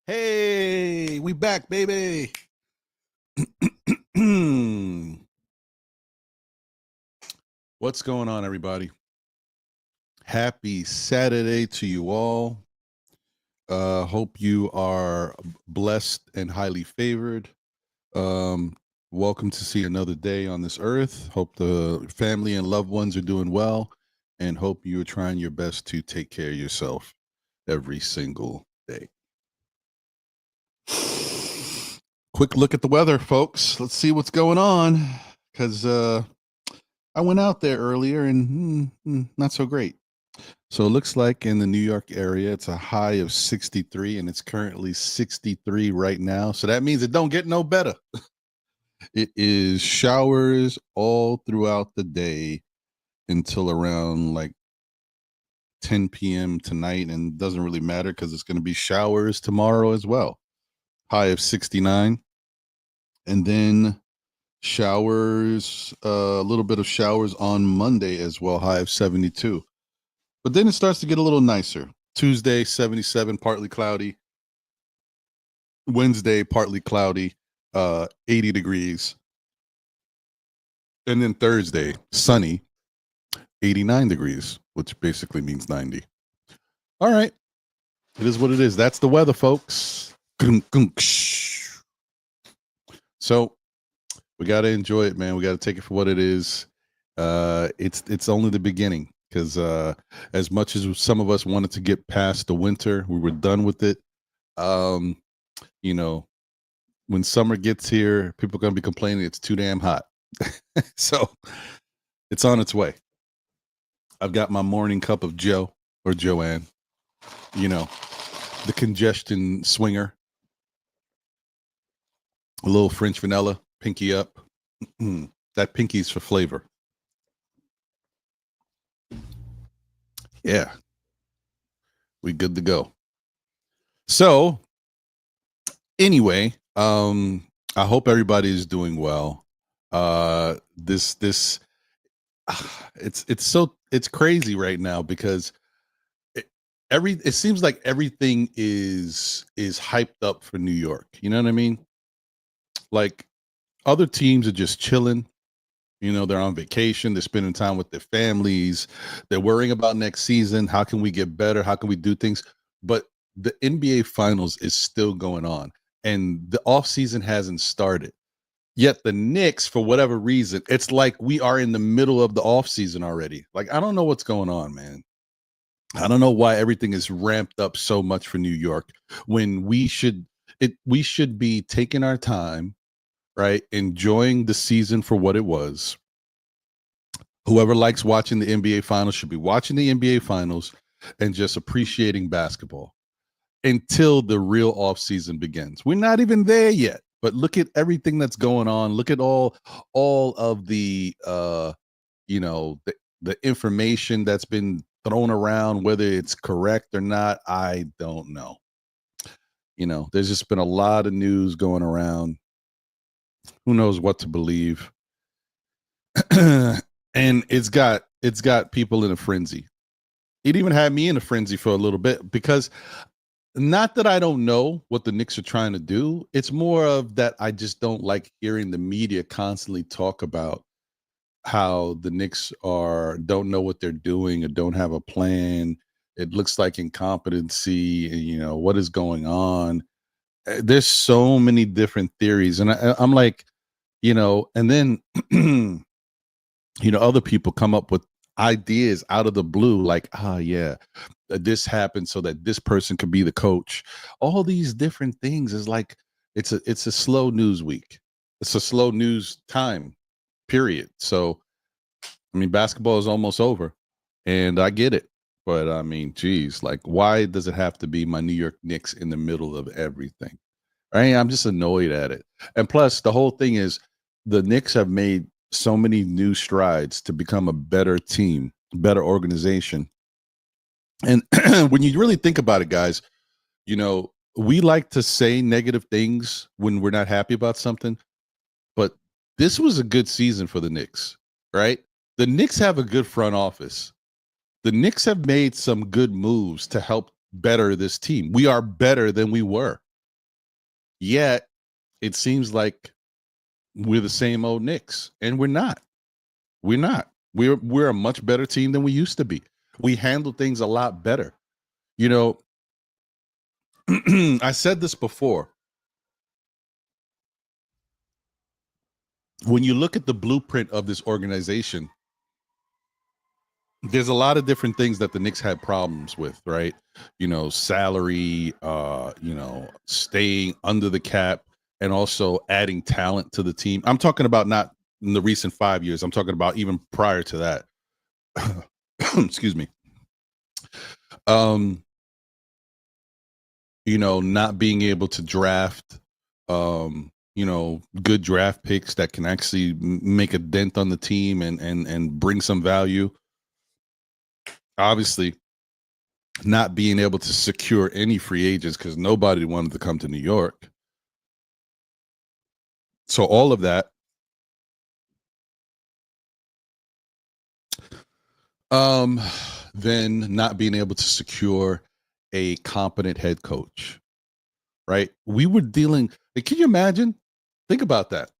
Hey, we back, baby. What's going on, everybody? Happy Saturday to you all. Hope you are blessed and highly favored. Um, Welcome to see another day on this earth. Hope the family and loved ones are doing well, and hope you are trying your best to take care of yourself every single day. Quick look at the weather, folks. Let's see what's going on, because I went out there earlier and not so great. So it looks like in the New York area, it's a high of 63 and it's currently 63 right now. So that means it don't get no better. It is showers all throughout the day until around like 10 p.m. tonight. And it doesn't really matter because it's going to be showers tomorrow as well. High of 69. And then showers, a little bit of showers on Monday as well, high of 72. But then it starts to get a little nicer. Tuesday, 77, partly cloudy. Wednesday, partly cloudy, 80 degrees. And then Thursday, sunny, 89 degrees, which basically means 90. All right. It is what it is. That's the weather, folks. So we got to enjoy it, man. We got to take it for what it is. It's only the beginning. Because as much as some of us wanted to get past the winter, we were done with it. You know, when summer gets here, people are going to be complaining it's too damn hot. So it's on its way. I've got my morning cup of Joe or Joanne, the congestion swinger, a little French vanilla, pinky up. That pinky's for flavor. Yeah, we good to go. So anyway, I hope everybody is doing well. It's crazy right now because it seems like everything is hyped up for New York. You know what I mean? Like other teams are just chilling. They're on vacation. They're spending time with their families. They're worrying about next season. How can we get better? How can we do things? But the NBA Finals is still going on, and the offseason hasn't started. Yet the Knicks, for whatever reason, it's like we are in the middle of the offseason already. Like, I don't know what's going on, man. I don't know why everything is ramped up so much for New York when we should be taking our time, right? Enjoying the season for what it was. Whoever likes watching the NBA Finals should be watching the NBA Finals and just appreciating basketball until the real offseason begins. We're not even there yet, but look at everything that's going on. Look at all of the the information that's been thrown around, whether it's correct or not, I don't know. There's just been a lot of news going around. Who knows what to believe? And it's got people in a frenzy. It even had me in a frenzy for a little bit because not that I don't know what the Knicks are trying to do. It's more of that I just don't like hearing the media constantly talk about how the Knicks don't know what they're doing or don't have a plan. It looks like incompetency, and what is going on. There's so many different theories, and I'm like, and then other people come up with ideas out of the blue, like, yeah, this happened so that this person could be the coach. All these different things is like it's a slow news week. It's a slow news time, period. So I mean, basketball is almost over, and I get it. But I mean, geez, like, why does it have to be my New York Knicks in the middle of everything? Right? I'm just annoyed at it. And plus, the whole thing is the Knicks have made so many new strides to become a better team, better organization. And when you really think about it, guys, we like to say negative things when we're not happy about something, but this was a good season for the Knicks, right? The Knicks have a good front office. The Knicks have made some good moves to help better this team. We are better than we were. Yet it seems like we're the same old Knicks, and we're not. We're not. We're a much better team than we used to be. We handle things a lot better. You know, I said this before. When you look at the blueprint of this organization, there's a lot of different things that the Knicks had problems with, right? Salary, staying under the cap, and also adding talent to the team. I'm talking about not in the recent 5 years. I'm talking about even prior to that. Excuse me. Um, not being able to draft, good draft picks that can actually make a dent on the team and bring some value. Obviously, not being able to secure any free agents because nobody wanted to come to New York. So all of that. Um, then not being able to secure a competent head coach, right? We were dealing. Can you imagine? Think about that.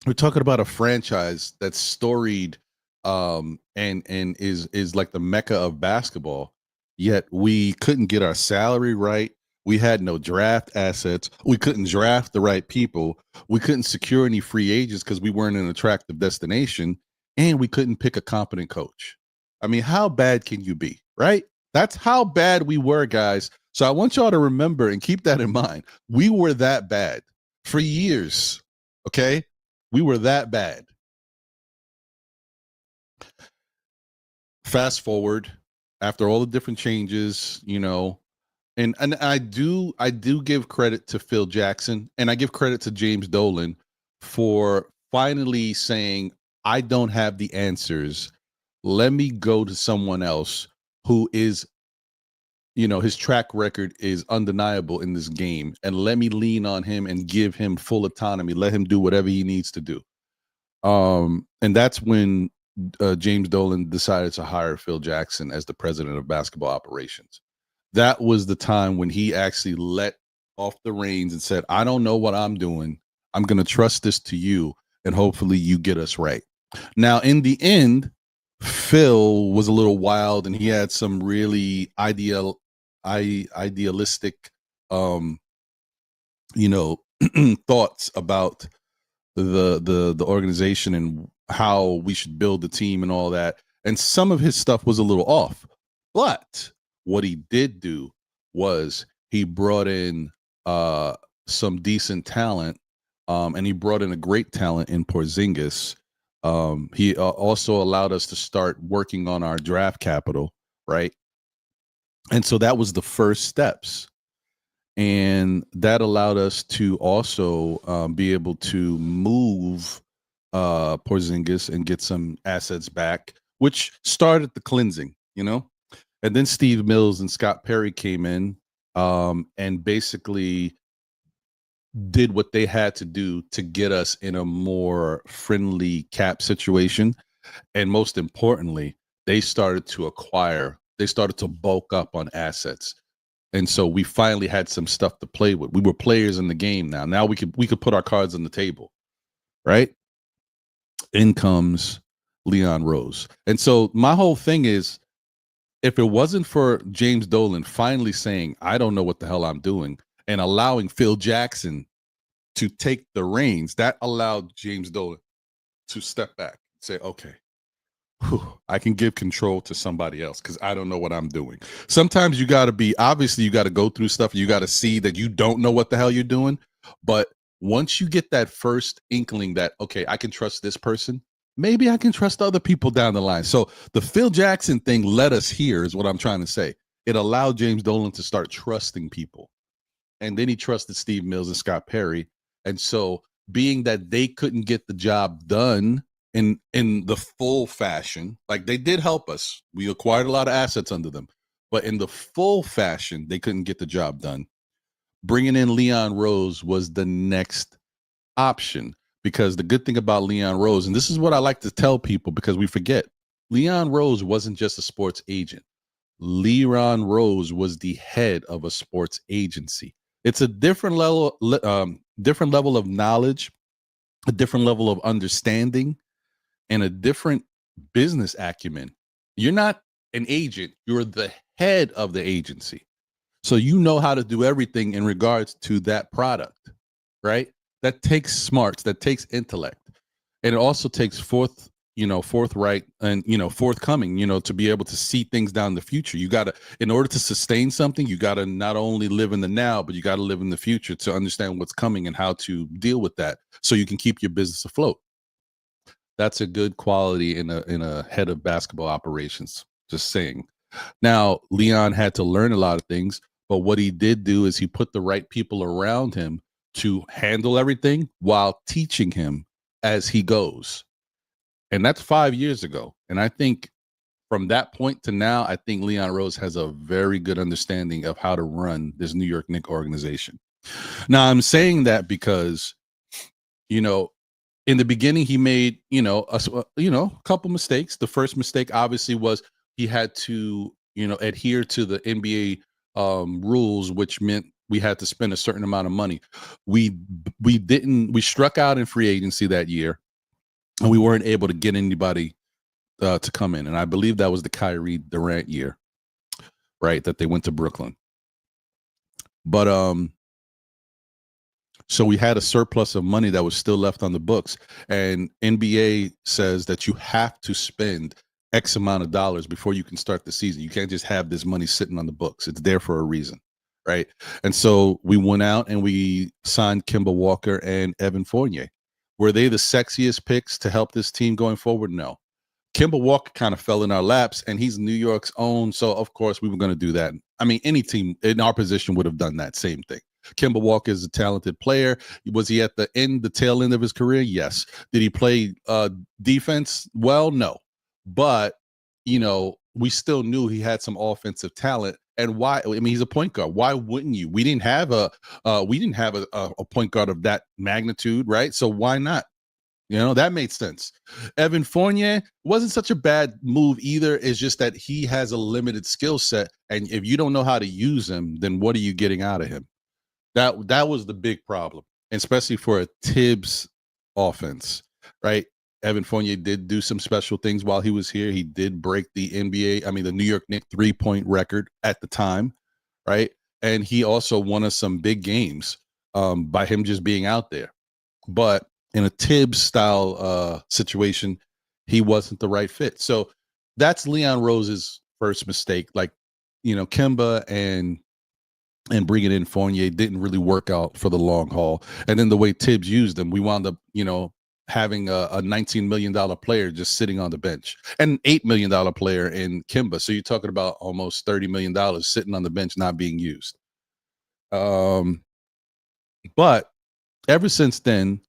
We're talking about a franchise that's storied, and is like the mecca of basketball. Yet we couldn't get our salary right. We had no draft assets. We couldn't draft the right people. We couldn't secure any free agents because we weren't an attractive destination, and we couldn't pick a competent coach. I mean, how bad can you be, right? That's how bad we were, guys. So I want y'all to remember and keep that in mind. We were that bad for years. Okay. We were that bad. Fast forward after all the different changes, and I do give credit to Phil Jackson, and I give credit to James Dolan for finally saying, I don't have the answers. Let me go to someone else who is, his track record is undeniable in this game, and let me lean on him and give him full autonomy. Let him do whatever he needs to do. And that's when James Dolan decided to hire Phil Jackson as the president of basketball operations. That was the time when he actually let off the reins and said, I don't know what I'm doing. I'm going to trust this to you, and hopefully you get us right. Now, in the end, Phil was a little wild, and he had some really idealistic, um, thoughts about the organization and how we should build the team and all that. And some of his stuff was a little off. But what he did do was he brought in some decent talent, and he brought in a great talent in Porzingis. He also allowed us to start working on our draft capital, right? And so that was the first steps. And that allowed us to also be able to move Porzingis and get some assets back, which started the cleansing, And then Steve Mills and Scott Perry came in, and basically did what they had to do to get us in a more friendly cap situation. And most importantly, they started to bulk up on assets. And so we finally had some stuff to play with. We were players in the game now. Now we could put our cards on the table, right? In comes Leon Rose. And so my whole thing is, if it wasn't for James Dolan finally saying, I don't know what the hell I'm doing, and allowing Phil Jackson to take the reins, that allowed James Dolan to step back and say, okay, I can give control to somebody else because I don't know what I'm doing. Sometimes you got to go through stuff. You got to see that you don't know what the hell you're doing. But once you get that first inkling that, okay, I can trust this person, maybe I can trust other people down the line. So the Phil Jackson thing led us here is what I'm trying to say. It allowed James Dolan to start trusting people. And then he trusted Steve Mills and Scott Perry. And so being that they couldn't get the job done in the full fashion, like they did help us. We acquired a lot of assets under them, but in the full fashion, they couldn't get the job done. Bringing in Leon Rose was the next option, because the good thing about Leon Rose, and this is what I like to tell people because we forget, Leon Rose wasn't just a sports agent. Leon Rose was the head of a sports agency. It's a different level of knowledge, a different level of understanding, and a different business acumen. You're not an agent, you're the head of the agency. So you know how to do everything in regards to that product, right? That takes smarts, that takes intellect. And it also takes forthright and forthcoming, to be able to see things down the future. You got to, in order to sustain something, you got to not only live in the now, but you got to live in the future to understand what's coming and how to deal with that so you can keep your business afloat. That's a good quality in a head of basketball operations. Just saying. Now, Leon had to learn a lot of things, but what he did do is he put the right people around him to handle everything while teaching him as he goes. And that's 5 years ago. And I think from that point to now, I think Leon Rose has a very good understanding of how to run this New York Knicks organization. Now, I'm saying that because, you know, in the beginning, he made, a couple mistakes. The first mistake obviously was he had to, adhere to the NBA rules, which meant we had to spend a certain amount of money. We struck out in free agency that year, and we weren't able to get anybody to come in. And I believe that was the Kyrie Durant year, right? That they went to Brooklyn. But so we had a surplus of money that was still left on the books. And NBA says that you have to spend X amount of dollars before you can start the season. You can't just have this money sitting on the books. It's there for a reason, right? And so we went out and we signed Kemba Walker and Evan Fournier. Were they the sexiest picks to help this team going forward? No. Kemba Walker kind of fell in our laps, and he's New York's own. So, of course, we were going to do that. I mean, any team in our position would have done that same thing. Kemba Walker is a talented player. Was he at the tail end of his career? Yes. Did he play defense well? No. But, we still knew he had some offensive talent. And why? I mean, he's a point guard. Why wouldn't you? We didn't have a point guard of that magnitude, right? So why not? That made sense. Evan Fournier wasn't such a bad move either. It's just that he has a limited skill set. And if you don't know how to use him, then what are you getting out of him? That was the big problem, especially for a Tibs offense, right? Evan Fournier did do some special things while he was here. He did break the the New York Knicks 3-point record at the time, right? And he also won us some big games by him just being out there. But in a Tibbs style situation, he wasn't the right fit. So that's Leon Rose's first mistake. Like, Kemba and bringing in Fournier didn't really work out for the long haul. And then the way Tibbs used them, we wound up, having a $19 million player just sitting on the bench and $8 million player in Kemba. So you're talking about almost $30 million sitting on the bench, not being used. But ever since then,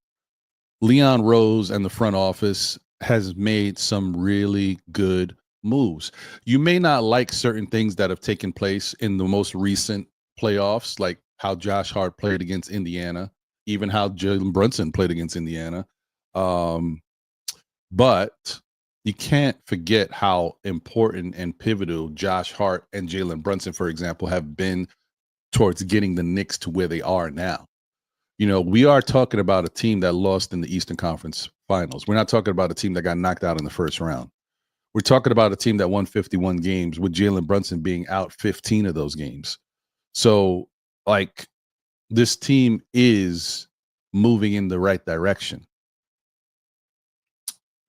Leon Rose and the front office has made some really good moves. You may not like certain things that have taken place in the most recent playoffs, like how Josh Hart played against Indiana, even how Jalen Brunson played against Indiana. But you can't forget how important and pivotal Josh Hart and Jalen Brunson, for example, have been towards getting the Knicks to where they are now. We are talking about a team that lost in the Eastern Conference Finals. We're not talking about a team that got knocked out in the first round. We're talking about a team that won 51 games with Jalen Brunson being out 15 of those games. So, this team is moving in the right direction.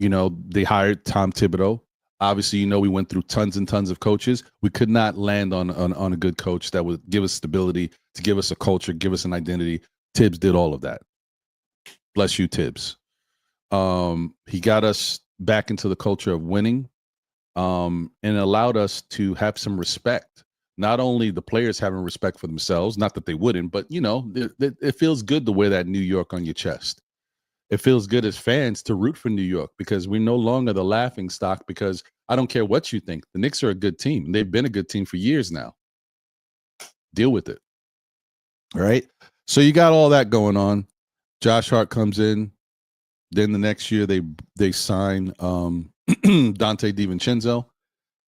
They hired Tom Thibodeau. Obviously, we went through tons and tons of coaches. We could not land on a good coach that would give us stability, to give us a culture, give us an identity. Tibbs did all of that. Bless you, Tibbs. He got us back into the culture of winning, and allowed us to have some respect. Not only the players having respect for themselves, not that they wouldn't, but it feels good to wear that New York on your chest. It feels good as fans to root for New York because we're no longer the laughing stock, because I don't care what you think. The Knicks are a good team. They've been a good team for years now. Deal with it. All right. So you got all that going on. Josh Hart comes in. Then the next year they sign Dante DiVincenzo.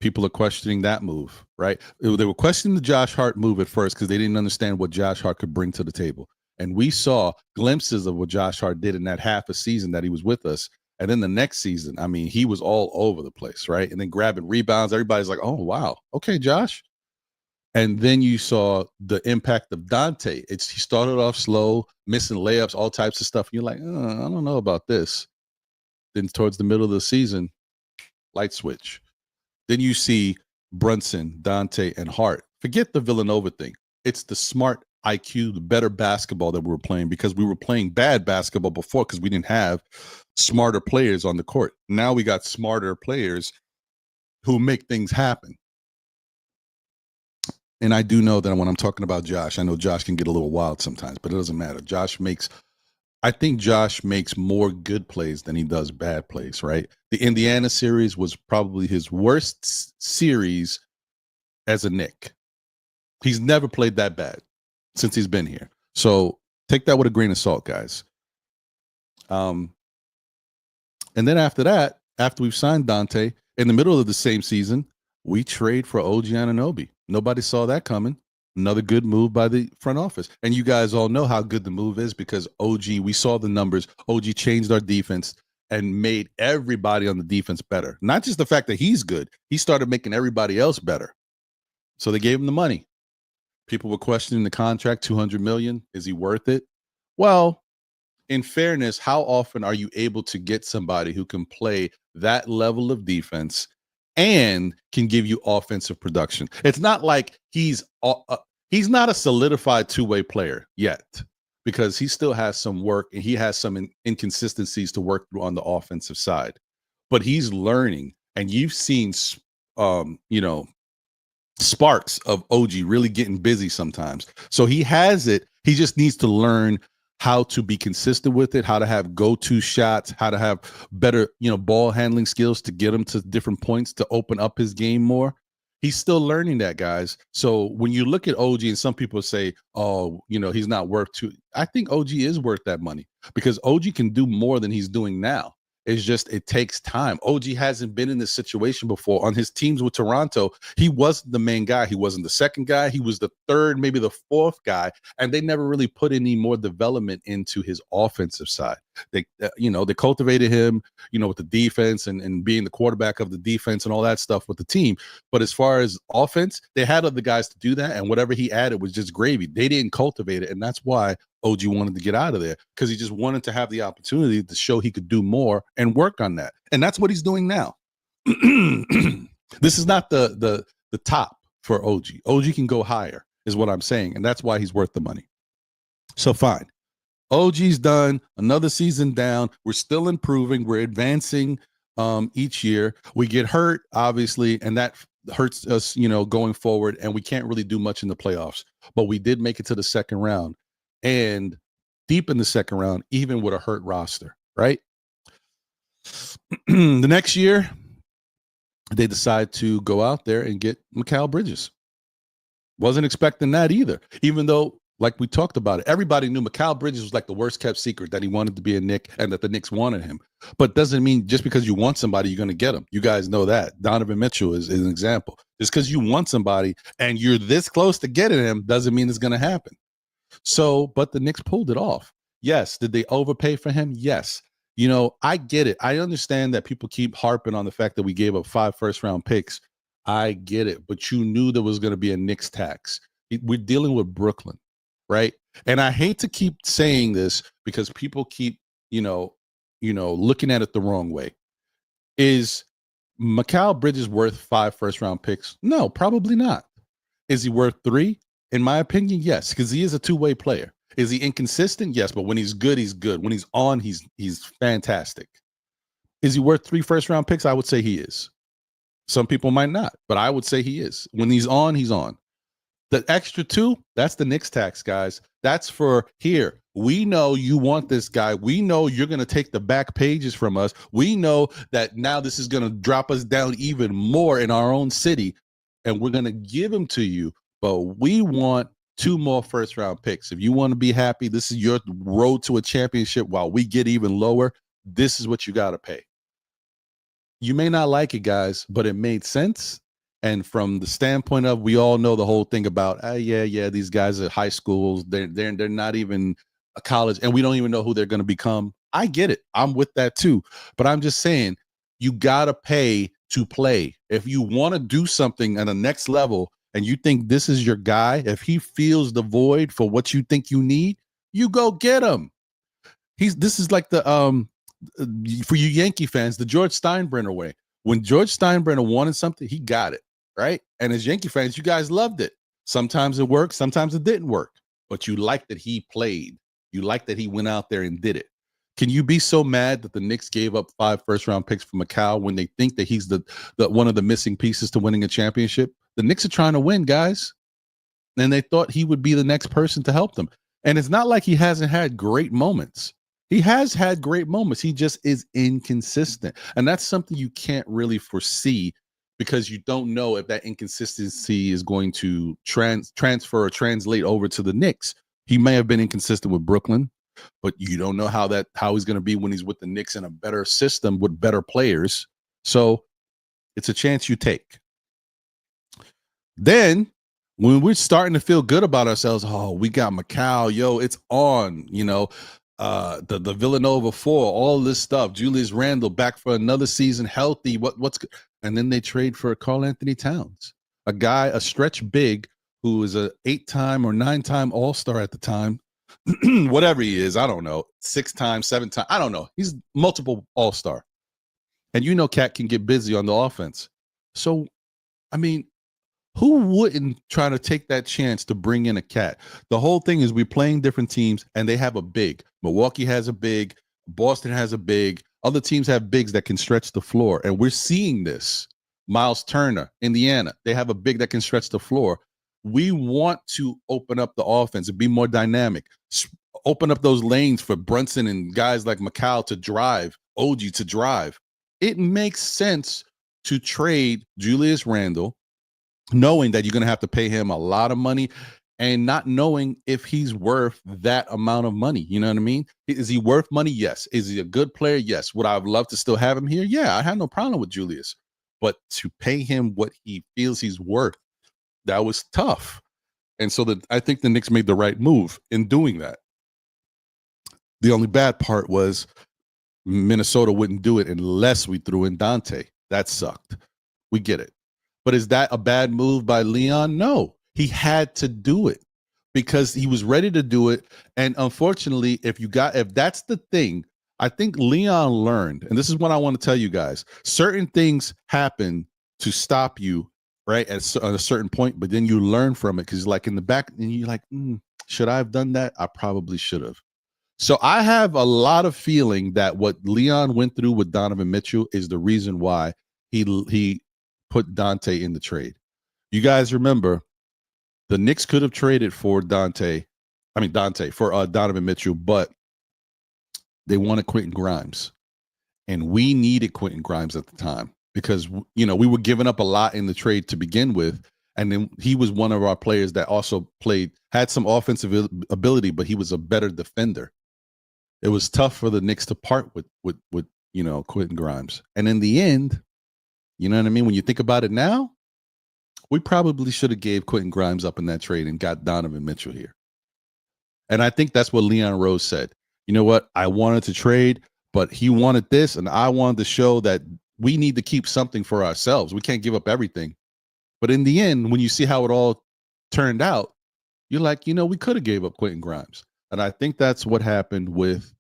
People are questioning that move, right? They were questioning the Josh Hart move at first because they didn't understand what Josh Hart could bring to the table. And we saw glimpses of what Josh Hart did in that half a season that he was with us. And then the next season, I mean, he was all over the place, right? And then grabbing rebounds. Everybody's like, oh, wow. Okay, Josh. And then you saw the impact of Dante. He started off slow, missing layups, all types of stuff. And you're like, I don't know about this. Then towards the middle of the season, light switch. Then you see Brunson, Dante, and Hart. Forget the Villanova thing. It's the smart IQ, the better basketball that we were playing, because we were playing bad basketball before because we didn't have smarter players on the court. Now we got smarter players who make things happen. And I do know that when I'm talking about Josh, I know Josh can get a little wild sometimes, but it doesn't matter. I think Josh makes more good plays than he does bad plays, right? The Indiana series was probably his worst series as a Knick. He's never played that bad since he's been here. So take that with a grain of salt, guys. And then after that, after we've signed Dante, in the middle of the same season, we trade for OG Anunoby. Nobody saw that coming. Another good move by the front office. And you guys all know how good the move is because OG, we saw the numbers. OG changed our defense and made everybody on the defense better. Not just the fact that he's good. He started making everybody else better. So they gave him the money. People were questioning the contract, $200 million. Is he worth it? Well, in fairness, how often are you able to get somebody who can play that level of defense and can give you offensive production? It's not like he's not a solidified two-way player yet, because he still has some work and he has some inconsistencies to work through on the offensive side. But he's learning, and you've seen, sparks of OG really getting busy sometimes. So he has it. He just needs to learn how to be consistent with it, how to have go-to shots, how to have better, ball handling skills to get him to different points to open up his game more. He's still learning that, guys. So when you look at OG, and some people say, oh, he's not worth I think OG is worth that money, because OG can do more than he's doing now. It's just, it takes time. OG hasn't been in this situation before. On his teams with Toronto, he wasn't the main guy. He wasn't the second guy. He was the third, maybe the fourth guy. And they never really put any more development into his offensive side. They cultivated him, with the defense and being the quarterback of the defense and all that stuff with the team. But as far as offense, they had other guys to do that. And whatever he added was just gravy. They didn't cultivate it. And that's why OG wanted to get out of there, because he just wanted to have the opportunity to show he could do more and work on that. And that's what he's doing now. This is not the top for OG. OG can go higher, is what I'm saying. And that's why he's worth the money. So fine. OG's done, another season down. We're still improving. We're advancing each year. We get hurt, obviously, and that hurts us, going forward. And we can't really do much in the playoffs. But we did make it to the second round. And deep in the second round, even with a hurt roster, right? The next year, they decide to go out there and get Mikal Bridges. Wasn't expecting that either, even though, like we talked about it, everybody knew Mikal Bridges was like the worst kept secret, that he wanted to be a Knick and that the Knicks wanted him. But doesn't mean just because you want somebody, you're going to get him. You guys know that. Donovan Mitchell is an example. Just because you want somebody and you're this close to getting him doesn't mean it's going to happen. So, but the Knicks pulled it off. Yes. Did they overpay for him? Yes. I get it. I understand that people keep harping on the fact that we gave up 5 first-round picks. I get it. But you knew there was going to be a Knicks tax. We're dealing with Brooklyn, right? And I hate to keep saying this because people keep, looking at it the wrong way. Is Mikal Bridges worth 5 first-round picks? No, probably not. Is he worth 3? In my opinion, yes, because he is a two-way player. Is he inconsistent? Yes, but when he's good, he's good. When he's on, he's fantastic. Is he worth 3 first-round picks? I would say he is. Some people might not, but I would say he is. When he's on, he's on. The extra 2, that's the Knicks tax, guys. That's for here. We know you want this guy. We know you're going to take the back pages from us. We know that now this is going to drop us down even more in our own city, and we're going to give him to you. But we want 2 more first-round picks. If you want to be happy, this is your road to a championship while we get even lower. This is what you got to pay. You may not like it, guys, but it made sense. And from the standpoint of, we all know the whole thing about, yeah, these guys are high schools. They're not even a college, and we don't even know who they're going to become. I get it. I'm with that too. But I'm just saying, you gotta pay to play. If you want to do something at a next level, and you think this is your guy, if he feels the void for what you think you need, you go get him. This is like the for you Yankee fans, the George Steinbrenner way. When George Steinbrenner wanted something, he got it, right? And as Yankee fans, you guys loved it. Sometimes it worked, sometimes it didn't work, but you liked that he played. You liked that he went out there and did it. Can you be so mad that the Knicks gave up 5 first-round picks for Macau when they think that he's the one of the missing pieces to winning a championship? The Knicks are trying to win, guys, and they thought he would be the next person to help them. And it's not like he hasn't had great moments. He has had great moments. He just is inconsistent. And that's something you can't really foresee because you don't know if that inconsistency is going to transfer or translate over to the Knicks. He may have been inconsistent with Brooklyn, but you don't know how he's going to be when he's with the Knicks in a better system with better players. So it's a chance you take. Then when we're starting to feel good about ourselves, oh, we got Macau, yo, it's on, the Villanova 4, all this stuff. Julius Randle back for another season, healthy. What's good? And then they trade for Karl Anthony Towns, a guy, a stretch big who is a 8-time or 9-time All-Star at the time. Whatever he is, I don't know, 6-time, 7-time, I don't know. He's multiple All-Star. And Cat can get busy on the offense. So, I mean, who wouldn't try to take that chance to bring in a Cat? The whole thing is we're playing different teams, and they have a big. Milwaukee has a big. Boston has a big. Other teams have bigs that can stretch the floor, and we're seeing this. Miles Turner, Indiana, they have a big that can stretch the floor. We want to open up the offense and be more dynamic. Open up those lanes for Brunson and guys like Macau to drive, OG to drive. It makes sense to trade Julius Randle, knowing that you're going to have to pay him a lot of money and not knowing if he's worth that amount of money. You know what I mean? Is he worth money? Yes. Is he a good player? Yes. Would I have loved to still have him here? Yeah, I have no problem with Julius. But to pay him what he feels he's worth, that was tough. And so I think the Knicks made the right move in doing that. The only bad part was Minnesota wouldn't do it unless we threw in Dante. That sucked. We get it. But is that a bad move by Leon? No, he had to do it because he was ready to do it. And unfortunately, if that's the thing, I think Leon learned, and this is what I want to tell you guys, certain things happen to stop you, right, at a certain point, but then you learn from it because like in the back, and you're like, should I have done that? I probably should have. So I have a lot of feeling that what Leon went through with Donovan Mitchell is the reason why he put Dante in the trade. You guys remember the Knicks could have traded for Dante for Donovan Mitchell, but they wanted Quentin Grimes. And we needed Quentin Grimes at the time because, we were giving up a lot in the trade to begin with. And then he was one of our players that also had some offensive ability, but he was a better defender. It was tough for the Knicks to part with Quentin Grimes. And in the end, you know what I mean? When you think about it now, we probably should have gave Quentin Grimes up in that trade and got Donovan Mitchell here. And I think that's what Leon Rose said. You know what? I wanted to trade, but he wanted this, and I wanted to show that we need to keep something for ourselves. We can't give up everything. But in the end, when you see how it all turned out, you're like, we could have gave up Quentin Grimes. And I think that's what happened with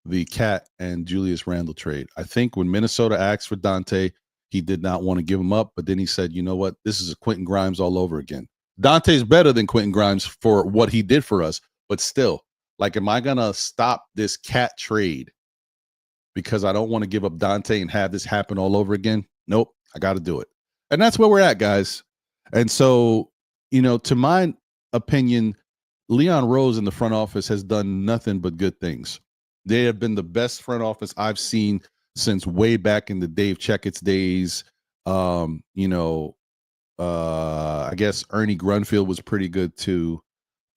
the Cat and Julius Randle trade. I think when Minnesota asked for Dante, he did not want to give him up, but then he said, you know what? This is a Quentin Grimes all over again. Dante's better than Quentin Grimes for what he did for us, but still, like, am I going to stop this Cat trade because I don't want to give up Dante and have this happen all over again? Nope, I got to do it. And that's where we're at, guys. And so, to my opinion, Leon Rose in the front office has done nothing but good things. They have been the best front office I've seen since way back in the Dave Checketts days. I guess Ernie Grunfeld was pretty good too,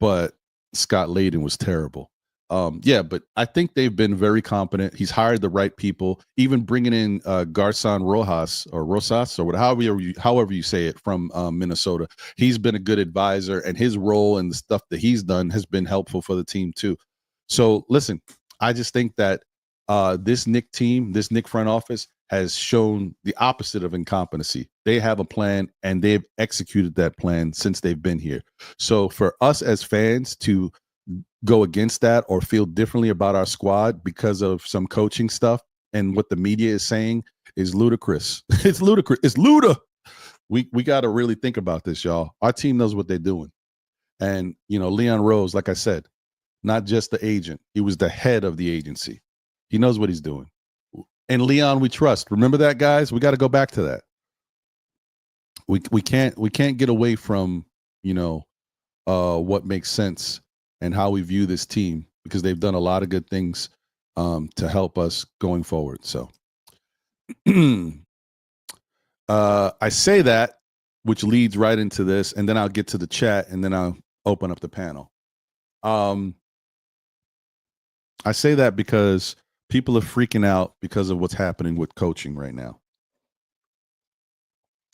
but Scott Layden was terrible. Yeah, but I think they've been very competent. He's hired the right people, even bringing in Garcon Rojas or Rosas or whatever, however you say it, from Minnesota. He's been a good advisor, and his role and the stuff that he's done has been helpful for the team too. So listen, I just think that this Knick team, this Knick front office has shown the opposite of incompetency. They have a plan, and they've executed that plan since they've been here. So for us as fans to go against that or feel differently about our squad because of some coaching stuff and what the media is saying is ludicrous. It's ludicrous. It's luda. We got to really think about this, y'all. Our team knows what they're doing. And, Leon Rose, like I said, not just the agent. He was the head of the agency. He knows what he's doing. And Leon, we trust. Remember that, guys? We got to go back to that. We can't get away from, what makes sense and how we view this team, because they've done a lot of good things to help us going forward. So I say that, which leads right into this, and then I'll get to the chat, and then I'll open up the panel. I say that because people are freaking out because of what's happening with coaching right now.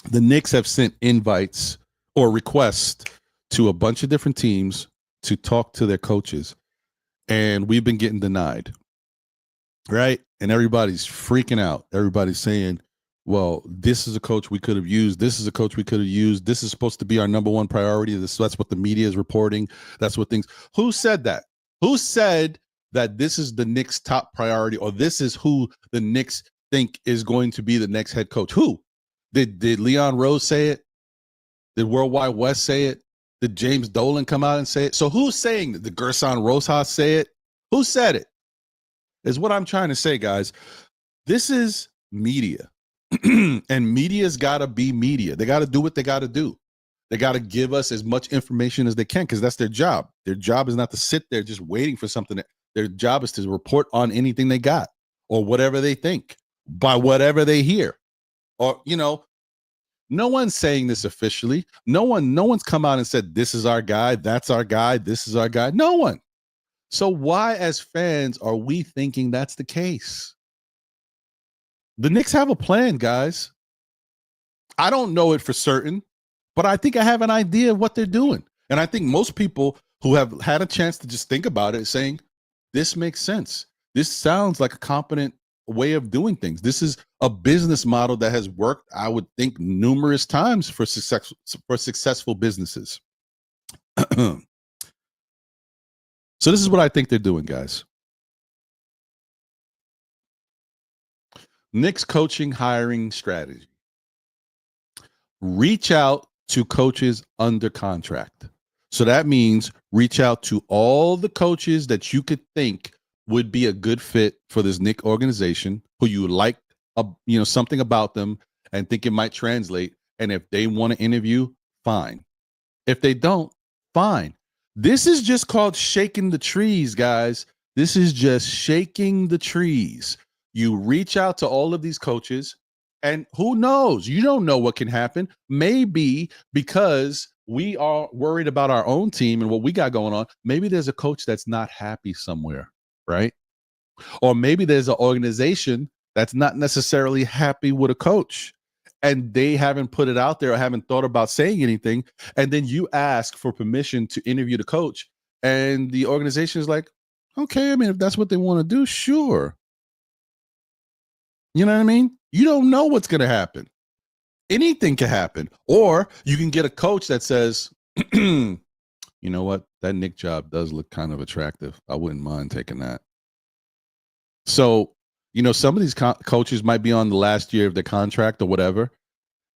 The Knicks have sent invites or requests to a bunch of different teams to talk to their coaches, and we've been getting denied, right? And everybody's freaking out. Everybody's saying, well, this is a coach we could have used. This is a coach we could have used. This is supposed to be our number one priority. That's what the media is reporting. That's what things. Who said that? Who said that this is the Knicks' top priority, or this is who the Knicks think is going to be the next head coach? Who? Did Leon Rose say it? Did Worldwide West say it? Did James Dolan come out and say it? So who's saying that? Did Gerson Rosas say it? Who said it? Is what I'm trying to say, guys. This is media. And media's got to be media. They got to do what they got to do. They got to give us as much information as they can, because that's their job. Their job is not to sit there just waiting for something. Their job is to report on anything they got or whatever they think by whatever they hear. Or, no one's saying this officially. No one's come out and said, this is our guy, that's our guy, this is our guy. No one. So why, as fans, are we thinking that's the case? The Knicks have a plan, guys. I don't know it for certain, but I think I have an idea of what they're doing. And I think most people who have had a chance to just think about it are saying, this makes sense. This sounds like a competent way of doing things. This is a business model that has worked, I would think, numerous times for successful businesses. So this is what I think they're doing, guys. Knicks coaching hiring strategy. Reach out to coaches under contract. So that means reach out to all the coaches that you could think would be a good fit for this Knick organization, who you like, something about them and think it might translate. And if they want to interview, fine. If they don't, fine. This is just called shaking the trees, guys. This is just shaking the trees. You reach out to all of these coaches, and who knows? You don't know what can happen. Maybe because we are worried about our own team and what we got going on, maybe there's a coach that's not happy somewhere, right? Or maybe there's an organization that's not necessarily happy with a coach, and they haven't put it out there or haven't thought about saying anything. And then you ask for permission to interview the coach, and the organization is like, okay, I mean, if that's what they want to do, sure. You know what I mean? You don't know what's going to happen. Anything can happen. Or you can get a coach that says, you know what? That Knick job does look kind of attractive. I wouldn't mind taking that. So, some of these coaches might be on the last year of their contract or whatever.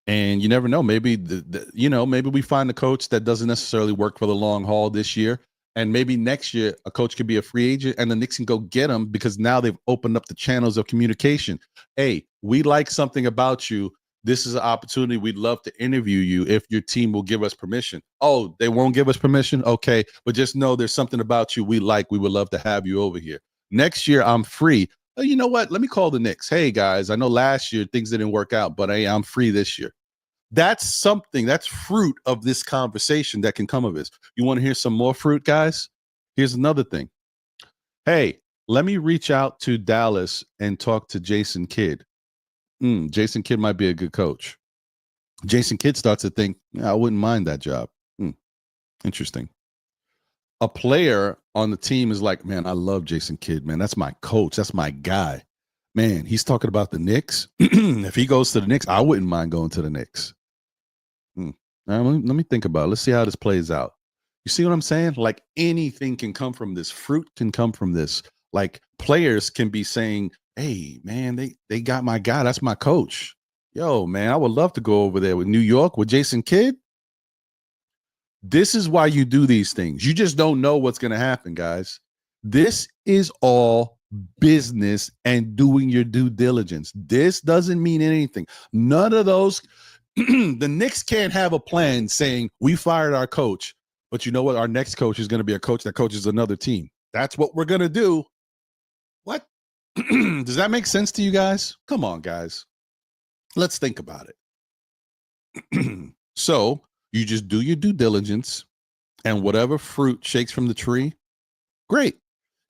And you never know. Maybe, maybe we find a coach that doesn't necessarily work for the long haul this year. And maybe next year a coach could be a free agent and the Knicks can go get him, because now they've opened up the channels of communication. Hey, we like something about you. This is an opportunity. We'd love to interview you if your team will give us permission. Oh, they won't give us permission? Okay. But just know there's something about you we like. We would love to have you over here. Next year, I'm free. Oh, you know what? Let me call the Knicks. Hey, guys, I know last year things didn't work out, but hey, I'm free this year. That's something, that's fruit of this conversation that can come of this. You want to hear some more fruit, guys? Here's another thing. Hey, let me reach out to Dallas and talk to Jason Kidd. Jason Kidd might be a good coach. Jason Kidd starts to think, I wouldn't mind that job. Interesting. A player on the team is like, man, I love Jason Kidd, man. That's my coach. That's my guy. Man, he's talking about the Knicks. If he goes to the Knicks, I wouldn't mind going to the Knicks. Let me think about it. Let's see how this plays out. You see what I'm saying? Like anything can come from this. Fruit can come from this. Like players can be saying, hey, man, they got my guy. That's my coach. Yo, man, I would love to go over there with New York with Jason Kidd. This is why you do these things. You just don't know what's going to happen, guys. This is all business and doing your due diligence. This doesn't mean anything. None of those. The Knicks can't have a plan saying we fired our coach, but you know what? Our next coach is going to be a coach that coaches another team. That's what we're going to do. What? Does that make sense to you guys? Come on, guys. Let's think about it. So you just do your due diligence, and whatever fruit shakes from the tree, great.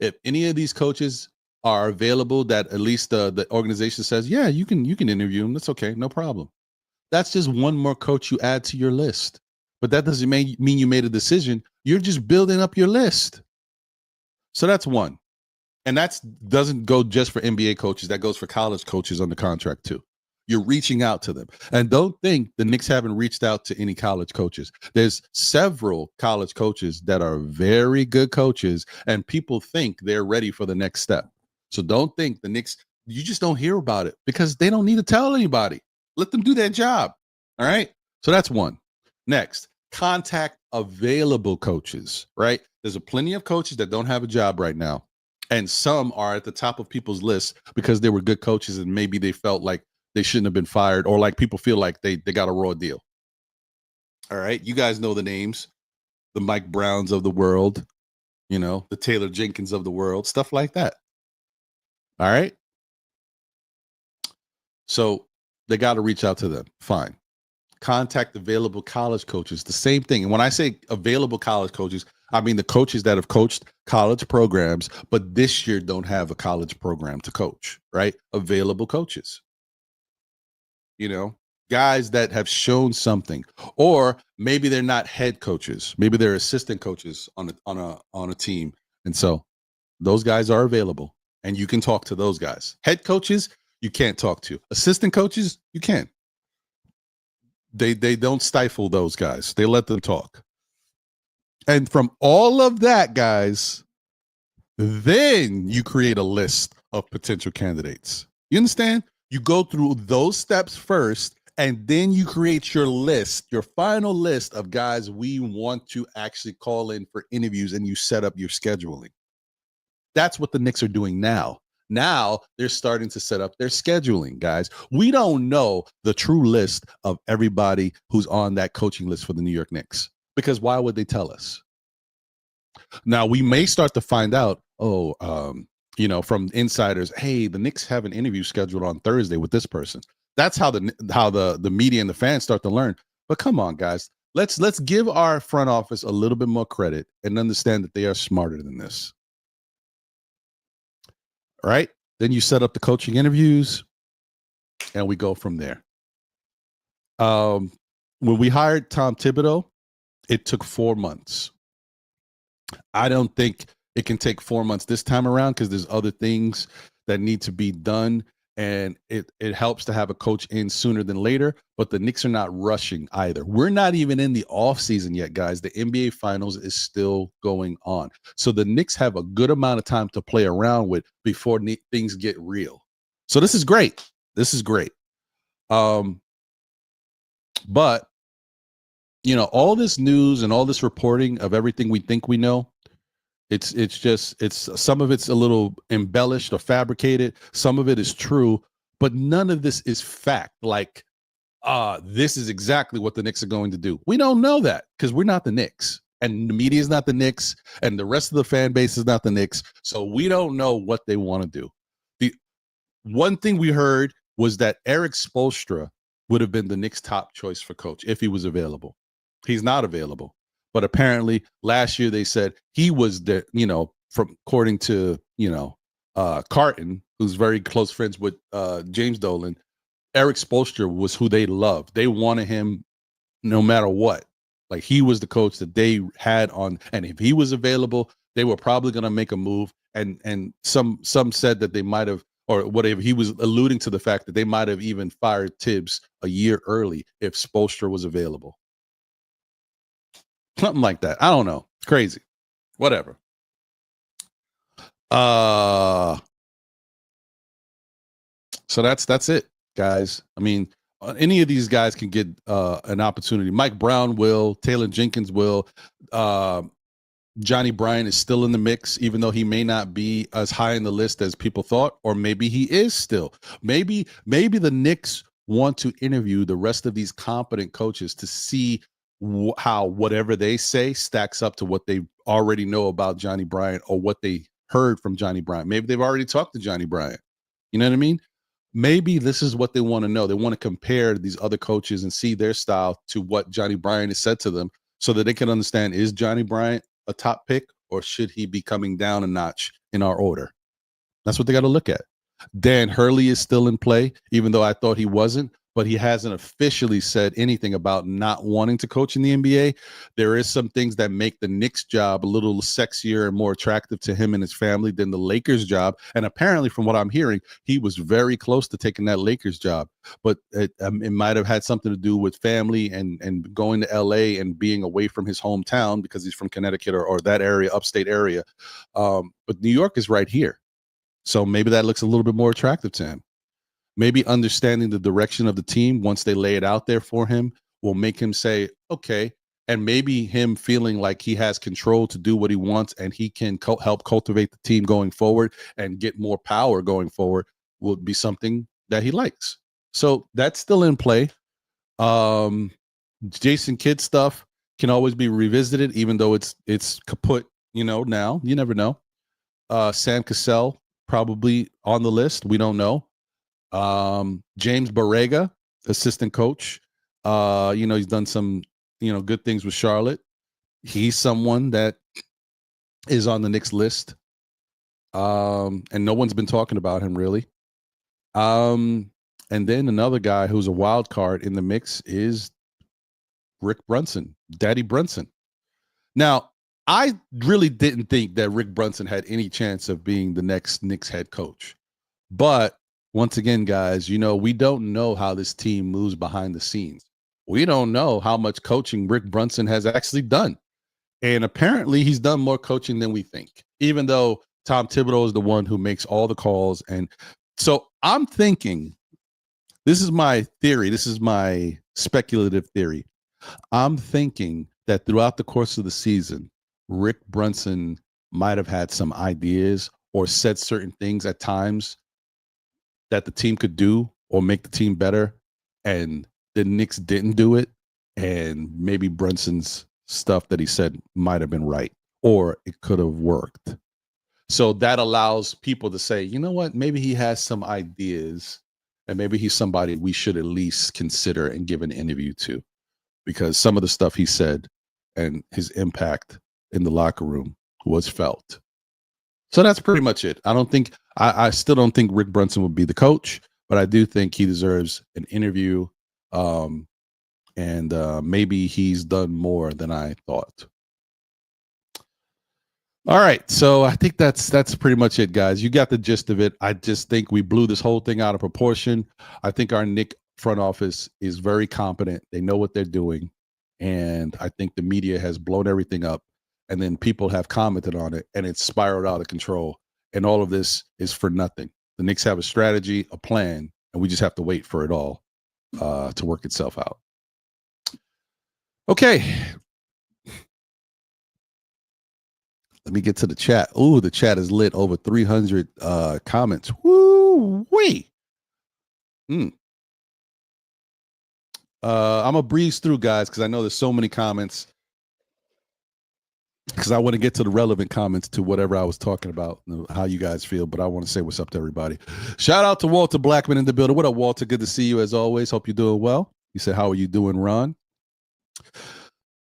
If any of these coaches are available that at least the organization says, yeah, you can interview them. That's okay. No problem. That's just one more coach you add to your list. But that doesn't mean you made a decision. You're just building up your list. So that's one. And that doesn't go just for NBA coaches. That goes for college coaches on the contract too. You're reaching out to them. And don't think the Knicks haven't reached out to any college coaches. There's several college coaches that are very good coaches, and people think they're ready for the next step. So don't think the Knicks, you just don't hear about it because they don't need to tell anybody. Let them do their job. All right. So that's one. Next, contact available coaches, right? There's a plenty of coaches that don't have a job right now. And some are at the top of people's lists because they were good coaches and maybe they felt like they shouldn't have been fired, or like people feel like they got a raw deal. All right. You guys know the names, the Mike Browns of the world, the Taylor Jenkins of the world, stuff like that. All right. So they got to reach out to them. Fine. Contact available college coaches. The same thing. And when I say available college coaches, I mean the coaches that have coached college programs, but this year don't have a college program to coach, right? Available coaches. Guys that have shown something, or maybe they're not head coaches. Maybe they're assistant coaches on a team. And so those guys are available and you can talk to those guys. Head coaches, you can't talk to. Assistant coaches, you can. They don't stifle those guys. They let them talk. And from all of that, guys, then you create a list of potential candidates. You understand? You go through those steps first, and then you create your list, your final list of guys we want to actually call in for interviews, and you set up your scheduling. That's what the Knicks are doing now. Now they're starting to set up their scheduling, guys. We don't know the true list of everybody who's on that coaching list for the New York Knicks, because why would they tell us? Now we may start to find out, from insiders, hey, the Knicks have an interview scheduled on Thursday with this person. That's how the media and the fans start to learn. But come on, guys, let's give our front office a little bit more credit and understand that they are smarter than this. All right. Then you set up the coaching interviews and we go from there. When we hired Tom Thibodeau, it took 4 months. I don't think it can take 4 months this time around because there's other things that need to be done. And it helps to have a coach in sooner than later, but the Knicks are not rushing either. We're not even in the offseason yet, guys. The NBA Finals is still going on. So the Knicks have a good amount of time to play around with before things get real. So this is great. This is great. But, all this news and all this reporting of everything we think we know, it's some of it's a little embellished or fabricated. Some of it is true, but none of this is fact. Like, this is exactly what the Knicks are going to do. We don't know that because we're not the Knicks, and the media is not the Knicks, and the rest of the fan base is not the Knicks. So we don't know what they want to do. The one thing we heard was that Eric Spoelstra would have been the Knicks' top choice for coach if he was available. He's not available. But apparently last year they said he was the, from according to Carton, who's very close friends with James Dolan, Eric Spoelstra was who they loved. They wanted him no matter what. Like, he was the coach that they had on, and if he was available, they were probably going to make a move. And some said that they might have, or whatever. He was alluding to the fact that they might have even fired Tibbs a year early if Spoelstra was available. Something like that. I don't know. Crazy. Whatever. So that's it, guys. I mean, any of these guys can get an opportunity. Mike Brown will, Taylor Jenkins will, Johnny Bryant is still in the mix, even though he may not be as high in the list as people thought, or maybe he is still. Maybe the Knicks want to interview the rest of these competent coaches to see how whatever they say stacks up to what they already know about Johnny Bryant or what they heard from Johnny Bryant. Maybe they've already talked to Johnny Bryant. You know what I mean? Maybe this is what they want to know. They want to compare these other coaches and see their style to what Johnny Bryant has said to them so that they can understand, is Johnny Bryant a top pick or should he be coming down a notch in our order? That's what they got to look at. Dan Hurley is still in play, even though I thought he wasn't, but he hasn't officially said anything about not wanting to coach in the NBA. There is some things that make the Knicks job a little sexier and more attractive to him and his family than the Lakers job. And apparently, from what I'm hearing, he was very close to taking that Lakers job, but it might have had something to do with family and going to LA and being away from his hometown because he's from Connecticut or that area, upstate area. But New York is right here. So maybe that looks a little bit more attractive to him. Maybe understanding the direction of the team once they lay it out there for him will make him say, okay, and maybe him feeling like he has control to do what he wants and he can help cultivate the team going forward and get more power going forward will be something that he likes. So that's still in play. Jason Kidd stuff can always be revisited, even though it's kaput, now. You never know. Sam Cassell probably on the list. We don't know. James Borrega, assistant coach. He's done some, good things with Charlotte. He's someone that is on the Knicks list. And no one's been talking about him really. And then another guy who's a wild card in the mix is Rick Brunson, Daddy Brunson. Now, I really didn't think that Rick Brunson had any chance of being the next Knicks head coach. But once again, guys, we don't know how this team moves behind the scenes. We don't know how much coaching Rick Brunson has actually done. And apparently he's done more coaching than we think, even though Tom Thibodeau is the one who makes all the calls. And so I'm thinking, this is my theory. This is my speculative theory. I'm thinking that throughout the course of the season, Rick Brunson might have had some ideas or said certain things at times that the team could do or make the team better, and the Knicks didn't do it, and maybe Brunson's stuff that he said might have been right, or it could have worked. So that allows people to say, you know what, maybe he has some ideas, and maybe he's somebody we should at least consider and give an interview to, because some of the stuff he said and his impact in the locker room was felt. So that's pretty much it. I still don't think Rick Brunson would be the coach, but I do think he deserves an interview. And maybe he's done more than I thought. All right. So I think that's pretty much it, guys. You got the gist of it. I just think we blew this whole thing out of proportion. I think our Knicks front office is very competent. They know what they're doing. And I think the media has blown everything up. And then people have commented on it, and it's spiraled out of control. And all of this is for nothing. The Knicks have a strategy, a plan, and we just have to wait for it all to work itself out. Okay. Let me get to the chat. Ooh, the chat is lit. Over 300 comments. Woo-wee. I'm going to breeze through, guys, because I know there's so many comments. Because I want to get to the relevant comments to whatever I was talking about, how you guys feel, but I want to say what's up to everybody. Shout out to Walter Blackman in the building. What up, Walter? Good to see you as always. Hope you're doing well. You said, how are you doing, Ron?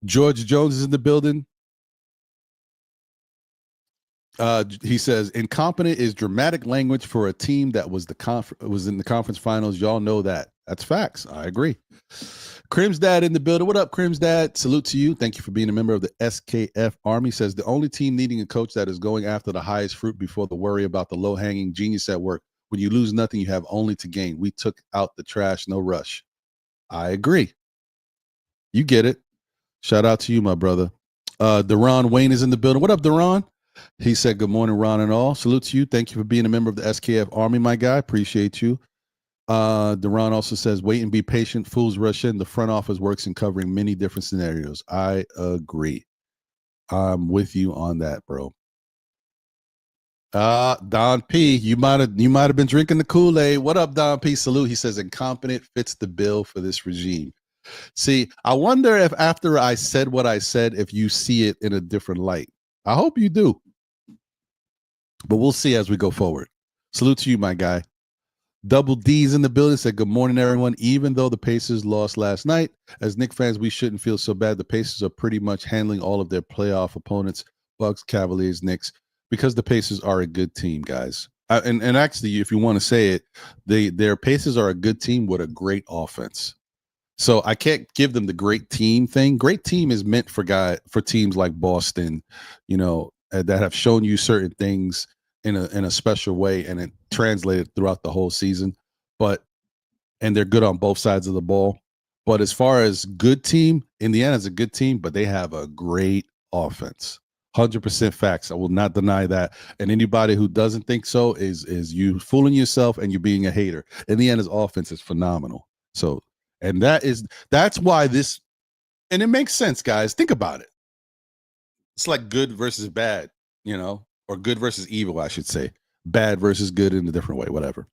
George Jones is in the building. He says incompetent is dramatic language for a team that was was in the conference finals. Y'all know that. That's facts. I agree. Crim's dad in the building. What up, Crim's dad? Salute to you. Thank you for being a member of the SKF Army. Says the only team needing a coach that is going after the highest fruit before the worry about the low-hanging genius at work. When you lose nothing, you have only to gain. We took out the trash, no rush. I agree. You get it. Shout out to you, my brother. Deron Wayne is in the building. What up, Deron? He said, good morning, Ron and all. Salute to you. Thank you for being a member of the SKF Army, my guy. Appreciate you. Deron also says, wait and be patient. Fools rush in. The front office works in covering many different scenarios. I agree. I'm with you on that, bro. Don P, you might have been drinking the Kool-Aid. What up, Don P? Salute. He says, incompetent fits the bill for this regime. See, I wonder if after I said what I said, if you see it in a different light. I hope you do. But we'll see as we go forward. Salute to you, my guy. Double D's in the building said, good morning, everyone. Even though the Pacers lost last night, as Knicks fans, we shouldn't feel so bad. The Pacers are pretty much handling all of their playoff opponents, Bucks, Cavaliers, Knicks, because the Pacers are a good team, guys. And actually, if you want to say it, their Pacers are a good team with a great offense. So I can't give them the great team thing. Great team is meant for teams like Boston, that have shown you certain things in a special way, and it translated throughout the whole season. And they're good on both sides of the ball. But as far as good team, Indiana's a good team, but they have a great offense. 100% facts. I will not deny that. And anybody who doesn't think so is you fooling yourself, and you're being a hater. Indiana's offense is phenomenal. So. And that's why this, and it makes sense, guys. Think about it. It's like good versus bad, or good versus evil, I should say. Bad versus good in a different way, whatever.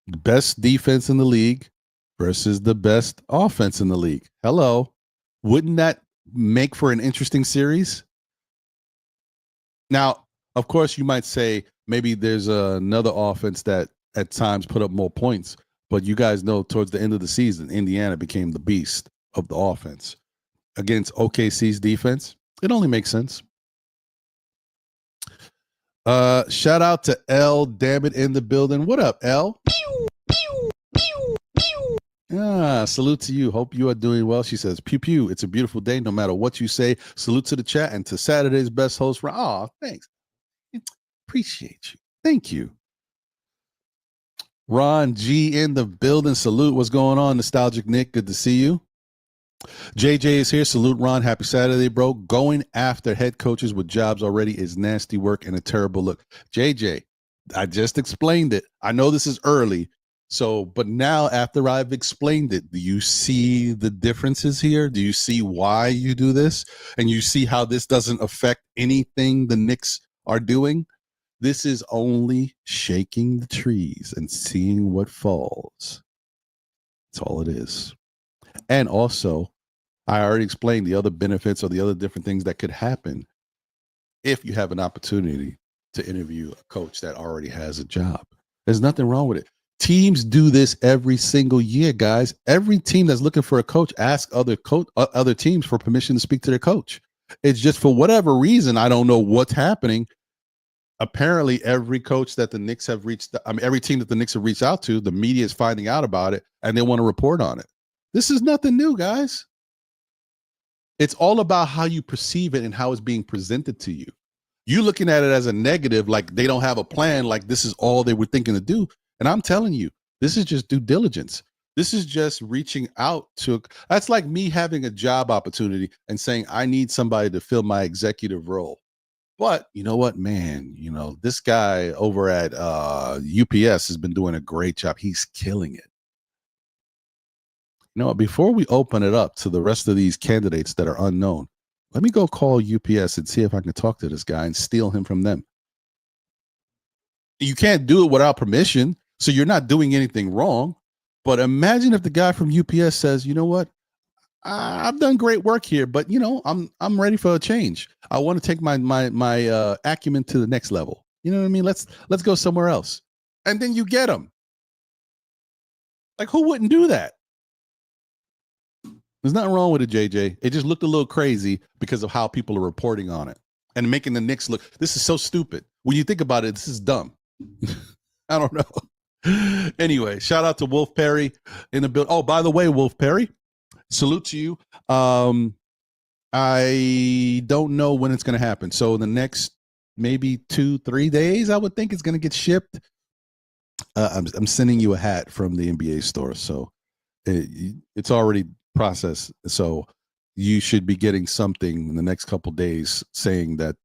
Best defense in the league versus the best offense in the league. Hello. Wouldn't that make for an interesting series? Now, of course, you might say maybe there's another offense that at times put up more points. But you guys know towards the end of the season, Indiana became the beast of the offense against OKC's defense. It only makes sense. Shout out to L, damn it, in the building. What up, L? Salute to you. Hope you are doing well. She says, pew, pew. It's a beautiful day, no matter what you say. Salute to the chat and to Saturday's best host. Thanks. Appreciate you. Thank you. Ron G in the building. Salute. What's going on, Nostalgic Nick? Good to see you. JJ is here. Salute, Ron. Happy Saturday, bro. Going after head coaches with jobs already is nasty work and a terrible look. JJ, I just explained it. I know this is early. But now after I've explained it, do you see the differences here? Do you see why you do this? And you see how this doesn't affect anything the Knicks are doing? This is only shaking the trees and seeing what falls. That's all it is. And also, I already explained the other benefits or the other different things that could happen if you have an opportunity to interview a coach that already has a job. There's nothing wrong with it. Teams do this every single year, guys. Every team that's looking for a coach asks other teams for permission to speak to their coach. It's just for whatever reason, I don't know what's happening. Apparently, every coach that the Knicks have every team that the Knicks have reached out to, the media is finding out about it, and they want to report on it. This is nothing new, guys. It's all about how you perceive it and how it's being presented to you. You looking at it as a negative, like they don't have a plan, like this is all they were thinking to do. And I'm telling you, this is just due diligence. This is just reaching out to, that's like me having a job opportunity and saying, I need somebody to fill my executive role. But you know what, man, this guy over at UPS has been doing a great job. He's killing it. Before we open it up to the rest of these candidates that are unknown, let me go call UPS and see if I can talk to this guy and steal him from them. You can't do it without permission, so you're not doing anything wrong. But imagine if the guy from UPS says, you know what? I've done great work here, but I'm ready for a change. I want to take my acumen to the next level. You know what I mean? Let's go somewhere else. And then you get them. Like, who wouldn't do that? There's nothing wrong with it, JJ. It just looked a little crazy because of how people are reporting on it and making the Knicks look. This is so stupid. When you think about it, this is dumb. I don't know. Anyway, shout out to Wolf Perry in the build. Oh, by the way, Wolf Perry, salute to you. I don't know when it's going to happen. So the next maybe 2-3 days, I would think it's going to get shipped. I'm sending you a hat from the NBA store, so it's already processed. So you should be getting something in the next couple days saying that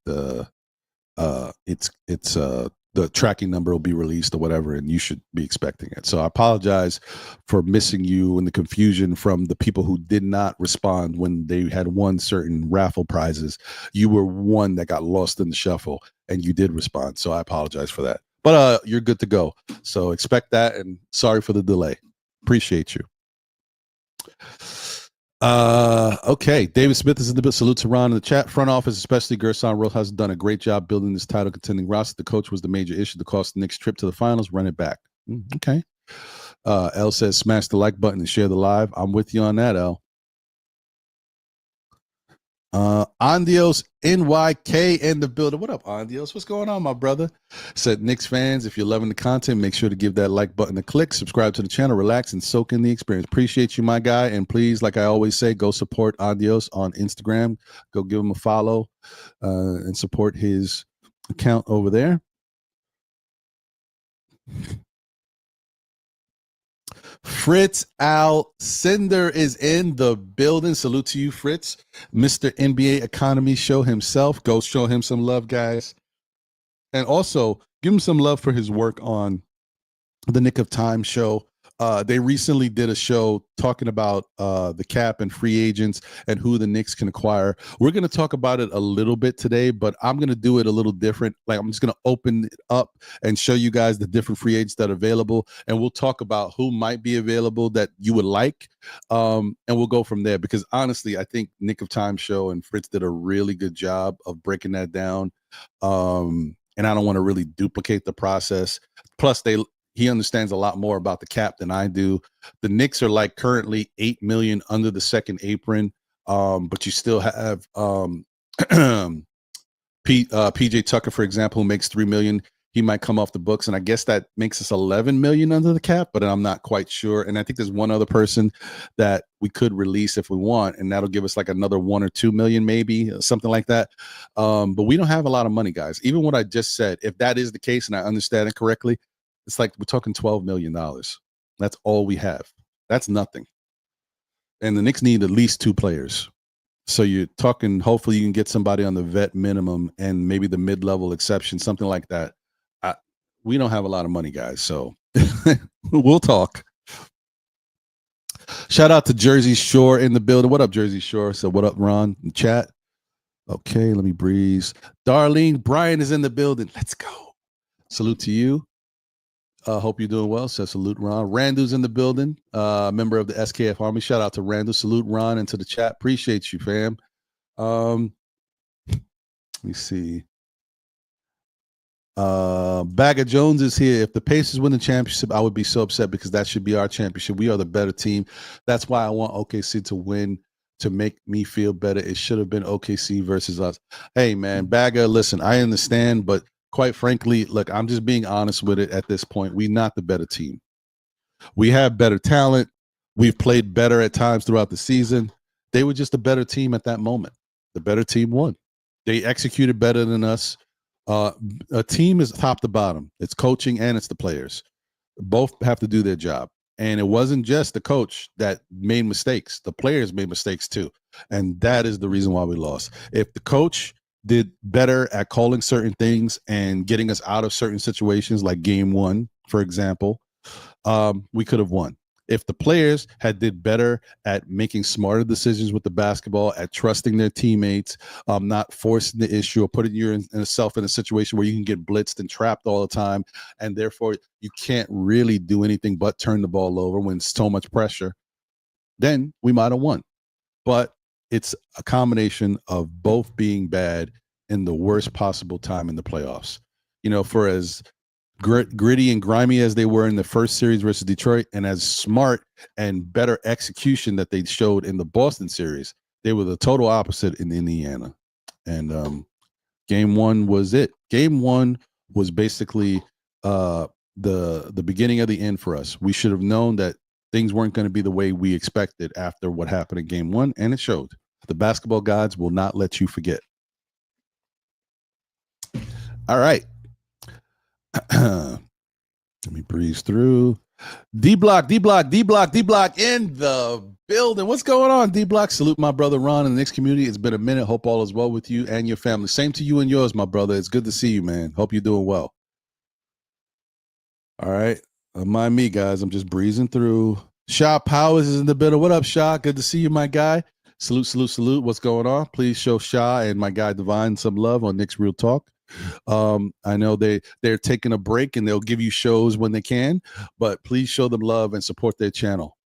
it's the tracking number will be released or whatever, and you should be expecting it. So I apologize for missing you and the confusion from the people who did not respond when they had won certain raffle prizes. You were one that got lost in the shuffle, and you did respond. So I apologize for that. But you're good to go. So expect that, and sorry for the delay. Appreciate you. Okay. David Smith is in the bill. Salute to Ron in the chat. Front office, especially Gerson Rose, has done a great job building this title contending roster. The coach was the major issue that cost the Knicks trip to the finals. Run it back. Okay. L says smash the like button and share the live. I'm with you on that, L. Andios NYK in the building. What up, Andios? What's going on, my brother? Said Knicks fans, if you're loving the content, make sure to give that like button a click, subscribe to the channel, relax, and soak in the experience. Appreciate you, my guy. And please, like I always say, go support Andios on Instagram. Go give him a follow and support his account over there. Fritz Alcindor is in the building. Salute to you, Fritz. Mr. NBA Economy Show himself. Go show him some love, guys. And also, give him some love for his work on the Nick of Time show. They recently did a show talking about the cap and free agents and who the Knicks can acquire. We're going to talk about it a little bit today, but I'm going to do it a little different. Like, I'm just going to open it up and show you guys the different free agents that are available, and we'll talk about who might be available that you would like, and we'll go from there. Because honestly, I think Nick of Time show and Fritz did a really good job of breaking that down, and I don't want to really duplicate the process. Plus, he understands a lot more about the cap than I do. The Knicks are like currently $8 million under the second apron, but you still have PJ Tucker, for example, who makes $3 million. He might come off the books, and I guess that makes us $11 million under the cap, but I'm not quite sure. And I think there's one other person that we could release if we want, and that'll give us like another $1 or $2 million, maybe something like that. But we don't have a lot of money, guys. Even what I just said, if that is the case and I understand it correctly, it's like we're talking $12 million. That's all we have. That's nothing. And the Knicks need at least 2 players. So you're talking, hopefully you can get somebody on the vet minimum and maybe the mid-level exception, something like that. We don't have a lot of money, guys. So we'll talk. Shout out to Jersey Shore in the building. What up, Jersey Shore? So what up, Ron, in chat? Okay, let me breeze. Darlene Bryan is in the building. Let's go. Salute to you. Hope you're doing well. So salute, Ron. Randu's in the building, member of the SKF Army. Shout out to Randu. Salute, Ron, into the chat. Appreciate you, fam. Let me see. Bagger Jones is here. If the Pacers win the championship, I would be so upset because that should be our championship. We are the better team. That's why I want OKC to win, to make me feel better. It should have been OKC versus us. Hey, man, Bagger, listen, I understand, but quite frankly, look, I'm just being honest with it at this point. We're not the better team. We have better talent. We've played better at times throughout the season. They were just a better team at that moment. The better team won. They executed better than us. A team is top to bottom. It's coaching and it's the players. Both have to do their job. And it wasn't just the coach that made mistakes. The players made mistakes too. And that is the reason why we lost. If the coach did better at calling certain things and getting us out of certain situations, like game 1, for example, we could have won. If the players had did better at making smarter decisions with the basketball, at trusting their teammates, not forcing the issue or putting yourself in a situation where you can get blitzed and trapped all the time, and therefore you can't really do anything but turn the ball over when so much pressure, then we might have won. But it's a combination of both being bad in the worst possible time in the playoffs. You know, for as gritty and grimy as they were in the first series versus Detroit, and as smart and better execution that they showed in the Boston series, they were the total opposite in Indiana. And game one was it. Game one was basically the beginning of the end for us. We should have known that things weren't going to be the way we expected after what happened in game one, and it showed. The basketball gods will not let you forget. All right. Let me breeze through. D-Block in the building. What's going on, D-Block? Salute my brother Ron in the Knicks community. It's been a minute. Hope all is well with you and your family. Same to you and yours, my brother. It's good to see you, man. Hope you're doing well. All right. Mind me, guys. I'm just breezing through. Shaw Powers is in the building. What up, Shaw? Good to see you, my guy. Salute. What's going on? Please show Shaw and my guy Divine some love on Knicks Real Talk. I know they're taking a break and they'll give you shows when they can, but please show them love and support their channel.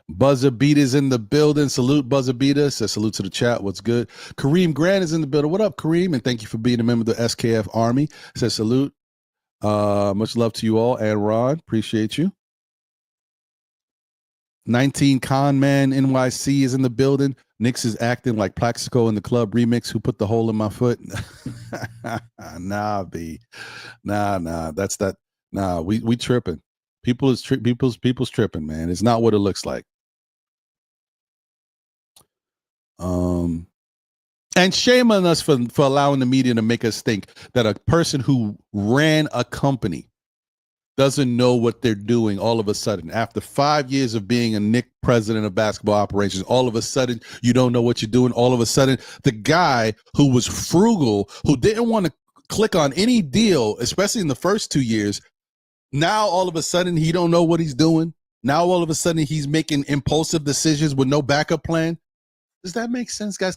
Buzzer Beat is in the building. Salute Buzzer Beater. Says salute to the chat. What's good? Kareem Grant is in the building. What up, Kareem? And thank you for being a member of the SKF Army. Says salute. Much love to you all. And Ron, appreciate you. 19 Con Man NYC is in the building. Knicks is acting like Plaxico in the Club remix. Who put the hole in my foot? Nah, B. Nah. That's that. Nah, we tripping. People's tripping, man. It's not what it looks like. And shame on us for allowing the media to make us think that a person who ran a company doesn't know what they're doing all of a sudden. After 5 years of being a Knicks president of basketball operations, all of a sudden you don't know what you're doing. All of a sudden, the guy who was frugal, who didn't want to click on any deal, especially in the first 2 years, now all of a sudden he don't know what he's doing. Now all of a sudden he's making impulsive decisions with no backup plan. Does that make sense, guys?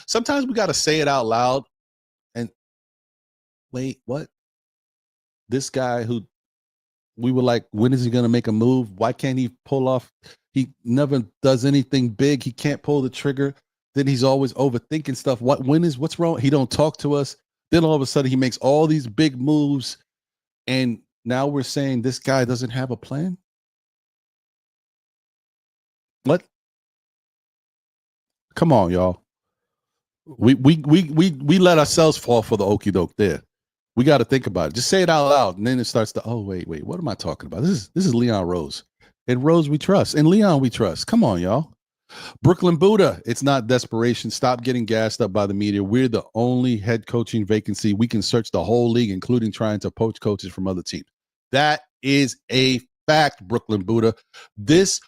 Sometimes we gotta say it out loud. And wait, what? This guy who we were like, when is he going to make a move? Why can't he pull off? He never does anything big. He can't pull the trigger. Then he's always overthinking stuff. What's wrong? He don't talk to us. Then all of a sudden he makes all these big moves. And now we're saying this guy doesn't have a plan. What? Come on, y'all. We let ourselves fall for the okie doke there. We got to think about it. Just say it out loud, and then it starts to, oh, wait, what am I talking about? This is Leon Rose. And Rose we trust. And Leon we trust. Come on, y'all. Brooklyn Buddha, it's not desperation. Stop getting gassed up by the media. We're the only head coaching vacancy. We can search the whole league, including trying to poach coaches from other teams. That is a fact, Brooklyn Buddha.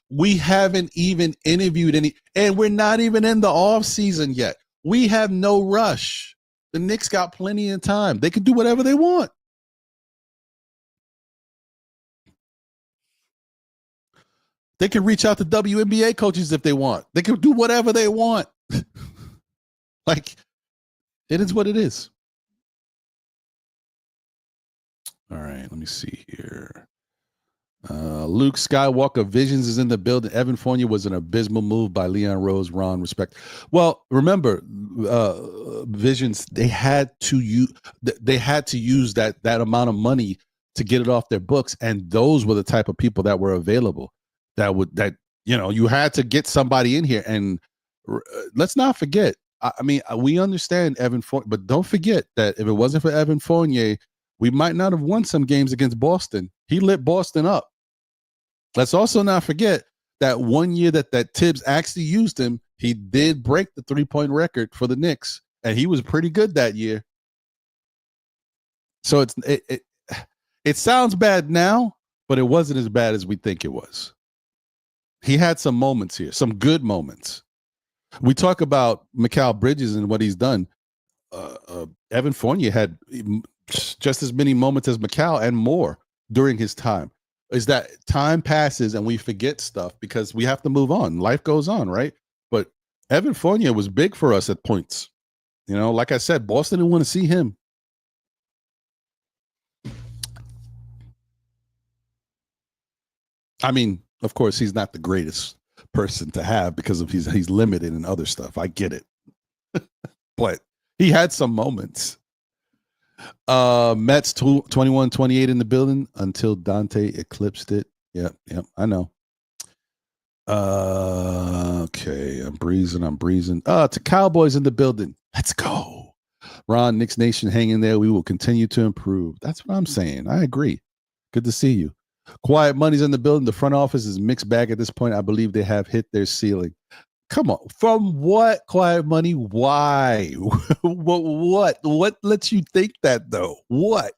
We haven't even interviewed any, and we're not even in the offseason yet. We have no rush. The Knicks got plenty of time. They can do whatever they want. They can reach out to WNBA coaches if they want. They can do whatever they want. Like, it is what it is. All right, let me see here. Luke Skywalker Visions is in the building. Evan Fournier was an abysmal move by Leon Rose. Ron, respect. Well, remember, Visions, they had to use that amount of money to get it off their books, and those were the type of people that were available. You had to get somebody in here, and let's not forget. We understand Evan Fournier, but don't forget that if it wasn't for Evan Fournier, we might not have won some games against Boston. He lit Boston up. Let's also not forget that 1 year that Tibs actually used him, he did break the 3-point record for the Knicks, and he was pretty good that year. So it sounds bad now, but it wasn't as bad as we think it was. He had some moments here, some good moments. We talk about Mikal Bridges and what he's done. Evan Fournier had just as many moments as Mikal and more during his time. Is that time passes and we forget stuff because we have to move on. Life goes on, right? But Evan Fournier was big for us at points. Like I said, Boston didn't want to see him. I mean, of course, he's not the greatest person to have because of he's limited in other stuff. I get it. But he had some moments. Mets 21-28 in the building until Dante eclipsed it. Yep, I know. Okay, I'm breezing. To Cowboys in the building. Let's go. Ron, Knicks Nation, hang in there. We will continue to improve. That's what I'm saying. I agree. Good to see you. Quiet Money's in the building. The front office is mixed bag at this point. I believe they have hit their ceiling. Come on. From what, Quiet Money? Why? What lets you think that, though? What?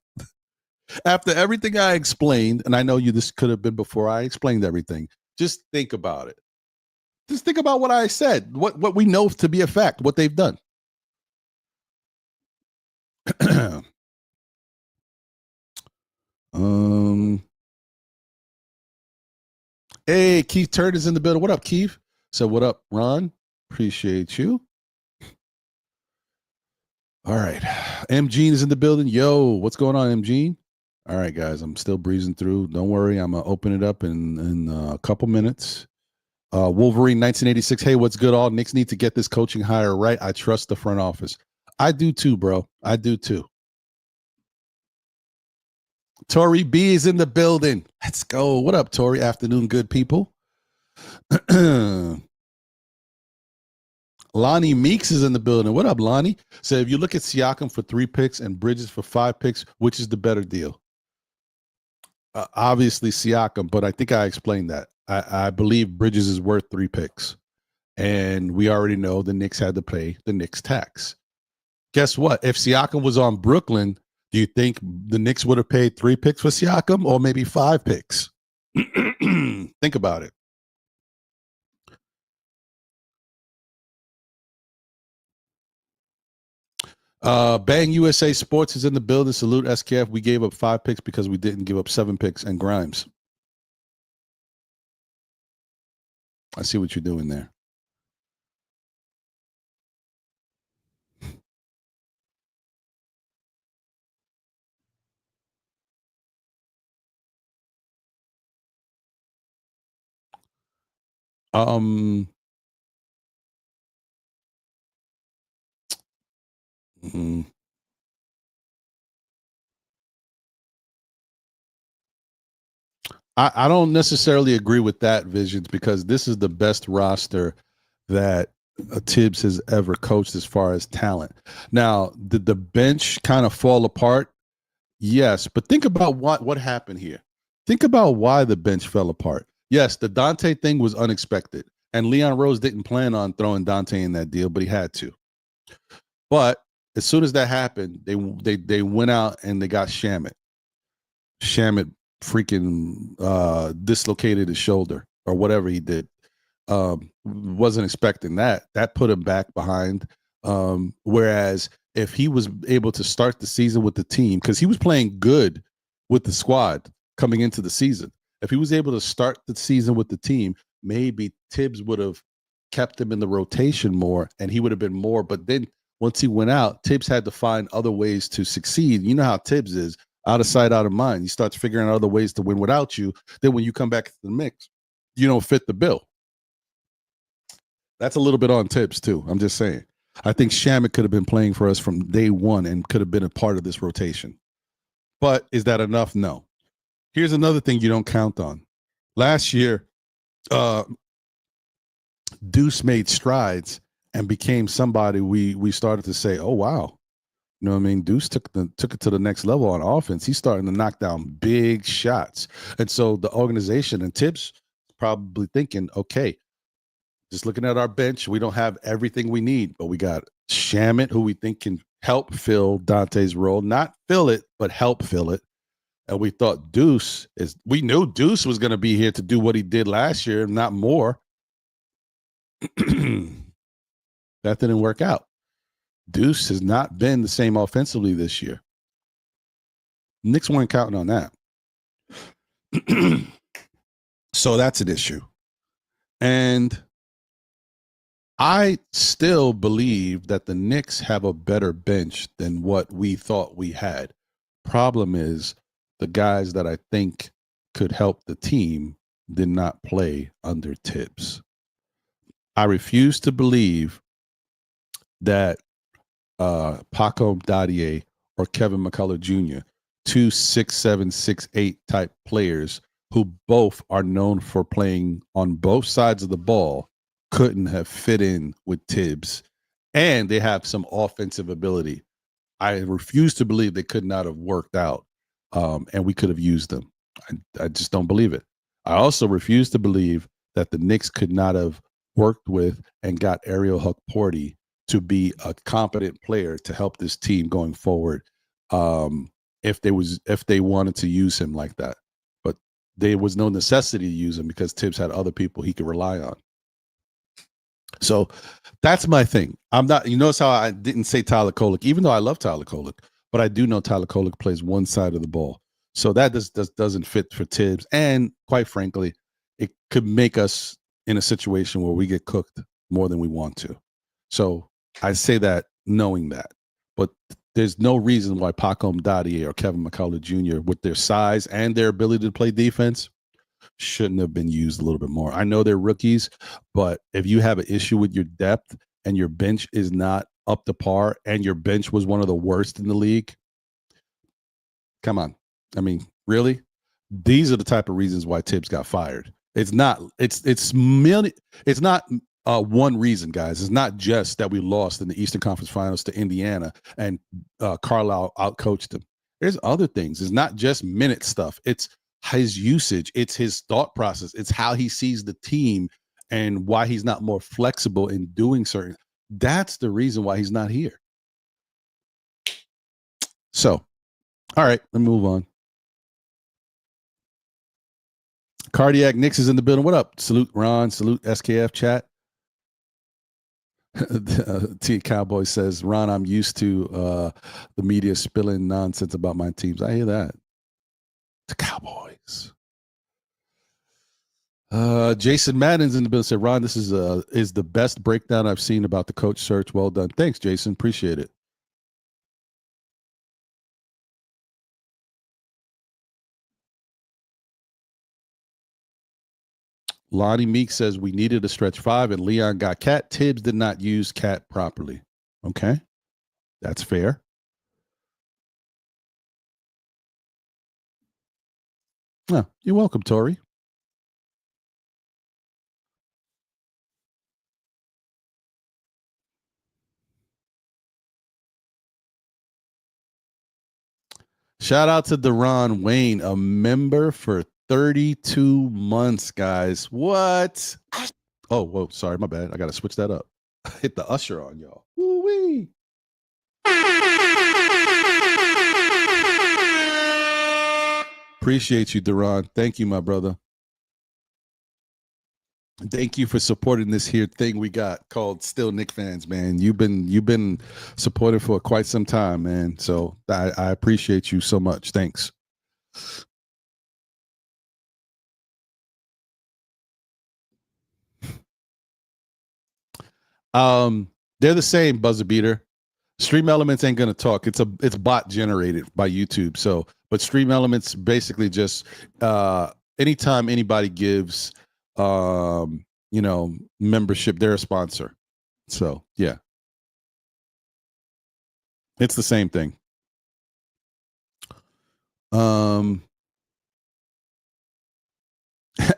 After everything I explained, and I know this could have been before I explained everything, just think about it. Just think about what I said, what we know to be a fact, what they've done. Hey, Keith Turd is in the building. What up, Keith? So what up, Ron? Appreciate you. All right. M. Gene is in the building. Yo, what's going on, M. Gene? All right, guys. I'm still breezing through. Don't worry. I'm going to open it up in a couple minutes. Wolverine 1986. Hey, what's good? All Knicks need to get this coaching hire right. I trust the front office. I do too, bro. I do too. Tori B is in the building. Let's go. What up, Tori? Afternoon, good people. Lonnie Meeks is in the building. What up, Lonnie? So if you look at Siakam for 3 picks and Bridges for 5 picks, which is the better deal? Obviously Siakam, but I think I explained that. I believe Bridges is worth 3 picks. And we already know the Knicks had to pay the Knicks tax. Guess what? If Siakam was on Brooklyn, do you think the Knicks would have paid 3 picks for Siakam or maybe 5 picks? Think about it. Bang USA Sports is in the building. Salute SKF. We gave up 5 picks because we didn't give up 7 picks and Grimes. I see what you're doing there. Mm, I don't necessarily agree with that, Visions, because this is the best roster that Tibbs has ever coached as far as talent. Now, did the bench kind of fall apart? Yes, but think about what happened here. Think about why the bench fell apart. Yes, the Dante thing was unexpected, and Leon Rose didn't plan on throwing Dante in that deal, but he had to. But as soon as that happened, they went out and they got Shamit. Shamit freaking dislocated his shoulder or whatever he did. Wasn't expecting that. That put him back behind. Whereas if he was able to start the season with the team, because he was playing good with the squad coming into the season, if he was able to start the season with the team, maybe Tibbs would have kept him in the rotation more and he would have been more. But then once he went out, Tibbs had to find other ways to succeed. You know how Tibbs is, out of sight, out of mind. He starts figuring out other ways to win without you. Then when you come back to the mix, you don't fit the bill. That's a little bit on Tibbs too. I'm just saying. I think Shamit could have been playing for us from day one and could have been a part of this rotation. But is that enough? No. Here's another thing you don't count on. Last year, Deuce made strides and became somebody we started to say, oh, wow. You know what I mean? Deuce took it to the next level on offense. He's starting to knock down big shots. And so the organization and Tibbs probably thinking, okay, just looking at our bench, we don't have everything we need, but we got Shamit, who we think can help fill Dante's role, not fill it, but help fill it. And we thought we knew Deuce was going to be here to do what he did last year, not more. That didn't work out. Deuce has not been the same offensively this year. Knicks weren't counting on that. So that's an issue. And I still believe that the Knicks have a better bench than what we thought we had. Problem is, the guys that I think could help the team did not play under Tibbs. I refuse to believe that Paco Dadier or Kevin McCullough Jr., 2 6'7", 6'8" type players who both are known for playing on both sides of the ball, couldn't have fit in with Tibs, and they have some offensive ability. I refuse to believe they could not have worked out, and we could have used them. I just don't believe it. I also refuse to believe that the Knicks could not have worked with and got Ariel Hukporti to be a competent player to help this team going forward, if they wanted to use him like that. But there was no necessity to use him because Tibbs had other people he could rely on. So that's my thing. I'm not, you notice how I didn't say Tyler Kolek, even though I love Tyler Kolek, but I do know Tyler Kolek plays one side of the ball. So that doesn't fit for Tibbs. And quite frankly, it could make us in a situation where we get cooked more than we want to. So I say that knowing that. But there's no reason why Pacom Dadier or Kevin McCullough Jr., with their size and their ability to play defense, shouldn't have been used a little bit more. I know they're rookies, but if you have an issue with your depth and your bench is not up to par and your bench was one of the worst in the league, come on. I mean, really? These are the type of reasons why Tibbs got fired. It's not one reason, guys. It's not just that we lost in the Eastern Conference Finals to Indiana and Carlisle outcoached them. There's other things. It's not just minute stuff. It's his usage. It's his thought process. It's how he sees the team and why he's not more flexible in doing certain. That's the reason why he's not here. So, all right, let me move on. Cardiac Knicks is in the building. What up? Salute Ron. Salute SKF chat. T Cowboy says, Ron, I'm used to the media spilling nonsense about my teams. I hear that. The Cowboys. Jason Madden's in the building. Said, Ron, this is the best breakdown I've seen about the coach search. Well done. Thanks, Jason. Appreciate it. Lonnie Meek says we needed a stretch five and Leon got Cat. Tibbs did not use Cat properly. Okay. That's fair. Oh, you're welcome, Tori. Shout out to Deron Wayne, a member for 32 months, guys. What? Oh, whoa, sorry, my bad. I got to switch that up. Hit the usher on y'all. Woo-wee. Appreciate you, Deron. Thank you, my brother. Thank you for supporting this here thing we got called Still Knick Fans, man. You've been supported for quite some time, man. So I appreciate you so much. Thanks. They're the same, buzzer beater. Stream Elements ain't gonna talk. It's bot generated by YouTube. So, but Stream Elements basically just anytime anybody gives membership, they're a sponsor. So yeah. It's the same thing.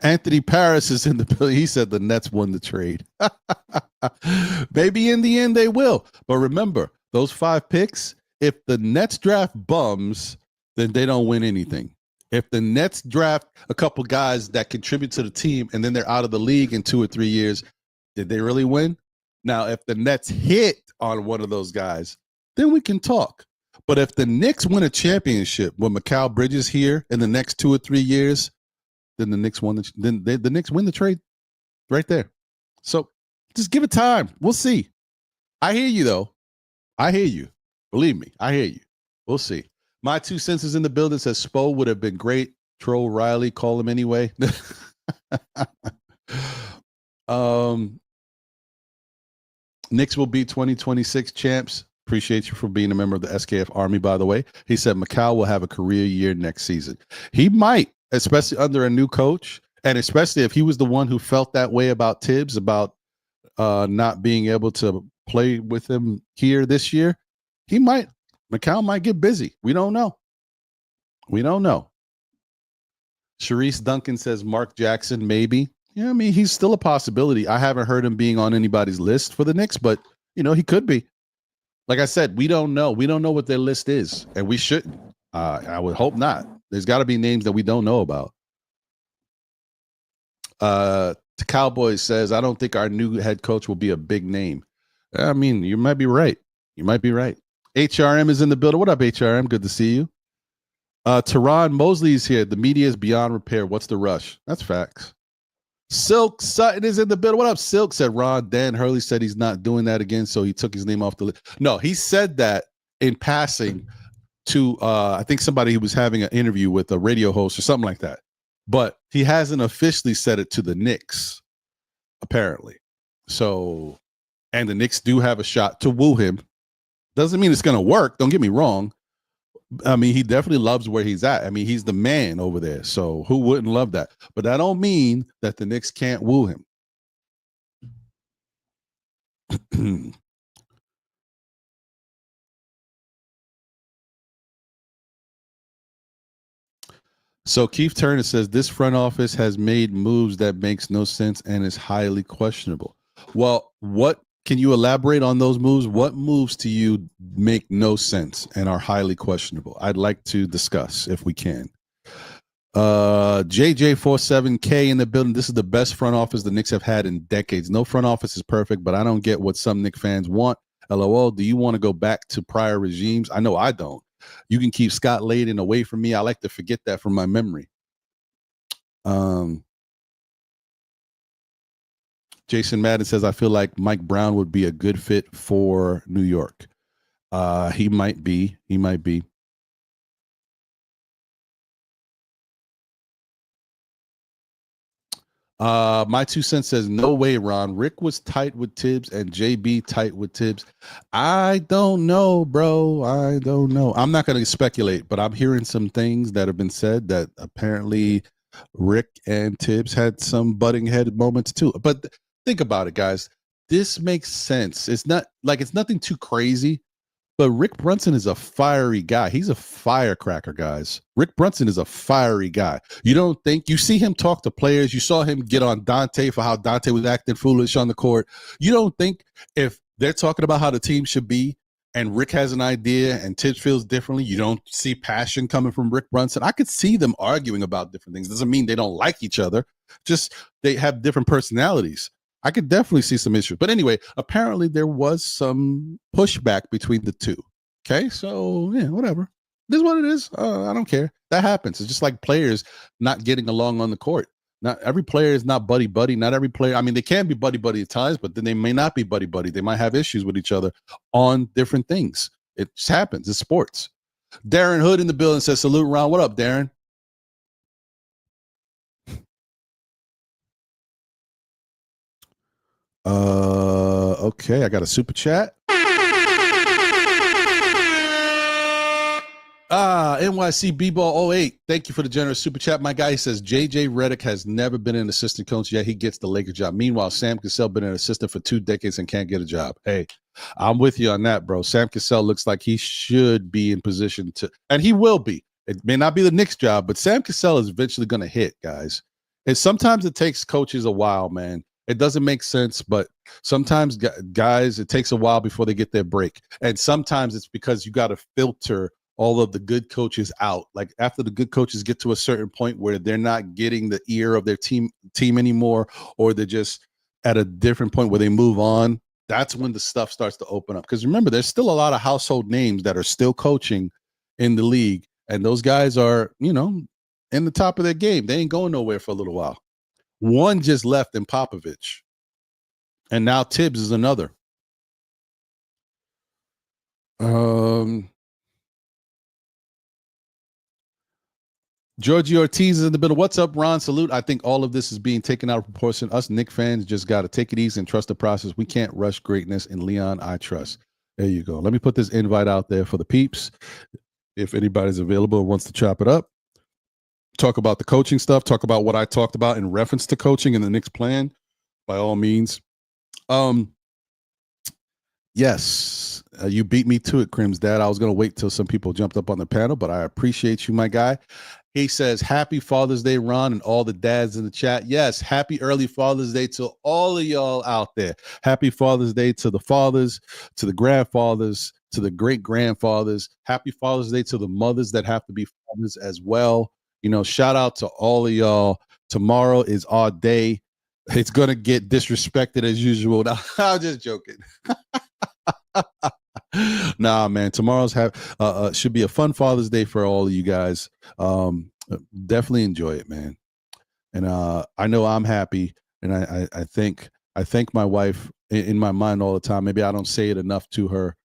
Anthony Paris is in the building. He said the Nets won the trade. Maybe in the end they will. But remember, those 5 picks, if the Nets draft bums, then they don't win anything. If the Nets draft a couple guys that contribute to the team and then they're out of the league in 2 or 3 years, did they really win? Now, if the Nets hit on one of those guys, then we can talk. But if the Knicks win a championship with Mikal Bridges here in the next 2 or 3 years, then the Knicks won. The Knicks win the trade right there. So just give it time. We'll see. I hear you, though. I hear you. Believe me, I hear you. We'll see. My 2 cents is in the building. Says Spo would have been great. Troll Riley, call him anyway. Knicks will be 2026 champs. Appreciate you for being a member of the SKF Army, by the way. He said Mikal will have a career year next season. He might, especially under a new coach, and especially if he was the one who felt that way about Tibbs, about not being able to play with him here this year. He might McCown might get busy. We don't know. We don't know. Sharice Duncan says Mark Jackson, maybe. Yeah, I mean, he's still a possibility. I haven't heard him being on anybody's list for the Knicks, but, he could be. Like I said, we don't know. We don't know what their list is, and we shouldn't. I would hope not. There's got to be names that we don't know about. The Cowboys says, I don't think our new head coach will be a big name. I mean, you might be right. You might be right. HRM is in the building. What up, HRM? Good to see you. Teron Mosley's here. The media is beyond repair. What's the rush? That's facts. Silk Sutton is in the building. What up, Silk? Said Ron. Dan Hurley said he's not doing that again, so he took his name off the list. No, he said that in passing to, I think somebody who was having an interview with a radio host or something like that. But he hasn't officially said it to the Knicks, apparently. So, and the Knicks do have a shot to woo him. Doesn't mean it's going to work. Don't get me wrong. I mean, he definitely loves where he's at. I mean, he's the man over there. So who wouldn't love that? But that don't mean that the Knicks can't woo him. So Keith Turner says this front office has made moves that makes no sense and is highly questionable. Well, what can you elaborate on those moves? What moves to you make no sense and are highly questionable? I'd like to discuss if we can. JJ47K in the building. This is the best front office the Knicks have had in decades. No front office is perfect, but I don't get what some Knicks fans want. LOL, do you want to go back to prior regimes? I know I don't. You can keep Scott Layden away from me. I like to forget that from my memory. Jason Madden says, I feel like Mike Brown would be a good fit for New York. He might be. He might be. My 2 cents says, no way, Ron. Rick was tight with Tibs and JB tight with Tibs. I don't know, bro. I don't know. I'm not going to speculate, but I'm hearing some things that have been said that apparently Rick and Tibs had some butting head moments too. But think about it, guys. This makes sense. It's nothing too crazy. But Rick Brunson is a fiery guy. He's a firecracker, guys. Rick Brunson is a fiery guy. You don't think, you see him talk to players. You saw him get on Dante for how Dante was acting foolish on the court. You don't think if they're talking about how the team should be and Rick has an idea and Tibbs feels differently, you don't see passion coming from Rick Brunson? I could see them arguing about different things. Doesn't mean they don't like each other. Just they have different personalities. I could definitely see some issues. But anyway, apparently there was some pushback between the two. Okay, so yeah, whatever. This is what it is. I don't care. That happens. It's just like players not getting along on the court. Not every player is not buddy-buddy. Not every player. I mean, they can be buddy-buddy at times, but then they may not be buddy-buddy. They might have issues with each other on different things. It just happens. It's sports. Darren Hood in the building says, salute, Ron. What up, Darren? Okay, I got a super chat. NYC B-Ball 08. Thank you for the generous super chat. My guy says JJ Redick has never been an assistant coach yet. He gets the Laker job. Meanwhile, Sam Cassell been an assistant for 2 decades and can't get a job. Hey, I'm with you on that, bro. Sam Cassell looks like he should be in position to, and he will be. It may not be the Knicks job, but Sam Cassell is eventually going to hit, guys. And sometimes it takes coaches a while, man. It doesn't make sense, but sometimes guys, it takes a while before they get their break. And sometimes it's because you got to filter all of the good coaches out. Like after the good coaches get to a certain point where they're not getting the ear of their team anymore, or they're just at a different point where they move on, that's when the stuff starts to open up. Because remember, there's still a lot of household names that are still coaching in the league. And those guys are, in the top of their game. They ain't going nowhere for a little while. One just left in Popovich. And now Tibs is another. Georgie Ortiz is in the middle. What's up, Ron? Salute. I think all of this is being taken out of proportion. Us Knicks fans just got to take it easy and trust the process. We can't rush greatness. In Leon, I trust. There you go. Let me put this invite out there for the peeps. If anybody's available and wants to chop it up, talk about the coaching stuff, talk about what I talked about in reference to coaching and the Knicks plan, by all means. Yes, you beat me to it, Crim's dad. I was going to wait till some people jumped up on the panel, but I appreciate you, my guy. He says, happy Father's Day, Ron, and all the dads in the chat. Yes, happy early Father's Day to all of y'all out there. Happy Father's Day to the fathers, to the grandfathers, to the great-grandfathers. Happy Father's Day to the mothers that have to be fathers as well. You know, shout out to all of y'all. Tomorrow is our day. It's going to get disrespected as usual. No, I'm just joking. Nah, man. Tomorrow's should be a fun Father's Day for all of you guys. Definitely enjoy it, man. And I know I'm happy, and I thank my wife in my mind all the time. Maybe I don't say it enough to her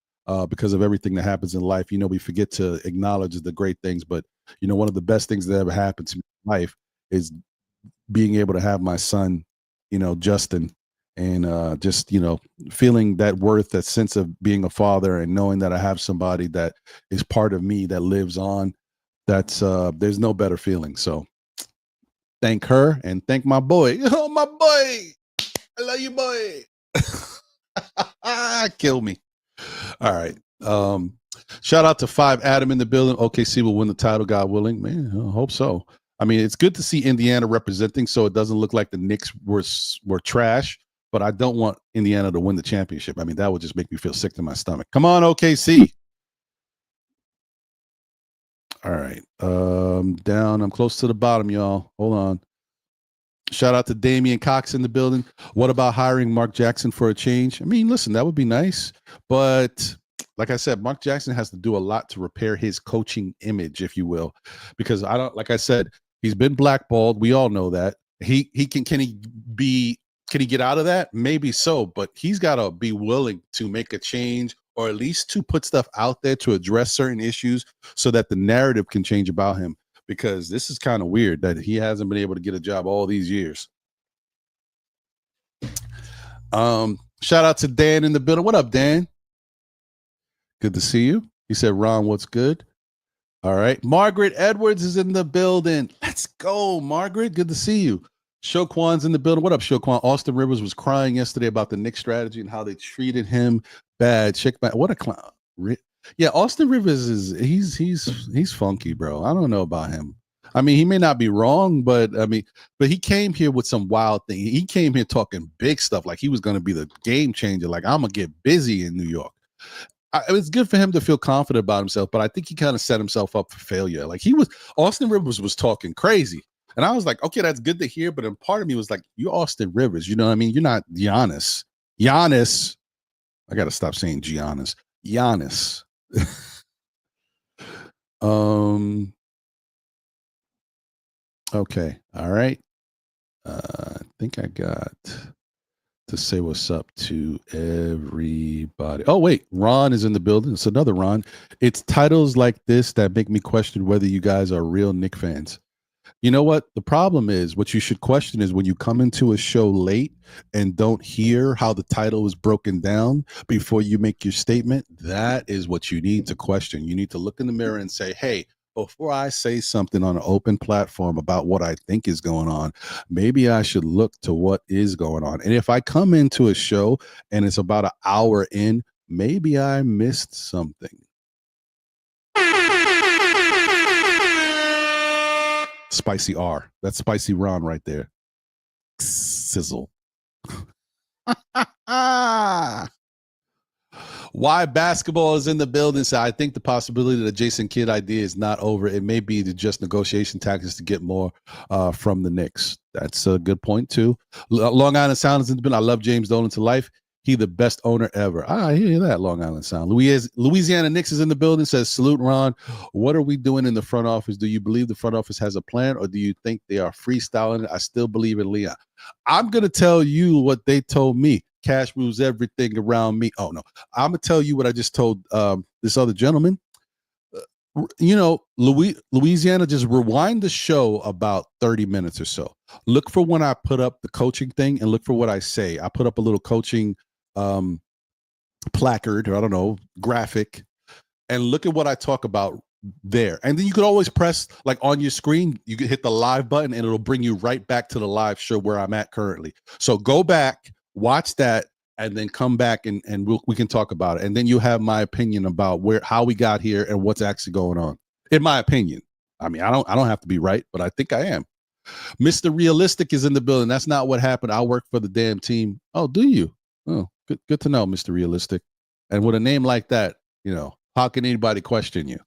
because of everything that happens in life. You know, we forget to acknowledge the great things, but you know, one of the best things that ever happened to me in life is being able to have my son, you know, Justin, and just, you know, feeling that worth, that sense of being a father and knowing that I have somebody that is part of me that lives on. That's there's no better feeling. So thank her and thank my boy. Oh, my boy. I love you, boy. Kill me. All right. Shout out to 5 Adam in the building. OKC will win the title, God willing. Man, I hope so. I mean, it's good to see Indiana representing, so it doesn't look like the Knicks were trash. But I don't want Indiana to win the championship. I mean, that would just make me feel sick to my stomach. Come on, OKC. All right. Down. I'm close to the bottom, y'all. Hold on. Shout out to Damian Cox in the building. What about hiring Mark Jackson for a change? I mean, listen, that would be nice. But like I said, Mark Jackson has to do a lot to repair his coaching image, if you will. Because like I said, he's been blackballed. We all know that. Can he get out of that? Maybe so, but he's got to be willing to make a change, or at least to put stuff out there to address certain issues so that the narrative can change about him. Because this is kind of weird that he hasn't been able to get a job all these years. Shout out to Dan in the building. What up, Dan? Good to see you. He said, Ron, what's good? All right. Margaret Edwards is in the building. Let's go, Margaret. Good to see you. Shoquan's in the building. What up, Shoquan? Austin Rivers was crying yesterday about the Knicks strategy and how they treated him bad. What a clown. Yeah, Austin Rivers he's funky, bro. I don't know about him. I mean, he may not be wrong, but he came here with some wild thing. He came here talking big stuff, like he was going to be the game changer. Like, I'm gonna get busy in New York. It's good for him to feel confident about himself, but I think he kind of set himself up for failure. Like, Austin Rivers was talking crazy, and I was like, okay, that's good to hear. But then part of me was like, you're Austin Rivers, you know what I mean? You're not Giannis. I got to stop saying Giannis. Giannis. Okay. All right. I think I got to say what's up to everybody. Oh, wait. Ron is in the building. It's another Ron. It's titles like this that make me question whether you guys are real Knicks fans. You know what? The problem is, what you should question is when you come into a show late and don't hear how the title is broken down before you make your statement. That is what you need to question. You need to look in the mirror and say, hey, before I say something on an open platform about what I think is going on, maybe I should look to what is going on. And if I come into a show and it's about an hour in, maybe I missed something. Spicy R. That's spicy Ron right there. Sizzle. Why basketball is in the building? So I think the possibility that the Jason Kidd idea is not over. It may be just negotiation tactics to get more from the Knicks. That's a good point too. Long Island Sound is in the building. I love James Dolan to life. He the best owner ever. I hear that, Long Island Sound. Louisiana Knicks is in the building, says, salute, Ron. What are we doing in the front office? Do you believe the front office has a plan, or do you think they are freestyling? I still believe in Leon. I'm going to tell you what they told me. Cash moves everything around me. Oh, no. I'm going to tell you what I just told this other gentleman. You know, Louisiana, just rewind the show about 30 minutes or so. Look for when I put up the coaching thing and look for what I say. I put up a little coaching placard, or I don't know, graphic, and look at what I talk about there. And then you could always press, like, on your screen, you could hit the live button and it'll bring you right back to the live show where I'm at currently. So go back, watch that, and then come back and we can talk about it. And then you have my opinion about how we got here and what's actually going on. In my opinion. I mean, I don't have to be right, but I think I am. Mr. Realistic is in the building. That's not what happened. I work for the damn team. Oh, do you? Oh, good to know, Mr. Realistic. And with a name like that, how can anybody question you?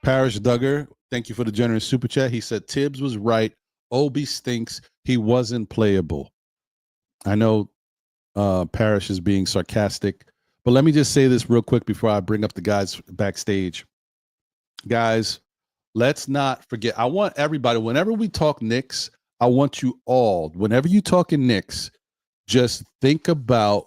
Parrish Duggar, thank you for the generous super chat. He said Tibbs was right. Obi stinks. He wasn't playable. I know Parrish is being sarcastic, but let me just say this real quick before I bring up the guys backstage. Guys, let's not forget. I want everybody, whenever we talk Knicks, I want you all, whenever you talking Knicks, just think about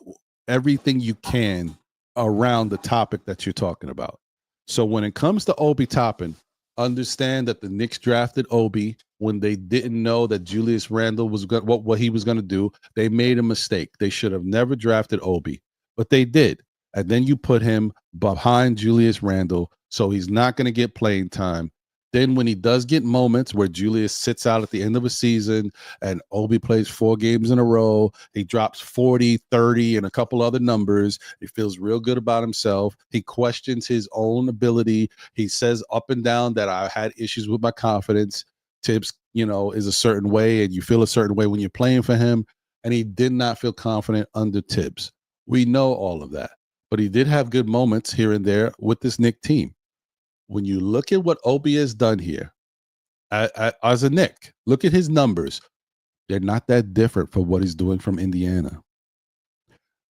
everything you can around the topic that you're talking about. So when it comes to Obi Toppin, understand that the Knicks drafted Obi when they didn't know that Julius Randle was what he was going to do. They made a mistake. They should have never drafted Obi, but they did. And then you put him behind Julius Randle, so he's not going to get playing time. Then when he does get moments where Julius sits out at the end of a season and Obi plays 4 games in a row, he drops 40, 30, and a couple other numbers. He feels real good about himself. He questions his own ability. He says up and down that I had issues with my confidence. Tibs, is a certain way, and you feel a certain way when you're playing for him. And he did not feel confident under Tibs. We know all of that. But he did have good moments here and there with this Knicks team. When you look at what Obi has done here, as a Knick, look at his numbers. They're not that different from what he's doing from Indiana.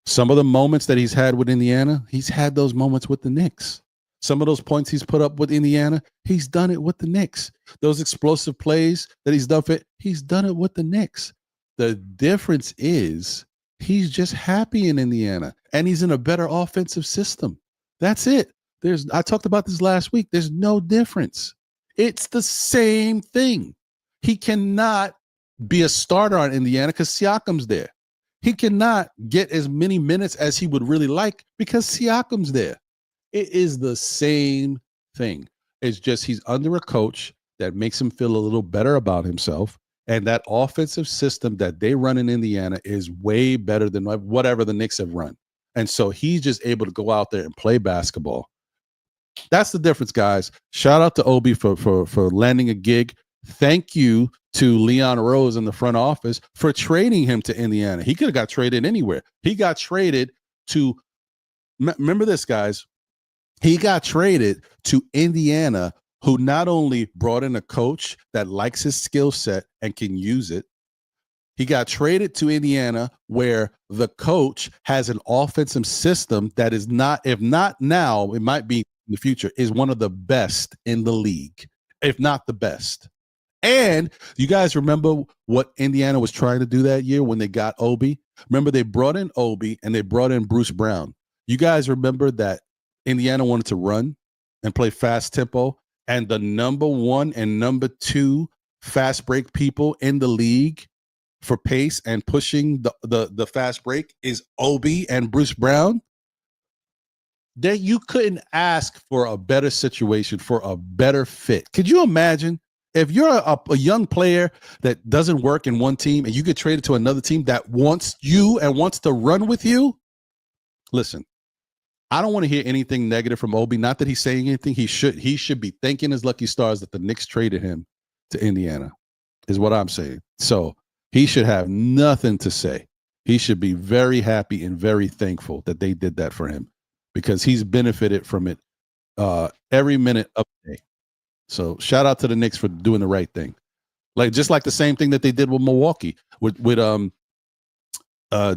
Some of the moments that he's had with Indiana, he's had those moments with the Knicks. Some of those points he's put up with Indiana, he's done it with the Knicks. Those explosive plays that he's done he's done it with the Knicks. The difference is he's just happy in Indiana, and he's in a better offensive system. That's it. I talked about this last week. There's no difference. It's the same thing. He cannot be a starter on Indiana because Siakam's there. He cannot get as many minutes as he would really like because Siakam's there. It is the same thing. It's just he's under a coach that makes him feel a little better about himself. And that offensive system that they run in Indiana is way better than whatever the Knicks have run. And so he's just able to go out there and play basketball. That's the difference, guys. Shout out to Obi for landing a gig. Thank you to Leon Rose in the front office for trading him to Indiana. He could have got traded anywhere. He got traded to, remember this, guys. He got traded to Indiana, who not only brought in a coach that likes his skill set and can use it. He got traded to Indiana, where the coach has an offensive system that is not, if not now, it might be in the future, is one of the best in the league, if not the best. And you guys remember what Indiana was trying to do that year when they got Obi? Remember, they brought in Obi and they brought in Bruce Brown. You guys remember that Indiana wanted to run and play fast tempo, and the number 1 and number 2 fast break people in the league for pace and pushing the fast break is Obi and Bruce Brown. That you couldn't ask for a better situation, for a better fit. Could you imagine if you're a young player that doesn't work in one team and you get traded to another team that wants you and wants to run with you? Listen, I don't want to hear anything negative from Obi. Not that he's saying anything. He should be thanking his lucky stars that the Knicks traded him to Indiana, is what I'm saying. So he should have nothing to say. He should be very happy and very thankful that they did that for him, because he's benefited from it every minute of the day. So shout out to the Knicks for doing the right thing. Just like the same thing that they did with Milwaukee with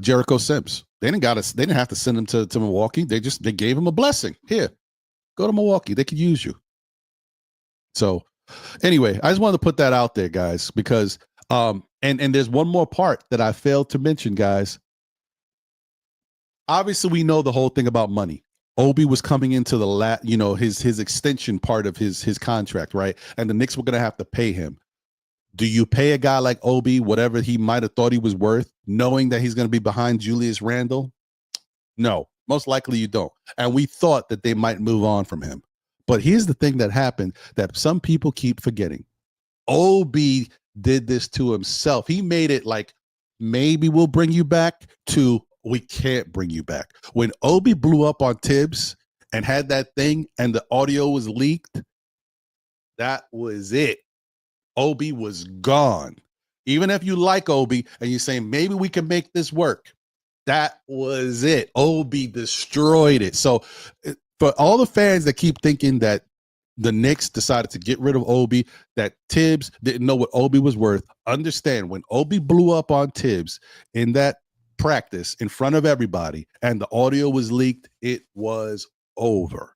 Jericho Sims. They didn't have to send him to Milwaukee. They gave him a blessing. Here, go to Milwaukee. They could use you. So anyway, I just wanted to put that out there, guys, because and there's one more part that I failed to mention, guys. Obviously, we know the whole thing about money. Obi was coming into the his extension part of his contract, right? And the Knicks were going to have to pay him. Do you pay a guy like Obi whatever he might have thought he was worth, knowing that he's going to be behind Julius Randle? No, most likely you don't. And we thought that they might move on from him. But here's the thing that happened that some people keep forgetting. Obi did this to himself. He made it like, maybe we'll bring you back, to we can't bring you back. When Obi blew up on Tibs and had that thing and the audio was leaked, that was it. Obi was gone. Even if you like Obi and you're saying maybe we can make this work, that was it. Obi destroyed it. So for all the fans that keep thinking that the Knicks decided to get rid of Obi, that Tibs didn't know what Obi was worth, understand when Obi blew up on Tibs in that practice in front of everybody and the audio was leaked, it was over.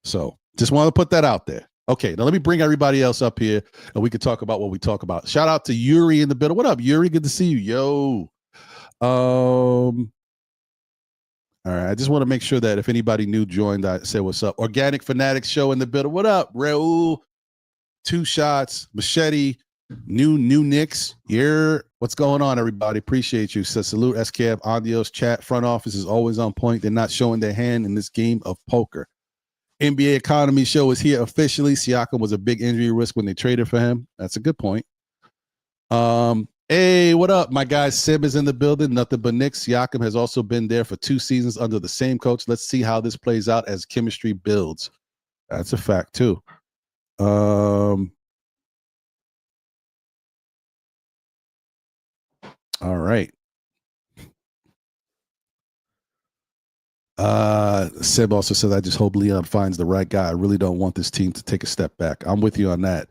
So just want to put that out there. Okay, now let me bring everybody else up here and we can talk about what we talk about. Shout out to Yuri in the building. What up, Yuri? Good to see you. Yo. All right, I just want to make sure that if anybody new joined, I say what's up. Organic Fanatics show in the building. What up, Raul? Two shots, Machete, new Knicks. Yeah, what's going on, everybody? Appreciate you. Says salute, SKF, Adios, chat. Front office is always on point. They're not showing their hand in this game of poker. NBA Economy show is here officially. Siakam was a big injury risk when they traded for him. That's a good point. Hey, what up? My guy Sib is in the building. Nothing but Knicks. Siakam has also been there for 2 seasons under the same coach. Let's see how this plays out as chemistry builds. That's a fact, too. All right. Seb also says, I just hope Leon finds the right guy. I really don't want this team to take a step back. I'm with you on that.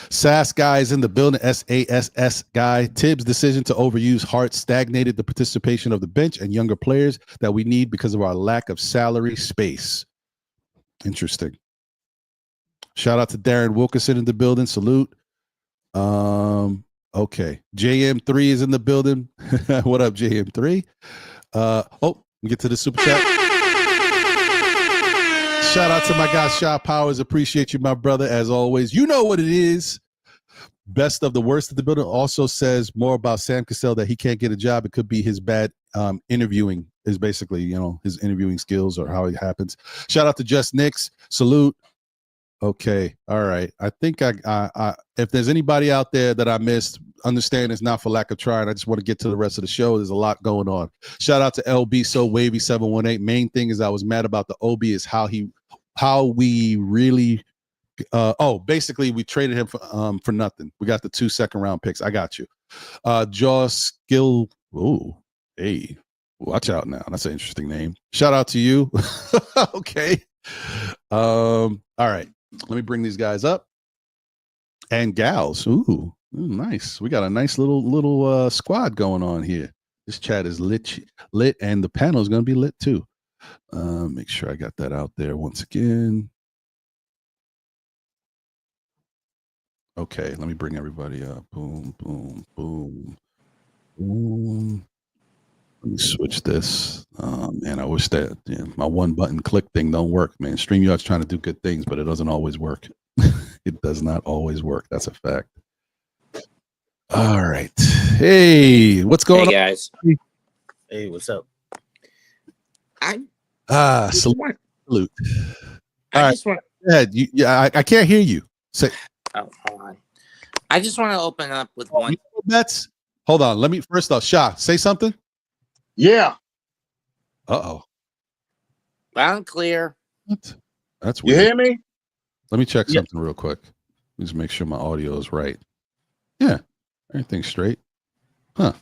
SAS guy is in the building. SASS guy. Tibbs' decision to overuse Hart stagnated the participation of the bench and younger players that we need because of our lack of salary space. Interesting. Shout out to Darren Wilkinson in the building. Salute. Okay. JM3 is in the building. What up, JM3? We get to the super chat. Shout out to my guy, Shaw Powers. Appreciate you, my brother, as always. You know what it is. Best of the worst of the building also says more about Sam Cassell that he can't get a job. It could be his bad interviewing, is basically, his interviewing skills or how it happens. Shout out to Just Knicks. Salute. Okay. All right. I think I if there's anybody out there that I missed, understand it's not for lack of trying. I just want to get to the rest of the show. There's a lot going on. Shout out to LB So Wavy 718. Main thing is I was mad about the OB is how we really basically we traded him for nothing. We got the 2 second-round picks. I got you. Jaw Skill. Oh, hey, watch out now. That's an interesting name. Shout out to you. Okay. All right. Let me bring these guys up. And gals. Ooh, nice. We got a nice little squad going on here. This chat is lit, and the panel is going to be lit too. Make sure I got that out there once again. Okay, let me bring everybody up. Boom, boom, boom, boom. Let me switch this. Man, I wish that my one button click thing don't work, man. StreamYard's trying to do good things, but it doesn't always work. It does not always work. That's a fact. All right. Hey, what's going on? Hey, guys. Hey, what's up? Salute. I can't hear you. Say. Oh, hold on. I just want to open up with one. Bets. Hold on. Let me first off, Shah, say something. Yeah. Uh-oh. Loud and clear. What? That's weird. You hear me? Let me check something real quick. Just make sure my audio is right. Yeah. Everything's straight. Huh.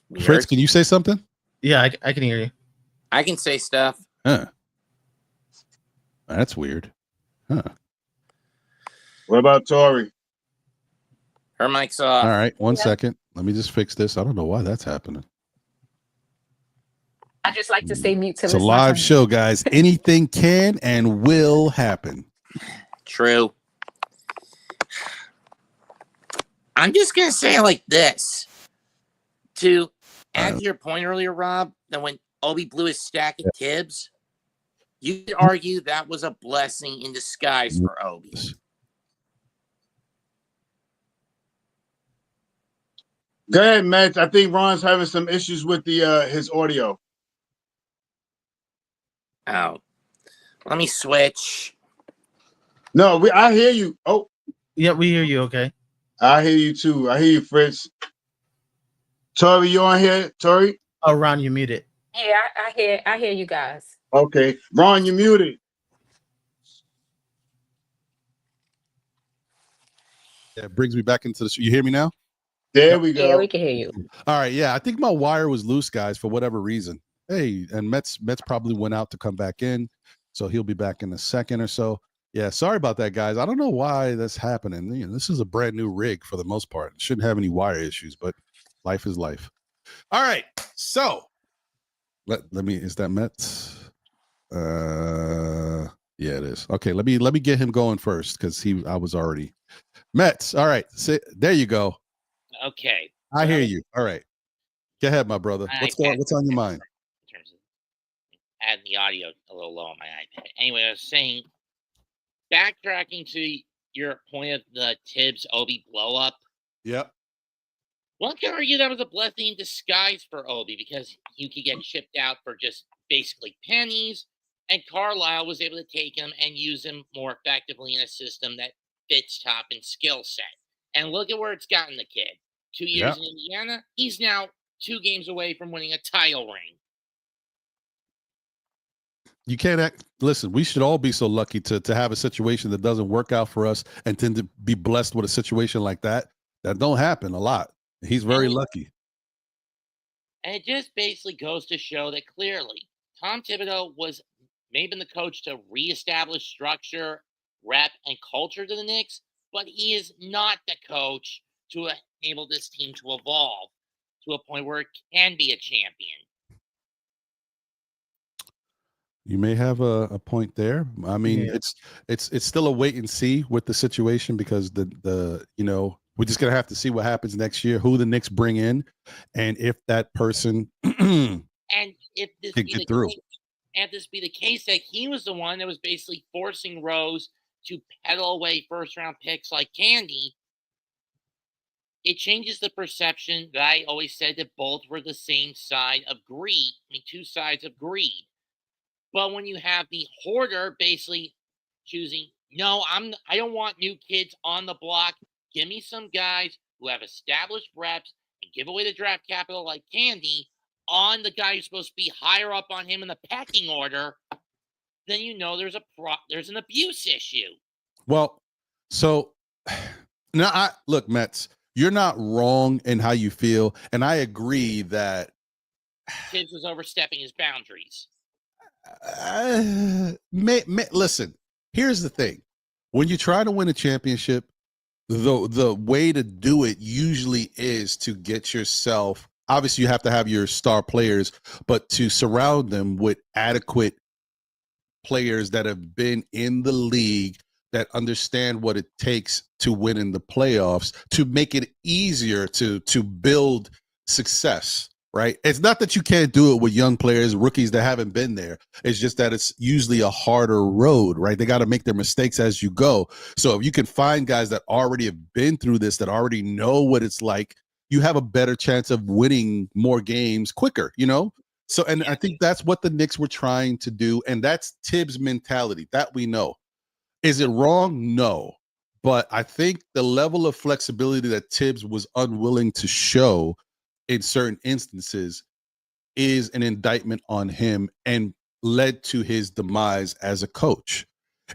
Weird. Fritz, can you say something? Yeah, I can hear you. I can say stuff. Huh. That's weird. Huh. What about Tori? Her mic's off. All right. One second. Let me just fix this. I don't know why that's happening. I just like to stay mute till it's a live show, guys. Anything can and will happen. True. I'm just going to say it like this. To add to your point earlier, Rob, that when Obi blew his stack at Tibbs, you could argue that was a blessing in disguise for Obi. Go ahead, Matt. I think Ron's having some issues with the his audio. Oh. Let me switch. No, I hear you. Oh. Yeah, we hear you. Okay. I hear you too. I hear you, Fritz. Tori, you on here? Tori? Oh, Ron, you muted. Yeah, I hear you guys. Okay. Ron, you muted. Yeah, it brings me back into the. You hear me now? There we Yeah, go. we can hear you. All right, yeah, I think my wire was loose, guys, for whatever reason. Hey, and Mets probably went out to come back in, so he'll be back in a second or so. Yeah, sorry about that, guys. I don't know why that's happening. You know, this is a brand new rig for the most part. It shouldn't have any wire issues, but life is life. All right, so let me. Is that Mets? Yeah, it is. Okay, let me get him going first because I was already Mets. All right, there you go. Okay. I hear you. All right. Go ahead, my brother. What's on your mind? In terms of adding the audio a little low on my iPad. Anyway, I was saying, backtracking to your point of the Tibs Obi blow up. Yep. One can argue that was a blessing in disguise for Obi because you could get shipped out for just basically pennies, and Carlisle was able to take him and use him more effectively in a system that fits Toppin's skill set. And look at where it's gotten the kid. 2 years in Indiana, he's now 2 games away from winning a title ring. You can't listen, we should all be so lucky to have a situation that doesn't work out for us and tend to be blessed with a situation like that. That don't happen a lot. He's very lucky. And it just basically goes to show that clearly Tom Thibodeau was maybe the coach to reestablish structure, rep, and culture to the Knicks, but he is not the coach to enable this team to evolve to a point where it can be a champion. You may have a point there. I mean, it's still a wait and see with the situation because the we're just gonna have to see what happens next year, who the Knicks bring in, and if that person and if this can get through. And this be the case that he was the one that was basically forcing Rose to peddle away first-round picks like candy, it changes the perception that I always said that both were the same side of greed. I mean, two sides of greed. But when you have the hoarder basically choosing, no, I don't want new kids on the block. Give me some guys who have established reps and give away the draft capital like candy on the guy who's supposed to be higher up on him in the pecking order, then there's an abuse issue. Well, so now look, Mets, you're not wrong in how you feel, and I agree that Tibs was overstepping his boundaries. Listen, here's the thing. When you try to win a championship, the way to do it usually is to get yourself, obviously you have to have your star players, but to surround them with adequate players that have been in the league, that understand what it takes to win in the playoffs, to make it easier to build success. Right. It's not that you can't do it with young players, rookies that haven't been there. It's just that it's usually a harder road, right? They got to make their mistakes as you go. So if you can find guys that already have been through this, that already know what it's like, you have a better chance of winning more games quicker, So, and I think that's what the Knicks were trying to do. And that's Tibbs' mentality, that we know. Is it wrong? No. But I think the level of flexibility that Tibbs was unwilling to show in certain instances is an indictment on him and led to his demise as a coach.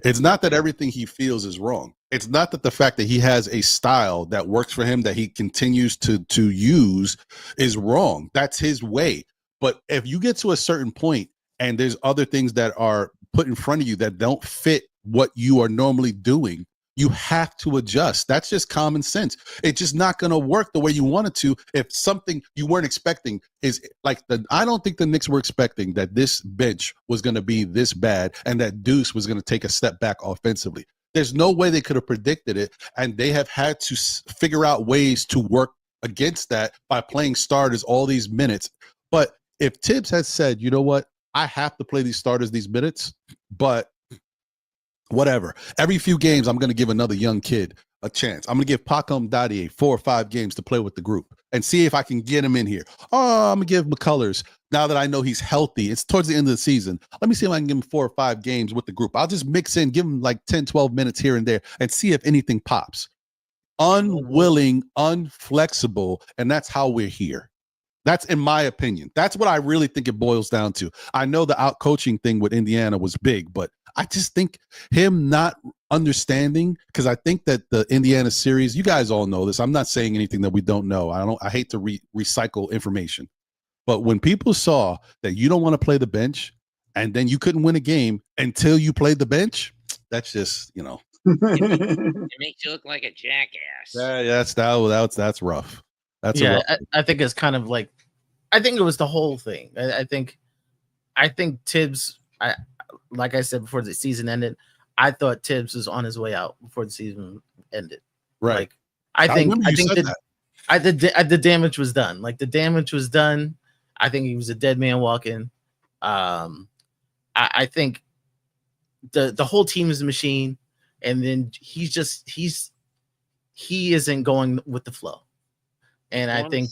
It's not that everything he feels is wrong. It's not that the fact that he has a style that works for him that he continues to use is wrong. That's his way. But if you get to a certain point and there's other things that are put in front of you that don't fit what you are normally doing, you have to adjust. That's just common sense. It's just not going to work the way you want it to if something you weren't expecting is like I don't think the Knicks were expecting that this bench was going to be this bad and that Deuce was going to take a step back offensively. There's no way they could have predicted it, and they have had to figure out ways to work against that by playing starters all these minutes. But if Tibbs had said, you know what, I have to play these starters these minutes, but whatever. Every few games, I'm going to give another young kid a chance. I'm going to give Pacom Dadier 4 or 5 games to play with the group and see if I can get him in here. Oh, I'm going to give McCullers, now that I know he's healthy, it's towards the end of the season, let me see if I can give him 4 or 5 games with the group. I'll just mix in, give him like 10, 12 minutes here and there and see if anything pops. unwilling, unflexible, and that's how we're here. That's in my opinion. That's what I really think it boils down to. I know the out coaching thing with Indiana was big, but I just think him not understanding, because I think that the Indiana series, you guys all know this. I'm not saying anything that we don't know. I hate to recycle information. But when people saw that you don't want to play the bench and then you couldn't win a game until you played the bench, that's just, It makes you look like a jackass. that's rough. That's yeah. rough. I think it's kind of like, I think it was the whole thing. I think Tibbs. Like I said before the season ended, I thought Tibbs was on his way out before the season ended. Right. Like, I think that. the damage was done. Like the damage was done. I think he was a dead man walking. I think the whole team is a machine, and then he isn't going with the flow. And I think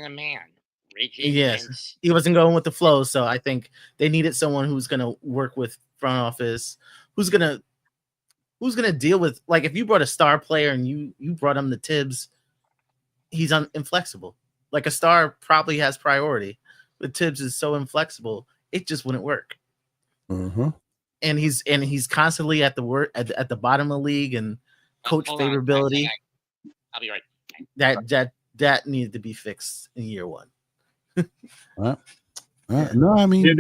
a man. Yes, he wasn't going with the flow. So I think they needed someone who's going to work with front office, who's going to deal with, like, if you brought a star player and you brought him to Tibbs, he's inflexible. Like, a star probably has priority, but Tibbs is so inflexible, it just wouldn't work. Mm-hmm. And he's constantly at the bottom of the league and coach favorability. I'll be right. That needed to be fixed in year one. No, I mean,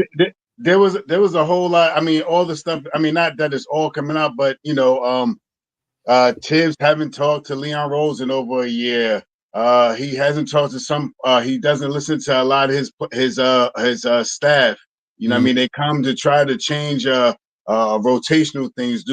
there was a whole lot. I mean, all the stuff. I mean, not that it's all coming out, but Tibbs haven't talked to Leon Rose in over a year. He hasn't talked to some. He doesn't listen to a lot of his staff. You know, what I mean, they come to try to change rotational things.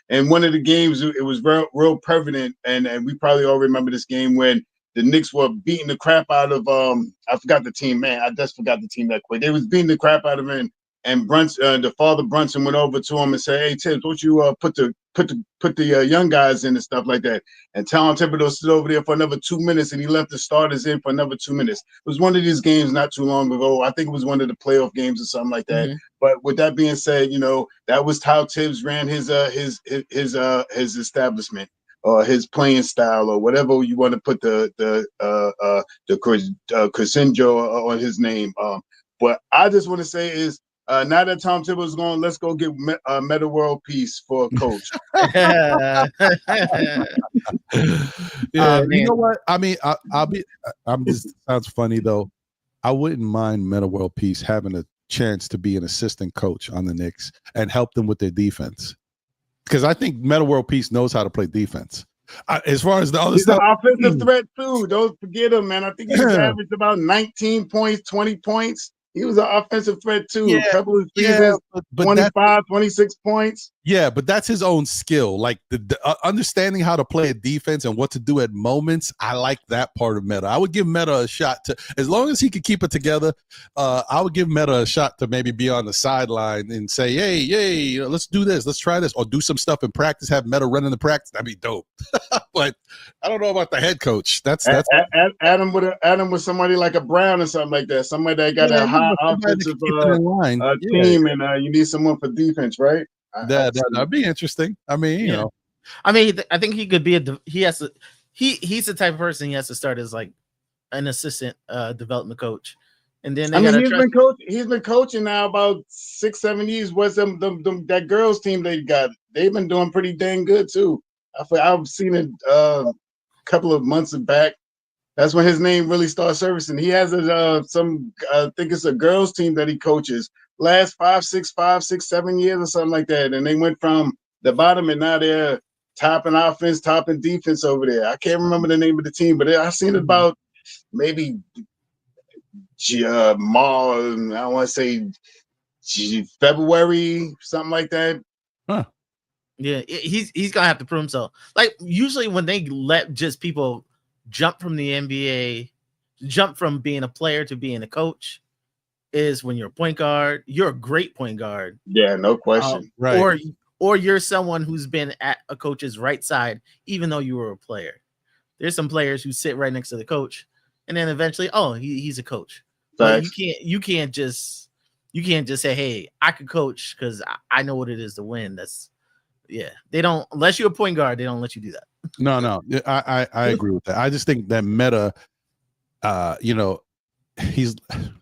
And one of the games, it was real prevalent, and we probably all remember this game when the Knicks were beating the crap out of I forgot the team, man. I just forgot the team that quick. They was beating the crap out of him, and Brunson, the father Brunson, went over to him and said, "Hey, Tibbs, don't you put the young guys in and stuff like that?" And Tom Thibodeau stood over there for another 2 minutes, and he left the starters in for another 2 minutes. It was one of these games not too long ago. I think it was one of the playoff games or something like that. Mm-hmm. But with that being said, that was how Tibbs ran his establishment, or his playing style, or whatever you want to put the crescendo on his name. But I just want to say is, now that Tom Thibodeau's gone, let's go get Meta World Peace for a coach. Yeah, you know what? I mean, I'm just sounds funny though. I wouldn't mind Meta World Peace having a chance to be an assistant coach on the Knicks and help them with their defense. Because I think Meta World Peace knows how to play defense. As far as the other stuff, an offensive threat too. Don't forget him, man. I think he averaged about 19 points, 20 points. He was an offensive threat too. A couple of seasons, but 25, 26 points. Yeah, but that's his own skill. Like the understanding how to play a defense and what to do at moments. I like that part of Meta. I would give Meta a shot to, as long as he could keep it together. I would give Meta a shot to maybe be on the sideline and say, "Hey, let's do this. Let's try this," or do some stuff in practice. Have Meta running the practice. That'd be dope. But I don't know about the head coach. That's Adam with somebody like a Brown or something like that. Somebody that got a high offensive team, and you need someone for defense, right? That'd be interesting. I mean, I mean, I think he could be he's the type of person he has to start as like an assistant development coach, and then he's been coaching now about 6-7 years. What's that girls team they got? They've been doing pretty dang good too. I've seen it a couple of months back. That's when his name really started surfacing. He has I think it's a girls team that he coaches. Last 5, 6, 7 years or something like that. And they went from the bottom and now they're topping offense, topping defense over there. I can't remember the name of the team, but I've seen it about maybe I want to say February, something like that. Huh. Yeah, he's gonna have to prove himself. Like usually when they let just people jump from the NBA, jump from being a player to being a coach, is when you're a point guard. You're a great point guard. Yeah, no question. Right. Or you're someone who's been at a coach's right side, even though you were a player. There's some players who sit right next to the coach, and then eventually, he's a coach. But you can't just say, hey, I could coach because I know what it is to win. They don't, unless you're a point guard, they don't let you do that. No. I agree with that. I just think that Meta, you know, I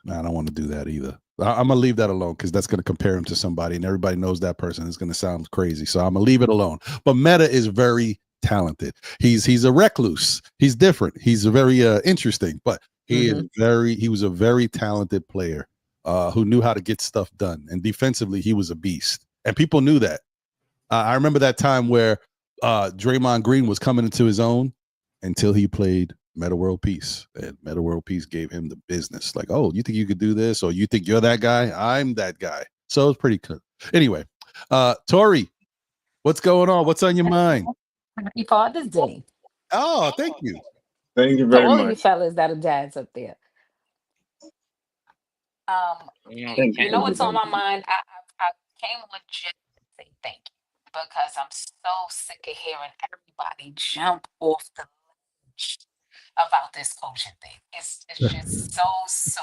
don't want to do that either. I'm gonna leave that alone because that's gonna compare him to somebody, and everybody knows that person. It's gonna sound crazy, so I'm gonna leave it alone. But Meta is very talented. He's a recluse. He's different. He's very interesting, but he was a very talented player who knew how to get stuff done. And defensively, he was a beast, and people knew that. I remember that time where Draymond Green was coming into his own until he played Meta World Peace, and Meta World Peace gave him the business. Like, oh, you think you could do this, or you think you're that guy? I'm that guy. So it was pretty cool. Anyway, Tori, what's going on? What's on your mind? Happy Father's Day Oh, thank you. Thank you to very all of you much. fellas that are dads up there. Thank You you. know what's on my mind? I came on just to say thank you because I'm so sick of hearing everybody jump off the ledge about this coaching thing. It's just so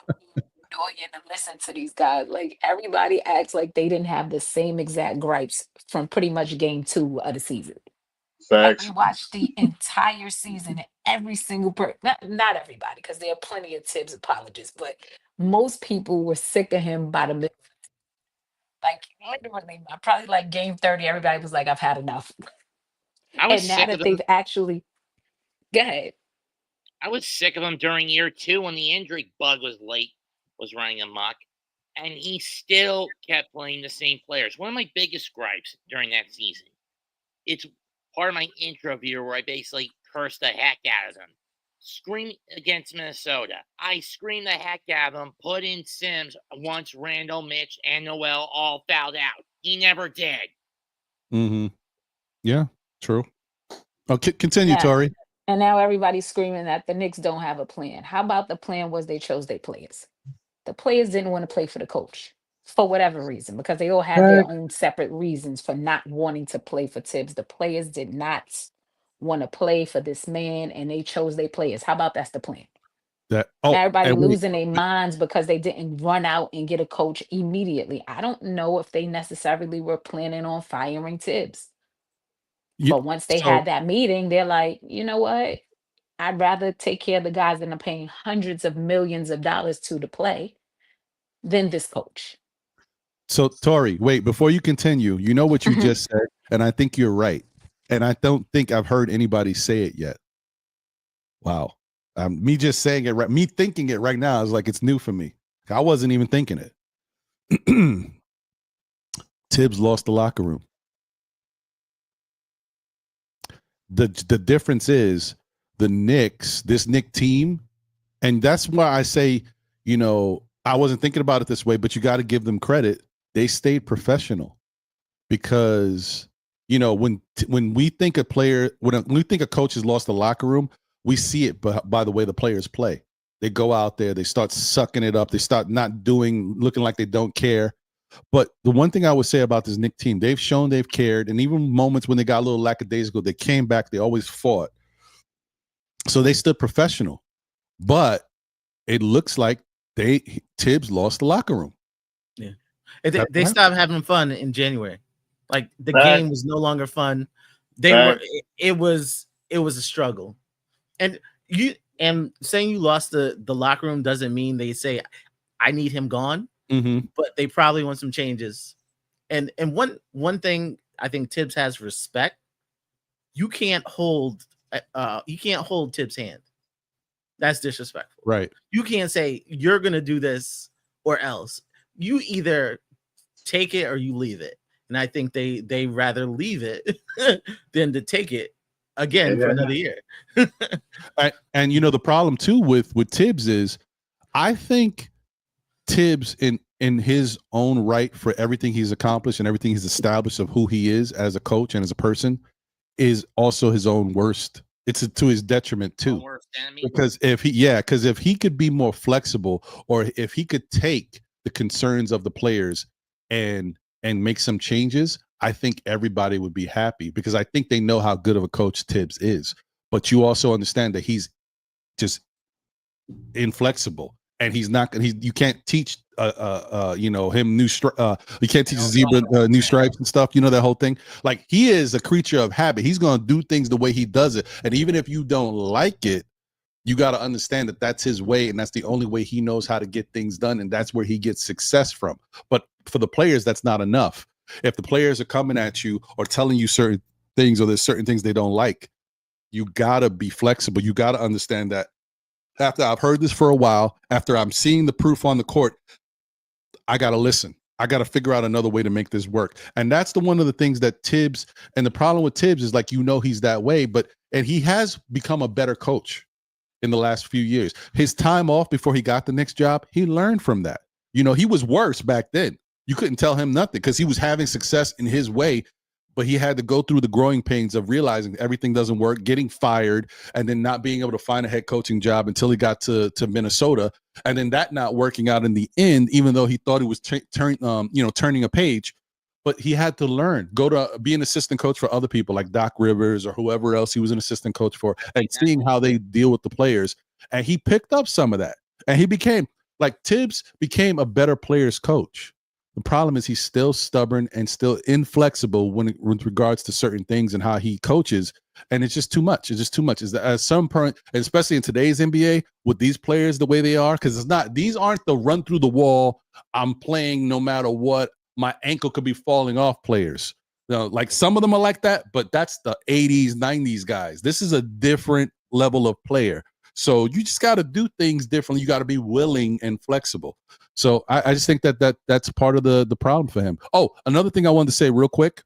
annoying to listen to these guys. Like everybody acts like they didn't have the same exact gripes from pretty much game 2 of the season. Like we Facts. watched the entire season, and every single not everybody, because there are plenty of Tibbs apologists, but most people were sick of him by the middle. Like literally, probably like game 30, everybody was like, I've had enough. I was And now sick of that them. they've actually go ahead. I was sick of him during year 2 when the injury bug was running amok, and he still kept playing the same players. One of my biggest gripes during that season. It's part of my intro video where I basically cursed the heck out of them. Scream against Minnesota. I screamed the heck out of them. Put in Sims once Randall, Mitch, and Noel all fouled out. He never did. Mm-hmm. Yeah, true. Oh, continue, Yeah. Tori. And now everybody's screaming that the Knicks don't have a plan. How about the plan was they chose their players? The players didn't want to play for the coach for whatever reason, because they all had their own separate reasons for not wanting to play for Tibbs. The players did not want to play for this man, and they chose their players. How about that's the plan? That Now everybody and wait, losing their minds because they didn't run out and get a coach immediately. I don't know if they necessarily were planning on firing Tibbs. But once they so had that meeting, they're like, you know what? I'd rather take care of the guys that I'm paying hundreds of millions of dollars to play than this coach. So, Tori, wait, before you continue, you know what you just said, and I think you're right. And I don't think I've heard anybody say it yet. Wow. Me just saying it right, me thinking it right now is like it's new for me. I wasn't even thinking it. Tibbs lost the locker room. The difference is the Knicks, this Knicks team, and that's why I say, you know, I wasn't thinking about it this way, but you got to give them credit. They stayed professional because, you know, when we think a player, when we think a coach has lost the locker room, we see it by the way the players play. They go out there, they start sucking it up, they start looking like they don't care. But the one thing I would say about this Knicks team, they've shown they've cared, and even moments when they got a little lackadaisical, they came back, they always fought. So they stood professional. But it looks like Tibbs lost the locker room. Yeah. They stopped having fun in January. Like the game was no longer fun. It was a struggle. And saying you lost the locker room doesn't mean they say I need him gone. Mm-hmm. But they probably want some changes. And one thing I think Tibbs has respect. You can't hold Tibbs' hand. That's disrespectful. Right. You can't say you're gonna do this or else. You either take it or you leave it. And I think they rather leave it than to take it again for another year. And you know the problem too with Tibbs is I think Tibbs in his own right for everything he's accomplished and everything he's established of who he is as a coach and as a person is also his own worst. It's to his detriment too. Because if he could be more flexible, or if he could take the concerns of the players and make some changes, I think everybody would be happy, because I think they know how good of a coach Tibbs is. But you also understand that he's just inflexible. and he's not. You can't teach him new. You can't teach a zebra new stripes and stuff. You know that whole thing. Like he is a creature of habit. He's gonna do things the way he does it, and even if you don't like it, you got to understand that that's his way, and that's the only way he knows how to get things done, and that's where he gets success from. But for the players, that's not enough. If the players are coming at you or telling you certain things, or there's certain things they don't like, you got to be flexible. You got to understand that after I've heard this for a while, after I'm seeing the proof on the court, I got to listen. I got to figure out another way to make this work. And that's one of the things that Tibs, and the problem with Tibs is like, he's that way, and he has become a better coach in the last few years. His time off before he got the next job, he learned from that. He was worse back then. You couldn't tell him nothing because he was having success in his way, but he had to go through the growing pains of realizing everything doesn't work, getting fired, and then not being able to find a head coaching job until he got to Minnesota, and then that not working out in the end, even though he thought he was turning a page. But he had to learn, go to be an assistant coach for other people like Doc Rivers or whoever else he was an assistant coach for, and seeing how they deal with the players. And he picked up some of that. And he became, like, Tibbs became a better players coach. The problem is he's still stubborn and still inflexible with regards to certain things and how he coaches. And it's just too much. It's just too much. Is that at some point, especially in today's NBA, with these players the way they are, because these aren't the run through the wall, I'm playing no matter what, my ankle could be falling off players. Like some of them are like that, but that's the 80s, 90s guys. This is a different level of player. So you just got to do things differently. You got to be willing and flexible. So I just think that's part of the problem for him. Oh, another thing I wanted to say real quick.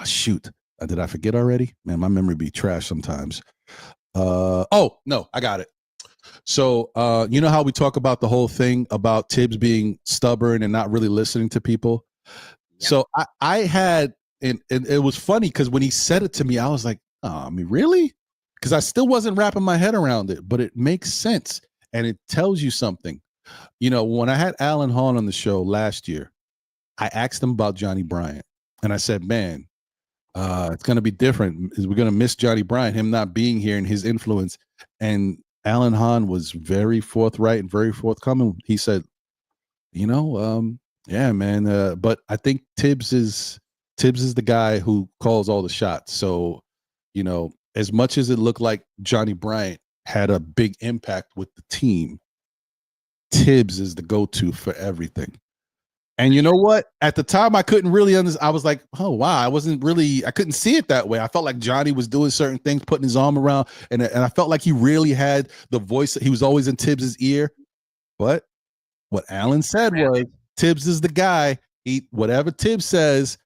Shoot. Did I forget already? Man, my memory be trash sometimes. Oh, no, I got it. So, you know how we talk about the whole thing about Tibbs being stubborn and not really listening to people? Yep. So I had, and it was funny because when he said it to me, I was like, oh, I mean, really? Because I still wasn't wrapping my head around it, but it makes sense. And it tells you something. When I had Alan Hahn on the show last year, I asked him about Johnny Bryant. And I said, man, it's going to be different. We're going to miss Johnny Bryant, him not being here and his influence. And Alan Hahn was very forthright and very forthcoming. He said, yeah, man. But I think Tibbs is the guy who calls all the shots. So, as much as it looked like Johnny Bryant had a big impact with the team, Tibbs is the go-to for everything. And you know what? At the time, I couldn't really understand. I was like, oh, wow. I couldn't see it that way. I felt like Johnny was doing certain things, putting his arm around, and I felt like he really had the voice. He was always in Tibbs's ear. But what Alan said was, Tibbs is the guy. Whatever Tibbs says,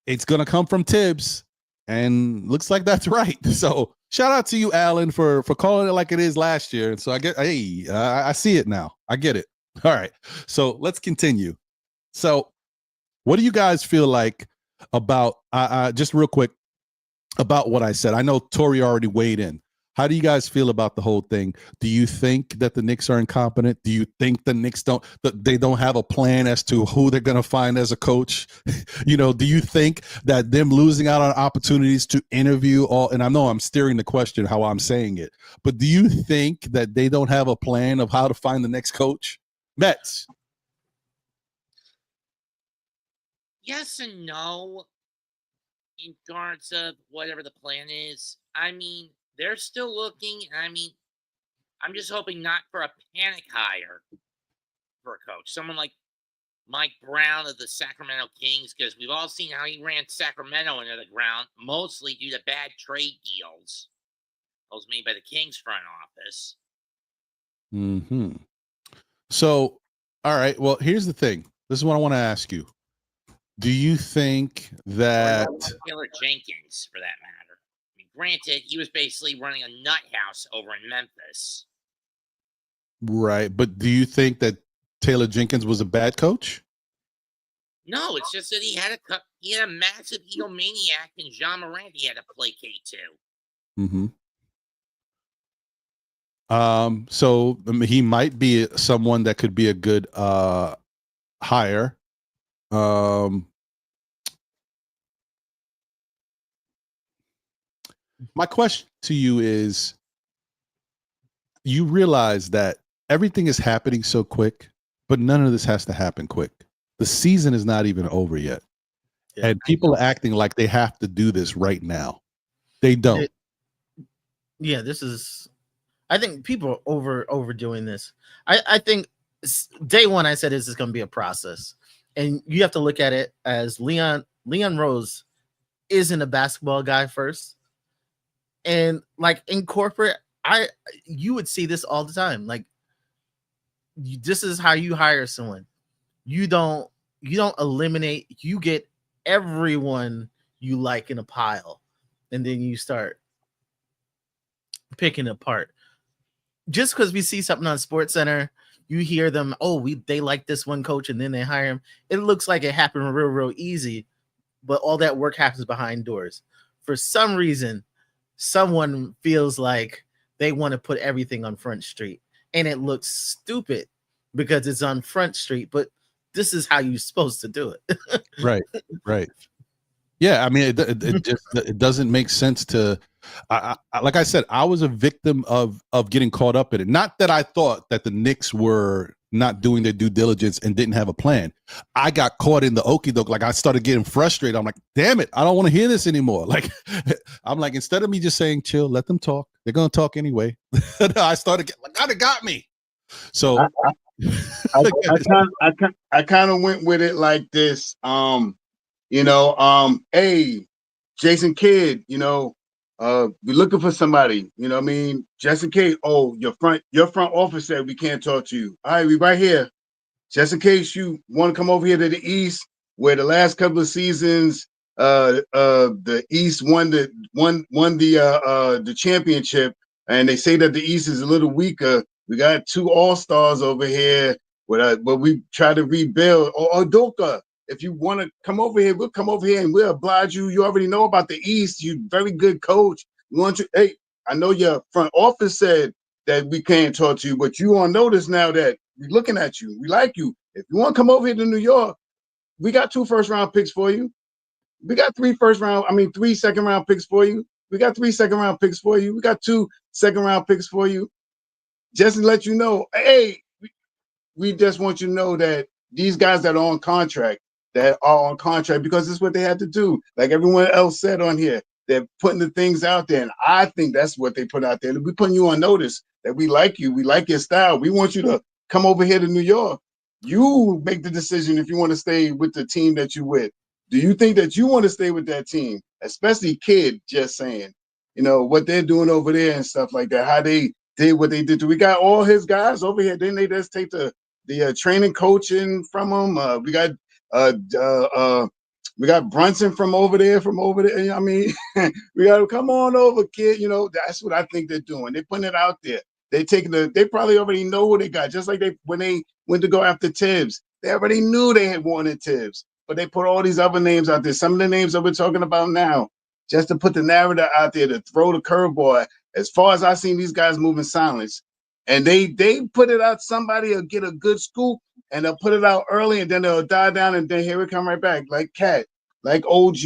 it's going to come from Tibbs. And looks like that's right. So shout out to you, Alan, for calling it like it is last year. And so I see it now. I get it. All right. So let's continue. So what do you guys feel like about, just real quick, about what I said? I know Tori already weighed in. How do you guys feel about the whole thing? Do you think that the Knicks are incompetent? Do you think the Knicks don't have a plan as to who they're going to find as a coach? Do you think that them losing out on opportunities to interview and I know I'm steering the question how I'm saying it, but do you think that they don't have a plan of how to find the next coach? Mets. Yes and no in regards of whatever the plan is. I mean, they're still looking. I mean, I'm just hoping not for a panic hire for a coach. Someone like Mike Brown of the Sacramento Kings, because we've all seen how he ran Sacramento into the ground, mostly due to bad trade deals. Those made by the Kings front office. Mm-hmm. So, all right. Well, here's the thing. This is what I want to ask you. Do you think that Taylor Jenkins, for that matter? I mean, granted, he was basically running a nut house over in Memphis. Right, but do you think that Taylor Jenkins was a bad coach? No, it's just that he had a massive egomaniac in John Morant he had to placate to. Mm-hmm. So he might be someone that could be a good hire. My question to you is, you realize that everything is happening so quick, but none of this has to happen quick. The season is not even over yet. Yeah. And people are acting like they have to do this right now. They don't. Yeah, this is. I think people are overdoing this. I think day one I said this is going to be a process, and you have to look at it as Leon Rose isn't a basketball guy first, and like in corporate, you would see this all the time. Like this is how you hire someone. You don't eliminate. You get everyone you like in a pile, and then you start picking apart. Just because we see something on Sports Center, you hear them, they like this one coach, and then they hire him. It looks like it happened real easy, but all that work happens behind doors. For some reason, someone feels like they want to put everything on Front Street, and it looks stupid because it's on Front Street, but this is how you're supposed to do it. Right. Yeah, I mean, it doesn't make sense to. Like I said, I was a victim of getting caught up in it. Not that I thought that the Knicks were not doing their due diligence and didn't have a plan. I got caught in the okie doke. Like I started getting frustrated. I'm like, damn it, I don't want to hear this anymore. Like, I'm like, instead of me just saying, chill, let them talk. They're gonna talk anyway. I started getting like, God, it got me. So I kind of went with it like this. Hey, Jason Kidd, we're looking for somebody. You know what I mean? Jason Kidd, your front office said we can't talk to you. All right, we right here. Just in case you want to come over here to the East, where the last couple of seasons, the East won the championship, and they say that the East is a little weaker. We got 2 All-Stars over here, but we try to rebuild. Or Doka, if you want to come over here, we'll come over here and we'll oblige you. You already know about the East. You very good coach. We want you. Hey, I know your front office said that we can't talk to you, but you on notice now that we're looking at you. We like you. If you want to come over here to New York, we got 2 first-round picks for you. We got 3 second-round picks for you. We got 3 second-round picks for you. We got 2 second-round picks for you. Just to let you know, hey, we just want you to know that these guys that are on contract, because it's what they had to do. Like everyone else said on here, they're putting the things out there. And I think that's what they put out there. We're putting you on notice that we like you. We like your style. We want you to come over here to New York. You make the decision if you want to stay with the team that you're with. Do you think that you want to stay with that team? Especially Kidd, just saying, what they're doing over there and stuff like that, how they did what they did. We got all his guys over here. Didn't they just take the training coaching from him? We got Brunson from over there. I mean, we got to come on over, kid. That's what I think they're doing. They're putting it out there. They probably already know what they got. Just like when they went to go after Tibs, they already knew they had wanted Tibs, but they put all these other names out there. Some of the names that we're talking about now, just to put the narrative out there, to throw the curveball. As far as I've seen these guys move in silence, and they put it out. Somebody will get a good scoop, and they'll put it out early, and then they'll die down, and then here we come right back, like Cat, like OG,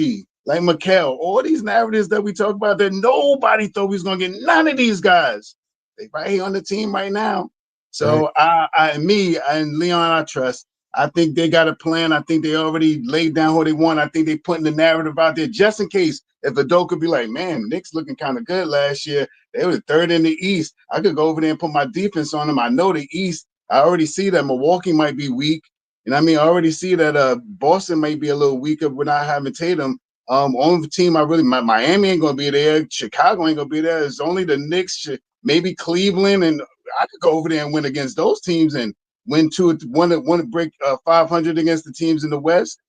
like Mikal. All these narratives that we talk about that nobody thought we was gonna get. None of these guys. They right here on the team right now. So right. Me and Leon, I trust. I think they got a plan. I think they already laid down what they want. I think they putting the narrative out there just in case if Adol could be like, man, Knicks looking kind of good last year. They were 3rd in the East. I could go over there and put my defense on them. I know the East. I already see that Milwaukee might be weak. I already see that Boston might be a little weaker without having Tatum. Only team Miami ain't gonna be there. Chicago ain't gonna be there. It's only the Knicks, maybe Cleveland, and I could go over there and win against those teams and win one to break 500 against the teams in the West.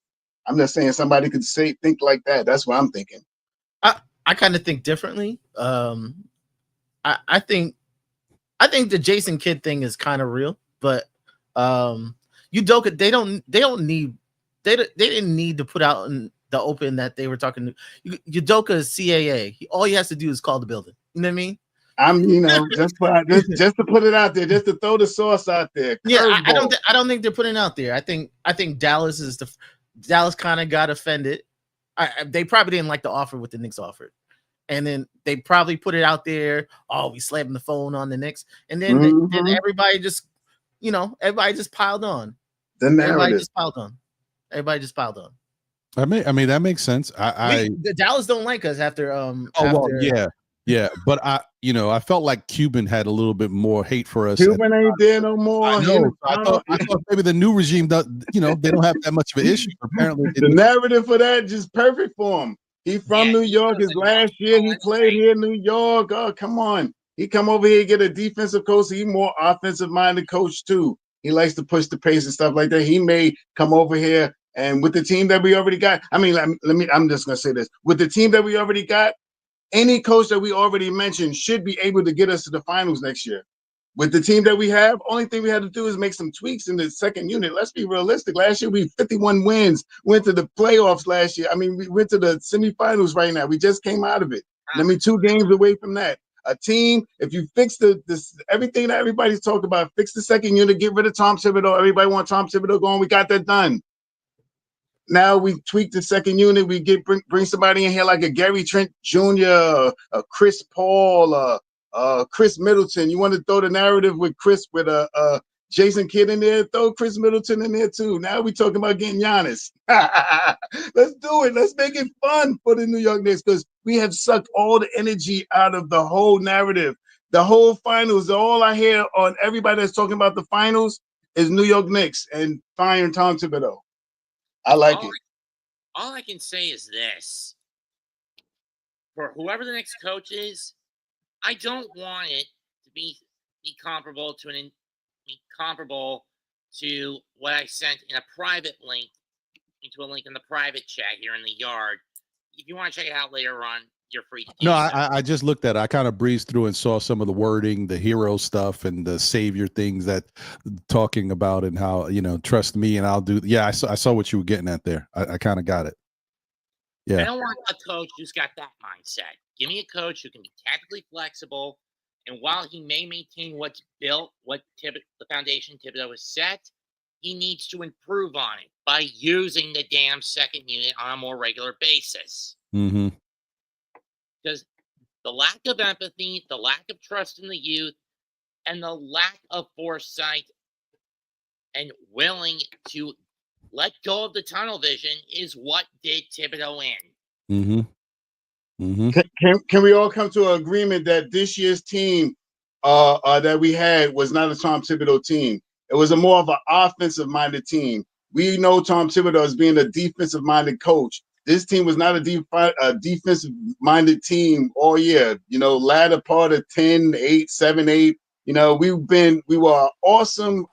I'm just saying somebody could think like that. That's what I'm thinking. I kind of think differently. I think the Jason Kidd thing is kind of real, but Udoka, they didn't need to put out in the open that they were talking to Udoka is CAA. All he has to do is call the building. You know what I mean? Just to put it out there, just to throw the sauce out there. Yeah, I don't think they're putting it out there. I think Dallas kind of got offended. They probably didn't like the offer what the Knicks offered, and then they probably put it out there. Oh, we slamming the phone on the Knicks, and then then everybody just, everybody just piled on. The narrative. Everybody just piled on. I mean that makes sense. The Dallas don't like us after yeah. But I felt like Cuban had a little bit more hate for us. Cuban ain't there no more. I know. I thought maybe the new regime does. They don't have that much of an issue. Apparently, the narrative for that just perfect for him. He from New York. His last year he played here in New York. Oh, come on. He come over here and get a defensive coach. He more offensive minded coach too. He likes to push the pace and stuff like that. He may come over here and with the team that we already got. I mean, I'm just gonna say this. With the team that we already got, any coach that we already mentioned should be able to get us to the finals next year. With the team that we have, only thing we had to do is make some tweaks in the second unit. Let's be realistic. Last year, we 51 wins, went to the playoffs last year. I mean, we went to the semifinals right now. We just came out of it. 2 games away from that. A team, if you fix everything that everybody's talking about, fix the second unit, get rid of Tom Thibodeau. Everybody wants Tom Thibodeau going. We got that done. Now we tweak the second unit. We bring somebody in here like a Gary Trent Jr., a Chris Paul, Chris Middleton. You want to throw the narrative with Jason Kidd in there? Throw Chris Middleton in there too. Now we talking about getting Giannis. Let's do it. Let's make it fun for the New York Knicks because we have sucked all the energy out of the whole narrative. The whole finals, all I hear on everybody that's talking about the finals is New York Knicks and firing Tom Thibodeau. I like it. All I can say is this. For whoever the next coach is, I don't want it to be comparable to what I sent in a private link, into a link in the private chat here in the yard. If you want to check it out later on, you're free to do so. I just looked at it. I kind of breezed through and saw some of the wording, the hero stuff and the savior things that talking about and how, trust me and I'll do. Yeah, I saw what you were getting at there. I kind of got it. Yeah. I don't want a coach who's got that mindset. Give me a coach who can be tactically flexible. And while he may maintain what's built, the foundation Thibodeau has set, he needs to improve on it by using the damn second unit on a more regular basis. Mm-hmm. Because the lack of empathy, the lack of trust in the youth, and the lack of foresight and willing to let go of the tunnel vision is what did Thibodeau in. Mm-hmm. Mm-hmm. Can we all come to an agreement that this year's team that we had was not a Tom Thibodeau team? It was more of an offensive-minded team. We know Tom Thibodeau as being a defensive-minded coach. This team was not a defensive-minded team all year. Latter part of 10, 8, 7, 8. We were an awesome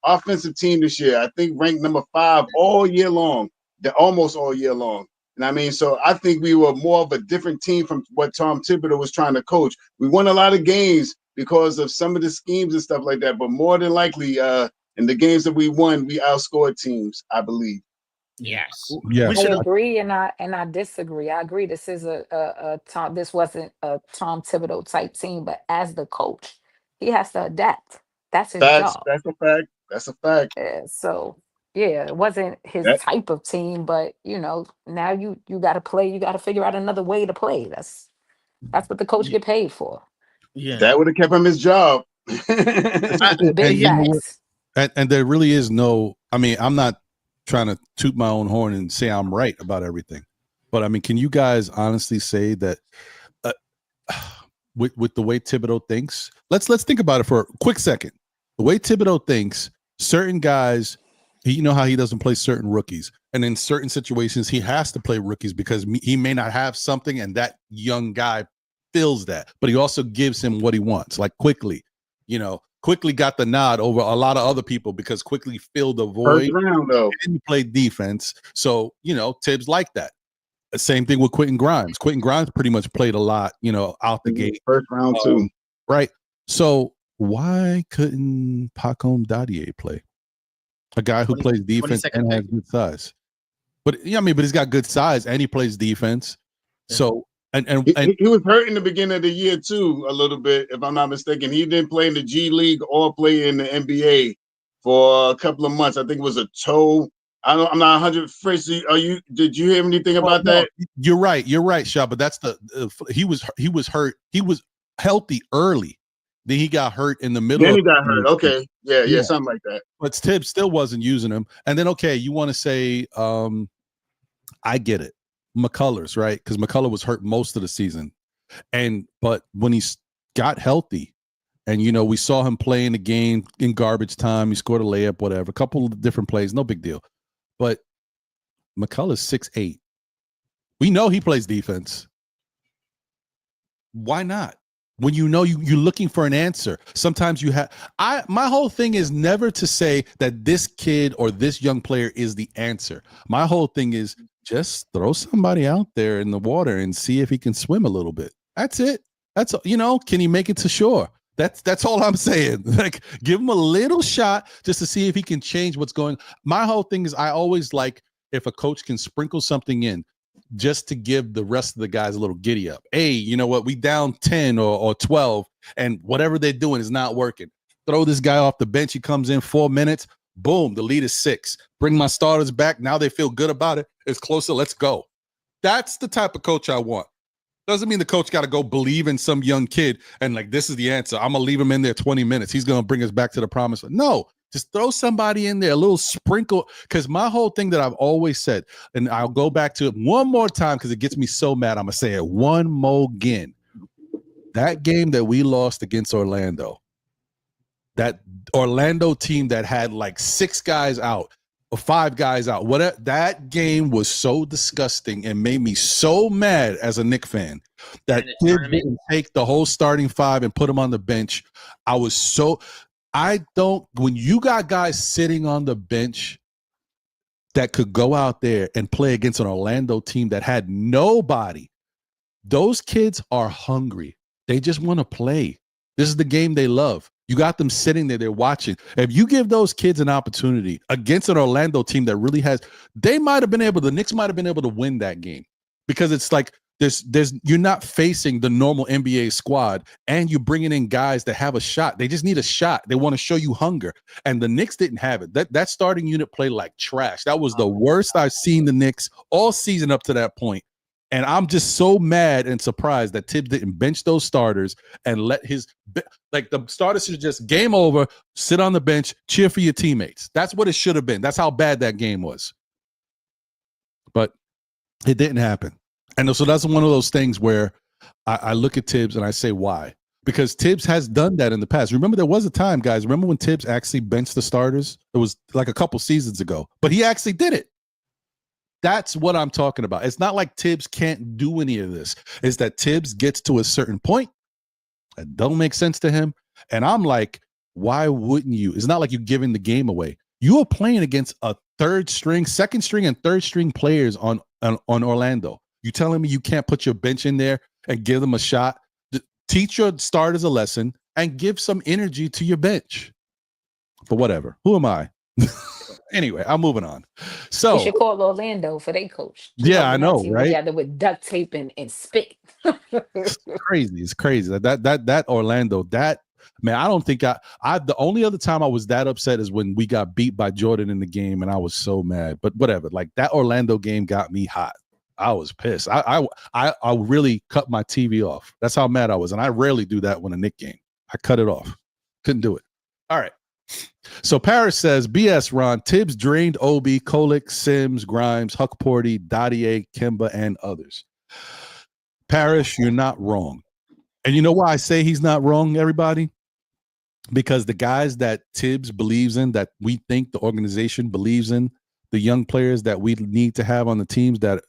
offensive team this year. I think ranked number 5 all year long, almost all year long. And I mean, so I think we were more of a different team from what Tom Thibodeau was trying to coach. We won a lot of games because of some of the schemes and stuff like that. But more than likely, in the games that we won, we outscored teams, I believe. Yes. I agree and I disagree. I agree. This is this wasn't a Tom Thibodeau type team, but as the coach, he has to adapt. That's his job. That's a fact. Yeah, so yeah, it wasn't his type of team, but now you got to play. You got to figure out another way to play. That's what the coach get paid for. Yeah, that would have kept him his job. Big facts. And there really is no. I mean, I'm not trying to toot my own horn and say I'm right about everything, but I mean, can you guys honestly say that with the way Thibodeau thinks? Let's think about it for a quick second. The way Thibodeau thinks, certain guys, how he doesn't play certain rookies, and in certain situations he has to play rookies because he may not have something, and that young guy fills that. But he also gives him what he wants, like Quickly. Quickly got the nod over a lot of other people because Quickly filled the void. First round, though. And he played defense. So, Tibbs like that. The same thing with Quentin Grimes. Quentin Grimes pretty much played a lot, out the gate. First round, too. Right. So why couldn't Pacom Dadier play? A guy who plays defense and has good size. But he's got good size and he plays defense. Yeah. So And he was hurt in the beginning of the year too, a little bit, if I'm not mistaken. He didn't play in the G League or play in the NBA for a couple of months. I think it was a toe. I'm not 100. Tracy, did you hear anything about that? You're right, Shaw. But that's he was hurt. He was healthy early. Then he got hurt in the middle. Then he got hurt. Okay, yeah, something like that. But Tibs still wasn't using him. And then you want to say, I get it, McCullers, right? Because McCullers was hurt most of the season, but when he got healthy. And, we saw him play in the game in garbage time. He scored a layup, whatever, a couple of different plays, no big deal. But McCullers 6'8". We know he plays defense. Why not? When you're looking for an answer. Sometimes my whole thing is never to say that this kid or this young player is the answer. My whole thing is just throw somebody out there in the water and see if he can swim a little bit. That's it. Can he make it to shore? That's all I'm saying. Like, give him a little shot just to see if he can change what's going. My whole thing is I always like if a coach can sprinkle something in just to give the rest of the guys a little giddy up. Hey, you know what? We down 10 or 12, and whatever they're doing is not working. Throw this guy off the bench. He comes in 4 minutes. Boom, the lead is 6. Bring my starters back. Now they feel good about it. It's closer. Let's go. That's the type of coach I want. Doesn't mean the coach got to go believe in some young kid and this is the answer. I'm going to leave him in there 20 minutes. He's going to bring us back to the promise. No, just throw somebody in there, a little sprinkle. Because my whole thing that I've always said, and I'll go back to it one more time because it gets me so mad. I'm going to say it one more again. That game that we lost against Orlando, that Orlando team that had 6 guys out, or 5 guys out. Whatever, that game was so disgusting and made me so mad as a Knicks fan that Tibs didn't take the whole starting 5 and put them on the bench. When you got guys sitting on the bench that could go out there and play against an Orlando team that had nobody, those kids are hungry. They just want to play. This is the game they love. You got them sitting there, they're watching. If you give those kids an opportunity against an Orlando team that really the Knicks might have been able to win that game because it's you're not facing the normal NBA squad and you're bringing in guys that have a shot. They just need a shot. They want to show you hunger. And the Knicks didn't have it. That starting unit played like trash. That was the worst I've seen the Knicks all season up to that point. And I'm just so mad and surprised that Tibs didn't bench those starters and let the starters should just game over, sit on the bench, cheer for your teammates. That's what it should have been. That's how bad that game was. But it didn't happen. And so that's one of those things where I look at Tibs and I say, why? Because Tibs has done that in the past. Remember, there was a time, guys, remember when Tibs actually benched the starters? It was like a couple seasons ago. But he actually did it. That's what I'm talking about. It's not like Tibs can't do any of this. It's that Tibs gets to a certain point that don't make sense to him. And I'm like, why wouldn't you? It's not like you're giving the game away. You are playing against a second string and third string players on Orlando. You telling me you can't put your bench in there and give them a shot? Teach your starters a lesson and give some energy to your bench. But whatever. Who am I? Anyway, I'm moving on. So you should call Orlando for their coach. Yeah, I know, right? Together with duct tape and spit. It's crazy. It's crazy. That Orlando, man, I don't think the only other time I was that upset is when we got beat by Jordan in the game, and I was so mad. But whatever. That Orlando game got me hot. I was pissed. I really cut my TV off. That's how mad I was, and I rarely do that when a Knicks game. I cut it off. Couldn't do it. All right. So Paris says, BS Ron, Tibs drained Obi, Kolick, Sims, Grimes, Huckporty, Dottier, Kemba, and others. Paris, you're not wrong. And you know why I say he's not wrong, everybody? Because the guys that Tibs believes in, that we think the organization believes in, the young players that we need to have on the teams that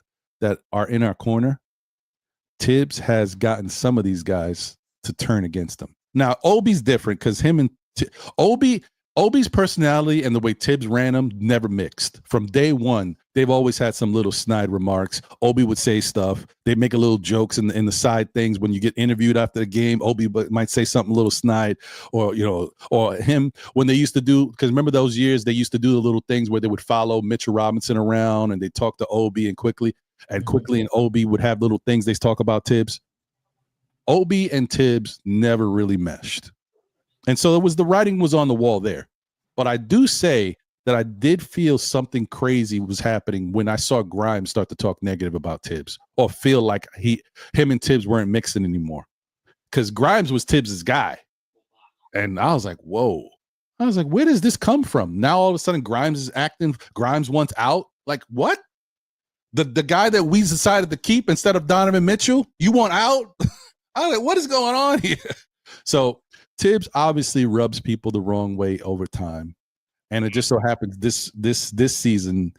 are in our corner, Tibs has gotten some of these guys to turn against him. Now, Obi's different because him and Obi's personality and the way Tibs ran him never mixed. From day one, they've always had some little snide remarks. Obi would say stuff. They make a little jokes in the side things. When you get interviewed after the game, Obi might say something a little snide, or him when they used to do, because remember those years they used to do the little things where they would follow Mitchell Robinson around and they talk to Obi and quickly and Obi would have little things they talk about Tibs. Obi and Tibs never really meshed. And so the writing was on the wall there. But I do say that I did feel something crazy was happening when I saw Grimes start to talk negative about Tibs or feel like him and Tibs weren't mixing anymore. Because Grimes was Tibbs's guy. And I was like, whoa. I was like, where does this come from? Now all of a sudden Grimes is acting, Grimes wants out. Like, what? The guy that we decided to keep instead of Donovan Mitchell, you want out? I was like, what is going on here? So Tibbs obviously rubs people the wrong way over time. And it just so happens this season,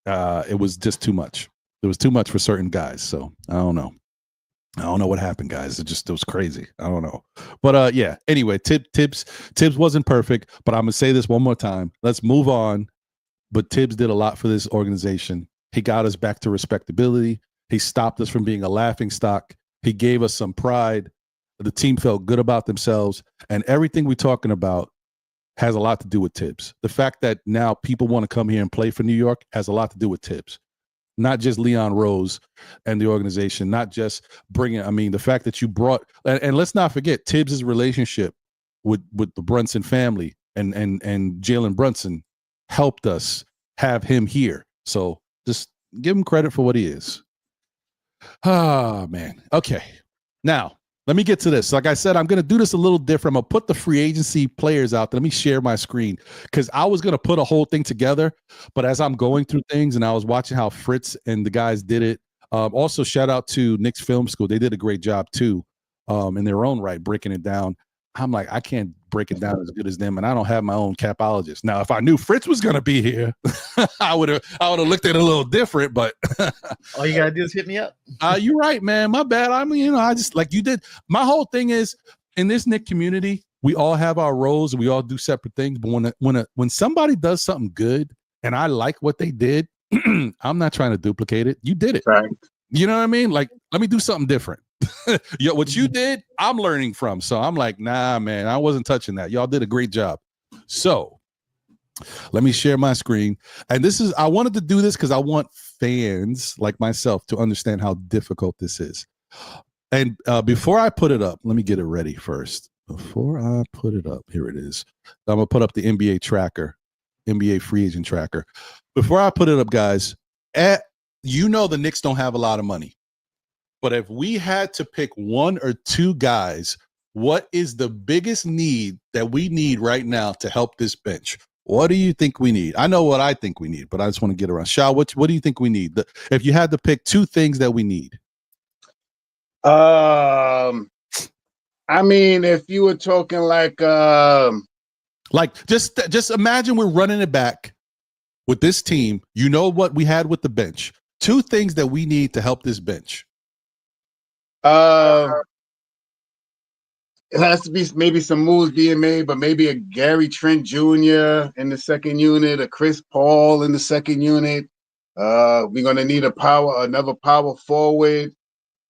it was just too much. It was too much for certain guys. So I don't know. I don't know what happened, guys. It was crazy. I don't know. But yeah, anyway, Tibbs wasn't perfect, but I'm gonna say this one more time. Let's move on. But Tibbs did a lot for this organization. He got us back to respectability. He stopped us from being a laughing stock. He gave us some pride. The team felt good about themselves. And everything we're talking about has a lot to do with Tibbs. The fact that now people want to come here and play for New York has a lot to do with Tibbs. Not just Leon Rose and the organization, not just the fact that you brought, and let's not forget Tibbs' relationship with the Brunson family and Jalen Brunson helped us have him here. So just give him credit for what he is. Ah, man. Okay. Now, let me get to this. Like I said, I'm going to do this a little different. I'm going to put the free agency players out there. Let me share my screen because I was going to put a whole thing together. But as I'm going through things and I was watching how Fritz and the guys did it, also shout out to Knicks Film School. They did a great job too in their own right, breaking it down. I'm like, I can't break it down as good as them, and I don't have my own capologist. Now, if I knew Fritz was going to be here, I would have looked at it a little different. But all you gotta do is hit me up. You're right, man. My bad. I mean, I just like you did. My whole thing is in this Knick community, we all have our roles and we all do separate things. But when somebody does something good and I like what they did, I'm not trying to duplicate it. You did it. Right. You know what I mean? Like, let me do something different. What you did, I'm learning from. So I'm like, nah, man, I wasn't touching that. Y'all did a great job. So let me share my screen. And I wanted to do this because I want fans like myself to understand how difficult this is. And before I put it up, let me get it ready first. Before I put it up, here it is. I'm going to put up the NBA tracker, NBA free agent tracker. Before I put it up, guys, the Knicks don't have a lot of money. But if we had to pick one or two guys, what is the biggest need that we need right now to help this bench? What do you think we need? I know what I think we need, but I just want to get around. Shah, what do you think we need? If you had to pick two things that we need. I mean, if you were talking like just imagine we're running it back with this team. You know what we had with the bench. Two things that we need to help this bench. It has to be maybe some moves being made, but maybe a Gary Trent Jr. in the second unit, a Chris Paul in the second unit. We're gonna need another power forward.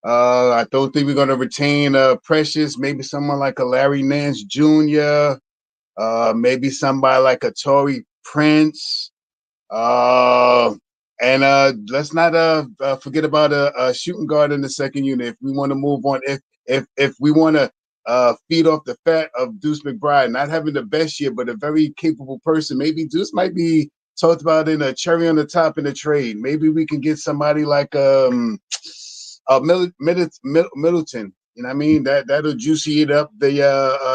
I don't think we're gonna retain Precious. Maybe someone like a Larry Nance Jr. Maybe somebody like a Torrey Prince. And let's not forget about a shooting guard in the second unit. If we want to move on, if we want to feed off the fat of Deuce McBride, not having the best year, but a very capable person, maybe Deuce might be talked about in a cherry on the top in the trade. Maybe we can get somebody like Middleton. You know what I mean? That'll juicy it up the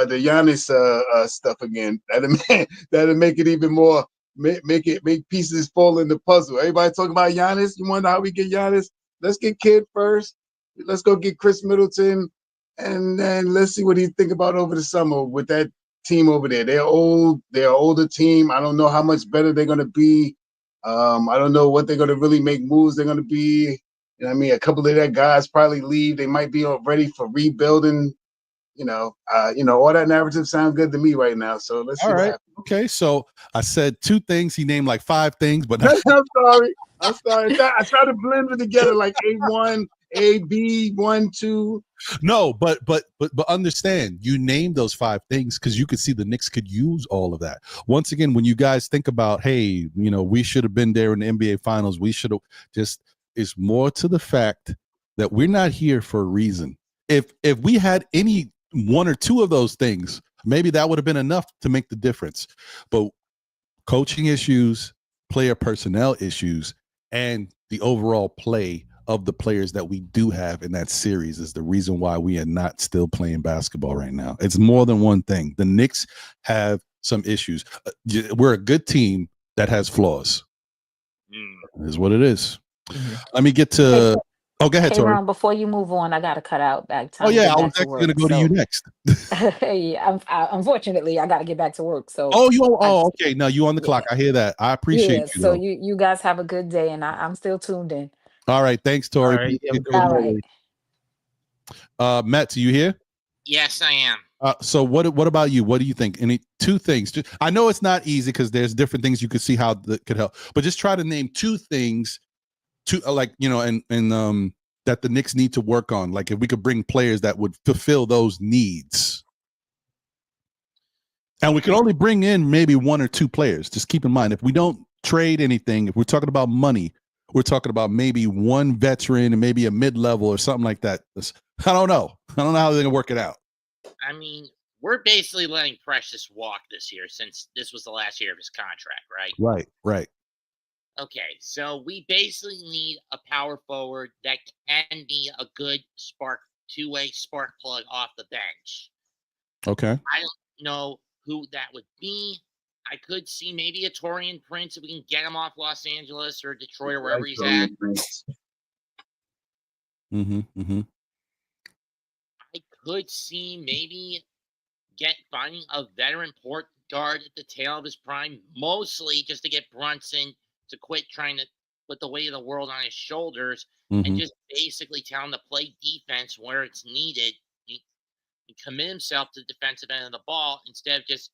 Giannis stuff again. That'll make it even more. Make pieces fall in the puzzle. Everybody talking about Giannis. You wonder how we get Giannis? Let's get Kid first. Let's go get Chris Middleton, and then let's see what he think about over the summer with that team over there. They're old. They're an older team. I don't know how much better they're going to be. I don't know what they're going to really make moves they're going to be. You know what I mean? A couple of their guys probably leave. They might be ready for rebuilding. All that narrative sounds good to me right now. So let's see. All right. Okay. So I said two things. He named like five things, but I'm sorry. I try to blend it together like A1, AB, 1, 2. No, but understand, you named those five things because you could see the Knicks could use all of that. Once again, when you guys think about, hey, we should have been there in the NBA Finals. We should have it's more to the fact that we're not here for a reason. If we had any one or two of those things, maybe that would have been enough to make the difference. But coaching issues, player personnel issues, and the overall play of the players that we do have in that series is the reason why we are not still playing basketball right now. It's more than one thing. The Knicks have some issues. We're a good team that has flaws. Is what it is. Let me get to. Oh, go ahead, Hey, Tori. Ron, before you move on, I got to cut out back time. Oh to yeah, get I was back to actually going to work. go to you next. Yeah, unfortunately, I got to get back to work. So, Okay. No, you on the clock. I hear that. I appreciate you. so Though. you guys have a good day, and I'm still tuned in. All right, thanks, Tori. All right, you have a good All one. right. Matt, are you here? Yes, I am. So what about you? What do you think? Any two things? I know it's not easy because there's different things you could see how that could help, but just try to name two things, and that the Knicks need to work on. Like if we could bring players that would fulfill those needs, and we could only bring in maybe one or two players. Just keep in mind, if we don't trade anything, if we're talking about money, we're talking about maybe one veteran and maybe a mid-level or something like that. I don't know how they're gonna work it out. I mean, we're basically letting Precious walk this year since this was the last year of his contract, right? Right. Okay, so we basically need a power forward that can be a good two-way spark plug off the bench. Okay. I don't know who that would be. I could see maybe a Taurean Prince if we can get him off Los Angeles or Detroit or wherever he's at. I could see maybe finding a veteran port guard at the tail of his prime, mostly just to get Brunson to quit trying to put the weight of the world on his shoulders and just basically tell him to play defense where it's needed and commit himself to the defensive end of the ball instead of just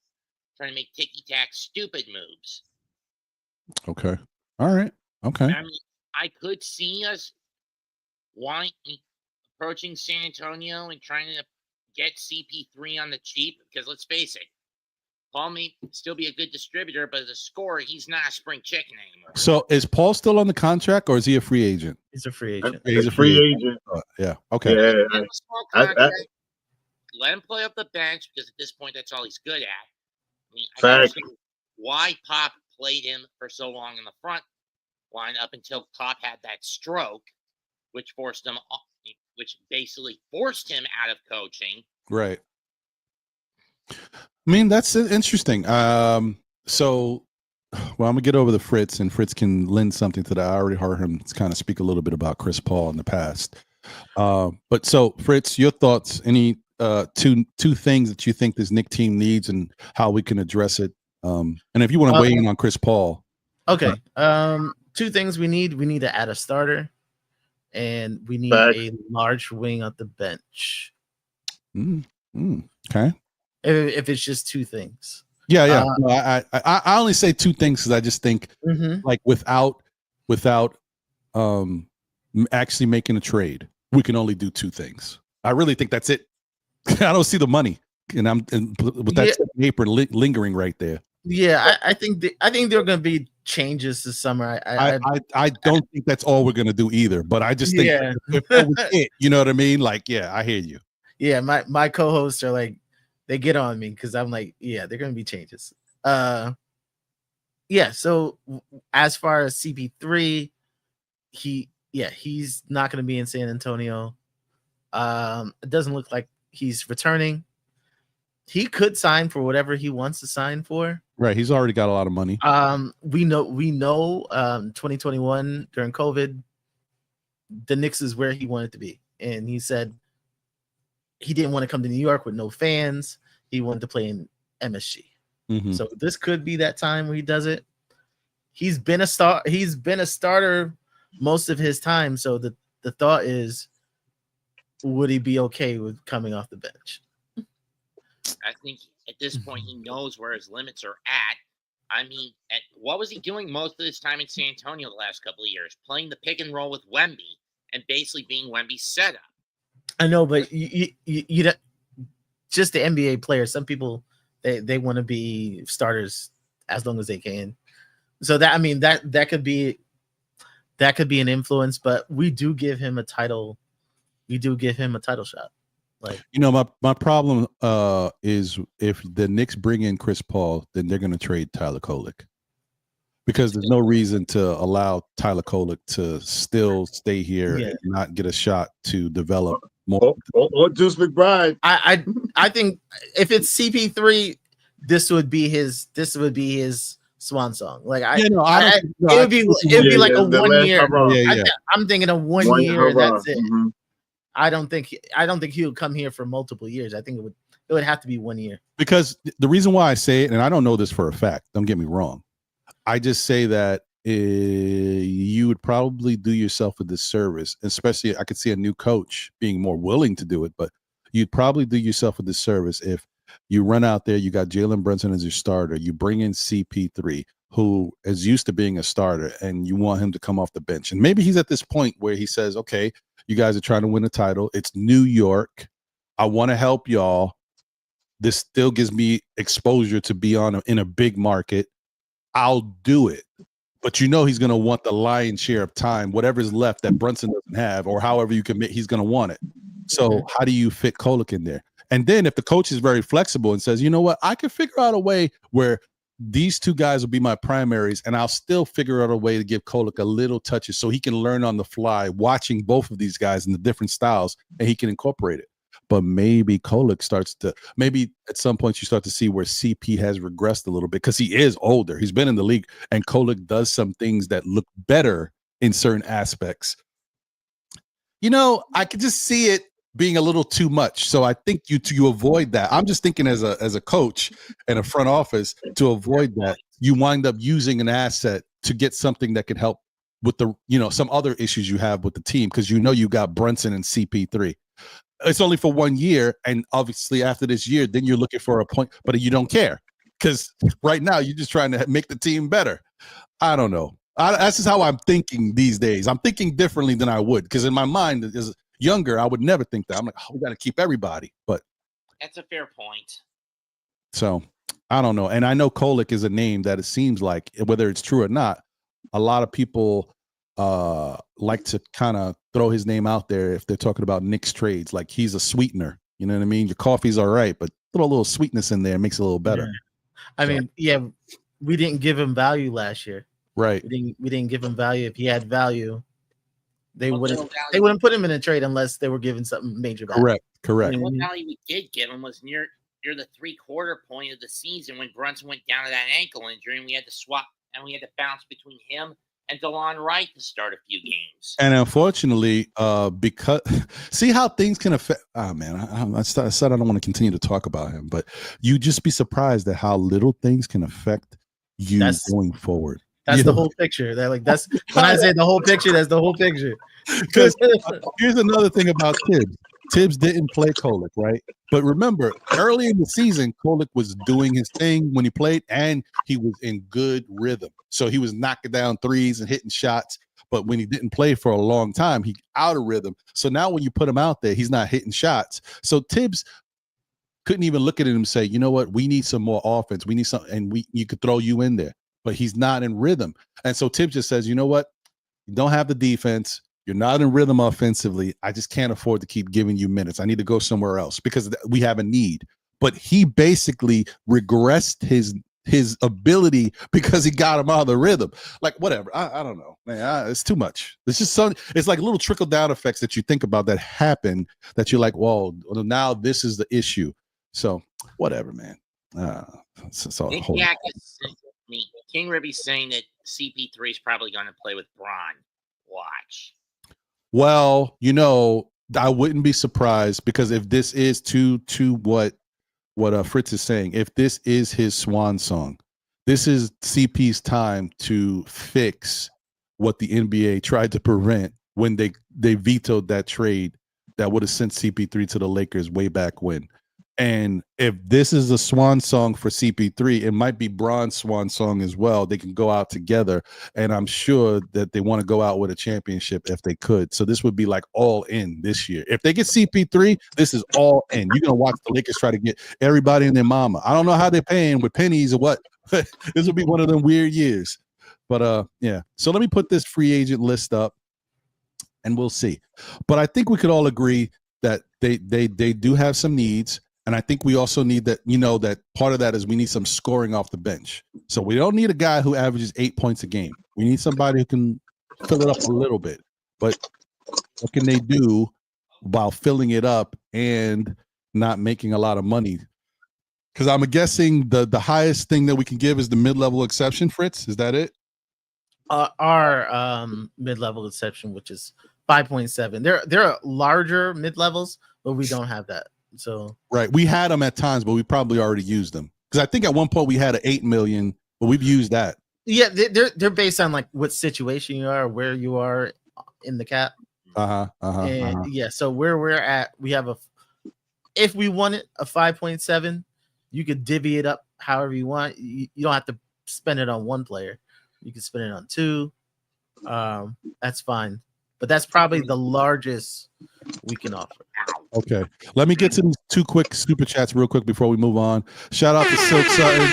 trying to make ticky-tack stupid moves. Okay. All right. Okay. I mean, I could see us approaching San Antonio and trying to get CP3 on the cheap because let's face it, Paul may still be a good distributor, but as a scorer, he's not a spring chicken anymore. So is Paul still on the contract or is he a free agent? He's a free agent. He's a free agent. Yeah. Okay. Yeah. Give him a small contract, let him play up the bench because at this point, that's all he's good at. I mean, I don't see why Pop played him for so long in the front line up until Pop had that stroke, which basically forced him out of coaching. Right. I mean, that's interesting. So, I'm gonna get over to Fritz, and Fritz can lend something to that. I already heard him kind of speak a little bit about Chris Paul in the past. But so, Fritz, your thoughts? Any two things that you think this Knick team needs, and how we can address it? And if you want to weigh in on Chris Paul, okay. Two things we need: to add a starter, and we need a large wing at the bench. Okay. If it's just two things. Yeah. I only say two things because I just think like without actually making a trade, we can only do two things. I really think that's it. I don't see the money, and with that apron lingering right there. Yeah, I think there are going to be changes this summer. I don't think that's all we're going to do either. But I just think if that was it, you know what I mean? Like, yeah, I hear you. Yeah, my co-hosts are like, they get on me because I'm like, yeah, they're going to be changes. Yeah. So as far as CP3, he's not going to be in San Antonio. It doesn't look like he's returning. He could sign for whatever he wants to sign for. Right. He's already got a lot of money. We know 2021 during COVID, the Knicks is where he wanted to be. And he said he didn't want to come to New York with no fans. He wanted to play in MSG. So this could be that time where he does it. He's been a starter most of his time. So the thought is, would he be okay with coming off the bench? I think at this point he knows where his limits are at. I mean, what was he doing most of his time in San Antonio the last couple of years? Playing the pick and roll with Wemby and basically being Wemby's setup. I know, but you just the NBA players. Some people they want to be starters as long as they can. So that could be an influence. But we do give him a title. We do give him a title shot. Like, my problem is if the Knicks bring in Chris Paul, then they're going to trade Tyler Kolek. because there's no reason to allow Tyler Kolek to still stay here Yeah. and not get a shot to develop more. Or Deuce McBride. I think if it's CP3, this would be his swan song. Like it would be like a 1 year. I'm thinking of 1 year and that's it. Mm-hmm. I don't think he would come here for multiple years. I think it would have to be 1 year. Because the reason why I say it, and I don't know this for a fact, don't get me wrong, I just say that you would probably do yourself a disservice, especially I could see a new coach being more willing to do it, but you'd probably do yourself a disservice if you run out there, you got Jalen Brunson as your starter, you bring in CP3, who is used to being a starter, and you want him to come off the bench. And maybe he's at this point where he says, okay, you guys are trying to win a title. It's New York. I want to help y'all. This still gives me exposure to be in a big market. I'll do it. But he's going to want the lion's share of time, whatever's left that Brunson doesn't have, or however you commit, he's going to want it. So how do you fit Kolek in there? And then if the coach is very flexible and says, you know what, I can figure out a way where these two guys will be my primaries, and I'll still figure out a way to give Kolek a little touches so he can learn on the fly, watching both of these guys in the different styles, and he can incorporate it. But maybe Kolek maybe at some point you start to see where CP has regressed a little bit because he is older. He's been in the league, and Kolek does some things that look better in certain aspects. I could just see it being a little too much. So I think to avoid that, I'm just thinking as a coach and a front office, to avoid that, you wind up using an asset to get something that could help with the, some other issues you have with the team, because you got Brunson and CP3. It's only for 1 year, and obviously after this year, then you're looking for a point, but you don't care because right now you're just trying to make the team better. I don't know. That's just how I'm thinking these days. I'm thinking differently than I would, because in my mind, as younger, I would never think that. I'm like, we got to keep everybody. But that's a fair point. So I don't know. And I know Kolek is a name that it seems like, whether it's true or not, a lot of people like to kind of throw his name out there if they're talking about Knicks trades. Like he's a sweetener. You know what I mean? Your coffee's all right, but throw a little sweetness in there, makes it a little better. Yeah. I mean, we didn't give him value last year. Right. We didn't give him value. If he had value, they wouldn't put him in a trade unless they were giving something major value. Correct. What value we did give him was near the 3/4 point of the season when Brunson went down to that ankle injury, and we had to swap and we had to bounce between him and DeLon Wright to start a few games. And unfortunately, because see how things can affect. Oh man, I said I don't want to continue to talk about him, but you just be surprised at how little things can affect you going forward. That's the whole picture. That's when I say the whole picture. That's the whole picture. Because here's another thing about Tibs. Tibs didn't play Kolek, right? But remember, early in the season, Kolek was doing his thing when he played, and he was in good rhythm. So he was knocking down threes and hitting shots. But when he didn't play for a long time, he out of rhythm. So now when you put him out there, he's not hitting shots. So Tibs couldn't even look at him and say, you know what, we need some more offense. We need something, and you could throw you in there. But he's not in rhythm. And so Tibs just says, you know what, you don't have the defense. You're not in rhythm offensively. I just can't afford to keep giving you minutes. I need to go somewhere else because we have a need. But he basically regressed his ability because he got him out of the rhythm. Like, whatever. I don't know, man. It's too much. It's just it's like little trickle down effects that you think about that happen that you're like, whoa, now this is the issue. So whatever, man. It's all King Ribby's saying that CP3 is probably going to play with Bron. Watch. Well, I wouldn't be surprised, because if this is to what Fritz is saying, if this is his swan song, this is CP's time to fix what the NBA tried to prevent when they vetoed that trade that would have sent CP3 to the Lakers way back when. And if this is a swan song for CP3, it might be Bron's swan song as well. They can go out together, and I'm sure that they want to go out with a championship if they could. So this would be like all in this year. If they get CP3, this is all in. You're gonna watch the Lakers try to get everybody and their mama. I don't know how they're paying with pennies or what. But this will be one of them weird years. But yeah. So let me put this free agent list up, and we'll see. But I think we could all agree that they do have some needs. And And I think we also need that, that part of that is we need some scoring off the bench. So we don't need a guy who averages 8 points a game. We need somebody who can fill it up a little bit. But what can they do while filling it up and not making a lot of money? Because I'm guessing the highest thing that we can give is the mid-level exception, Fritz. Is that it? Our mid-level exception, which is 5.7. There are larger mid-levels, but we don't have that. So right, we had them at times, but we probably already used them. Because I think at one point we had an 8 million, but we've used that. Yeah, they're based on like what situation you are, where you are in the cap. Yeah, so where we're at, we have if we wanted a 5.7, you could divvy it up however you want. You don't have to spend it on one player. You can spend it on two. That's fine. But that's probably the largest we can offer. Okay. Let me get to these 2 quick super chats real quick before we move on. Shout out to Silk Sutton.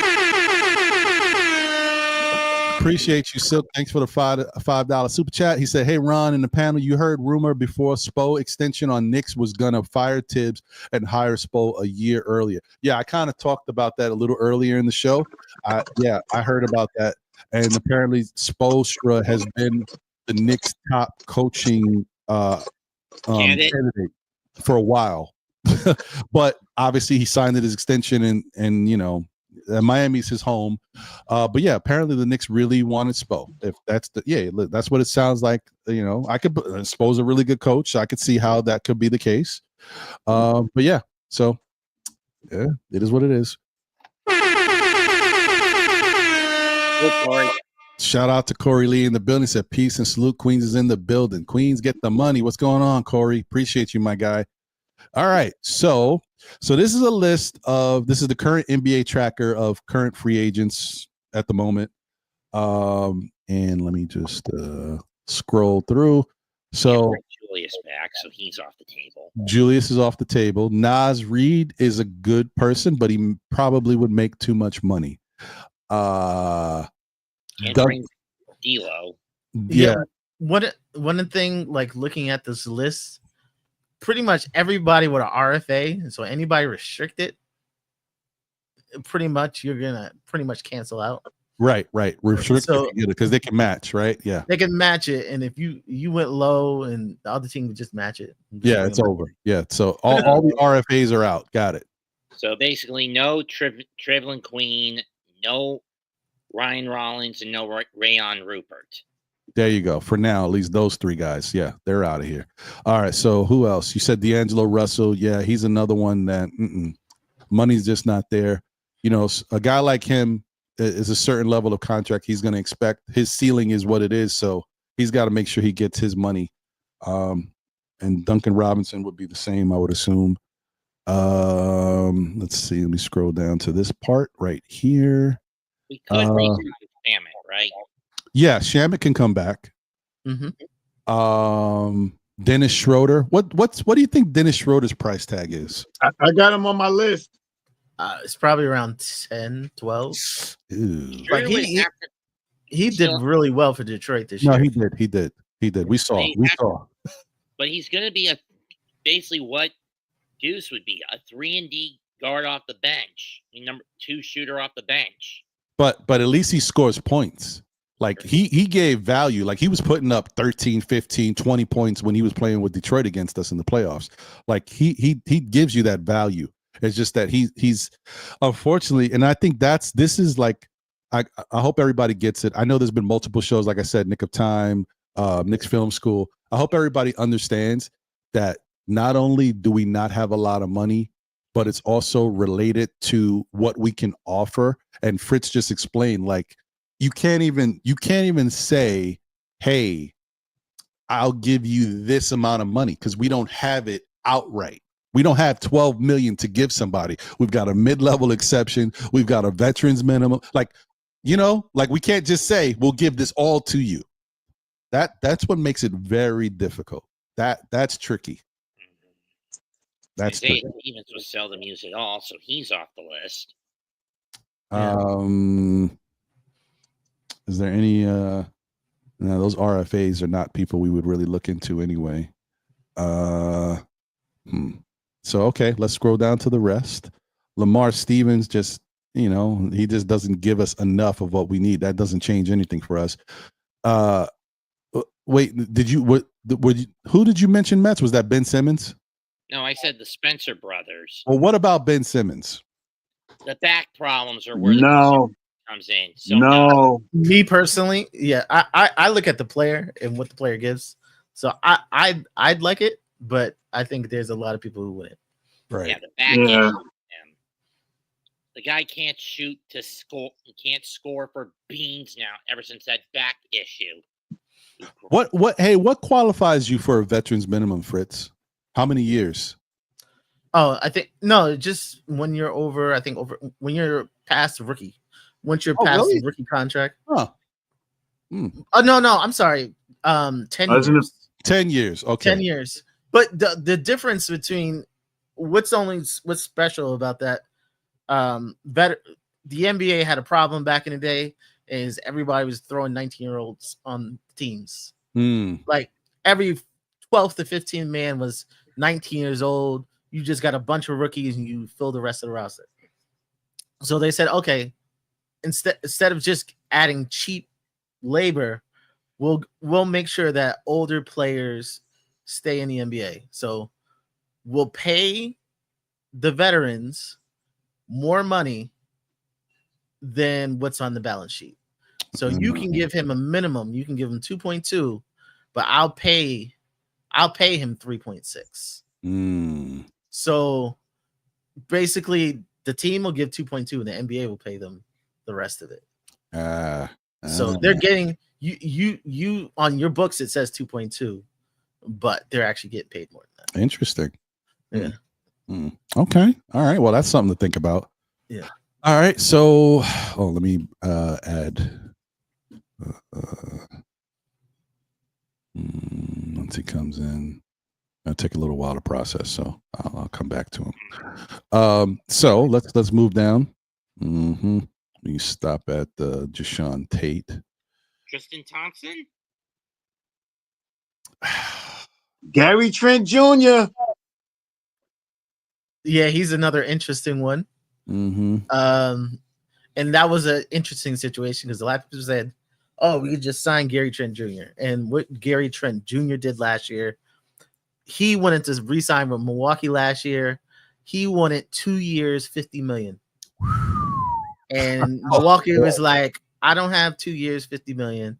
Appreciate you, Silk. Thanks for the $5 super chat. He said, hey, Ron, in the panel, you heard rumor before Spo extension on Knicks was going to fire Tibs and hire Spo a year earlier. Yeah, I kind of talked about that a little earlier in the show. I heard about that. And apparently Spoelstra has been the Knicks' top coaching candidate for a while. But obviously he signed his extension and Miami's his home. But yeah, apparently the Knicks really wanted Spo. If that's that's what it sounds like. Spo's a really good coach. I could see how that could be the case. But yeah, so yeah, it is what it is. Shout out to Corey Lee in the building. He said peace and salute. Queens is in the building. Queens, get the money. What's going on, Corey? Appreciate you, my guy. All right, so this is a list of the current NBA tracker of current free agents at the moment. And let me just scroll through. So Julius back, so he's off the table. Julius is off the table. Naz Reid is a good person, but he probably would make too much money. And bring D'Lo. Yeah. One thing, like looking at this list, pretty much everybody with an RFA, so anybody restricted, pretty much you're gonna cancel out. Right. Restricted because they can match, right? Yeah, they can match it, and if you went low and the other team would just match it. Yeah, it's over. Yeah, so all the RFAs are out. Got it. So basically, no Trevelyan Queen, no Ryan Rollins, and no Rayon Rupert. There you go. For now, at least those 3 guys. Yeah, they're out of here. All right. So who else? You said D'Angelo Russell. Yeah, he's another one that money's just not there. A guy like him is a certain level of contract he's going to expect. His ceiling is what it is. So he's got to make sure he gets his money. And Duncan Robinson would be the same, I would assume. Let's see. Let me scroll down to this part right here. We could resign Shamet, right? Yeah, Shamet can come back. Dennis Schroeder. What do you think Dennis Schroeder's price tag is? I got him on my list. It's probably around 10, 12. Ew. Like he did really well for Detroit this year. No, he did. We saw. But he's going to be basically what Deuce would be, a 3-and-D guard off the bench, number 2 shooter off the bench. But at least he scores points. Like he gave value. Like he was putting up 13, 15, 20 points when he was playing with Detroit against us in the playoffs. Like he gives you that value. It's just that he's unfortunately, and I think this is like I hope everybody gets it. I know there's been multiple shows, like I said, Nick of Time, Knicks Film School. I hope everybody understands that not only do we not have a lot of money, but it's also related to what we can offer. And Fritz just explained, like, you can't even say, hey, I'll give you this amount of money, because we don't have it outright. We don't have 12 million to give somebody. We've got a mid-level exception. We've got a veterans minimum. Like we can't just say we'll give this all to you. That's what makes it very difficult. That's tricky. That's tricky. Stevens was seldom used at all, so he's off the list. Is there any no, those RFAs are not people we would really look into anyway. So okay, let's scroll down to the rest. Lamar Stevens just, he just doesn't give us enough of what we need. That doesn't change anything for us. Wait, who did you mention Mets? Was that Ben Simmons? No, I said the Spencer brothers. Well, what about Ben Simmons? The back problems are where the No, comes in. So no. Me personally, yeah, I look at the player and what the player gives. So I'd like it, but I think there's a lot of people who wouldn't. Right. Yeah, the back Yeah. end. The guy can't shoot to score. He can't score for beans now. Ever since that back issue. What qualifies you for a veteran's minimum, Fritz? How many years? Oh, I think no, just when you're over. I think when you're past rookie. Once you're past really? the rookie contract. Huh. Oh no, I'm sorry. 10 Wasn't years. 10 years. Okay. 10 years. But the difference between what's special about that, the NBA had a problem back in the day is everybody was throwing 19-year-olds on teams. Like every 12th to 15th man was 19 years old. You just got a bunch of rookies and you fill the rest of the roster. So they said, okay, instead of just adding cheap labor, we'll make sure that older players stay in the NBA. So we'll pay the veterans more money than what's on the balance sheet. So you can give him a minimum. You can give him 2.2, but I'll pay him 3.6. So basically, the team will give 2.2, and the NBA will pay them the rest of it. So they're getting you on your books. It says 2.2, but they're actually getting paid more than that. Interesting. Yeah. Okay. All right. Well, that's something to think about. Yeah. All right. So, let me add. Once he comes in, it'll take a little while to process, so I'll come back to him. So let's move down. You stop at Jashawn Tate. Tristan Thompson. Gary Trent Jr. Yeah, he's another interesting one. And that was an interesting situation because a lot of people said, "Oh, we could just sign Gary Trent Jr." And what Gary Trent Jr. did last year, he wanted to re-sign with Milwaukee last year. He wanted 2 years, $50 million. And Milwaukee was like, "I don't have 2 years, $50 million."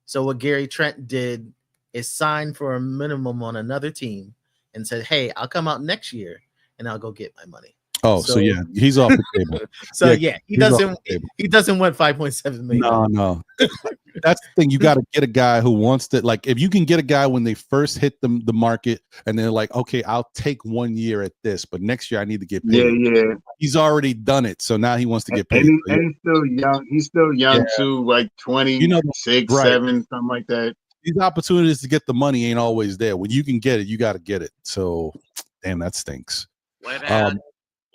So what Gary Trent did is sign for a minimum on another team and said, "Hey, I'll come out next year and I'll go get my money." Oh, so yeah, he's off the table. So he doesn't want 5.7 million. No. That's the thing. You got to get a guy who wants to, like, if you can get a guy when they first hit the market and they're like, okay, I'll take 1 year at this, but next year I need to get paid. Yeah. He's already done it, so now he wants to get paid. And he's still young. He's still young too, like 26, 7, something like that. These opportunities to get the money ain't always there. When you can get it, you got to get it. So, damn, that stinks.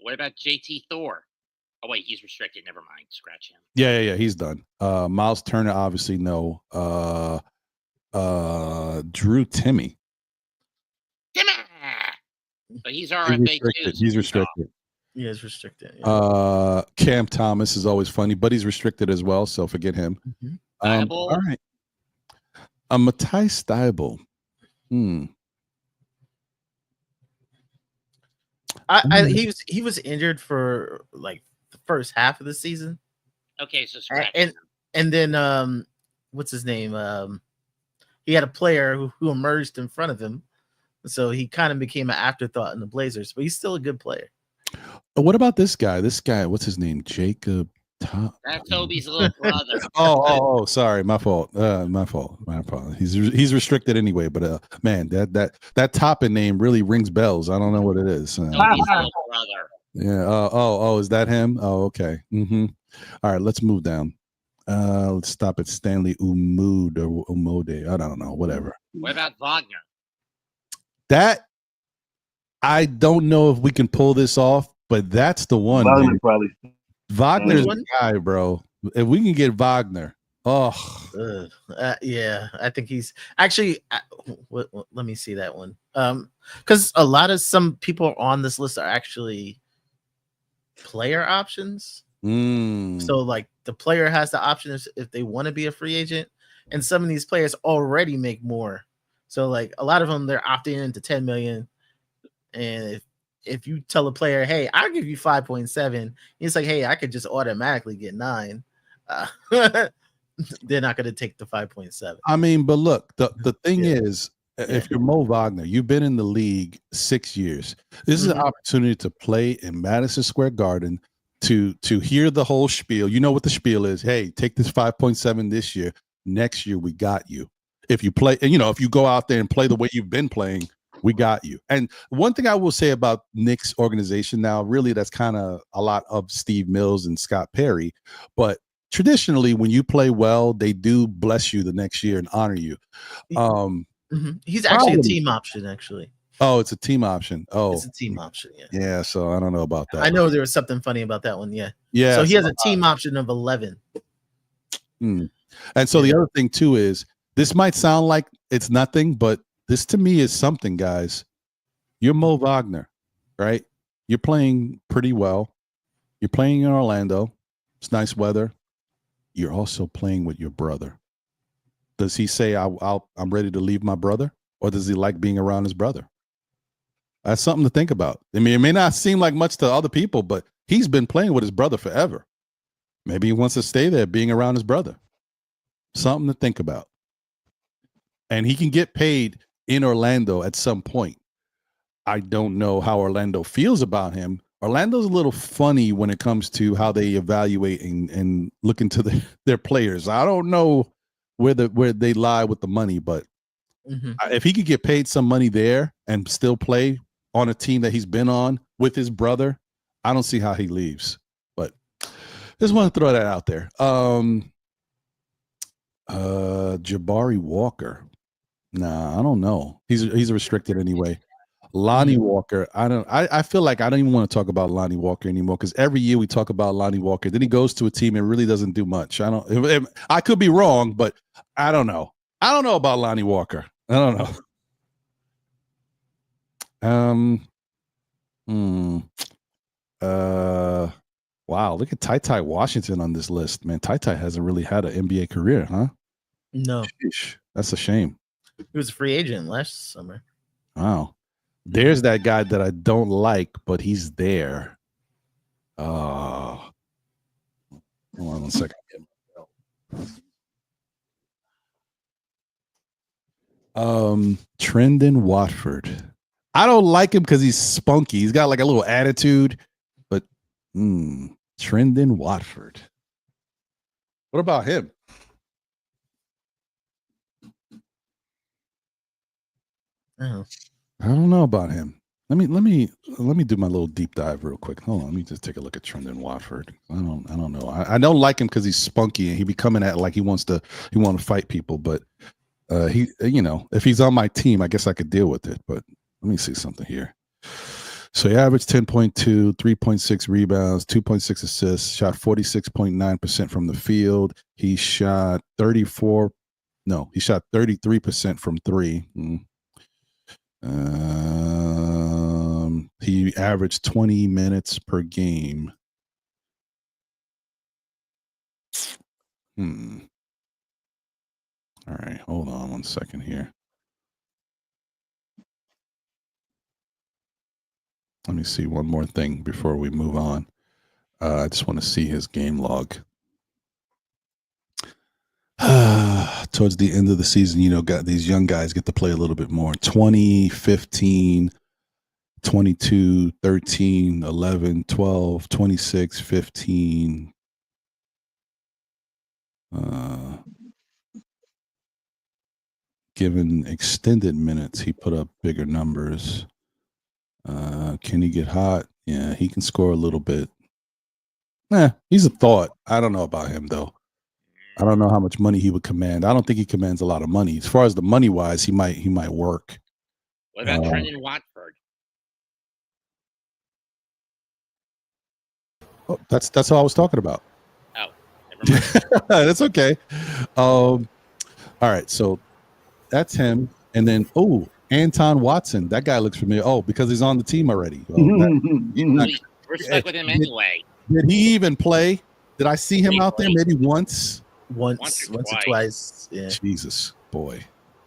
What about JT Thor? Oh wait, he's restricted. Never mind. Scratch him. Yeah, he's done. Miles Turner, obviously no. Drew Timmy. But he's RFA too. He's restricted. Yeah, he's restricted. Yeah. Cam Thomas is always funny, but he's restricted as well, so forget him. All right. Matthijs Steibel. He was injured for like the first half of the season. Okay, so and then what's his name? He had a player who emerged in front of him, so he kind of became an afterthought in the Blazers. But he's still a good player. What about this guy? What's his name? Jacob. That's Toby's little brother. Oh, sorry, my fault. He's restricted anyway. But man, that Toppin name really rings bells. I don't know what it is. Toby's little brother. Yeah. Is that him? Oh, okay. All right, let's move down. Let's stop at Stanley Umud or Umode. I don't know. Whatever. What about Wagner? That I don't know if we can pull this off, but that's the one. Probably. Wagner's the guy, bro. If we can get Wagner, Oh, Yeah, I think he's actually. Let me see that one. Because a lot of some people on this list are actually player options. So like the player has the option if they want to be a free agent, and some of these players already make more. So like a lot of them, they're opting into 10 million, and if you tell a player, hey, I'll give you 5.7, it's like, hey, I could just automatically get 9. They're not going to take the 5.7. I mean, but look, the thing Yeah. is, if you're Mo Wagner, you've been in the league 6 years. This is an opportunity to play in Madison Square Garden, to hear the whole spiel. You know what the spiel is. Hey, take this 5.7 this year. Next year, we got you. If you play, you know, if you go out there and play the way you've been playing, we got you. And one thing I will say about Knicks organization now, really, that's kind of a lot of Steve Mills and Scott Perry, but traditionally, when you play well, they do bless you the next year and honor you. He's actually a team option, actually. Oh, it's a team option. Oh, it's a team option. Yeah. Yeah. So I don't know about that. I know there was something funny about that one. Yeah. Yeah. So he has a team option of 11. And so the other thing too is, this might sound like it's nothing, but this to me is something, guys. You're Mo Wagner, right? You're playing pretty well. You're playing in Orlando. It's nice weather. You're also playing with your brother. Does he say, I'm ready to leave my brother? Or does he like being around his brother? That's something to think about. I mean, it may not seem like much to other people, but he's been playing with his brother forever. Maybe he wants to stay there being around his brother. Something to think about. And he can get paid in Orlando at some point. I don't know how Orlando feels about him. Orlando's a little funny when it comes to how they evaluate and look into their players. I don't know where they lie with the money, but if he could get paid some money there and still play on a team that he's been on with his brother, I don't see how he leaves. But just want to throw that out there. Jabari Walker. Nah, I don't know. He's restricted anyway. Lonnie Walker. I feel like I don't even want to talk about Lonnie Walker anymore, because every year we talk about Lonnie Walker. Then he goes to a team and really doesn't do much. I could be wrong, but I don't know. I don't know about Lonnie Walker. I don't know. Wow, look at Ty Washington on this list, man. Ty hasn't really had an NBA career, huh? No. Sheesh, that's a shame. He was a free agent last summer. Wow. There's that guy that I don't like, but he's there. Hold on 1 second. Trendon Watford. I don't like him because he's spunky. He's got like a little attitude, but Trendon Watford. What about him? Oh. I don't know about him. Let me do my little deep dive real quick. Hold on, let me just take a look at Trendon Watford. I don't know. I don't like him because he's spunky and he be coming at like he want to fight people. But he, if he's on my team, I guess I could deal with it. But let me see something here. So he averaged 10.2, 3.6 rebounds, 2.6 assists, shot 46.9% from the field. He shot 33% from three. He averaged 20 minutes per game. All right, hold on 1 second here. Let me see one more thing before we move on. I just want to see his game log. Towards the end of the season, got these young guys get to play a little bit more. 20, 15, 22, 13, 11, 12, 26, 15. Given extended minutes, he put up bigger numbers. Can he get hot? Yeah, he can score a little bit. He's a thought. I don't know about him, though. I don't know how much money he would command. I don't think he commands a lot of money. As far as the money wise, he might work. What about Trendon Watford? Oh, that's all I was talking about. Oh, never mind. That's okay. All right, so that's him, and then Anton Watson. That guy looks familiar. Oh, because he's on the team already. We're stuck with him anyway. Did he even play? Did I see him out there maybe once? Once or twice. Yeah. Jesus, boy,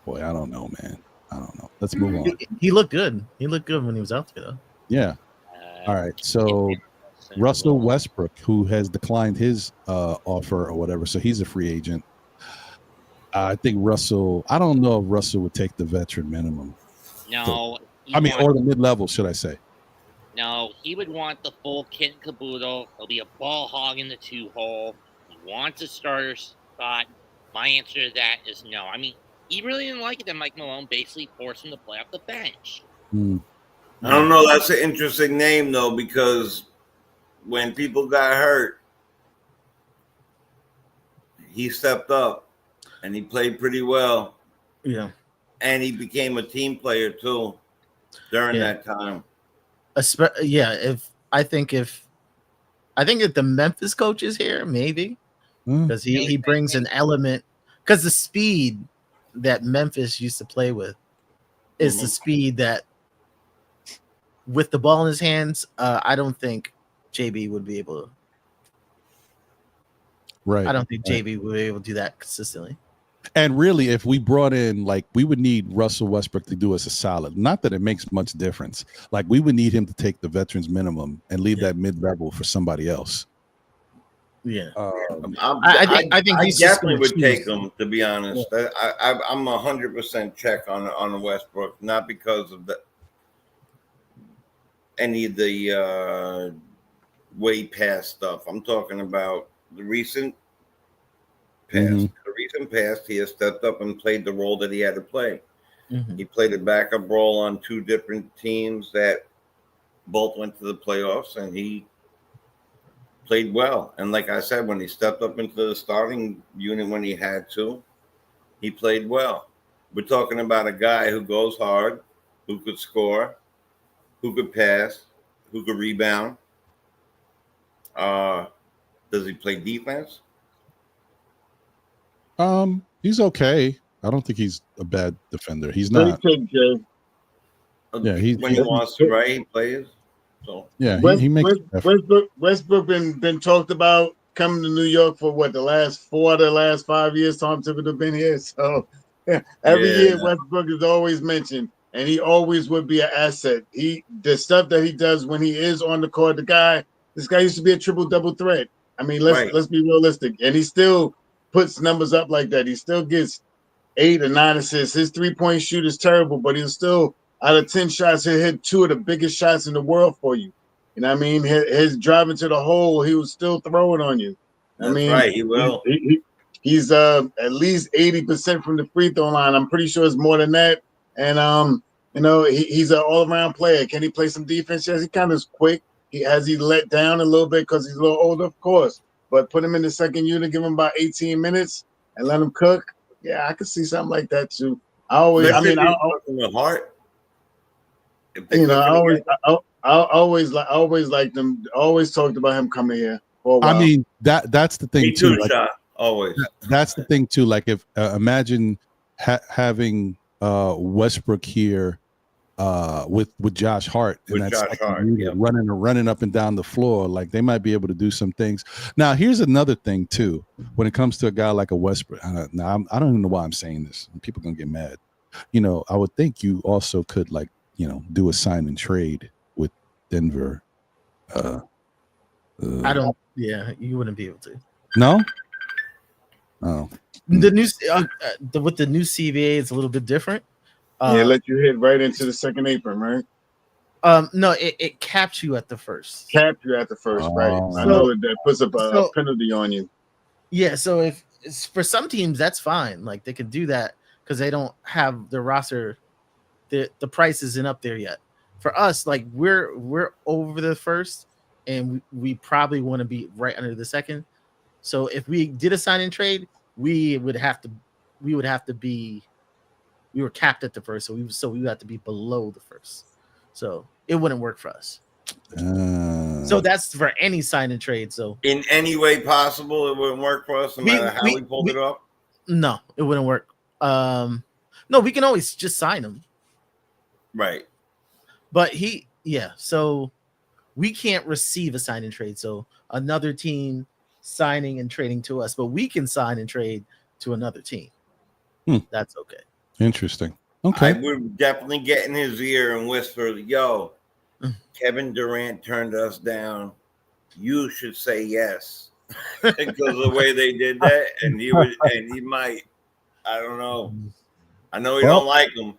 I don't know, man. I don't know. Let's move on. He looked good. He looked good when he was out there, though. Yeah. All right. So Russell Westbrook, who has declined his offer or whatever, so he's a free agent. I think Russell. I don't know if Russell would take the veteran minimum. No. Or the mid-level, should I say? No, he would want the full kit and caboodle. He'll be a ball hog in the 2-hole. He wants a starter spot. My answer to that is no. I mean, he really didn't like it that Mike Malone basically forced him to play off the bench. I don't know. That's an interesting name, though, because when people got hurt, he stepped up and he played pretty well. Yeah. And he became a team player, too, during that time. If the Memphis coach is here, maybe because he brings an element, because the speed that Memphis used to play with is the speed that, with the ball in his hands, I don't think JB would be able to. Right. I don't think JB would be able to do that consistently. And really, if we brought in, we would need Russell Westbrook to do us a solid. Not that it makes much difference. We would need him to take the veterans minimum and leave that mid-level for somebody else. Yeah. I think I definitely would take him, to be honest. Yeah. I'm 100% check on Westbrook, not because of any of the way past stuff. I'm talking about the recent past. The recent past, he has stepped up and played the role that he had to play. He played a backup role on 2 different teams that both went to the playoffs, and he played well. And like I said, when he stepped up into the starting unit when he had to, he played well. We're talking about a guy who goes hard, who could score, who could pass, who could rebound. Does he play defense? He's okay. I don't think he's a bad defender. He's not. Yeah, when he wants to, right? He plays. So yeah, he makes Westbrook been talked about coming to New York for the last 5 years. Tom Thibodeau been here, so every year Westbrook is always mentioned, and he always would be an asset. The stuff that he does when he is on the court, this guy used to be a triple-double threat. I mean, let's be realistic, and he still puts numbers up like that. He still gets 8 or 9 assists. His 3-point shoot is terrible, but he'll still, out of 10 shots, he'll hit 2 of the biggest shots in the world for you. You know what I mean? His driving to the hole, he was still throwing on you. That's right, he will. He's at least 80% from the free throw line. I'm pretty sure it's more than that. And he's an all-around player. Can he play some defense? Yes, he kind of is quick. He let down a little bit because he's a little older, of course. But put him in the second unit, give him about 18 mints, and let him cook. Yeah, I could see something like that too. I always liked him. Always talked about him coming here for a while. I mean, that's the thing too. Always. That's the thing too. If imagine having Westbrook here with Josh Hart and running up and down the floor, they might be able to do some things. Now, here's another thing too. When it comes to a guy like a Westbrook, I don't even know why I'm saying this. People are gonna get mad. I would think you also could do a sign and trade with Denver. I don't. Yeah, you wouldn't be able to. No. Oh. The new with the new CBA, it's a little bit different. Let you hit right into the second apron, right? No, it caps you at the first. Right? I know that puts a penalty on you. Yeah, so if for some teams that's fine, they could do that because they don't have the roster, the price isn't up there yet. For us, we're over the first, and we probably want to be right under the second. So if we did a sign and trade, we would have to be. We were capped at the first, so we would have to be below the first. So it wouldn't work for us. So that's for any sign and trade. So in any way possible, it wouldn't work for us, no matter how we pulled it up. No, it wouldn't work. No, we can always just sign him. Right. But so we can't receive a sign and trade. So another team signing and trading to us, but we can sign and trade to another team. That's okay. Interesting. Okay. I would definitely get in his ear and whisper, yo, Kevin Durant turned us down. You should say yes. Because of the way they did that, and he might. I don't know. I know you don't like him.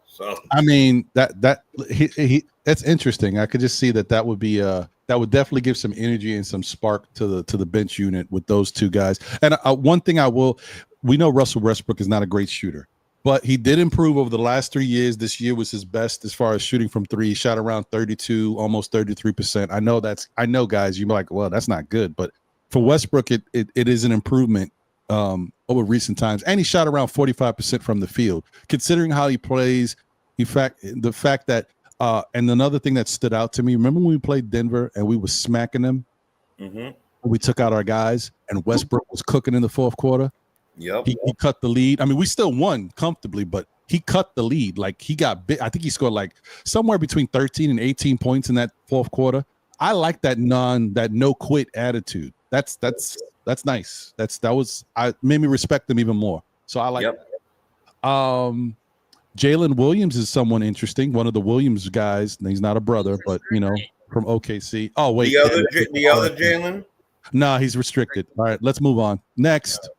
So I mean that's interesting. I could just see that would be that would definitely give some energy and some spark to the bench unit with those two guys. And one thing we know Russell Westbrook is not a great shooter, but he did improve over the last 3 years. This year was his best as far as shooting from three. He shot around 32, almost 33%. I know guys, you're like, well, that's not good, but for Westbrook, it is an improvement over recent times, and he shot around 45% from the field. Considering how he plays, the fact that and another thing that stood out to me, remember when we played Denver and we were smacking them? Mm-hmm. We took out our guys, and Westbrook was cooking in the fourth quarter. Yep, he cut the lead. I mean, we still won comfortably, but he cut the lead. Like he got big. I think he scored like somewhere between 13 and 18 points in that fourth quarter. I like that no quit attitude. That's nice. I made me respect them even more. So I like that. Jalen Williams is someone interesting. One of the Williams guys. He's not a brother, but from OKC. Oh wait, the other Jalen. No, he's restricted. All right, let's move on. Next.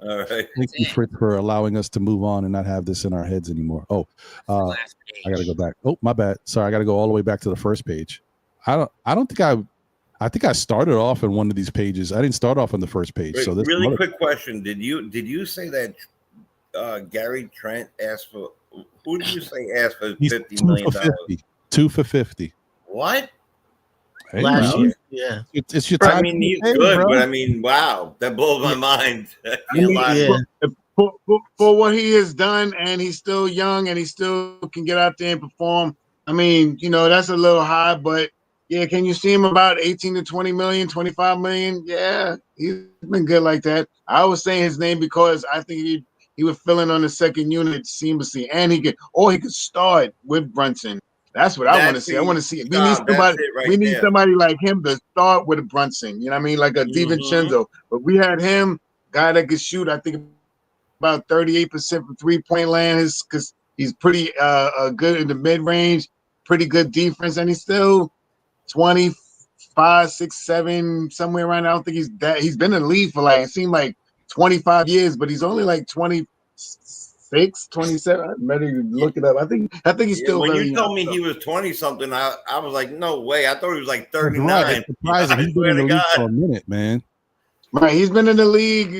All right. Thank you, Fritz, for allowing us to move on and not have this in our heads anymore. I got to go back. Oh, my bad. Sorry, I got to go all the way back to the first page. I think I started off in one of these pages. I didn't start off on the first page. Wait, so this really quick question: Did you say that Gary Trent asked for? Who did you say asked for $50 million? 2 for 50. What? Hey, Last bro. year, yeah. It's your time. I mean, he's good, but I mean, wow, that blows my mind. For what he has done, and he's still young, and he still can get out there and perform. I mean, that's a little high, but yeah, can you see him about 18 to 20 million, 25 million? Yeah, he's been good like that. I was saying his name because I think he would fill in on the second unit seamlessly, and he could start with Brunson. That's what I want to see. I want to see it. We need somebody. We need somebody like him to start with a Brunson. You know what I mean? Like a DiVincenzo. But we had him, guy that could shoot. I think about 38% from 3-point land, because he's pretty good in the mid range, pretty good defense, and he's still 25, 6, 7, somewhere around. I don't think he's been in the league for it seemed like 25 years, but he's only like 26, 27. I better look it up. I think he's still when very you told young, me he was 20 something, I was like, no way. I thought he was like 39. Right. It's surprising. He's been in the league for a minute, man. Right, he's been in the league.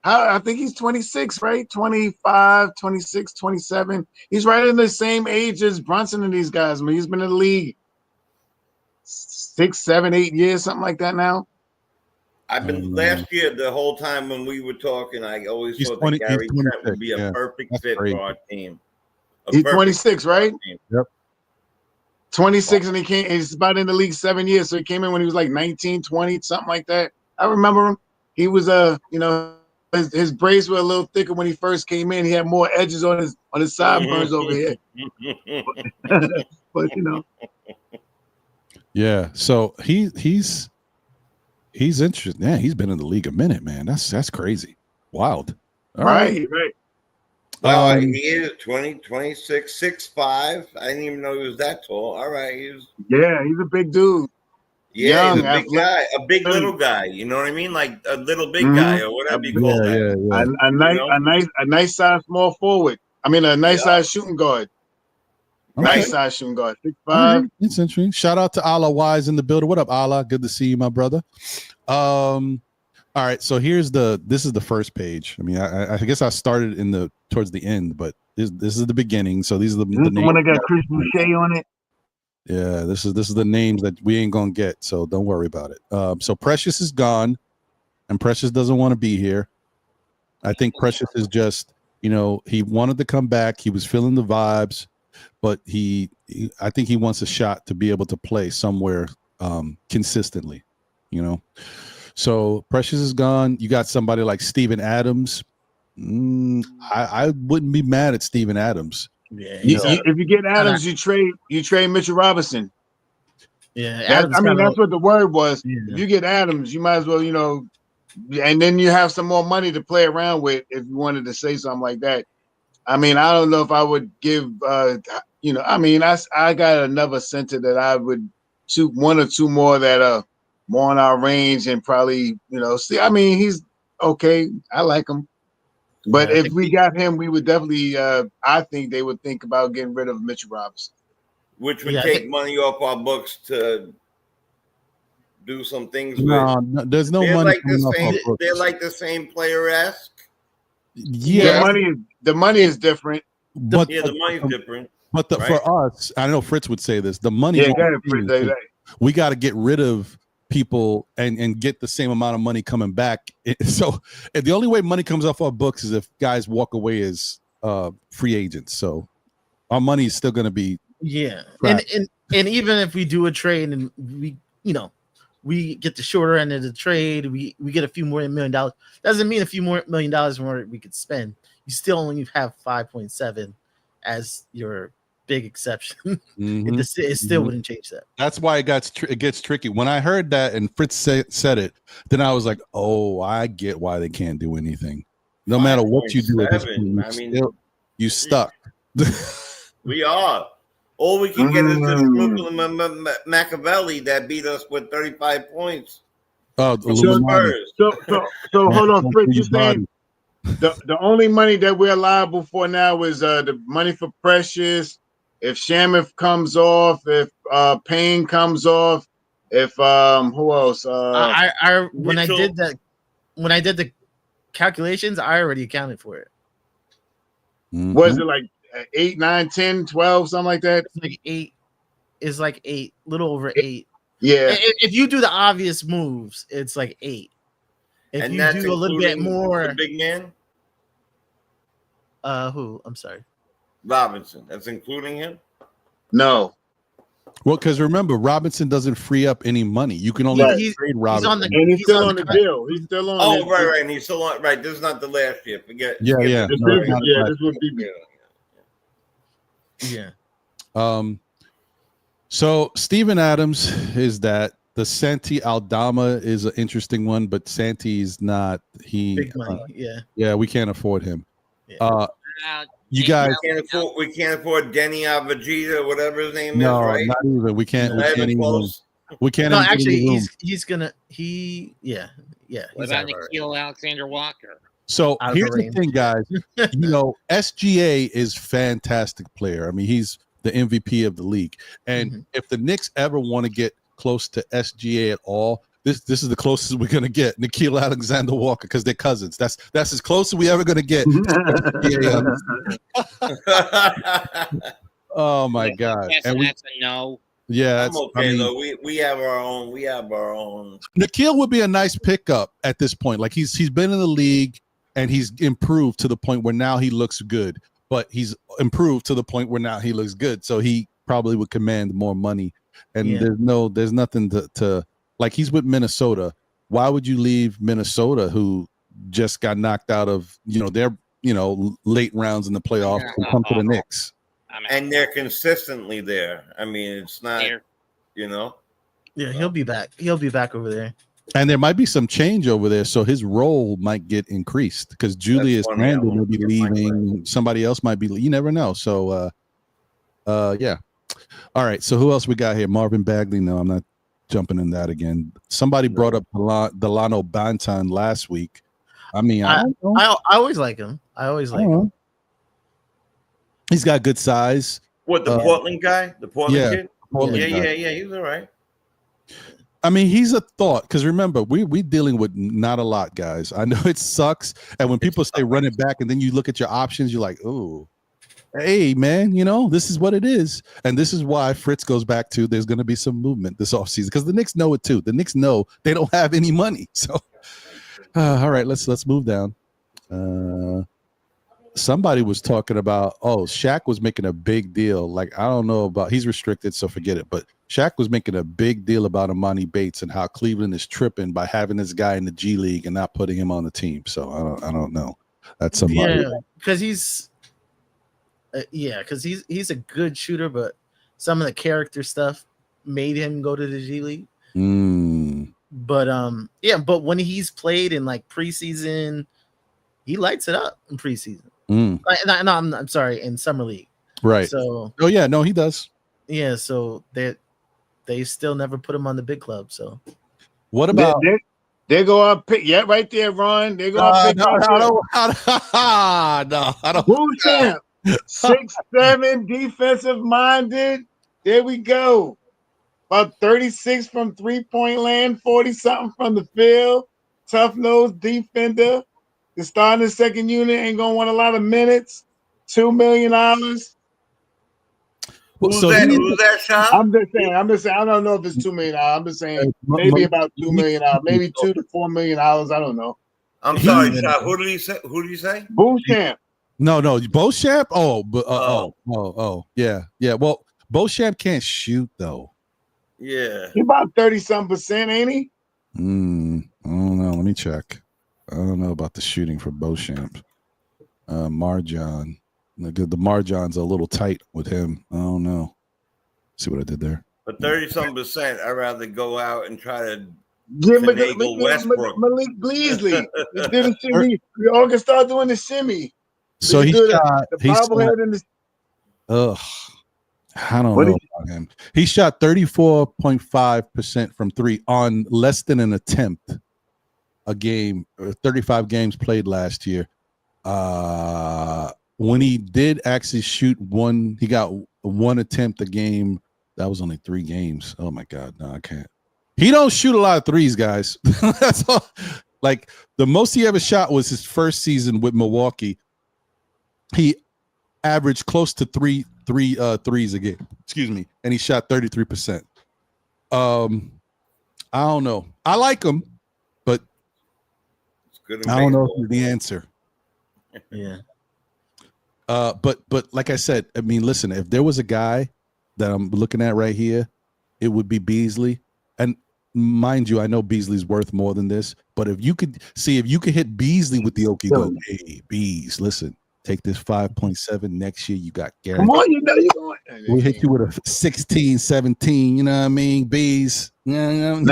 I think he's 26, right? 25, 26, 27. He's right in the same age as Brunson and these guys. I mean, he's been in the league 6, 7, 8 years, something like that now. I've been last year, the whole time when we were talking, I always thought that Gary Trent would be a perfect fit for our team. He's 26, right? Yep. 26, and he's about in the league 7 years. So he came in when he was like 19, 20, something like that. I remember him. He was his braids were a little thicker when he first came in. He had more edges on his sideburns over here. But Yeah. So he's interesting. Yeah, he's been in the league a minute, man. That's crazy. Wild. All right. Well, he is 20, 26, 6'5". I didn't even know he was that tall. All right. He's a big dude. Yeah, he's a big guy, a big little guy. You know what I mean? Like a little big guy or whatever you call that. Yeah. A nice size small forward. I mean, a nice size shooting guard. Okay. Nice size shooting guard. 6'5". It's interesting. Shout out to Allah Wise in the building. What up, Allah? Good to see you, my brother. All right. So this is the first page. I mean, I guess I started towards the end, but this is the beginning. So these are the names. One that got Chris Boucher on it. Yeah, this is the names that we ain't gonna get, so don't worry about it. So Precious is gone, and Precious doesn't want to be here. I think Precious is just, he wanted to come back. He was feeling the vibes, but I think he wants a shot to be able to play somewhere consistently, So Precious is gone. You got somebody like Steven Adams. I wouldn't be mad at Steven Adams. Yeah, If you get Adams, you trade Mitchell Robinson. Yeah, That's what the word was. Yeah. If you get Adams, you might as well, and then you have some more money to play around with if you wanted to say something like that. I mean, I don't know if I would give, I got another center that I would shoot one or two more that are more in our range and probably, he's okay. I like him. But if we got him, we would definitely, I think they would think about getting rid of Mitchell Robinson. Which would take money off our books to do some things with. No, there's no money. They're like the same player-esque. Yeah, the money is different. But the money's different. But for us, I know Fritz would say this. The money. We got to get rid of people and get the same amount of money coming back. So the only way money comes off our books is if guys walk away as free agents. So our money is still going to be and even if we do a trade and we get the shorter end of the trade, we get a few more $1 million. Doesn't mean a few more $1 million more we could spend. You still only have 5.7 as your big exception. It still wouldn't change that. That's why it gets tricky. When I heard that and Fritz said it, then I was like, oh, I get why they can't do anything. No matter what you do at this point, you stuck. We are. All we can get is this Brooklyn Machiavelli that beat us with 35 points. Oh, so hold on, Fritz. You're saying the only money that we're liable for now is the money for Precious. If Shamif comes off, if Payne comes off, if who else? When I did the calculations, I already accounted for it. Was it like 8, 9, 10, 12, something like that? It's like 8. It's like 8, little over 8. Yeah. If you do the obvious moves, it's like 8. If you do a little bit more, the big man. Who? I'm sorry. Robinson. That's including him? No. Well, because remember, Robinson doesn't free up any money. You can only trade Robinson. He's still on the deal. He's still on. Oh, right. And he's still on. Right. This is not the last year. Forget. Yeah. This would be. Yeah. So Steven Adams is that. The Santi Aldama is an interesting one, but Santi's not. Big money. Yeah, we can't afford him. Yeah. You guys we can't afford Denny Avagita, whatever his name is, right? Not even. We can't. We can't. No, actually, he's gonna. He's what about Nikhil Alexander Walker? So here's the thing, guys. SGA is fantastic player. I mean, he's the MVP of the league. And if the Knicks ever want to get close to SGA at all, this is the closest we're gonna get. Nikhil Alexander Walker, because they're cousins. That's as close as we ever gonna get. Oh my God! And that's a no. Yeah, I'm okay though. We have our own. We have our own. Nikhil would be a nice pickup at this point. Like he's been in the league and he's improved to the point where now he looks good. But he's improved to the point where now he looks good. So he probably would command more money. And there's nothing to like. He's with Minnesota. Why would you leave Minnesota, who just got knocked out of their late rounds in the playoffs, and come to the Knicks? And they're consistently there. I mean, it's not, Yeah, he'll be back. He'll be back over there. And there might be some change over there, so his role might get increased because Julius Randle may be leaving. Somebody else might be. You never know. So, yeah. All right. So who else we got here? Marvin Bagley. No, I'm not jumping in that again. Somebody brought up Delano Banton last week. I mean, I always like him. I always like him. He's got good size. What, the Portland guy? The Portland kid? Portland guy. Yeah. He was all right. I mean, he's a thought because remember, we dealing with not a lot, guys. I know it sucks. And when people say run it back and then you look at your options, you're like, oh, hey, man, this is what it is. And this is why Fritz goes back to there's going to be some movement this offseason because the Knicks know it too. The Knicks know they don't have any money. So, all right, let's move down. Somebody was talking about, Shaq was making a big deal. Like, I don't know about, he's restricted, so forget it. But Shaq was making a big deal about Imani Bates and how Cleveland is tripping by having this guy in the G League and not putting him on the team. So I don't know. That's somebody. Yeah, because he's he's a good shooter, but some of the character stuff made him go to the G League. But but when he's played in like preseason, he lights it up in preseason. I'm sorry, in summer league. Right. So no, he does. Yeah, so they still never put him on the big club. So what about they go up pick? Yeah, right there, Ron. They go up pick. No, I don't. Bouchamp, 6'7", defensive minded. There we go. About 36 from 3-point land, 40 something from the field. Tough nosed defender. The starting the second unit ain't gonna want a lot of minutes. $2 million. Who's that, Sean? I'm just saying. I don't know if it's $2 million. I'm just saying maybe about $2 million. Maybe $2 to $4 million. I don't know. I'm sorry, Sean. Who did you say? Bouchamp. No, Beauchamp. Yeah. Well, Beauchamp can't shoot though. Yeah, He about 30-something%, ain't he? I don't know. Let me check. I don't know about the shooting for Beauchamp. Marjan. The Marjan's a little tight with him. I don't know. See what I did there? But 30-something%, I'd rather go out and try to Give Westbrook. Malik Beasley. He did a shimmy. We all can start doing the shimmy. So he shot. The bobblehead and the. I don't know about him. He shot 34.5% from three on less than an attempt a game. 35 games played last year. When he did actually shoot one, he got one attempt a game. That was only 3 games. Oh my God, no, I can't. He don't shoot a lot of threes, guys. That's all. Like the most he ever shot was his first season with Milwaukee. He averaged close to three threes a game. Excuse me, and he shot 33%. I don't know. I like him, but I don't know if he's the answer. Yeah. But like I said, I mean, listen, if there was a guy that I'm looking at right here, it would be Beasley. And mind you, I know Beasley's worth more than this, but if you could hit Beasley with the Okie doke, hey, Bees, listen, take this 5.7 next year. You got Gary. Come on, you know you're going. We'll hit you with a 16, 17. You know what I mean? Bees. It'll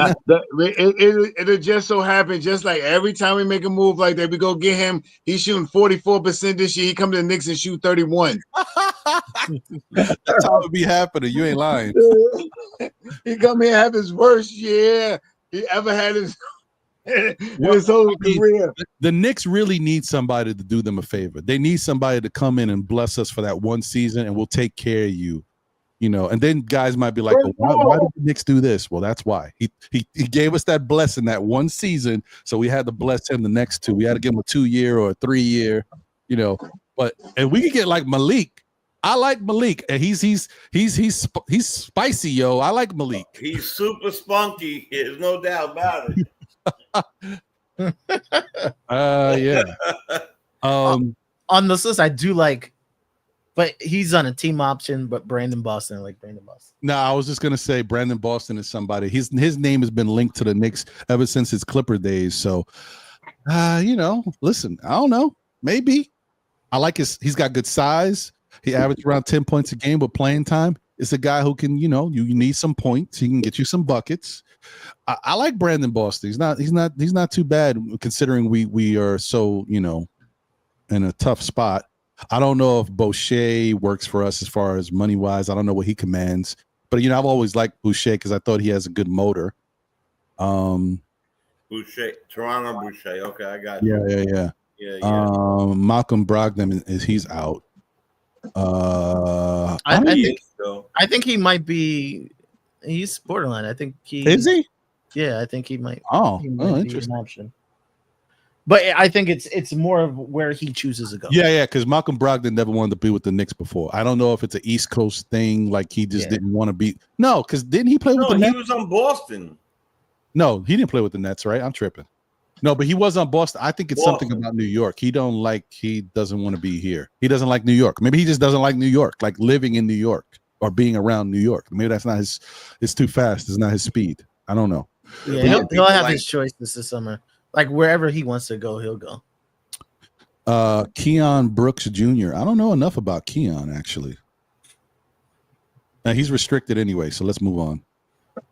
just so happen, just like every time we make a move like that, we go get him. He's shooting 44% this year. He come to the Knicks and shoot 31. That's how it be happening. You ain't lying. He come here have his worst year he ever had his whole career. The Knicks really need somebody to do them a favor. They need somebody to come in and bless us for that one season, and we'll take care of you. You know, and then guys might be like, well, why did the Knicks do this? Well, that's why. He gave us that blessing that one season, so we had to bless him the next 2. We had to give him a 2-year or a 3-year, you know. But and we could get like Malik. I like Malik, and he's spicy, yo. I like Malik. He's super spunky. There's no doubt about it. Yeah. On this list, I do like. But he's on a team option, but Brandon Boston, I like Brandon Boston. No, I was just going to say Brandon Boston is somebody. His name has been linked to the Knicks ever since his Clipper days. So, you know, listen, I don't know. Maybe. I like he's got good size. He averaged around 10 points a game with playing time. It's a guy who can, you know, you need some points. He can get you some buckets. I like Brandon Boston. He's not too bad considering we are so, you know, in a tough spot. I don't know if Boucher works for us as far as money wise. I don't know what he commands, but you know, I've always liked Boucher because I thought he has a good motor. Boucher, Toronto Boucher. Okay, I got you. Yeah. Malcolm Brogdon he's out. I think he might be. He's borderline. I think he is he. Yeah, I think he might. Interesting. Be an option. But I think it's more of where he chooses to go. Yeah, because Malcolm Brogdon never wanted to be with the Knicks before. I don't know if it's an East Coast thing, like he just didn't want to be. No, because didn't he play with the Nets? He was on Boston. No, he didn't play with the Nets, right? I'm tripping. No, but he was on Boston. I think it's something about New York. He doesn't want to be here. He doesn't like New York. Maybe he just doesn't like New York, like living in New York or being around New York. Maybe that's not his. It's too fast. It's not his speed. I don't know. Yeah, he'll have his choices this summer. Like wherever he wants to go, he'll go. Keon Brooks Jr. I don't know enough about Keon actually. Now he's restricted anyway, so let's move on.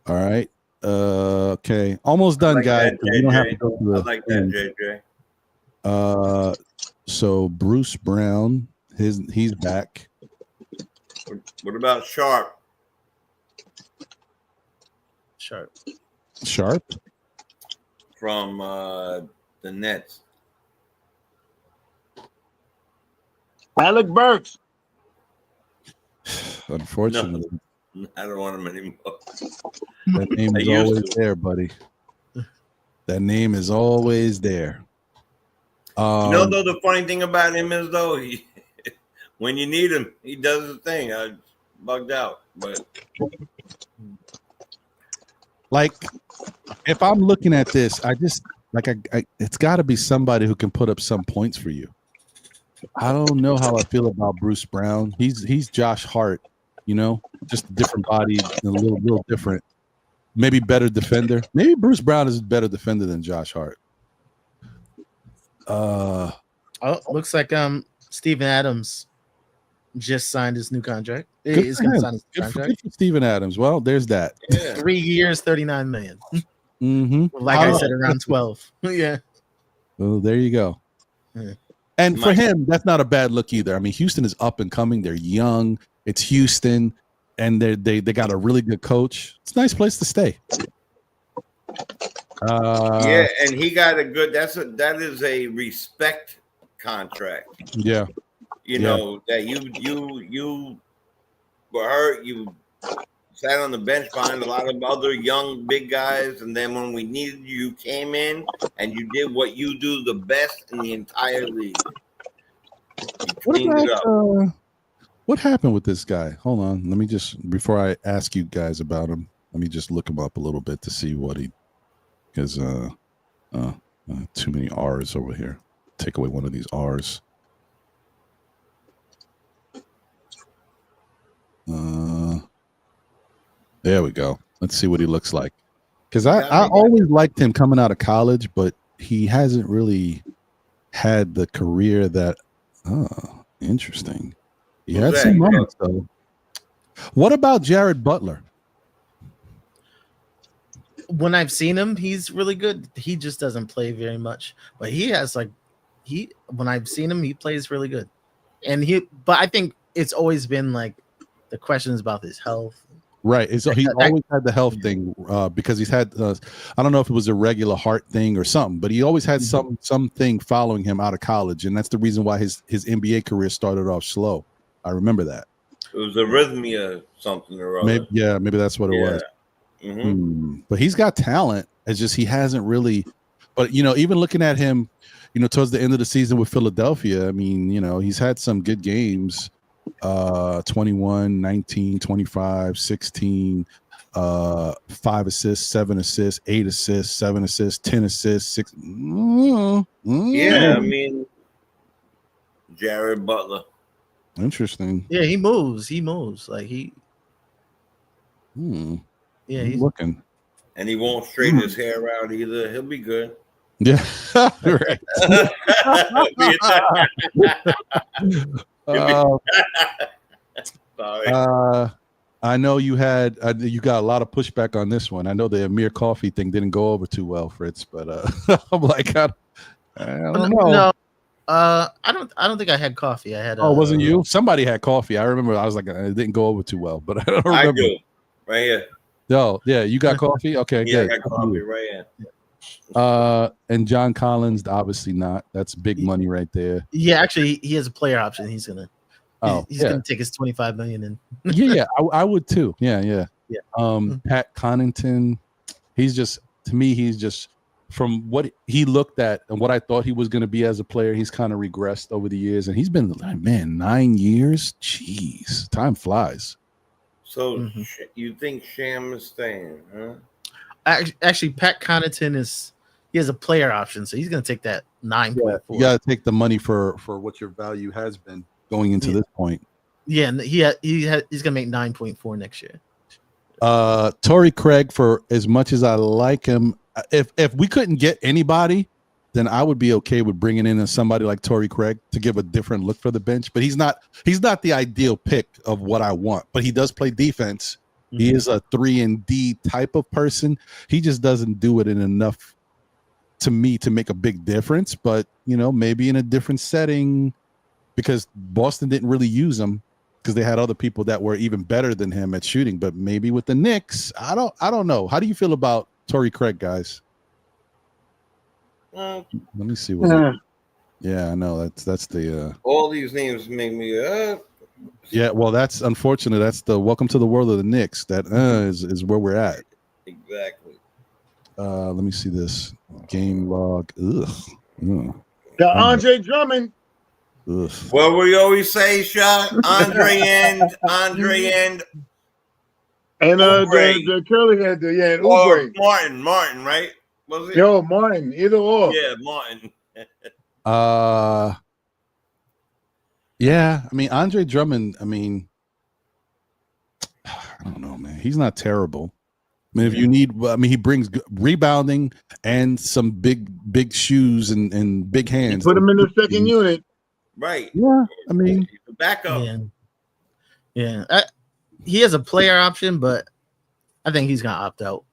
All right. Okay. Almost done, like guys. that, You don't have to go through I like that, JJ. So Bruce Brown, he's back. What about Sharp? Sharp From the Nets. Alec Burks. Unfortunately, no, I don't want him anymore. That name is always there, buddy. That name is always there. Though the funny thing about him is though, when you need him, he does his thing. I bugged out, but like if I'm looking at this, I just like I it's got to be somebody who can put up some points for you. I don't know how I feel about Bruce Brown. He's Josh Hart, just a different body, a little different. Maybe better defender. Maybe Bruce Brown is a better defender than Josh Hart. Looks like Steven Adams just signed his new contract. He's going to sign his contract. Good for Steven Adams. Well, there's that. yeah. 3 years, $39 million. Mm-hmm. Like I said, around 12. Yeah. Well, there you go. Yeah. And for him, that's not a bad look either. I mean, Houston is up and coming. They're young. It's Houston, and they got a really good coach. It's a nice place to stay. Yeah, and he got a good. That is a respect contract. Yeah, you know that you were hurt. You sat on the bench behind a lot of other young big guys, and then when we needed you, you came in and you did what you do the best in the entire league. What happened with this guy? Hold on, let me just before I ask you guys about him, let me just look him up a little bit to see what he. Because too many R's over here. Take away one of these R's. There we go. Let's see what he looks like. Because I always liked him coming out of college, but he hasn't really had the career that. Oh, interesting. He had some moments though. What about Jared Butler? When I've seen him, he's really good. He just doesn't play very much, but he has when I've seen him, he plays really good. But I think it's always been like the questions about his health. Right. He's always had the health thing because he's had, I don't know if it was a regular heart thing or something, but he always had something following him out of college. And that's the reason why his NBA career started off slow. I remember that. It was arrhythmia something or other. Maybe that's what it was. Mm-hmm. But he's got talent. It's just he hasn't really. But even looking at him, towards the end of the season with Philadelphia, I mean, he's had some good games. 21, 19, 25, 16, 5 assists, 7 assists, 8 assists, 7 assists, 10 assists, 6. Yeah, I mean, Jared Butler. Interesting. Yeah, he moves. Like he. Yeah, he's looking. And he won't straighten his hair out either. He'll be good. Yeah. Right. Sorry. I know you had you got a lot of pushback on this one. I know the Amir Coffee thing didn't go over too well, Fritz, but I'm like, I don't know. No, I don't think I had coffee. I had. Oh, wasn't you? Somebody had coffee. I remember. I was like, it didn't go over too well, but I don't remember. I do. Right here. Oh, yeah, you got coffee? Okay, yeah, good. I got coffee right here. And John Collins, obviously not. That's big money right there. Yeah, actually, he has a player option. He's gonna gonna take his $25 million in. yeah, I would too. Yeah. Yeah. Pat Connaughton, he's just from what he looked at and what I thought he was going to be as a player, he's kind of regressed over the years, and he's been 9 years. Jeez, time flies. So you think Sham is staying, huh? Actually, Pat Connaughton he has a player option, so he's going to take that 9.4. You got to take the money for what your value has been going into this point. Yeah, and he's gonna make 9.4 next year. Torrey Craig, for as much as I like him, if we couldn't get anybody, then I would be okay with bringing in somebody like Torrey Craig to give a different look for the bench. But he's not the ideal pick of what I want. But he does play defense. He is a 3-and-D type of person. He just doesn't do it in enough to me to make a big difference. But maybe in a different setting, because Boston didn't really use him because they had other people that were even better than him at shooting. But maybe with the Knicks, I don't know. How do you feel about Torrey Craig, guys? Let me see what. Yeah, I know that's the. All these names make me. Yeah, well, that's unfortunate. That's the welcome to the world of the Knicks. That is where we're at. Exactly. Let me see this game log. Ugh. Got Andre Drummond. Ugh. Well, we always say, shot Andre and the curly head, and or Oubre. Martin, right? Was it? Yo, Martin, either or. Yeah, Martin. Yeah, I mean Andre Drummond. I mean, I don't know, man. He's not terrible. I mean, if you need, he brings rebounding and some big shoes and big hands. Put him in the second unit. Right. Yeah, I mean, back up. Yeah. He has a player option, but I think he's gonna opt out.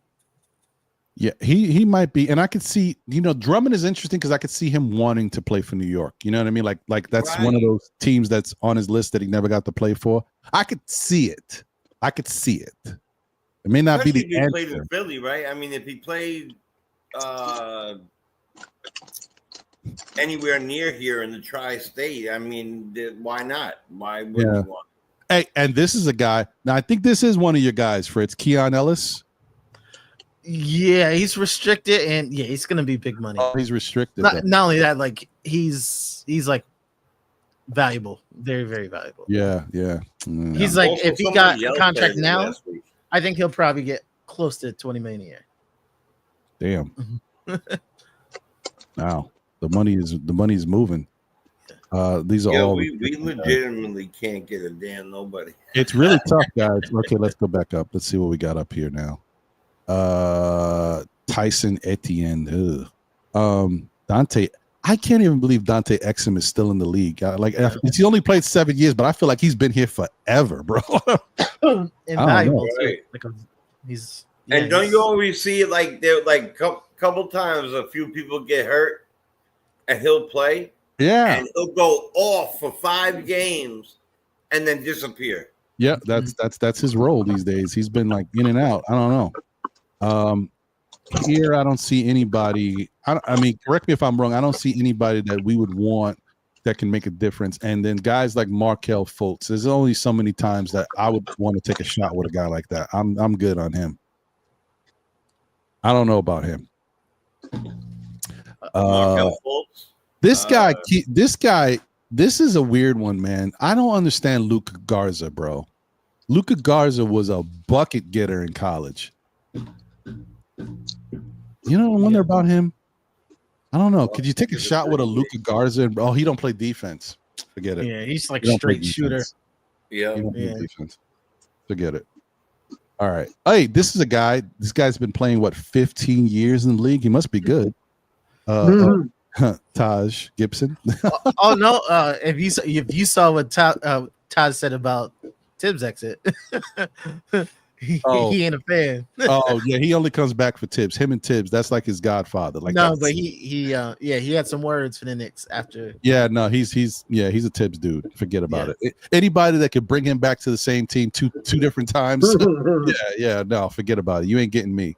Yeah, he might be, and I could see, Drummond is interesting because I could see him wanting to play for New York. You know what I mean? Like that's one of those teams that's on his list that he never got to play for. I could see it. It may not be the Especially if he played answer. in Philly, right? I mean, if he played anywhere near here in the tri-state, I mean, why not? Why wouldn't you want? Hey, and this is a guy. Now, I think this is one of your guys, Fritz. Keon Ellis. Yeah, he's restricted, and he's gonna be big money. Oh, he's restricted. Not only that, like he's like valuable, very, very valuable. Yeah. He's like, Also, if he got a somebody contract else now, last week. I think he'll probably get close to $20 million a year. Damn. Wow, the money is moving. These are all. We legitimately can't get a damn nobody. It's really tough, guys. Okay, let's go back up. Let's see what we got up here now. Tyson Etienne. Dante. I can't even believe Dante Exum is still in the league. He only played 7 years, but I feel like he's been here forever, bro. Invaluable. Right. And don't you always see it like there, like couple times a few people get hurt and he'll play, and he'll go off for 5 games and then disappear. Yeah, that's his role these days. He's been like in and out. I don't know. Here, I don't see anybody. I mean, correct me if I'm wrong. I don't see anybody that we would want that can make a difference. And then guys like Markelle Fultz. There's only so many times that I would want to take a shot with a guy like that. I'm good on him. I don't know about him. Markelle Fultz. This guy. This is a weird one, man. I don't understand Luka Garza, bro. Luka Garza was a bucket getter in college. I wonder about him. I don't know. Could you take a shot with a Luka Garza? He don't play defense. Forget it. Yeah, he's like straight shooter. Yeah. He don't play defense. Forget it. All right. Hey, this is a guy. This guy's been playing 15 years in the league. He must be good. Taj Gibson. Oh no! If you saw what Taj said about Tibs' exit, he ain't a fan. Oh yeah, he only comes back for Tibs. Him and Tibs, that's like his godfather. Like no, but he had some words for the Knicks after. Yeah, no, he's a Tibs dude. Forget about it. Anybody that could bring him back to the same team two different times. No, forget about it. You ain't getting me.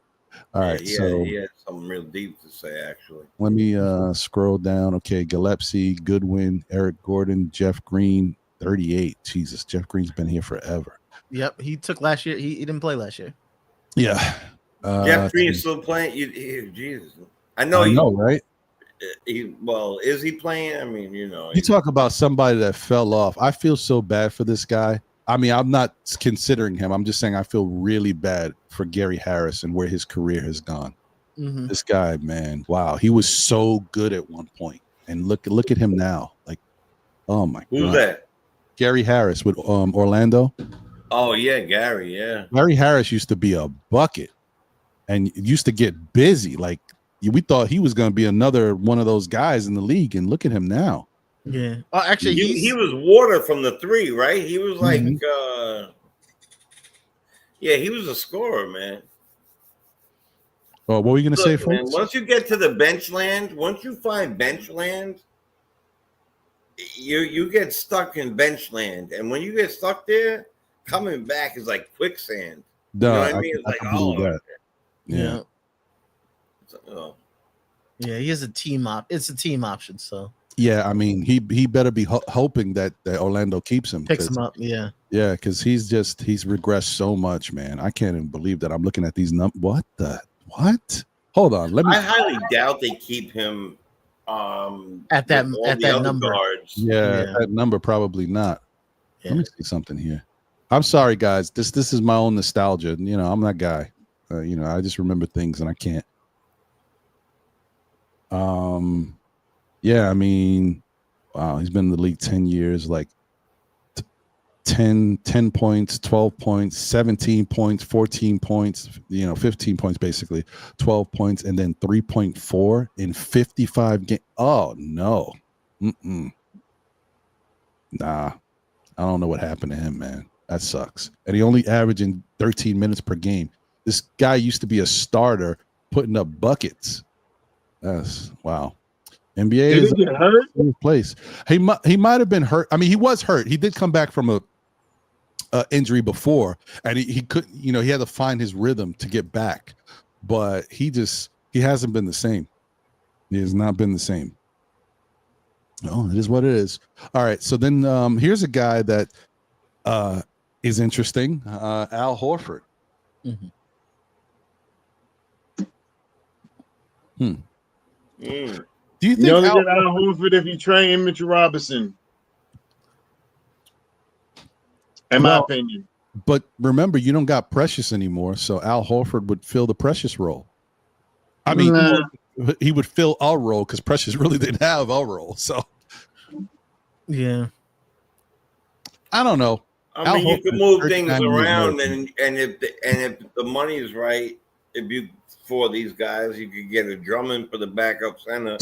All right, so he had something real deep to say, actually. Let me scroll down. Okay, Gillespie, Goodwin, Eric Gordon, Jeff Green, 38. Jesus, Jeff Green's been here forever. Yep, he took last year. He didn't play last year. Yeah. Jeff Green is still playing. Jesus, I know, right? Is he playing? I mean, You talk about somebody that fell off. I feel so bad for this guy. I mean, I'm not considering him. I'm just saying I feel really bad for Gary Harris and where his career has gone. Mm-hmm. This guy, man, wow, he was so good at one point, and look at him now. Like, oh my God, who's that? Gary Harris with Orlando. Oh yeah, Gary. Yeah. Gary Harris used to be a bucket and used to get busy. Like we thought he was going to be another one of those guys in the league, and look at him now. Yeah. Oh, actually, He was water from the three, right? He was like, yeah, he was a scorer, man. Oh, what were you going to say, man, folks? once you get to the bench land, once you find bench land, you get stuck in bench land, and when you get stuck there, coming back is like quicksand. Duh, you know what I mean? It's like, that. Yeah. Oh. Yeah, he is a team It's a team option, so. Yeah, I mean, he better be hoping that Orlando keeps him. Picks him up, yeah. Yeah, because he's regressed so much, man. I can't even believe that I'm looking at these numbers. What? Hold on. I highly doubt they keep him at that number. Guards. Yeah, that number probably not. Yeah. Let me see something here. I'm sorry, guys. This is my own nostalgia. You know, I'm that guy. I just remember things and I can't. Yeah, I mean, wow, he's been in the league 10 years, like 10 points, 12 points, 17 points, 14 points, 15 points, basically 12 points, and then 3.4 in 55 games. Oh, no. Nah, I don't know what happened to him, man. That sucks. And he only averaging 13 minutes per game. This guy used to be a starter putting up buckets. That's wow. NBA Did he get hurt? Place. He might have been hurt. I mean, he was hurt. He did come back from a injury before, and he could, he had to find his rhythm to get back. But he hasn't been the same. He has not been the same. Oh, it is what it is. All right. So then here's a guy that is interesting. Al Horford. Mm-hmm. Do you think you only get Al Horford if you train Mitchell Robinson? In my opinion. But remember, you don't got Precious anymore, so Al Horford would fill the Precious role. I mean, he would fill our role because Precious really didn't have our role. So, yeah, I don't know. I mean, you can move things around, and if the money is right, for these guys, you could get a Drummond for the backup center,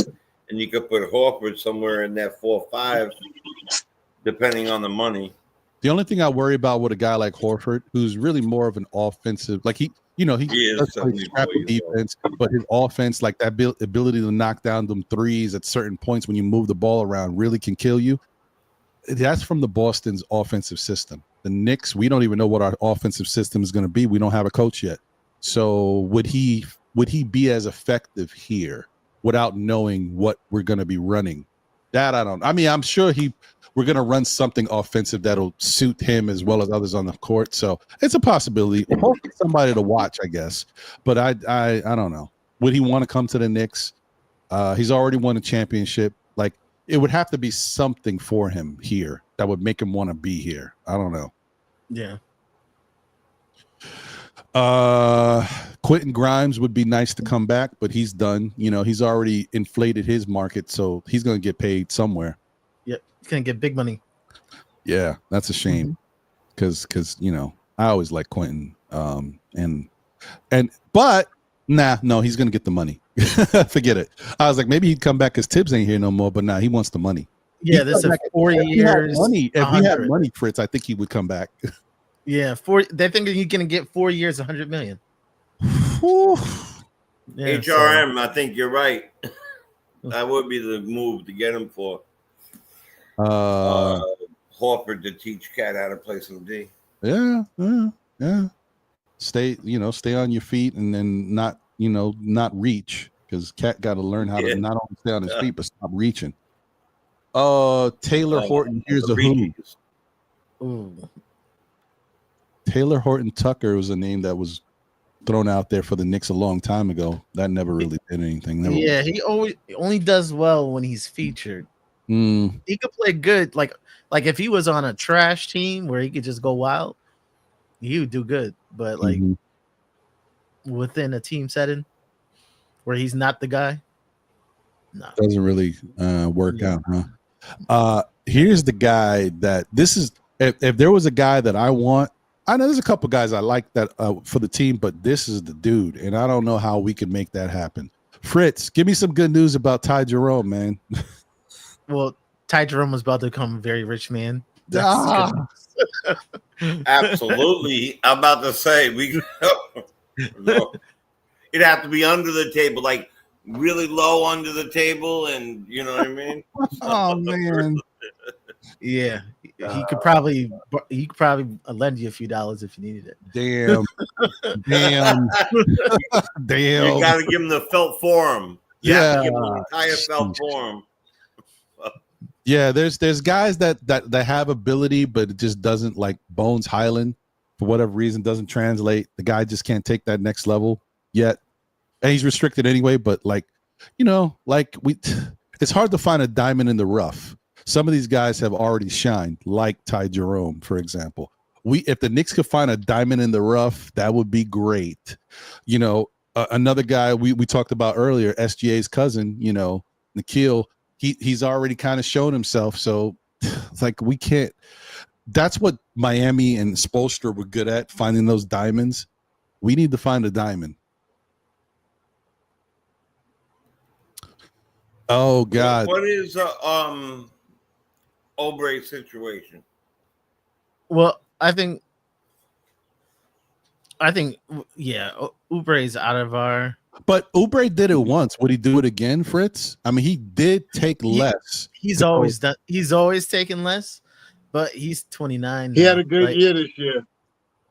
and you could put Horford somewhere in that 4-5, depending on the money. The only thing I worry about with a guy like Horford, who's really more of an offensive, like he does play scrappy defense, but his offense, like that ability to knock down them threes at certain points when you move the ball around, really can kill you. That's from the Boston's offensive system. The Knicks, we don't even know what our offensive system is going to be. We don't have a coach yet. So would he be as effective here without knowing what we're going to be running? That I don't. I mean, I'm sure we're going to run something offensive that'll suit him as well as others on the court. So it's a possibility. Hopefully somebody to watch, I guess. But I don't know. Would he want to come to the Knicks? He's already won a championship. Like, it would have to be something for him here that would make him want to be here. I don't know. Yeah. Quentin Grimes would be nice to come back, but he's done. He's already inflated his market, so he's going to get paid somewhere. Yep, he's going to get big money. Yeah, that's a shame because I always like Quentin. But no, he's going to get the money. Forget it. I was like, maybe he'd come back because Tibs ain't here no more, but he wants the money. Yeah, this is 4 years. If he had money, Fritz, I think he would come back. Yeah, they're thinking you're going to get 4 years, $100 million. Yeah, HRM, I think you're right. That would be the move to get him for. Horford to teach Cat how to play some D. Yeah. Stay on your feet and then not reach, because Cat got to learn how to not only stay on his feet but stop reaching. Taylor Horton, here's a who. Ooh. Taylor Horton Tucker was a name that was thrown out there for the Knicks a long time ago. That never really did anything. Yeah, he only does well when he's featured. He could play good, like if he was on a trash team where he could just go wild, he would do good. But like within a team setting where he's not the guy, no, doesn't really work out, huh? here's the guy that this is. If there was a guy that I want, I know there's a couple guys I like that for the team, but this is the dude, and I don't know how we can make that happen. Fritz, give me some good news about Ty Jerome, man. Well, Ty Jerome was about to become a very rich man. Absolutely. I'm about to say no. It'd have to be under the table, like really low under the table, and you know what I mean? Oh man. Yeah, he could probably lend you a few dollars if you needed it. Damn. You got to give him the felt form. You have to give him the entire felt form. Yeah, there's guys that have ability, but it just doesn't, like Bones Highland, for whatever reason, doesn't translate. The guy just can't take that next level yet, and he's restricted anyway. But it's hard to find a diamond in the rough. Some of these guys have already shined, like Ty Jerome, for example. If the Knicks could find a diamond in the rough, that would be great. Another guy we talked about earlier, SGA's cousin, Nikhil. He's already kind of shown himself. So it's like we can't. That's what Miami and Spoelstra were good at, finding those diamonds. We need to find a diamond. Oh God! What is Oubre's situation? Well, I think Oubre's out of our. But Oubre did it once. Would he do it again, Fritz? I mean, he did take less. He's always taken less, but he's 29. He had a good year this year.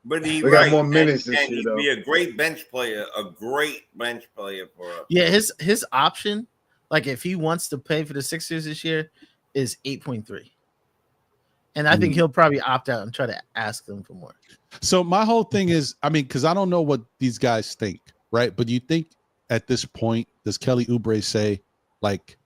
But he got more minutes this year, he'd though. be a great bench player for us. Yeah, his option, like if he wants to pay for the Sixers this year, is 8.3. And I think he'll probably opt out and try to ask them for more. So my whole thing is, I mean, because I don't know what these guys think, right? But you think at this point, does Kelly Oubre say, like,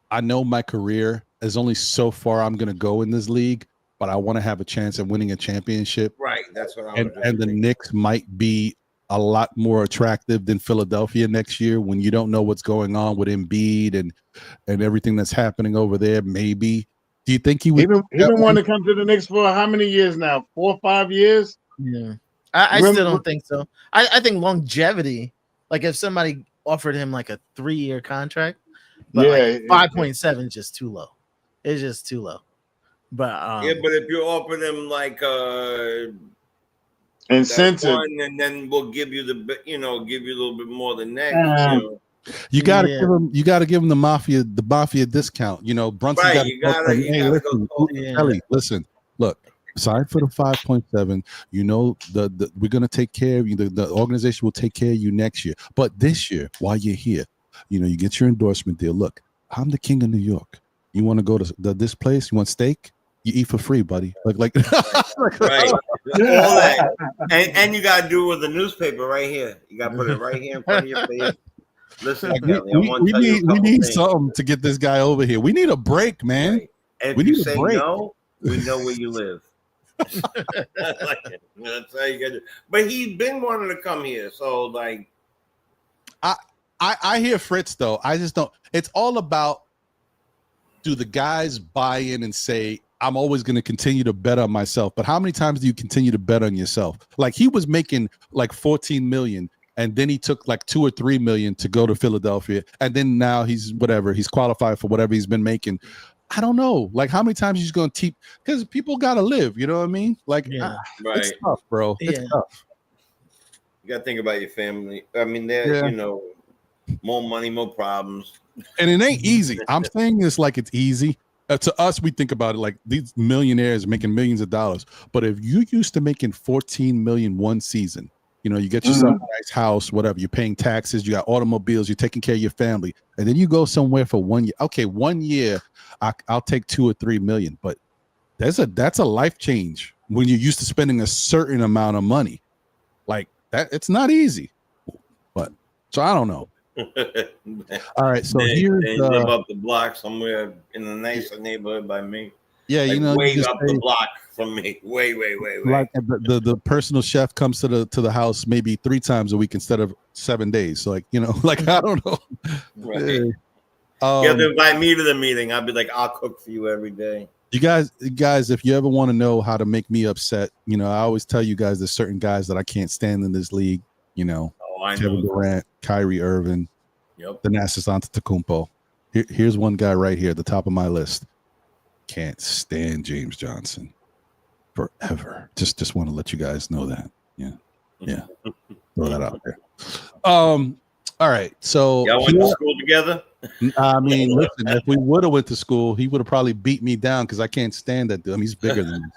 I know my career is only so far I'm going to go in this league, but I want to have a chance at winning a championship. Right. That's what I was And the Knicks might be a lot more attractive than Philadelphia next year when you don't know what's going on with Embiid and everything that's happening over there. Maybe. Do you think he would? He been wanting to come to the Knicks for how many years now? 4 or 5 years? Yeah. I still don't think so. I think longevity, like if somebody offered him like a 3-year contract, but like 5.7 is just too low. It's just too low. But but if you offer them like incentive, and then we'll give you give you a little bit more than that. You gotta give him. You gotta give him the mafia discount. Brunson. Right, gotta Kelly, listen. Look, aside for the 5.7, we're gonna take care of you. The organization will take care of you next year. But this year, while you're here, you get your endorsement deal. Look, I'm the king of New York. You want to go to this place? You want steak? You eat for free, buddy. Like right. All that. And you gotta do it with the newspaper right here. You gotta put it right here in front of your face. Listen, we need something to get this guy over here. We need a break, man. Right. And if you say no, we know where you live. That's how you get it. But he's been wanting to come here, so like, I hear Fritz though. I just don't. It's all about, do the guys buy in and say, I'm always going to continue to bet on myself? But how many times do you continue to bet on yourself? Like he was making like 14 million. And then he took like 2 or 3 million to go to Philadelphia. And then now he's qualified for whatever he's been making. I don't know. Like how many times he's going to keep, because people got to live. You know what I mean? Like, it's tough, bro. It's tough. You got to think about your family. I mean, there's, more money, more problems. And it ain't easy. I'm saying this like it's easy. To us, we think about it like these millionaires making millions of dollars. But if you used to making 14 million one season, you get yourself a nice house, whatever. You're paying taxes. You got automobiles. You're taking care of your family. And then you go somewhere for 1 year. Okay, 1 year, I'll take 2 or 3 million. But that's a life change when you're used to spending a certain amount of money. Like that, it's not easy. But so I don't know. All right, so here's live up the block somewhere in a nicer neighborhood by me. Yeah, like way up the block from me. Way. Like the personal chef comes to the house maybe 3 times a week instead of 7 days. So like I don't know. Right. You have to invite me to the meeting. I'll be like, I'll cook for you every day. You guys, if you ever want to know how to make me upset, I always tell you guys there's certain guys that I can't stand in this league. Kevin Durant, Kyrie Irving, Thanasis Antetokounmpo. Here's one guy right here at the top of my list. Can't stand James Johnson forever. Just want to let you guys know that. Yeah. Throw that out there. All right. So y'all went to school together? I mean, listen, if we would have went to school, he would have probably beat me down because I can't stand that dude. I mean, he's bigger than me.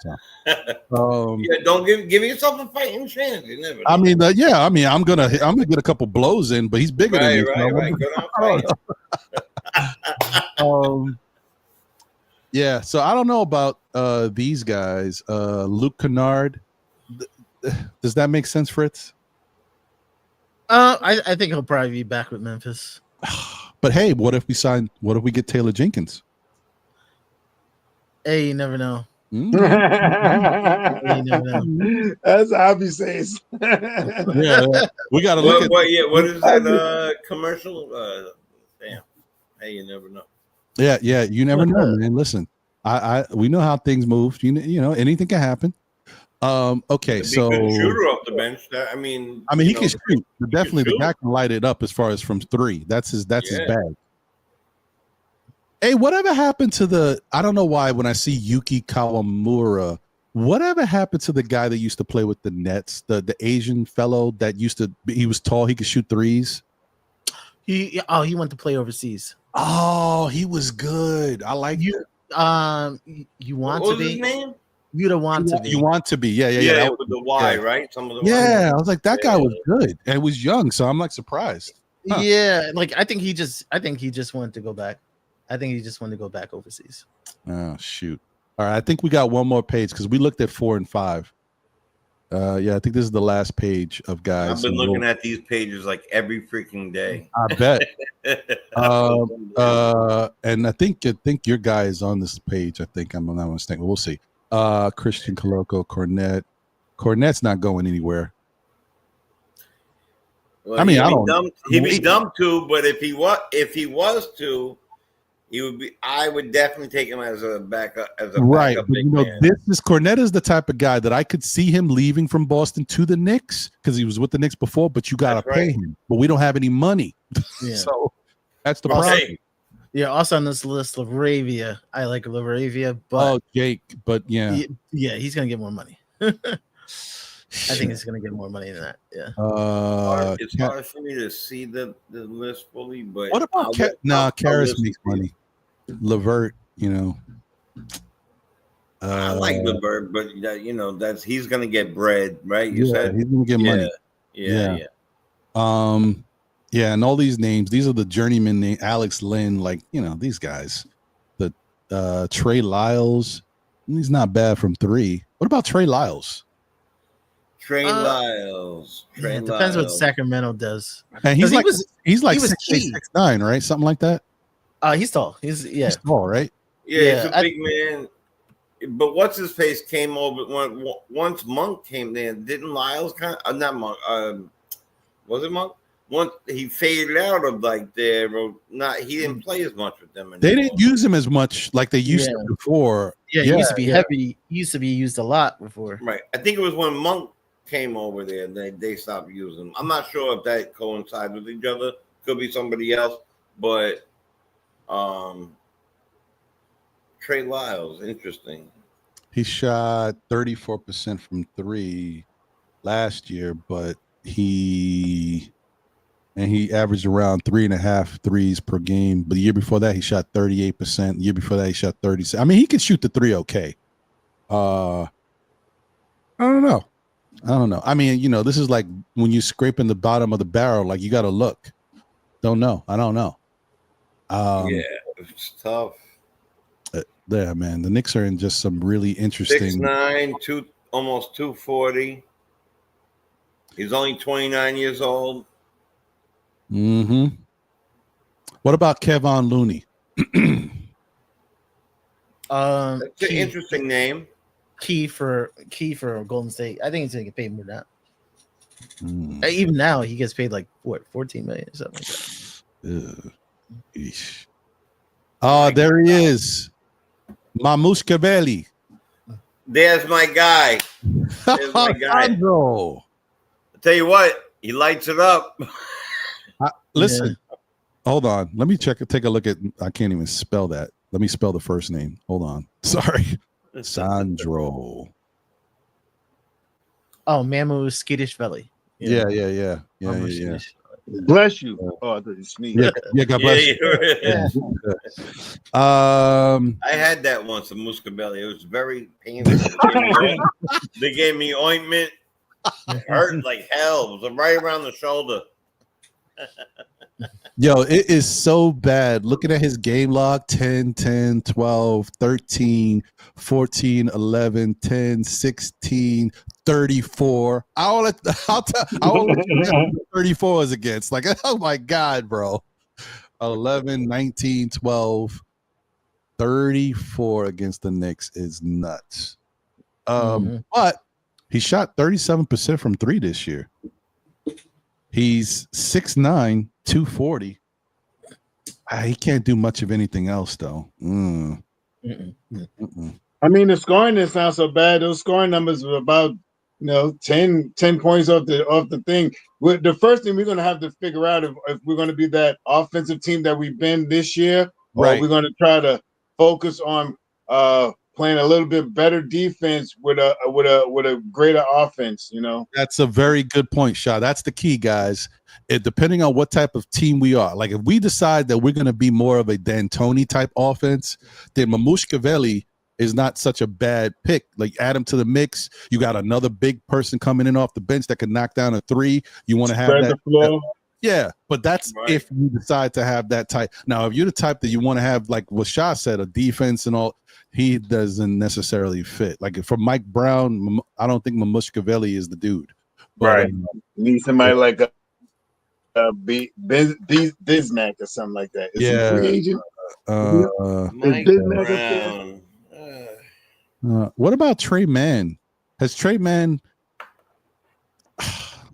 So. Don't give yourself a fighting chance. You never know. I mean, I'm gonna get a couple blows in, but he's bigger than me. Right. Yeah, so I don't know about these guys. Luke Kennard. Does that make sense, Fritz? I think he'll probably be back with Memphis. But hey, what if we get Taylor Jenkins? Hey, you never know. That's obvious. Yeah, we got to look at. What is that commercial? Damn. Hey, you never know. Yeah, you never know, man. Listen, we know how things move. You know, anything can happen. Okay, so shooter off the bench. I mean, he can shoot. But definitely, the guy can light it up as far as from three. That's his bag. Hey, whatever happened to I don't know why when I see Yuki Kawamura, whatever happened to the guy that used to play with the Nets, the Asian fellow that he was tall, he could shoot threes. He went to play overseas. Oh, he was good. I like you. You want what to be? His name? You want to be. You want to be. Yeah. That with the Y, right? Some of the Y. I was like, that guy was good and he was young, so I'm like surprised. Huh. Yeah, like I think he just wanted to go back. I think he just wanted to go back overseas. Oh shoot! All right, I think we got one more page because we looked at 4 and 5. Yeah, I think this is the last page of guys. I've been looking at these pages like every freaking day. I bet. And I think your guy is on this page. I think I'm not mistaken. We'll see. Christian Coloco, Cornet's not going anywhere. Well, I mean, he'd be dumb too, but if he was to, he would be. I would definitely take him as a backup. Right, but Cornet is the type of guy that I could see him leaving from Boston to the Knicks because he was with the Knicks before. But you got to pay him. But we don't have any money, so that's the problem. Yeah. Also on this list, Laravia. I like Laravia, but Jake. But yeah, he's gonna get more money. I think he's gonna get more money than that. Yeah. It's hard for me to see the list fully, but what about Karras makes money? Levert, I like Levert, but he's gonna get bread, right? You said he's gonna get money. Yeah. Yeah, and all these names, these are the journeyman names, Alex Lynn, these guys. The Trey Lyles, he's not bad from 3. What about Trey Lyles? It depends what Sacramento does. And he's like 6'9", right? Something like that. He's tall. He's tall, right? Yeah, he's a big man. But what's his face came over once Monk came in. Didn't Lyles not Monk? Was it Monk? Once he faded out of he didn't play as much with them anymore. They didn't use him as much like they used to before. Yeah, he used to be heavy. He used to be used a lot before. Right. I think it was when Monk came over there and they stopped using him. I'm not sure if that coincides with each other. Could be somebody else, but Trey Lyles, interesting. He shot 34% from 3 last year, but he averaged around 3.5 threes per game. But the year before that, he shot 38%. The year before that, he shot 37%. I mean, he can shoot the 3 okay. I don't know. I mean, this is like when you're scraping the bottom of the barrel, like you got to look. Don't know. I don't know. Yeah, it's tough. Yeah, man. The Knicks are in just some really interesting. 6'9", almost 240. He's only 29 years old. Mm-hmm. What about Kevon Looney? That's an interesting name. Key for Golden State. I think he's gonna get paid more than that. Even now, he gets paid like what, $14 million or something like that. Oh, there he is. Mamushkaveli. There's my guy. There's my guy. Sandro. I tell you what, he lights it up. Listen, hold on. Let me take a look at. I can't even spell that. Let me spell the first name. Hold on. Sorry, Sandro. Oh, Mamu Skidishvili. Yeah. Bless you. Oh, I thought you sneezed. Yeah. God bless you. I had that once, a Muscabelli. It was very painful. They gave me ointment. It hurt like hell. It was right around the shoulder. Yo, it is so bad. Looking at his game log, 10, 10, 12, 13, 14, 11, 10, 16, 34. I'll tell 34 is against. Like, oh my God, bro. 11, 19, 12, 34 against the Knicks is nuts. But he shot 37% from three this year. He's 6'9", 240. He can't do much of anything else, though. I mean, the scoring is not so bad. Those scoring numbers are about 10 points off the thing. The first thing we're going to have to figure out if we're going to be that offensive team that we've been this year, or we're going to try to focus on playing a little bit better defense with a greater offense. That's a very good point, Shah. That's the key, guys. Depending on what type of team we are, like if we decide that we're going to be more of a D'Antoni type offense, then Mamushkaveli is not such a bad pick. Like add him to the mix. You got another big person coming in off the bench that can knock down a three. You want to have Spread the floor. Yeah, but that's if you decide to have that type. Now, if you're the type that you want to have, like what Shah said, a defense and all, he doesn't necessarily fit. Like for Mike Brown, I don't think Mamushkaveli is the dude. But, Need somebody like a Bismack or something like that. Is he free agent? Mike Brown. What about Trey Mann? Has Trey Mann?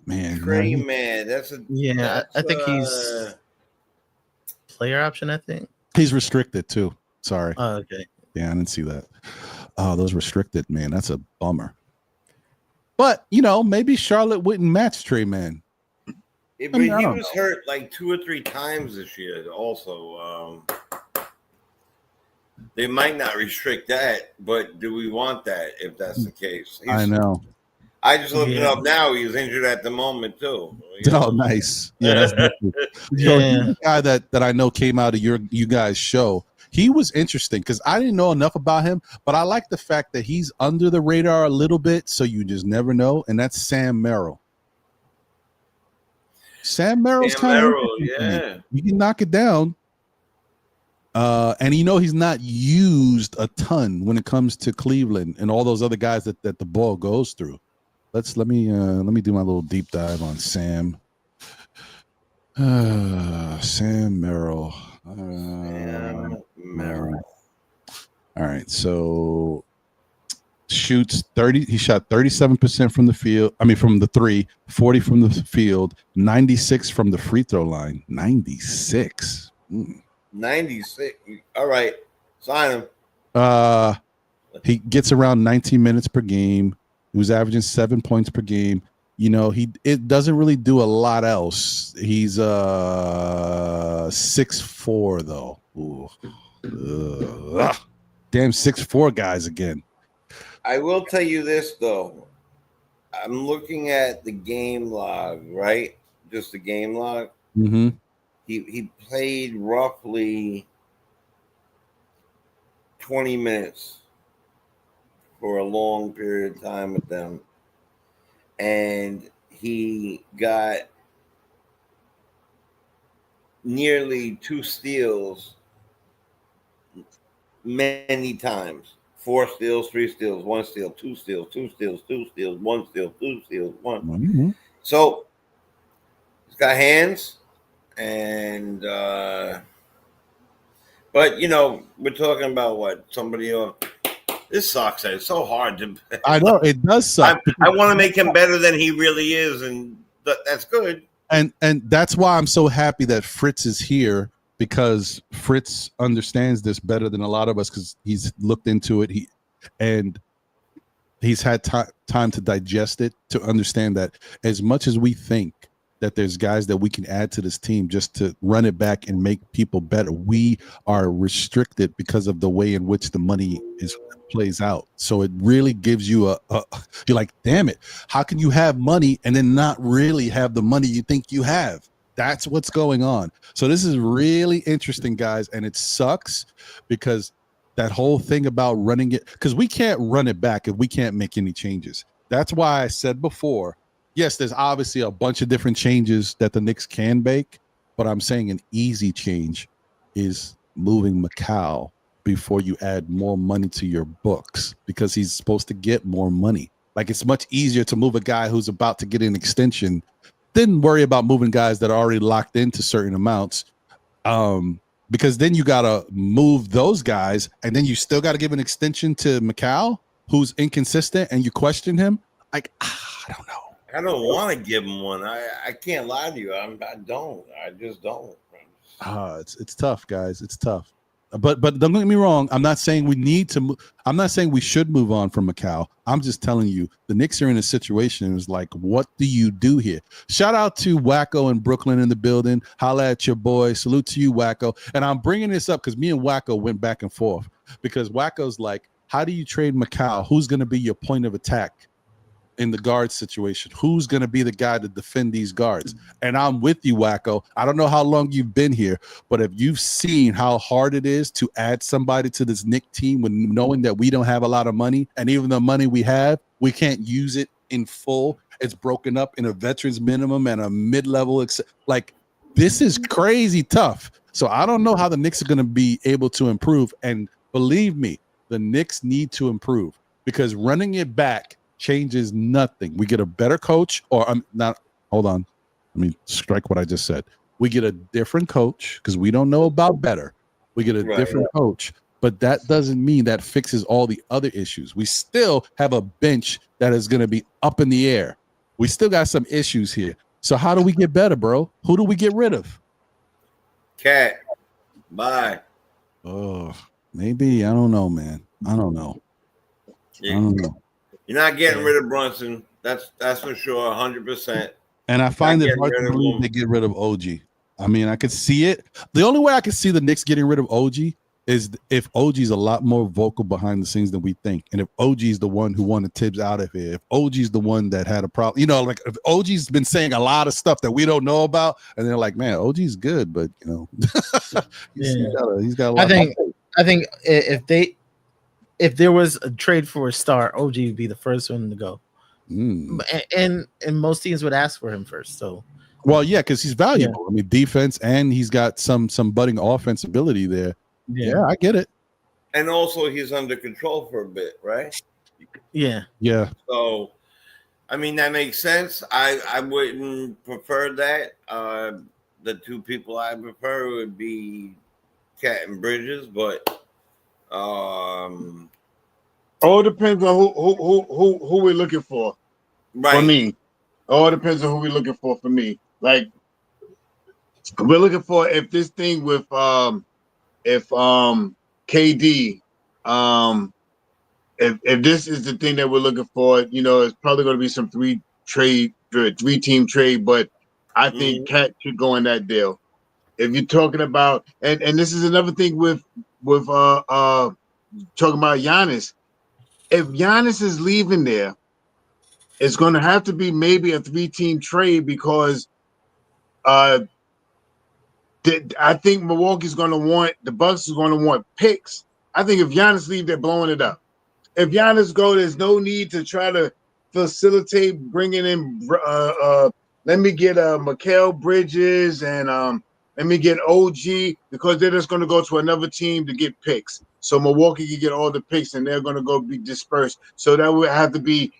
Trey Mann. That's I think he's player option. I think he's restricted too. Sorry. Oh, okay. Yeah, I didn't see that. Oh, those restricted, man. That's a bummer. But maybe Charlotte wouldn't match Trey Mann. Yeah, but he was hurt like 2 or 3 times this year. Also, they might not restrict that, but do we want that if that's the case? I know. I just looked it up now. He was injured at the moment too. Oh, nice. Yeah, that's the guy that I know came out of you guys' show. He was interesting because I didn't know enough about him, but I like the fact that he's under the radar a little bit, so you just never know. And that's Sam Merrill. Sam Merrill's kind of you can knock it down. And he's not used a ton when it comes to Cleveland and all those other guys that the ball goes through. Let me do my little deep dive on Sam. Sam Merrill. Merrill. All right, so shoots 30. He shot 37% from the field. I mean, from the three, 40 from the field, 96 from the free throw line. 96. 96. All right, sign him. He gets around 19 minutes per game. He was averaging 7 points per game. It doesn't really do a lot else. He's 6'4" though. Damn 6'4" guys again. I will tell you this though. I'm looking at the game log, right? Just the game log. Mm-hmm. He played roughly 20 minutes for a long period of time with them. And he got nearly 2 steals many times. 4 steals, 3 steals, 1 steal, 2 steals, 2 steals, 2 steals, 1 steal, 2 steals, 1. Mm-hmm. So he's got hands, and but we're talking about what somebody else. This sucks. It's so hard to. I know it does suck. I want to make him better than he really is, and that's good. And that's why I'm so happy that Fritz is here because Fritz understands this better than a lot of us because he's looked into it. He's had time to digest it, to understand that as much as we think that there's guys that we can add to this team just to run it back and make people better, we are restricted because of the way in which the money plays out. So it really gives you you're like, damn it, how can you have money and then not really have the money you think you have? That's what's going on. So this is really interesting, guys, and it sucks because that whole thing about running it, because we can't run it back if we can't make any changes. That's why I said before, yes, there's obviously a bunch of different changes that the Knicks can make, but I'm saying an easy change is moving Macau before you add more money to your books, because he's supposed to get more money. Like, it's much easier to move a guy who's about to get an extension than worry about moving guys that are already locked into certain amounts. Because then you got to move those guys, and then you still got to give an extension to Macau, who's inconsistent, and you question him. Like, I don't know. I don't want to give him one. I can't lie to you. I don't. I just don't. It's tough, guys. It's tough. But don't get me wrong. I'm not saying we need to. I'm not saying we should move on from Macau. I'm just telling you the Knicks are in a situation. It's like, what do you do here? Shout out to Wacko in Brooklyn in the building. Holla at your boy. Salute to you, Wacko. And I'm bringing this up because me and Wacko went back and forth, because Wacko's like, how do you trade Macau? Who's going to be your point of attack in the guard situation? Who's going to be the guy to defend these guards? And I'm with you, Wacko. I don't know how long you've been here, but if you've seen how hard it is to add somebody to this Knicks team when knowing that we don't have a lot of money, and even the money we have, we can't use it in full. It's broken up in a veterans minimum and a mid-level. Like, this is crazy tough. So I don't know how the Knicks are going to be able to improve. And believe me, the Knicks need to improve, because running it back changes nothing. We get a better coach, or I'm not. Hold on, let me strike what I just said. We get a different coach, because we don't know about better. We get a different coach, but that doesn't mean that fixes all the other issues. We still have a bench that is going to be up in the air. We still got some issues here. So how do we get better, bro? Who do we get rid of? Cat. Bye. Oh, maybe. I don't know, man. I don't know. Yeah. I don't know. You're not getting rid of Brunson. That's for sure, 100%. And I find it hard to believe they get rid of OG. I mean, I could see it. The only way I could see the Knicks getting rid of OG is if OG's a lot more vocal behind the scenes than we think. And if OG's the one who wanted Tibs out of here, if OG's the one that had a problem, like if OG's been saying a lot of stuff that we don't know about, and they're like, man, OG's good, but he's got a lot. I think if there was a trade for a star, OG would be the first one to go. And most teams would ask for him first. So, well, yeah, because he's valuable. I mean, defense, and he's got some budding offense ability there. Yeah, I get it. And also, he's under control for a bit, right? Yeah. So, I mean, that makes sense. I wouldn't prefer that. The two people I prefer would be Cat and Bridges, but all depends on who we're looking for. Right. For me, all depends on who we're looking for. For me, like, we're looking for, if this thing with KD, if this is the thing that we're looking for, it's probably going to be some three-team trade. But I think Cat should go in that deal. If you're talking about, and this is another thing with talking about Giannis. If Giannis is leaving there, it's going to have to be maybe a three-team trade, because I think Milwaukee's going to want, the Bucks is going to want picks. I think if Giannis leaves, they're blowing it up. If Giannis go, there's no need to try to facilitate bringing in. Let me get Mikal Bridges and let me get OG, because they're just going to go to another team to get picks. So Milwaukee can get all the picks, and they're going to go be dispersed. So that would have to be,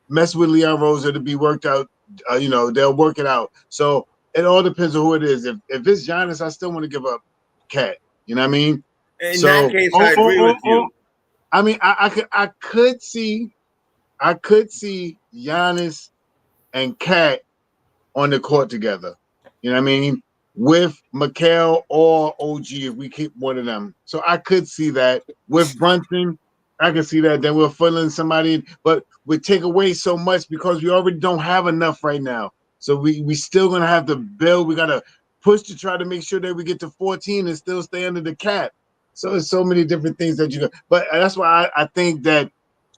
mess with Leon Rosa to be worked out. They'll work it out. So it all depends on who it is. If it's Giannis, I still want to give up Cat. You know what I mean? In that case, I agree with you. I mean, I could see Giannis and Cat on the court together. You know what I mean? with Mikal or OG if we keep one of them. So I could see that with Brunson. I can see that. Then we're filling somebody, but we take away so much because we already don't have enough right now. So we still gonna have to build. We gotta push to try to make sure that we get to 14 and still stay under the cap. So there's so many different things that you got. But that's why I think that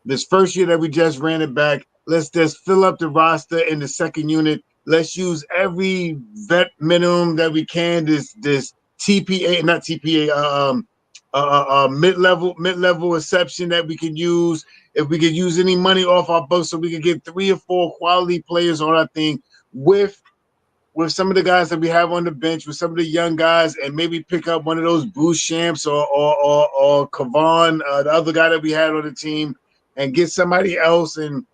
this first year that we just ran it back, let's just fill up the roster in the second unit. Let's use every vet minimum that we can. This TPA, not TPA, mid-level exception that we can use. If we could use any money off our books, so we could get 3 or 4 quality players on our thing with some of the guys that we have on the bench, with some of the young guys, and maybe pick up one of those Bruce Champs or Kavan, the other guy that we had on the team, and get somebody else, and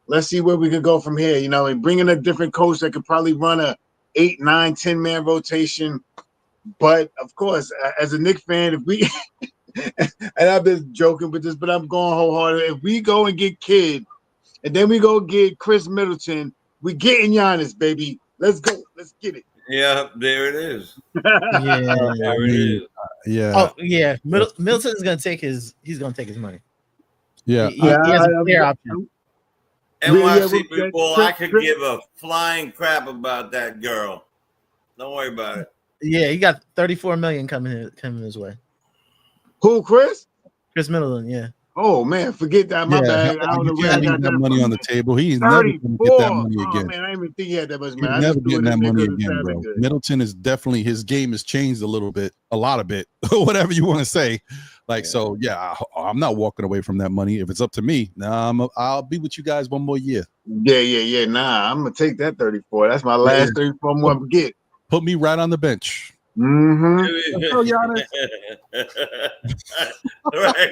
let's see where we could go from here. You know, and bring in a different coach that could probably run a 8, 9, 10-man rotation. But of course, as a Knicks fan, if we and I've been joking with this, but I'm going wholehearted. If we go and get Kidd, and then we go get Chris Middleton, we getting Giannis, baby. Let's go. Let's get it. Yeah, there it is. Yeah. There it is. Yeah. Oh yeah. Middleton is gonna take his. He's gonna take his money. Yeah. He has a clear option. NYC people, I could give a flying crap about that girl. Don't worry about it. Yeah, he got 34 million coming his way. Who, Chris? Chris Middleton, yeah. Oh man, forget that. My bad. I don't know where I can't got leave that that money on the table. He's never going to get that money again. Man, I didn't even think he had that much He's money. never getting that money again, bro. Good. Middleton is definitely, his game has changed a lot of bit, whatever you want to say. Like, yeah. So yeah, I'm not walking away from that money. If it's up to me, I'll be with you guys one more year. Yeah. Nah, I'm gonna take that 34. That's my last 34 more to get. Put me right on the bench. Mm-hmm. Oh, Giannis. Right.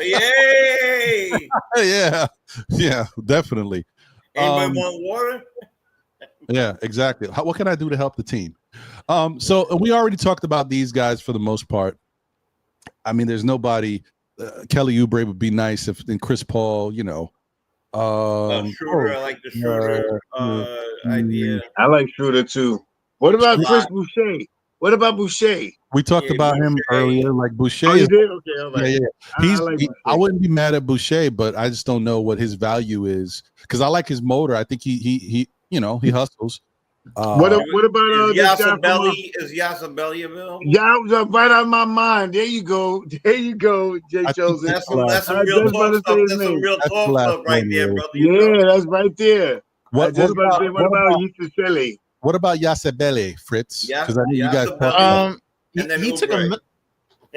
Yay! Yeah, definitely. Anybody want water? Yeah, exactly. What can I do to help the team? So we already talked about these guys for the most part. I mean, there's nobody. Kelly Oubre would be nice and Chris Paul, you know. Schroeder, I like the Schroeder idea. I like Schroeder too. What about Chris Boucher? What about Boucher? We talked about him earlier. Like Boucher. Oh, you did? Okay, all right. Yeah. I wouldn't be mad at Boucher, but I just don't know what his value is because I like his motor. I think he hustles. What about Is Yasabelli available? Yeah, right out of my mind. There you go, Jay Joseph. That's some real talk stuff. That's some real talk stuff right there, brother. Yeah, that's right there. What about Yasabelli? What about Yasabelli, Fritz? Because I know you guys.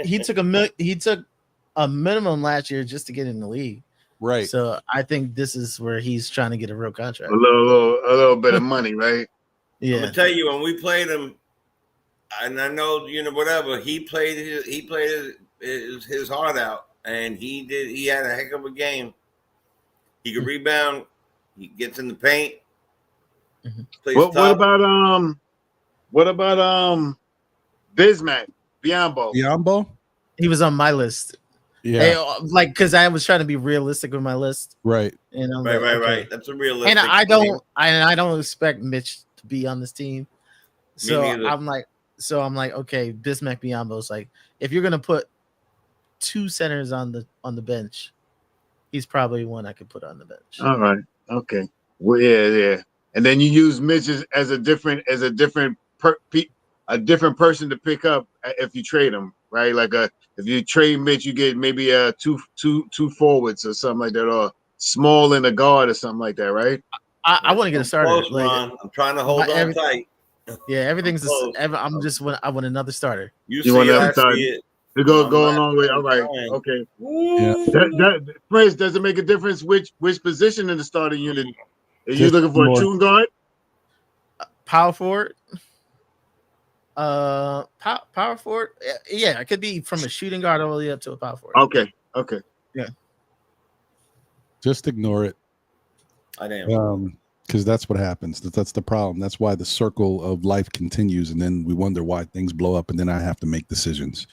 He took a minimum last year just to get in the league. Right. So I think this is where he's trying to get a real contract. A little bit of money, right? Yeah. I'm gonna tell you, when we played him, and I know whatever he played his heart out, and he had a heck of a game. He could rebound. He gets in the paint. What about Bismack Biyombo? He was on my list. Yeah, because I was trying to be realistic with my list. Right. And right. That's a realistic. And I don't expect Mitch to be on this team. So I'm like, okay, Bismack Biyombo's like, if you're gonna put 2 centers on the bench, he's probably one I could put on the bench. All right. Okay. Well, yeah. And then you use Mitch as a different person to pick up if you trade him, right? Like if you trade Mitch, you get maybe two forwards or something like that, or small in a guard or something like that, right? I want to get a starter. Close, Ron. I'm trying to hold on tight. Yeah, everything's. I want another starter. You want another starter to go a long way. All right, okay. Yeah. Prince, does it make a difference which position in the starting unit? Are you looking for a shooting guard? Power forward? Power forward? Yeah, it could be from a shooting guard all the way up to a power forward. Okay. Yeah. Just ignore it. I am. Because that's what happens. That's the problem. That's why the circle of life continues, and then we wonder why things blow up, and then I have to make decisions.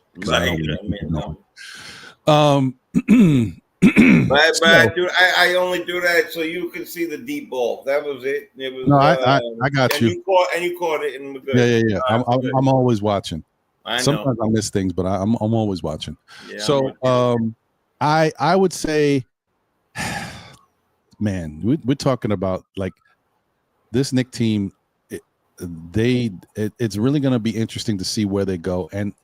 I only do that so you can see the deep ball. That was it. It was. No, I got you. You caught it in the good. Yeah. I'm always watching. I know. Sometimes I miss things, but I'm always watching. Yeah, so I would say, man, we're talking about like this Knicks team. It's really going to be interesting to see where they go. And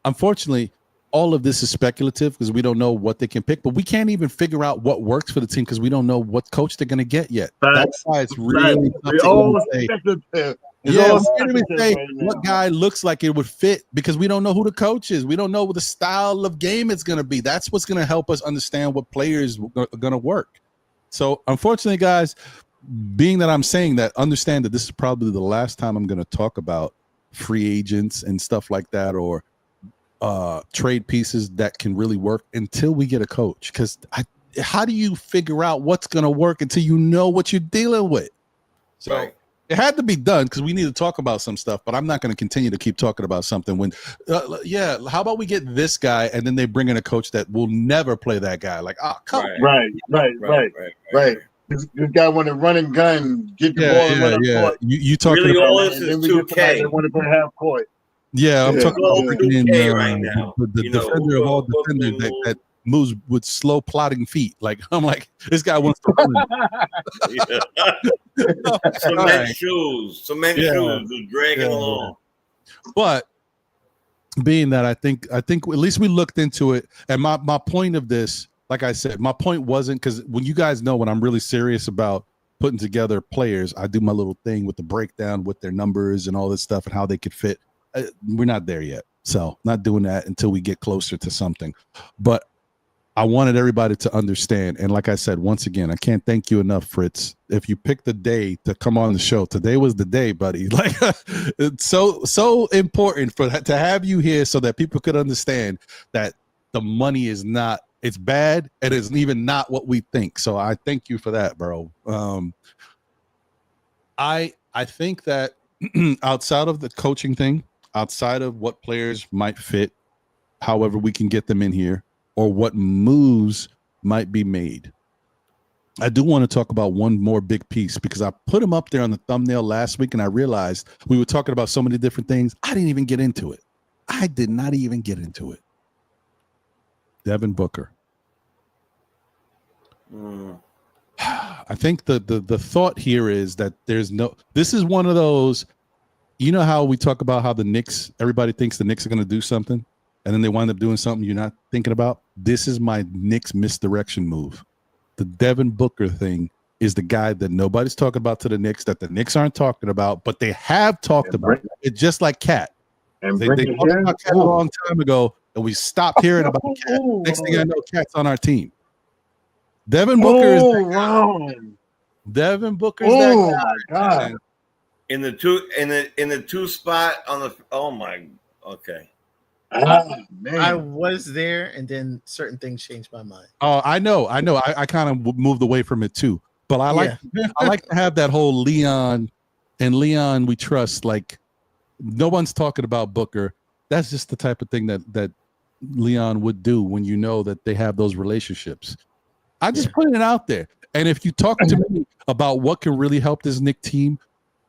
unfortunately, all of this is speculative because we don't know what they can pick, but we can't even figure out what works for the team because we don't know what coach they're going to get yet. That's why it's really tough to say. We can't even say what guy looks like it would fit because we don't know who the coach is. We don't know what the style of game it's going to be. That's what's going to help us understand what players are going to work. So, unfortunately, guys, being that I'm saying that, understand that this is probably the last time I'm going to talk about free agents and stuff like that, or trade pieces that can really work until we get a coach. Because how do you figure out what's going to work until you know what you're dealing with? So it had to be done because we need to talk about some stuff, but I'm not going to continue to keep talking about something when, how about we get this guy and then they bring in a coach that will never play that guy? Like, come on. Right. This guy want to run and gun, get the ball and run up court. You talking really about all this is 2K. They want to play half court. Yeah, I'm talking about bringing in right now. the defender of all defenders that moves with slow plodding feet. Like I'm like, this guy wants to run. Cement shoes, shoes, dragging along. But being that I think at least we looked into it, and my point of this, like I said, my point wasn't because when you guys know when I'm really serious about putting together players, I do my little thing with the breakdown with their numbers and all this stuff and how they could fit. We're not there yet, so not doing that until we get closer to something. But I wanted everybody to understand, and like I said, once again, I can't thank you enough, Fritz. If you picked the day to come on the show, today was the day, buddy. Like it's so important to have you here so that people could understand that the money is not. It's bad, and it's even not what we think. So I thank you for that, bro. I think that outside of the coaching thing, outside of what players might fit, however we can get them in here, or what moves might be made, I do want to talk about one more big piece because I put him up there on the thumbnail last week, and I realized we were talking about so many different things. I didn't even get into it. I did not even get into it. Devin Booker. I think the thought here is that this is one of those, you know how we talk about how the Knicks, everybody thinks the Knicks are going to do something and then they wind up doing something you're not thinking about. This is my Knicks misdirection move. The Devin Booker thing is the guy that nobody's talking about to the Knicks, that the Knicks aren't talking about, but they have talked about it, just like Cat. They talked about Cat a long time ago, and we stopped hearing about Cat. Next thing I know, Cat's on our team. Devin Booker is that guy. Devin Booker is that guy. God. In the two spot on the okay. Man. I was there, and then certain things changed my mind. Oh, I know. I kind of moved away from it too. But I like to have that whole Leon we trust. Like no one's talking about Booker. That's just the type of thing that Leon would do when you know that they have those relationships. I just put it out there. And if you talk to me about what can really help this Knicks team,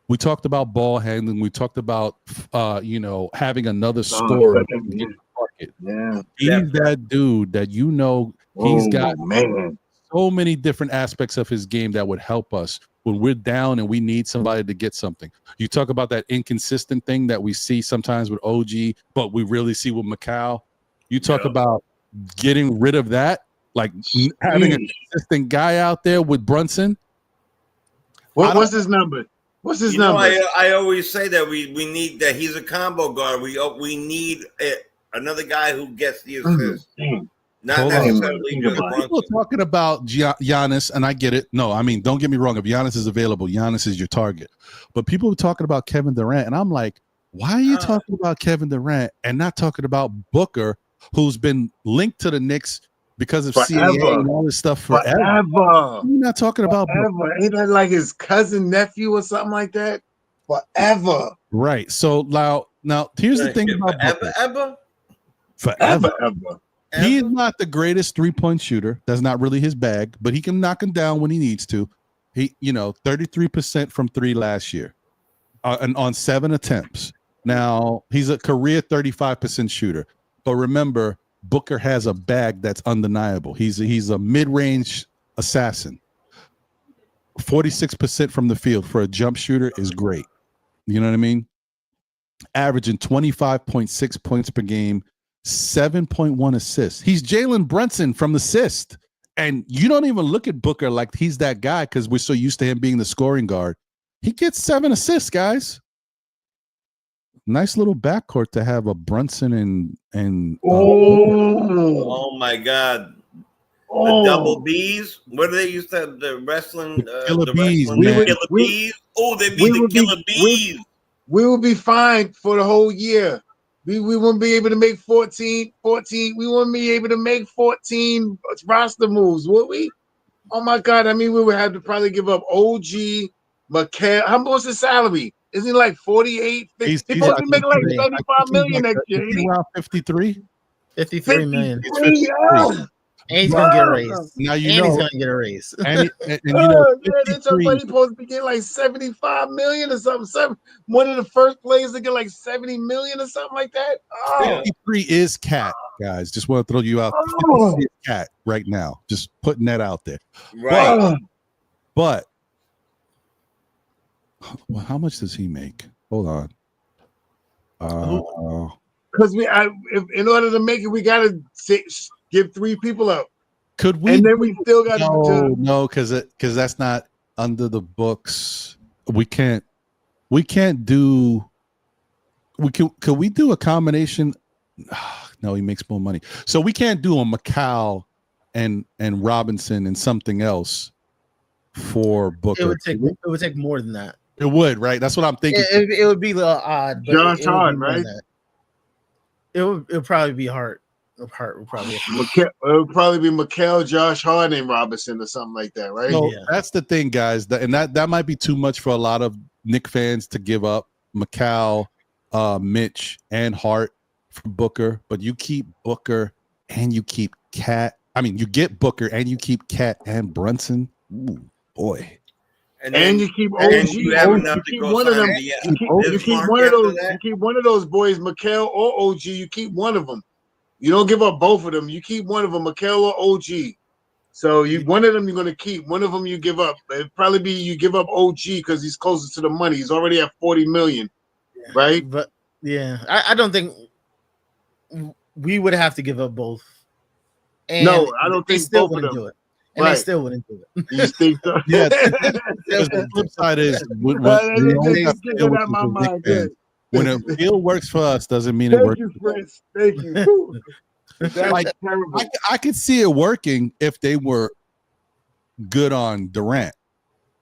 we talked about ball handling. We talked about having another scorer. Yeah, he's that dude that he's got so many different aspects of his game that would help us when we're down and we need somebody to get something. You talk about that inconsistent thing that we see sometimes with OG, but we really see with Macau. You talk about getting rid of that, like having a consistent guy out there with Brunson. What's his number? What's his number? I always say that we need that. He's a combo guard. We need another guy who gets the assist. Not necessarily people are talking about Giannis, and I get it. No, I mean, don't get me wrong. If Giannis is available, Giannis is your target. But people are talking about Kevin Durant, and I'm like, why are you talking about Kevin Durant and not talking about Booker, who's been linked to the Knicks because of CAA and all this stuff forever? You're not talking about Booker. Ain't that like his cousin, nephew, or something like that? Forever. Right. So now here's the thing about Booker. Forever. He is not the greatest 3-point shooter. That's not really his bag, but he can knock them down when he needs to. He, 33% from 3 last year, and on 7 attempts. Now he's a career 35% shooter, but remember, Booker has a bag that's undeniable. He's a mid-range assassin. 46% from the field for a jump shooter is great. You know what I mean? Averaging 25.6 points per game, 7.1 assists. He's Jalen Brunson from assist. And you don't even look at Booker like he's that guy because we're so used to him being the scoring guard. He gets 7 assists, guys. Nice little backcourt to have a Brunson and oh my God. The double Bs. What do they used to have? The wrestling, Killer Bees, wrestling, man. Killer Bees. Oh, they'd be the Killer Bees. We would be fine for the whole year. We wouldn't be able to make 14. We wouldn't be able to make 14 roster moves, would we? Oh my God. I mean, we would have to probably give up OG, McCall. How much the salary? Isn't he like 48? He's supposed to be making like 35 million next year. Around 53? 53 million. 53, yeah. And he's gonna get a raise. Now he's gonna get a raise. And They're supposed to get like 75 million or something. One of the first players to get like 70 million or something like that. 53 is cat, guys. Just want to throw you out. 53 is cat right now. Just putting that out there. Right. But well, how much does he make? Hold on. Because in order to make it, we gotta give 3 people up. Could we? And then we still got no, because that's not under the books. We can't do. Could we do a combination? No, he makes more money, so we can't do a McCall and Robinson and something else for Booker. It would take more than that. It would, right? That's what I'm thinking. It would be a little odd. But Josh Hart, right? It would probably be Hart. Hart would probably. It would probably be McCall, Josh Hart, and Robinson or something like that, right? So that's the thing, guys. That might be too much for a lot of Knicks fans to give up McCall, Mitch, and Hart for Booker, but you keep Booker and you keep Cat. I mean, you get Booker and you keep Cat and Brunson. Ooh, boy. And you keep OG. You keep one of them. You keep one of those. You keep one of those boys, McCall or OG. You keep one of them. You don't give up both of them. You keep one of them, McCall or OG. So one of them you're gonna keep. One of them you give up. It'd probably be you give up OG because he's closer to the money. He's already at 40 million, right? But I don't think we would have to give up both. And no, I don't think still both of them do it. And they still wouldn't do it. You think so? Yeah. The flip side is when a deal works for us, doesn't mean it works. Thank you. Like, I could see it working if they were good on Durant,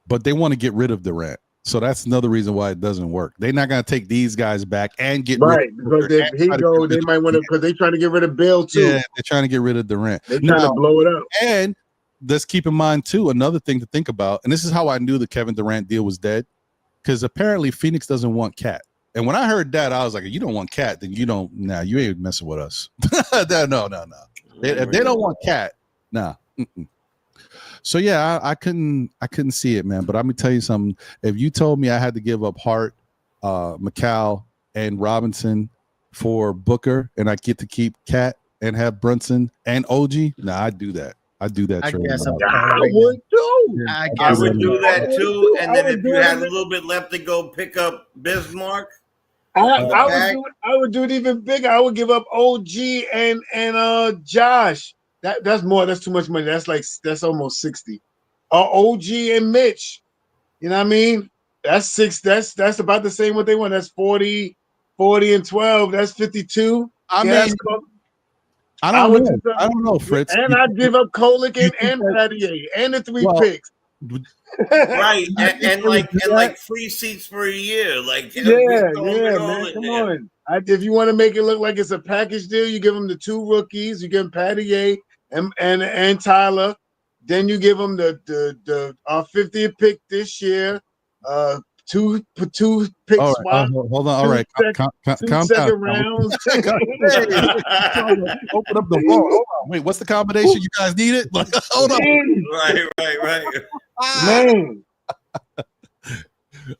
but they want to get rid of Durant. So that's another reason why it doesn't work. They're not going to take these guys back and get rid of because if he go, they might want to because they're trying to get rid of Bill too. Yeah, they're trying to get rid of Durant. They're trying to blow it up. And let's keep in mind too, another thing to think about, and this is how I knew the Kevin Durant deal was dead, because apparently Phoenix doesn't want Cat. And when I heard that, I was like, you don't want Cat, then you don't. Nah, you ain't messing with us. No. If they don't want Cat, nah. Mm-mm. So yeah, I couldn't see it, man. But I'm gonna tell you something. If you told me I had to give up Hart, McCall, and Robinson for Booker, and I get to keep Cat and have Brunson and OG, nah, I'd do that. I'd do that. I would too. I would do that too. And then if you had a little bit left to go, pick up Bismarck. I would do it even bigger. I would give up OG and Josh. That's more. That's too much money. That's almost 60. OG and Mitch. You know what I mean? That's 6. That's about the same what they want. That's 40 and 12. That's 52. I mean, I don't know, Fritz. And I'd give up Kolick and Pattier and the 3 picks. Right, and like free seats for a year. Like man, come on. If you want to make it look like it's a package deal, you give them the 2 rookies. You give them Pattier and Tyler. Then you give them the 50th pick this year, two pick All right, spots, hold on. All right, calm two down. second rounds. Hey, open up the vault. Hold on. Wait, what's the combination you guys needed? Hold on. Right. Man,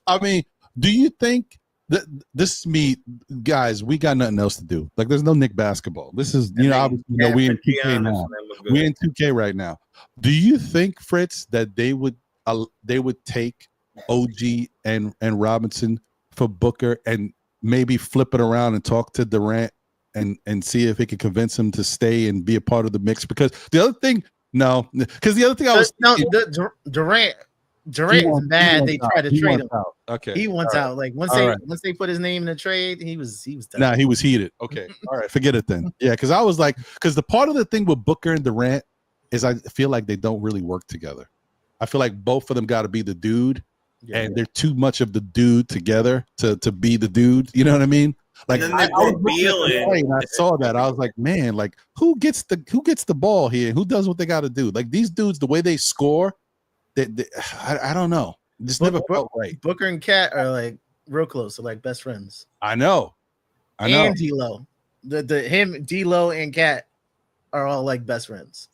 I mean, do you think that this is me, guys? We got nothing else to do. Like, there's no Nick basketball. This is, obviously, we in 2K now. We in 2K right now. Do you think, Fritz, that they would take OG and Robinson for Booker and maybe flip it around and talk to Durant and see if he could convince him to stay and be a part of the mix? Because the other thing, I was Durant is mad. They tried to trade him. Out. Okay, he wants out. Like once they put his name in the trade, he was done. Nah, he was heated. Okay, all right, forget it then. Yeah, because I was like, because the part of the thing with Booker and Durant is I feel like they don't really work together. I feel like both of them got to be the dude, and they're too much of the dude together to be the dude. You know what I mean? Like I saw that. I was like, man, like who gets the ball here? Who does what they got to do? Like these dudes, the way they score, I don't know. Just never felt right. Booker and Cat are like real close, so like best friends. I know. And D'Lo, D'Lo and Cat are all like best friends.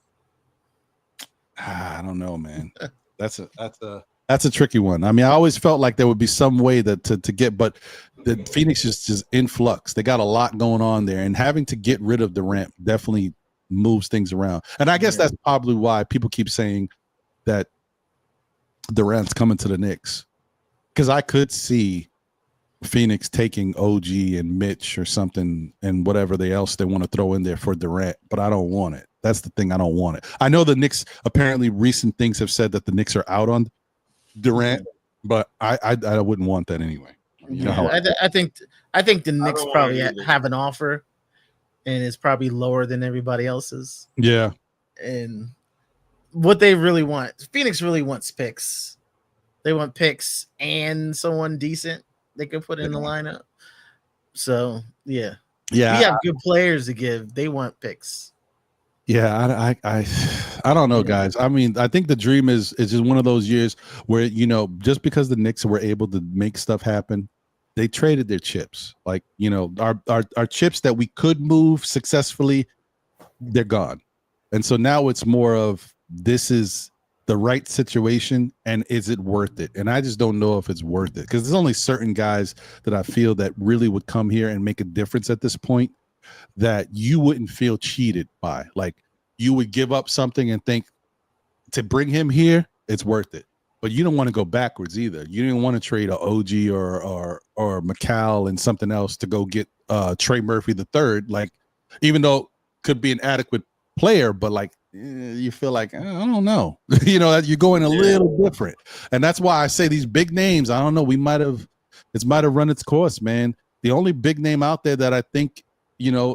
I don't know, man. That's a tricky one. I mean, I always felt like there would be some way that to get, but the Phoenix is just in flux. They got a lot going on there, and having to get rid of Durant definitely moves things around. And I guess that's probably why people keep saying that Durant's coming to the Knicks, because I could see Phoenix taking OG and Mitch or something and whatever else they want to throw in there for Durant, but I don't want it. That's the thing. I don't want it. I know the Knicks, apparently recent things have said that the Knicks are out on Durant, but I wouldn't want that anyway. You know how I think the Knicks probably have an offer, and it's probably lower than everybody else's. Yeah. And what they really want, Phoenix really wants picks. They want picks and someone decent they can put in the lineup. So yeah. We have good players to give. They want picks. Yeah, I don't know, guys. I mean, I think the dream is just one of those years where, just because the Knicks were able to make stuff happen, they traded their chips. Like, our chips that we could move successfully, they're gone. And so now it's more of, this is the right situation, and is it worth it? And I just don't know if it's worth it, because there's only certain guys that I feel that really would come here and make a difference at this point that you wouldn't feel cheated by. Like, you would give up something and think, to bring him here, it's worth it. But you don't want to go backwards either. You didn't want to trade a OG or McCall and something else to go get Trey Murphy III. Like, even though could be an adequate player, but like, you feel like, I don't know. You're going a little different. And that's why I say these big names, I don't know, it might have run its course, man. The only big name out there that I think, and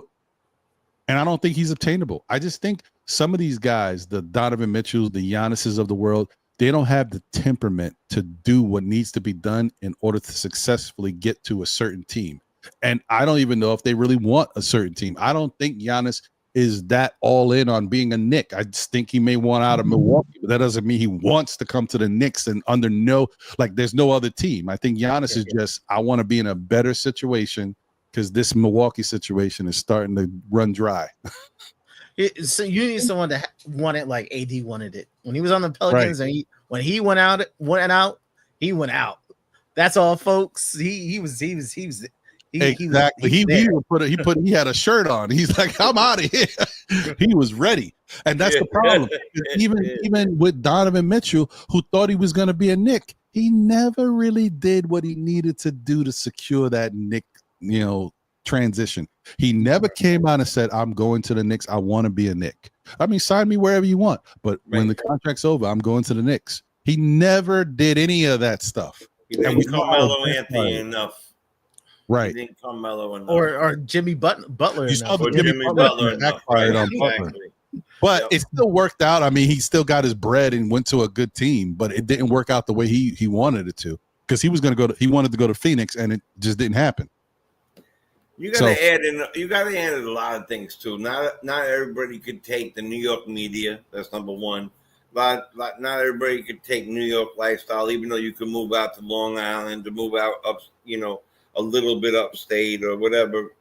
I don't think he's obtainable. I just think some of these guys, the Donovan Mitchells, the Giannis's of the world, they don't have the temperament to do what needs to be done in order to successfully get to a certain team. And I don't even know if they really want a certain team. I don't think Giannis is that all in on being a Knick. I just think he may want out of Milwaukee, but that doesn't mean he wants to come to the Knicks and there's no other team. I think Giannis is just, I want to be in a better situation, because this Milwaukee situation is starting to run dry. So you need someone to want it like AD wanted it when he was on the Pelicans, right. And when he went out, he went out. That's all, folks. He exactly. He had a shirt on. He's like, I'm out of here. He was ready, and that's the problem. Even with Donovan Mitchell, who thought he was going to be a Knick, he never really did what he needed to do to secure that Knick, transition. He never came out and said, I'm going to the Knicks. I want to be a Knick. I mean, sign me wherever you want, but when the contract's over, I'm going to the Knicks. He never did any of that stuff. He didn't Carmelo Anthony enough. Right. He didn't Carmelo enough. Or Jimmy Butler enough. Jimmy Butler backfired on Butler. But it still worked out. I mean, he still got his bread and went to a good team, but it didn't work out the way he wanted it to, because he wanted to go to Phoenix, and it just didn't happen. You got to add a lot of things too. Not everybody could take the New York media. That's number one. Not everybody could take New York lifestyle, even though you can move out to Long Island, to move out up, a little bit upstate or whatever.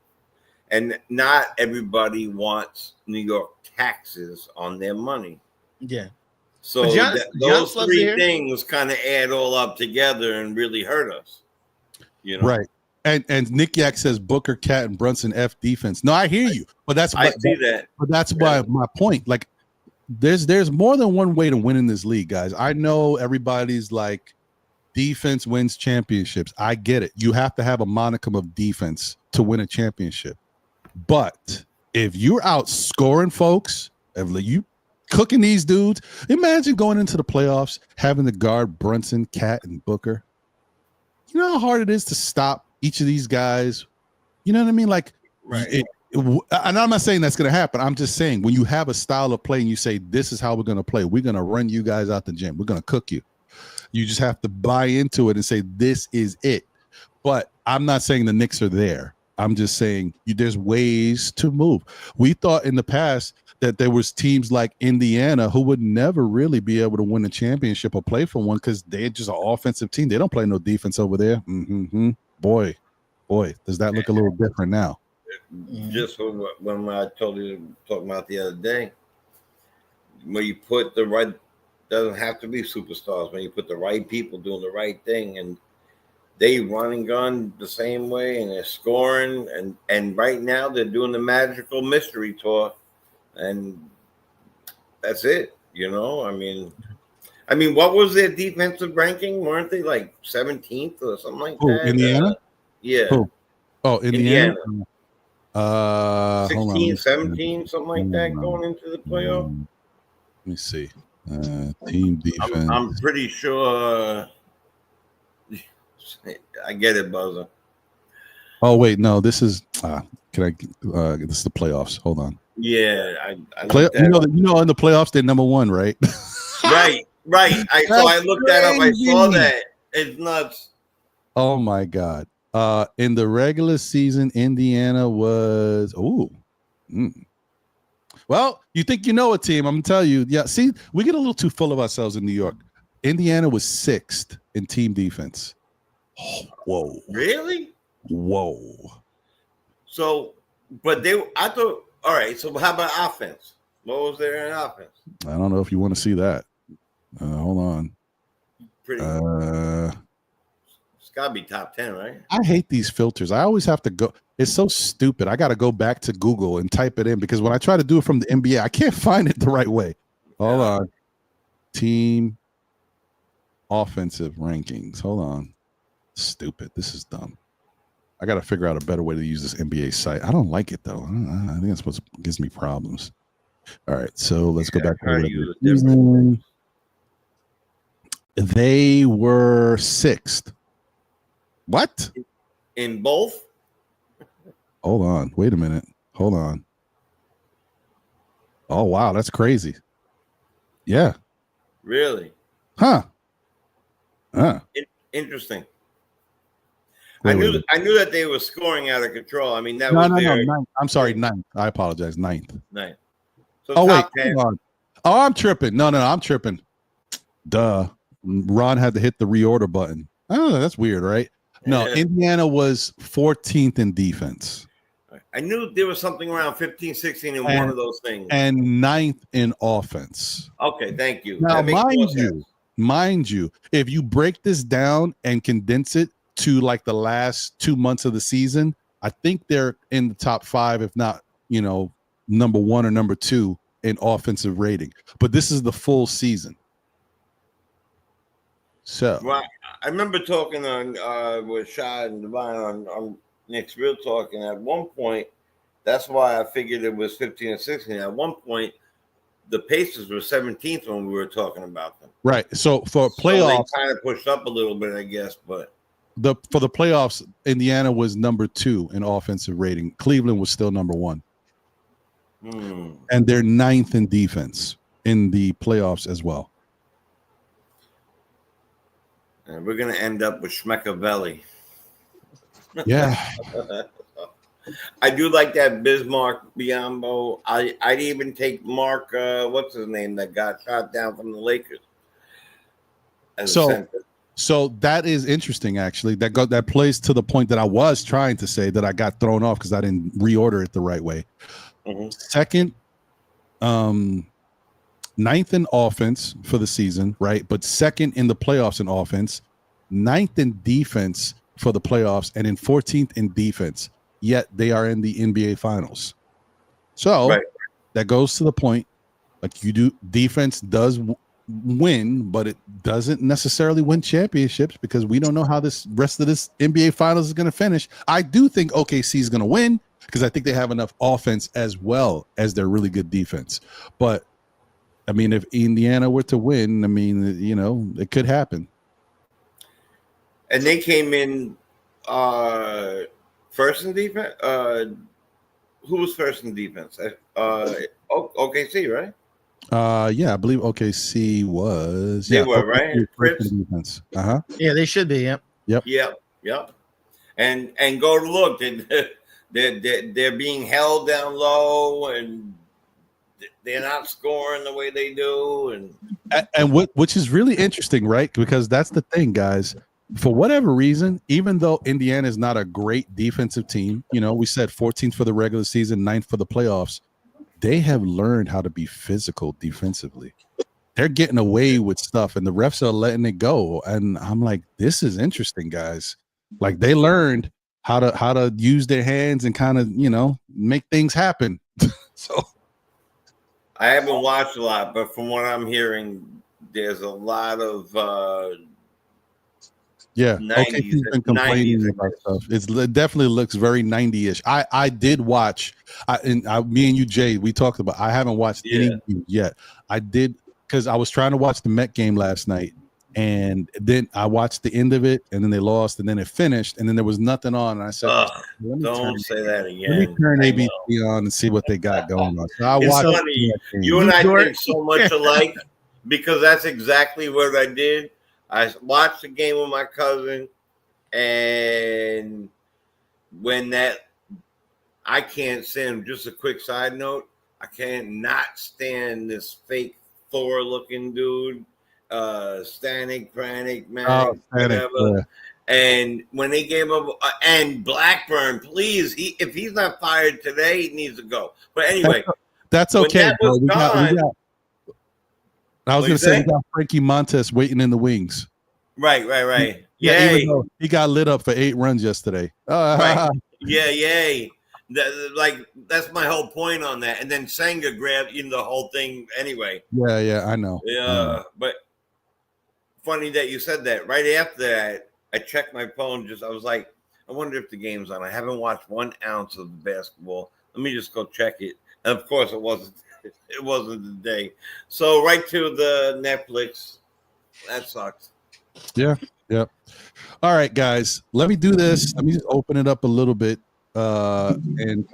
And not everybody wants New York taxes on their money. Yeah. So those three things kind of add all up together and really hurt us. Right. And Nick Yak says Booker, Cat, and Brunson F defense. No, I hear you, but that's I see that. But that's why my point. Like, there's more than one way to win in this league, guys. I know everybody's like, defense wins championships. I get it. You have to have a monicum of defense to win a championship. But if you're out scoring folks, if you cooking these dudes, imagine going into the playoffs having to guard Brunson, Cat, and Booker. You know how hard it is to stop each of these guys? You know what I mean? Like, right. And I'm not saying that's going to happen. I'm just saying when you have a style of play and you say, this is how we're going to play, we're going to run you guys out the gym. We're going to cook you. You just have to buy into it and say, this is it. But I'm not saying the Knicks are there. I'm just saying there's ways to move. We thought in the past that there was teams like Indiana who would never really be able to win a championship or play for one because they're just an offensive team. They don't play no defense over there. Mm-hmm. Boy, does that look a little different now? Just when I told you talking about the other day, when you put the right, doesn't have to be superstars. When you put the right people doing the right thing, and they run and gun the same way, and they're scoring, and right now they're doing the magical mystery tour, and that's it. I mean, what was their defensive ranking? Weren't they like 17th or something like that? Indiana? Yeah. Indiana. 16, 17, something like that, going into the playoff. Let me see. Team defense. I'm pretty sure. I get it, Buzzer. Oh wait, no. This is. Can I? This is the playoffs. Hold on. Yeah, I in the playoffs they're number one, right? Right. So I looked that up. I saw that. It's nuts. Oh my God. In the regular season, Indiana was Well, you think you know a team? I'm gonna tell you. Yeah, see, we get a little too full of ourselves in New York. Indiana was 6th in team defense. Oh, whoa. Really? Whoa. So, but I thought. All right. So how about offense? What was there in offense? I don't know if you want to see that. Hold on. Pretty. It's gotta be top 10, right? I hate these filters. I always have to go. It's so stupid. I got to go back to Google and type it in because when I try to do it from the NBA, I can't find it the right way. Hold on. Team offensive rankings. Hold on. Stupid. This is dumb. I got to figure out a better way to use this NBA site. I don't like it though. I think it's supposed to gives me problems. All right, so let's go back to they were 6th. What? In both? Hold on. Wait a minute. Hold on. Oh wow, that's crazy. Yeah. Really? Interesting. I knew that they were scoring out of control. I mean, that was their... No. I'm sorry, 9th. I apologize. 9th. So wait. Hold on. Oh, I'm tripping. No, I'm tripping. Duh. Ron had to hit the reorder button. Oh, that's weird, right? No, Indiana was 14th in defense. I knew there was something around 15, 16 in one of those things. And 9th in offense. Okay, thank you. Now, mind you, if you break this down and condense it to like the last 2 months of the season, I think they're in the top 5, if not, number 1 or number 2 in offensive rating. But this is the full season. So, well, I remember talking on with Shad and Divine on Knicks Real Talk, and at one point, that's why I figured it was 15 and 16. At one point, the Pacers were 17th when we were talking about them. Right. So for playoffs, they kind of pushed up a little bit, I guess, but for the playoffs, Indiana was number 2 in offensive rating. Cleveland was still number 1. And they're 9th in defense in the playoffs as well. And we're gonna end up with Schmeckavelli. Yeah. I do like that Bismarck Biombo. I'd even take Mark, what's his name, that got shot down from the Lakers as a center. So that is interesting, actually. That plays to the point that I was trying to say that I got thrown off because I didn't reorder it the right way. Second, ninth in offense for the season, right? But second in the playoffs in offense, ninth in defense for the playoffs, and in 14th in defense. Yet they are in the NBA Finals. So that goes to the point, like you do, defense does win, but it doesn't necessarily win championships because we don't know how this rest of this NBA Finals is going to finish. I do think OKC is going to win because I think they have enough offense as well as their really good defense. But I mean, if Indiana were to win, I mean, you know, it could happen. And they came in first in defense. Who was first in defense? OKC, right? Yeah, I believe OKC was. They were, right? Defense. Yeah, they should be. Yep. And go to look. They're being held down low, and they're not scoring the way they do, and which is really interesting, right? Because that's the thing, guys. For whatever reason, even though Indiana is not a great defensive team, you know, we said 14th for the regular season, 9th for the playoffs. They have learned how to be physical defensively. They're getting away with stuff, and the refs are letting it go. And I'm like, this is interesting, guys. Like they learned how to use their hands and kind of, you know, make things happen. So I haven't watched a lot, but from what I'm hearing, there's a lot of 90s been complaining about stuff. It definitely looks very 90-ish. I did watch, me and you, Jay, we talked about. I haven't watched any yet. I did because I was trying to watch the Met game last night, and then I watched the end of it, and then they lost, and then it finished, and then there was nothing on. And I said, "Don't say that again." Let me turn ABC on and see what they got going on. So I watched. Funny. You and I think so much alike because that's exactly what I did. I watched the game with my cousin, and when I can't stand, just a quick side note, I can't not stand this fake Thor-looking dude, Stanek, Pranic, man, whatever. Yeah. And when they gave him, and Blackburn, please, if he's not fired today, he needs to go. But anyway. That's okay. I was going to say, we got Frankie Montes waiting in the wings. Right. Yeah, even though he got lit up for 8 runs yesterday. Right. Yay. That's my whole point on that. And then Senga grabbed the whole thing anyway. Yeah, I know. Yeah, but funny that you said that. Right after that, I checked my phone. I was like, I wonder if the game's on. I haven't watched 1 ounce of the basketball. Let me just go check it. And of course, it wasn't. It wasn't the day. So right to the Netflix. That sucks. Yeah. All right, guys. Let me do this. Let me just open it up a little bit. And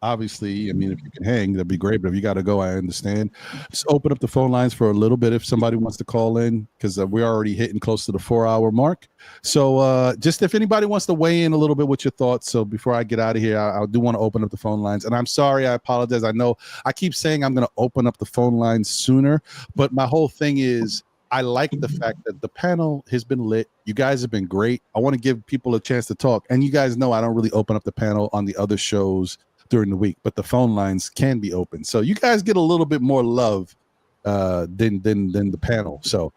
obviously, I mean, if you can hang, that'd be great. But if you got to go, I understand. Just open up the phone lines for a little bit if somebody wants to call in, because we're already hitting close to the 4-hour mark. So just if anybody wants to weigh in a little bit with your thoughts. So before I get out of here, I do want to open up the phone lines. And I'm sorry, I apologize. I know I keep saying I'm going to open up the phone lines sooner, but my whole thing is I like the fact that the panel has been lit. You guys have been great. I want to give people a chance to talk. And you guys know I don't really open up the panel on the other shows during the week, but the phone lines can be open. So you guys get a little bit more love than the panel. So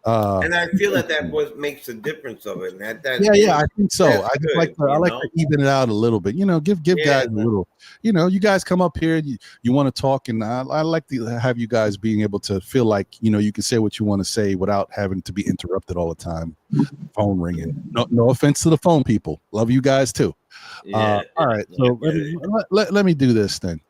and I feel that what makes the difference of it. Yeah, I think so. I just like to even it out a little bit. You know, give guys a little. You know, you guys come up here, you want to talk, and I like to have you guys being able to feel like you can say what you want to say without having to be interrupted all the time. Phone ringing. No offense to the phone people. Love you guys too. All right, so let me do this then.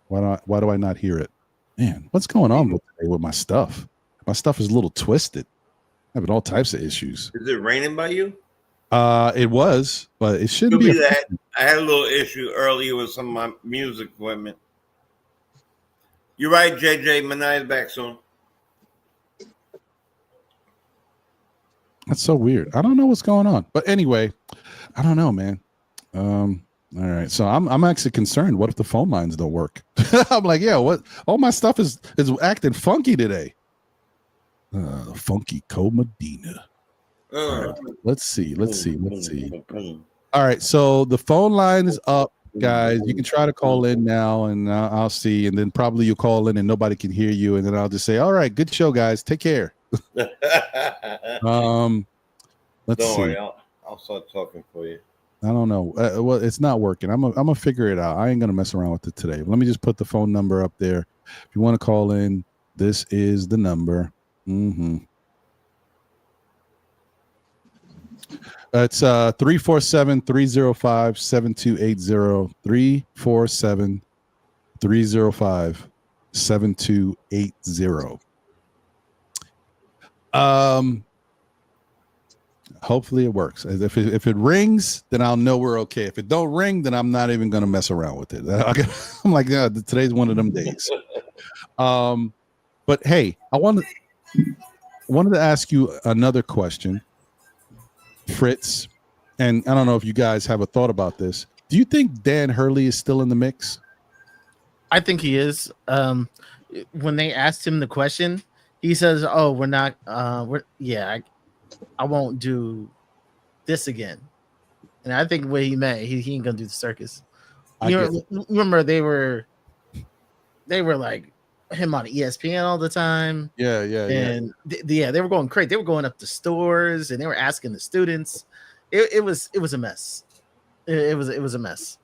Why do I not hear it? Man, what's going on today with my stuff? My stuff is a little twisted. I'm having all types of issues. Is it raining by you? It was, but it shouldn't be that. I had a little issue earlier with some of my music equipment. You're right, JJ. Manai's back soon. That's so weird. I don't know what's going on. But anyway, I don't know, man. All right. So I'm actually concerned. What if the phone lines don't work? I'm like, yeah, what? All my stuff is acting funky today. Funky Co Medina. All right. Let's see. All right. So the phone line is up, guys. You can try to call in now, and I'll see. And then probably you call in and nobody can hear you. And then I'll just say, all right, good show, guys. Take care. Let's Don't see. worry, I'll start talking for you. I don't know. Well, it's not working. I'm gonna figure it out. I ain't gonna mess around with it today. Let me just put the phone number up there. If you want to call in, this is the number. It's 347-305-7280. 347-305-7280. Hopefully it works. If it rings, then I'll know we're okay. If it don't ring, then I'm not even gonna mess around with it. I'm like, yeah, today's one of them days. But hey, I wanted to ask you another question, Fritz, and I don't know if you guys have a thought about this. Do you think Dan Hurley is still in the mix? I think he is. When they asked him the question, he says, "Oh, we're not. I won't do this again." And I think what he meant, he ain't gonna do the circus. Remember they were like him on ESPN all the time. And they were going crazy. They were going up to stores and they were asking the students. It was a mess. It was a mess.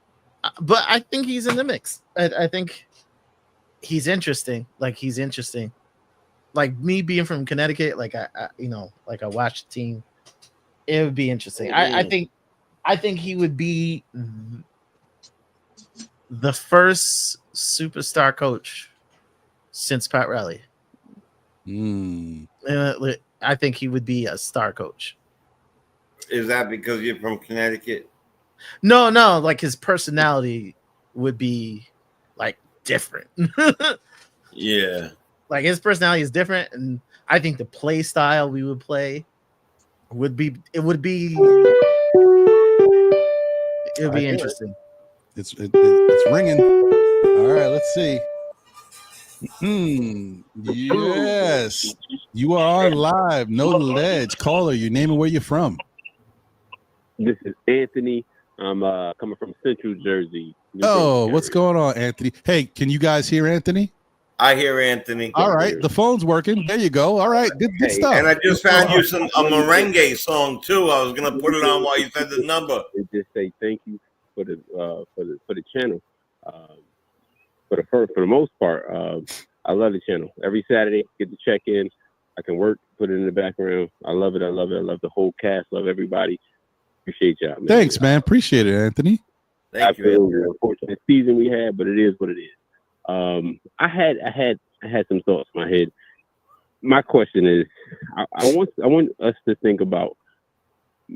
But I think he's in the mix. I think he's interesting. Like me being from Connecticut, like I watch the team. It would be interesting. I think he would be the first superstar coach since Pat Riley. I think he would be a star coach. Is that because you're from Connecticut? No, like his personality would be like different. Yeah. Like his personality is different, and I think the play style we would play would be interesting. It's ringing. All right, let's see. Yes, you are on live. No ledge. Caller, your name and where you're from. This is Anthony. I'm coming from Central Jersey. What's going on, Anthony? Hey, can you guys hear Anthony? I hear Anthony. All right, the phone's working. There you go. All right, good stuff. And I just found you a merengue song too. I was gonna put it on while you said the number. Just say thank you for the channel. For the most part, I love the channel. Every Saturday, get to check in. I can work, put it in the background. I love it. I love the whole cast. Love everybody. Appreciate y'all, man. Thanks, man. Appreciate it, Anthony. Thank you. Unfortunate season we had, but it is what it is. I had some thoughts in my head. My question is, I want us to think about.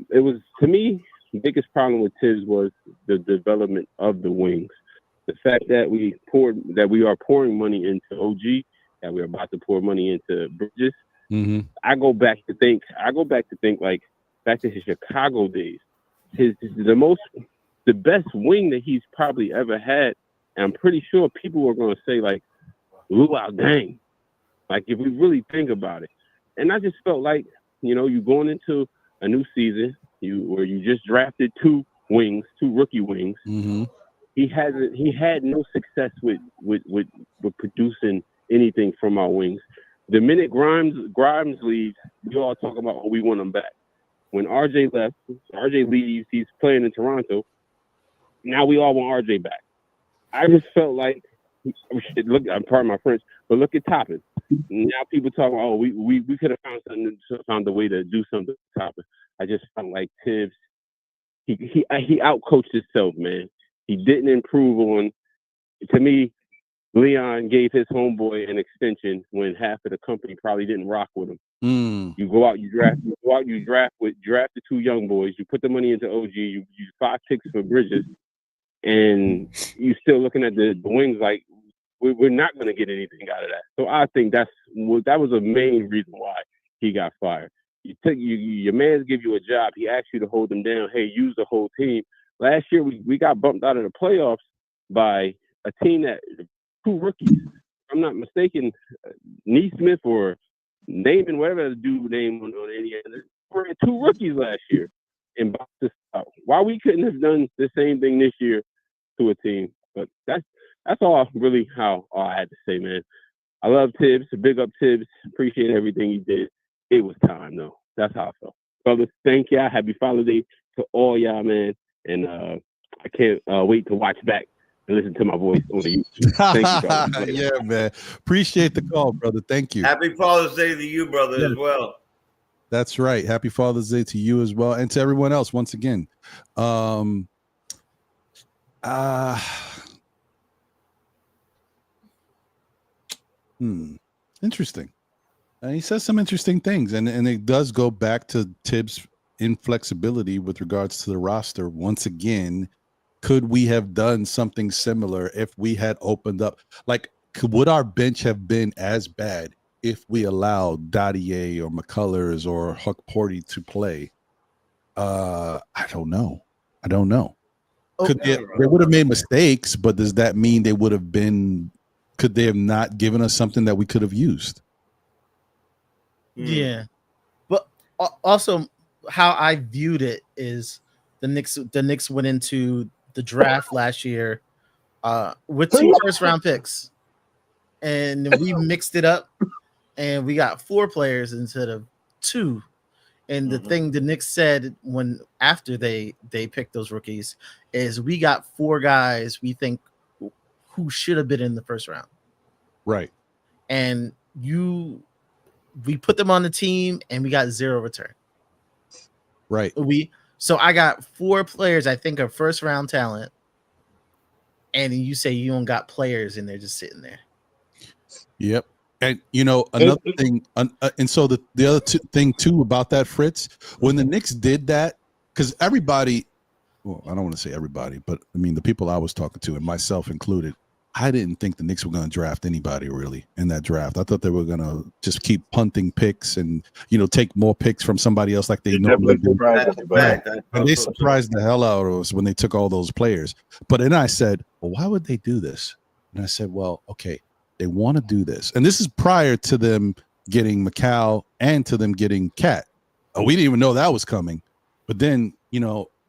It was, to me, the biggest problem with Tibs was the development of the wings. The fact that we are pouring money into OG, that we're about to pour money into Bridges. Mm-hmm. I go back to think like back to his Chicago days. The best wing that he's probably ever had. And I'm pretty sure people were going to say like Luau Dang, like if we really think about it. And I just felt like, you're going into a new season where you just drafted two rookie wings. Mm-hmm. He had no success with producing anything from our wings. The minute Grimes leaves, you all talk about, we want him back. When RJ leaves, he's playing in Toronto. Now we all want RJ back. I just felt like, look, I'm pardon my French, but look at Toppin. Now people talking, we could have found a way to do something with Toppin. I just felt like Tibbs, he outcoached himself, man. He didn't improve on. To me, Leon gave his homeboy an extension when half of the company probably didn't rock with him. You go out, you draft the two young boys. You put the money into OG. You use 5 picks for Bridges, and you still looking at the wings like we're not going to get anything out of that. So I think that was a main reason why he got fired. your man's give you a job. He asks you to hold them down. Hey, use the whole team. Last year we got bumped out of the playoffs by a team that 2 rookies. If I'm not mistaken, Neesmith or Naaman, whatever the dude name on any end. We had 2 rookies last year and boxed us out. Why we couldn't have done the same thing this year to a team? But that's all really how all I had to say, man. I love Tibs. Big up Tibs. Appreciate everything he did. It was time, though. That's how I felt. Brothers, thank y'all. Happy Father's Day to all y'all, man. And I can't wait to watch back and listen to my voice on the YouTube. Thank you, brother. Yeah, man. Appreciate the call, brother. Thank you. Happy Father's Day to you, brother, as well. That's right. Happy Father's Day to you as well, and to everyone else once again. Interesting. He says some interesting things, and it does go back to Tibbs' inflexibility with regards to the roster. Once again, could we have done something similar if we had opened up? Like, would our bench have been as bad if we allowed Dadier or McCullers or Huck Porty to play? I don't know. Could they would have made mistakes, but does that mean they would have been? Could they have not given us something that we could have used? Yeah, but also how I viewed it is the Knicks went into the draft last year with 2 first-round picks, and we mixed it up, and we got 4 players instead of 2. And the thing the Knicks said after they picked those rookies is we got 4 guys we think who should have been in the first round, right? And we put them on the team and we got 0 return. Right. So I got 4 players I think are first round talent, and you say you don't got players and they're just sitting there. Yep. And another thing, and so the other thing too about that, Fritz, when the Knicks did that, because everybody, well, I don't want to say everybody, but I mean the people I was talking to, and myself included, I didn't think the Knicks were going to draft anybody really in that draft. I thought they were going to just keep punting picks and take more picks from somebody else like they normally do. And they surprised the hell out of us when they took all those players. But then I said, well, why would they do this? And I said, well, okay, they want to do this. And this is prior to them getting Macau and to them getting Cat. We didn't even know that was coming. But then,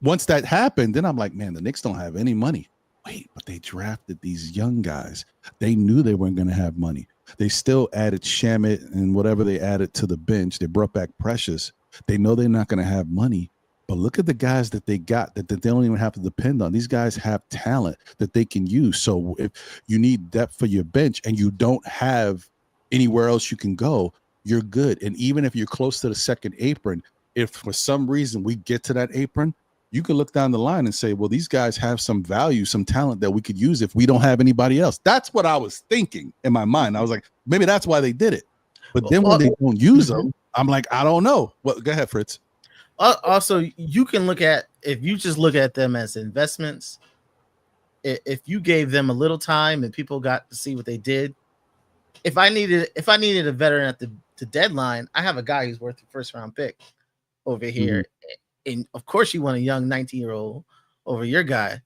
once that happened, then I'm like, man, the Knicks don't have any money. Wait, but they drafted these young guys. They knew they weren't going to have money. They still added Shamit and whatever they added to the bench. They brought back Precious. They know they're not going to have money. But look at the guys that they got that they don't even have to depend on. These guys have talent that they can use. So if you need depth for your bench and you don't have anywhere else you can go, you're good. And even if you're close to the second apron, if for some reason we get to that apron, you can look down the line and say, well, these guys have some value, some talent that we could use if we don't have anybody else. That's what I was thinking in my mind. I was like, maybe that's why they did it. But then when they don't use them, I'm like, I don't know. Well, go ahead, Fritz. Also, you can if you just look at them as investments, if you gave them a little time and people got to see what they did. If I needed a veteran at the deadline, I have a guy who's worth the first round pick over here. And of course you want a young 19-year-old over your guy.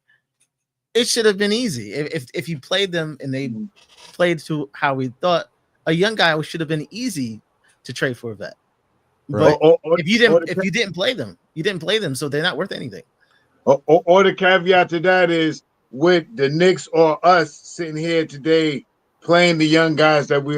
It should have been easy. If you played them and they played to how we thought, a young guy should have been easy to trade for a vet. Right. But if you didn't play them, so they're not worth anything. Or the caveat to that is, with the Knicks or us sitting here today playing the young guys that we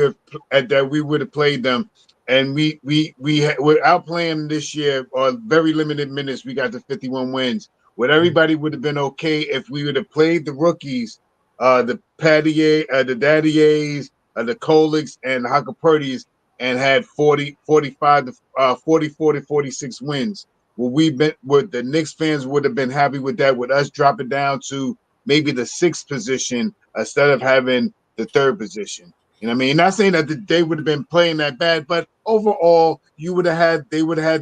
would have played them, and without playing this year or very limited minutes, we got the 51 wins. Everybody would have been okay if we would have played the rookies, the Dadiers, the Koliks, and the Huckapurtys, and had 40, 46 wins. The Knicks fans would have been happy with that, with us dropping down to maybe the 6th position instead of having the 3rd position. You know what I mean? Not saying that they would have been playing that bad, but overall, they would have had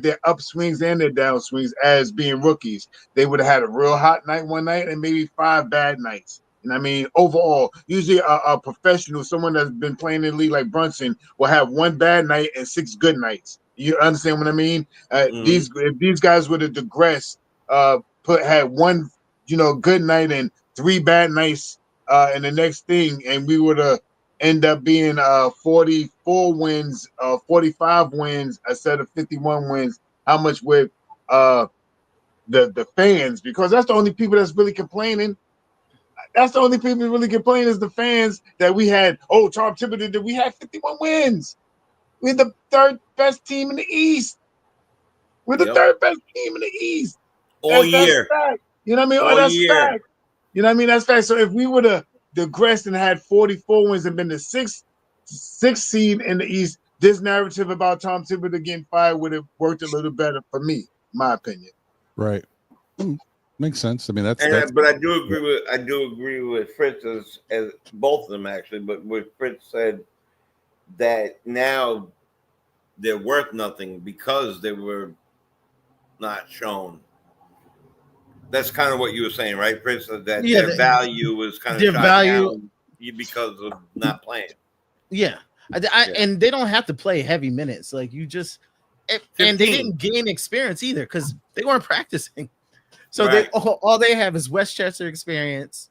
their upswings and their downswings as being rookies. They would have had a real hot night one night and maybe 5 bad nights. And I mean, overall, usually a professional, someone that's been playing in the league like Brunson, will have 1 bad night and 6 good nights. You understand what I mean? Mhm. If these guys would have digressed, had one, good night and 3 bad nights, and the next thing, and we would have end up being 44 wins, 45 wins instead of 51 wins. How much would the fans? Because that's the only people that's really complaining. That's the only people who really complain is the fans that we had. Oh, Tom Thibodeau, that we had 51 wins. We're the third best team in the East. We're the Yep. third best team in the East. All That's year. fact. You know what I mean? All That's year. fact. You know what I mean? That's fact. So if we would have digressed and had 44 wins and been the sixth seed in the East, this narrative about Tom Thibodeau getting fired would have worked a little better for me, my opinion. Right. Makes sense. I mean, that's But I do agree with Fritz as both of them actually. But what Fritz said that now they're worth nothing because they were not shown. That's kind of what you were saying, right, Fritz? That their value was kind of shot down because of not playing. Yeah. And they don't have to play heavy minutes. Like you just, and they didn't gain experience either because they weren't practicing. So all they have is Westchester experience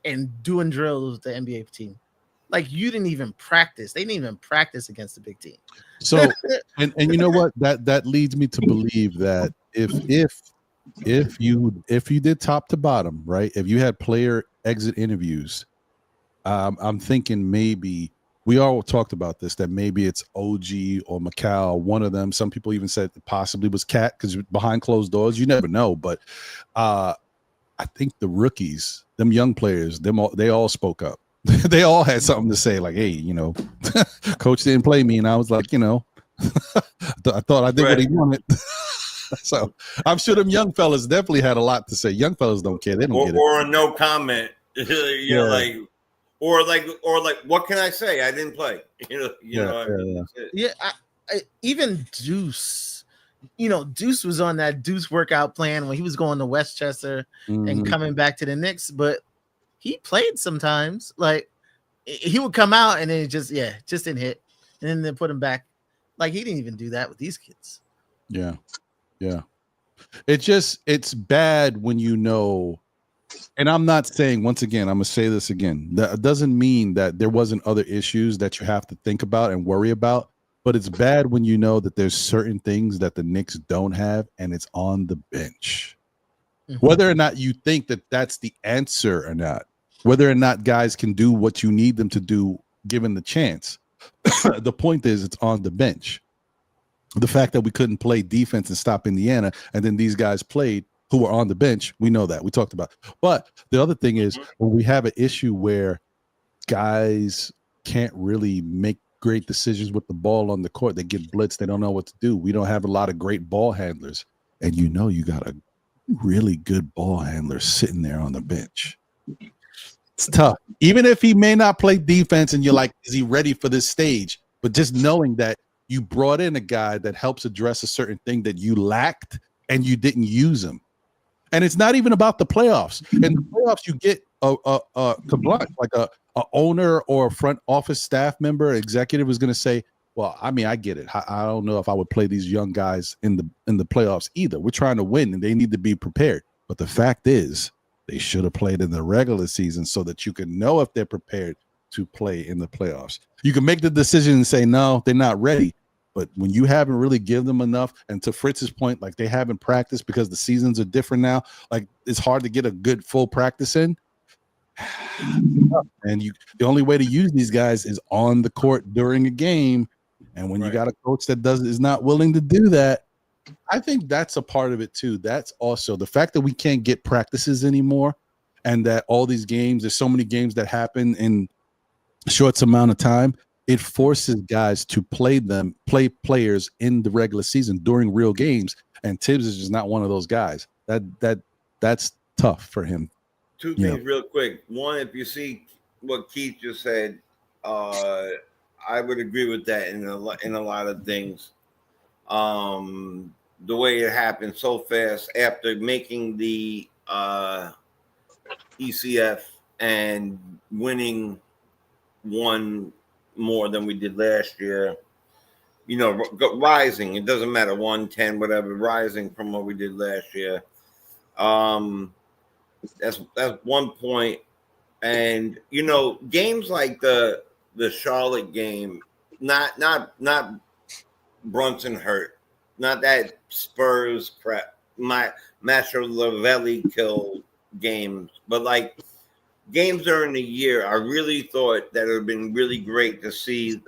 and doing drills with the NBA team. Like you didn't even practice. They didn't even practice against the big team. So and you know what? That leads me to believe that if you did top to bottom, right? If you had player exit interviews, I'm thinking maybe we all talked about this, that maybe it's OG or Macau, one of them. Some people even said it possibly was Cat because behind closed doors, you never know. But I think the rookies, them young players, they all spoke up. They all had something to say, like, hey, coach didn't play me. And I was like, I thought I did what he wanted. So I'm sure them young fellas definitely had a lot to say. Young fellas don't care. They don't get it. Or a no comment. Or what can I say? I didn't play. Even Deuce, Deuce was on that Deuce workout plan when he was going to Westchester and coming back to the Knicks, but he played sometimes. Like he would come out and then just didn't hit, and then they put him back. Like he didn't even do that with these kids. Yeah. It's bad when and I'm not saying, once again, I'm gonna say this again, that doesn't mean that there wasn't other issues that you have to think about and worry about, but it's bad when you know that there's certain things that the Knicks don't have and it's on the bench. Whether or not you think that that's the answer or not, whether or not guys can do what you need them to do given the chance, the point is it's on the bench. The fact that we couldn't play defense and stop Indiana, and then these guys played who were on the bench, we know that. We talked about. But the other thing is when we have an issue where guys can't really make great decisions with the ball on the court, they get blitzed, they don't know what to do. We don't have a lot of great ball handlers. And you got a really good ball handler sitting there on the bench. It's tough. Even if he may not play defense and you're like, is he ready for this stage? But just knowing that you brought in a guy that helps address a certain thing that you lacked and you didn't use him. And it's not even about the playoffs. In the playoffs, you get like a owner or a front office staff member, executive is going to say, well, I mean, I get it. I don't know if I would play these young guys in the playoffs either. We're trying to win and they need to be prepared. But the fact is, they should have played in the regular season so that you can know if they're prepared to play in the playoffs. You can make the decision and say, no, they're not ready. But when you haven't really given them enough, and to Fritz's point, like they haven't practiced because the seasons are different now, like it's hard to get a good full practice in. And the only way to use these guys is on the court during a game. And when you got a coach that is not willing to do that, I think that's a part of it too. That's also the fact that we can't get practices anymore, and that all these games, there's so many games that happen in a short amount of time. It forces guys to play players in the regular season during real games, and Tibs is just not one of those guys. That's tough for him. Two things real quick. One, if you see what Keith just said, I would agree with that in a lot of things. The way it happened so fast after making the ECF and winning one more than we did last year, rising. It doesn't matter 110, whatever, rising from what we did last year. That's one point. And games like the Charlotte game, not Brunson hurt, not that Spurs crap, my Master Lavelli kill games, but like games during the year, I really thought that it would have been really great to see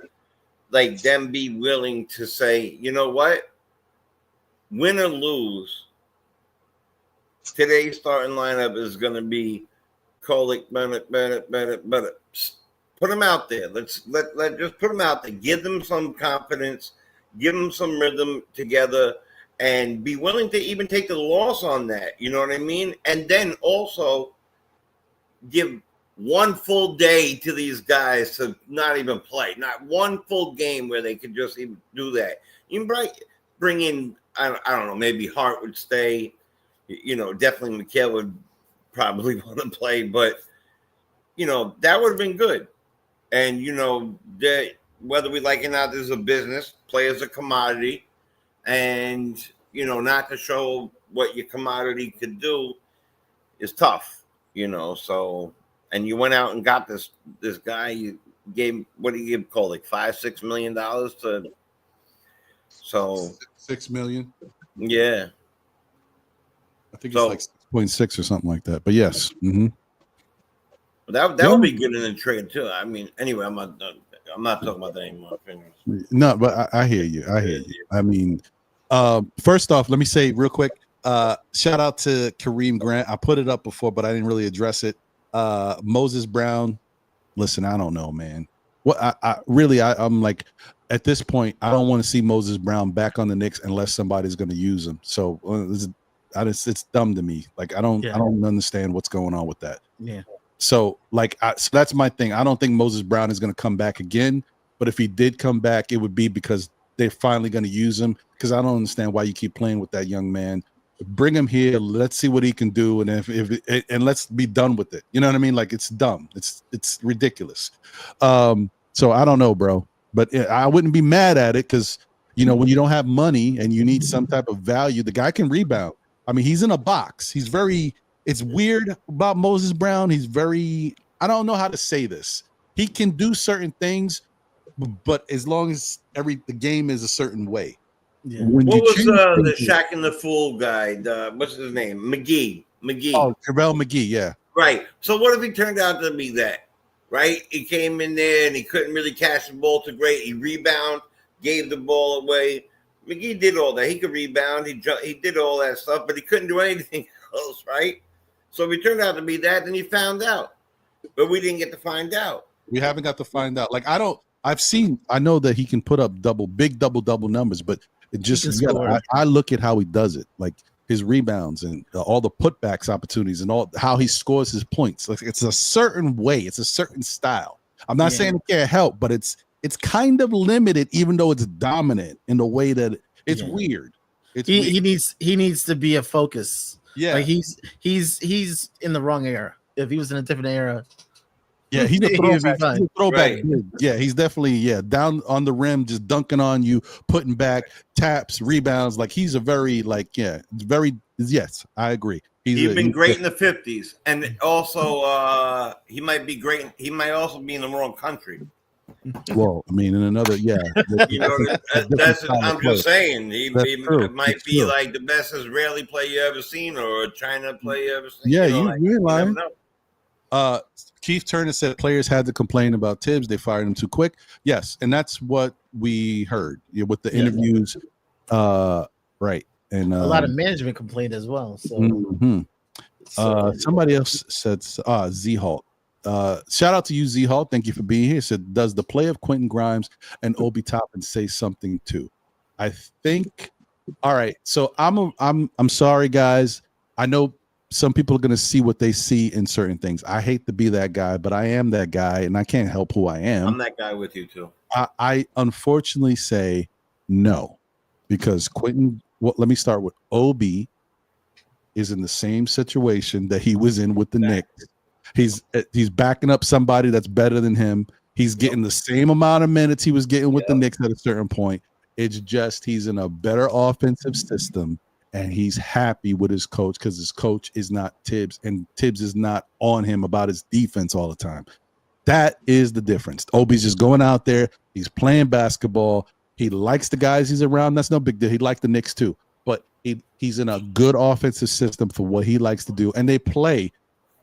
like them be willing to say, you know what, win or lose, today's starting lineup is going to be Kolek, Bennett. Put them out there. Let's just put them out there. Give them some confidence. Give them some rhythm together, and be willing to even take the loss on that. You know what I mean? And then also give one full day to these guys to not even play. Not one full game where they could just even do that. You can bring in, I don't know, maybe Hart would stay. Definitely McHale would probably want to play, but that would have been good. And that whether we like it or not, this is a business. Players a commodity, and not to show what your commodity could do is tough. So, and you went out and got this guy. You gave, what do you give Kolek, $5-6 million to? So $6 million. Yeah. I think it's like 6.6 or something like that. But yes. Mm-hmm. That would be good in the trade too. I mean, anyway, I'm not talking about that anymore. No, but I hear you. I mean, first off, let me say real quick, shout out to Kareem Grant. I put it up before, but I didn't really address it. Moses Brown. Listen, I don't know, man. What I'm like, at this point, I don't want to see Moses Brown back on the Knicks unless somebody's going to use him. So it's dumb to me. Like I don't understand what's going on with that. Yeah. So so that's my thing. I don't think Moses Brown is going to come back again. But if he did come back, it would be because they're finally going to use him. Because I don't understand why you keep playing with that young man. Bring him here. Let's see what he can do, and and let's be done with it. You know what I mean? Like it's dumb. It's ridiculous. So I don't know, bro. But I wouldn't be mad at it because when you don't have money and you need some type of value, the guy can rebound. I mean, he's in a box. It's weird about Moses Brown. He's I don't know how to say this. He can do certain things, but as long as the game is a certain way. Yeah. What was the Shaq and the Fool guy? What's his name? McGee. Oh, JaVale McGee, yeah. Right. So what if he turned out to be that? Right? He came in there and he couldn't really catch the ball too great. He rebounded, gave the ball away. McGee did all that. He could rebound. He did all that stuff, but he couldn't do anything else, right? So if he turned out to be that, then he found out. But we didn't get to find out. We haven't got to find out. Like I know that he can put up big double numbers, but it just I look at how he does it, like his rebounds and all the putbacks opportunities and all how he scores his points. Like it's a certain way, it's a certain style. I'm not saying it can't help, but it's kind of limited, even though it's dominant in the way that it's weird. He needs to be a focus. Yeah, like he's in the wrong era. If he was in a different era, he's a throwback. Right. Yeah, he's definitely down on the rim, just dunking on you, putting back taps, rebounds. Like he's a very yes, I agree. He's been great in the 50s, and also he might be great. He might also be in the wrong country. Well, I mean, in another, I'm just saying, he might be like the best Israeli player you ever seen, or a China player you ever seen. Yeah, you're lying. Keith Turner said players had to complain about Tibs. They fired him too quick. Yes, and that's what we heard with the interviews. Right, and a lot of management complained as well. So, somebody else said Z-Halt. Shout out to you, Z-Halt. Thank you for being here. Said, does the play of Quentin Grimes and Obi Toppin say something too? I think. All right. So I'm sorry, guys. I know some people are going to see what they see in certain things. I hate to be that guy, but I am that guy, and I can't help who I am. I'm that guy with you too. I unfortunately say no, because Quentin. Well, let me start with Obi. Is in the same situation that he was in with the Knicks. He's backing up somebody that's better than him. He's getting the same amount of minutes he was getting with the Knicks at a certain point. It's just he's in a better offensive system, and he's happy with his coach because his coach is not Tibbs, and Tibbs is not on him about his defense all the time. That is the difference. Obi's just going out there. He's playing basketball. He likes the guys he's around. That's no big deal. He liked the Knicks too. But he's in a good offensive system for what he likes to do. And they play,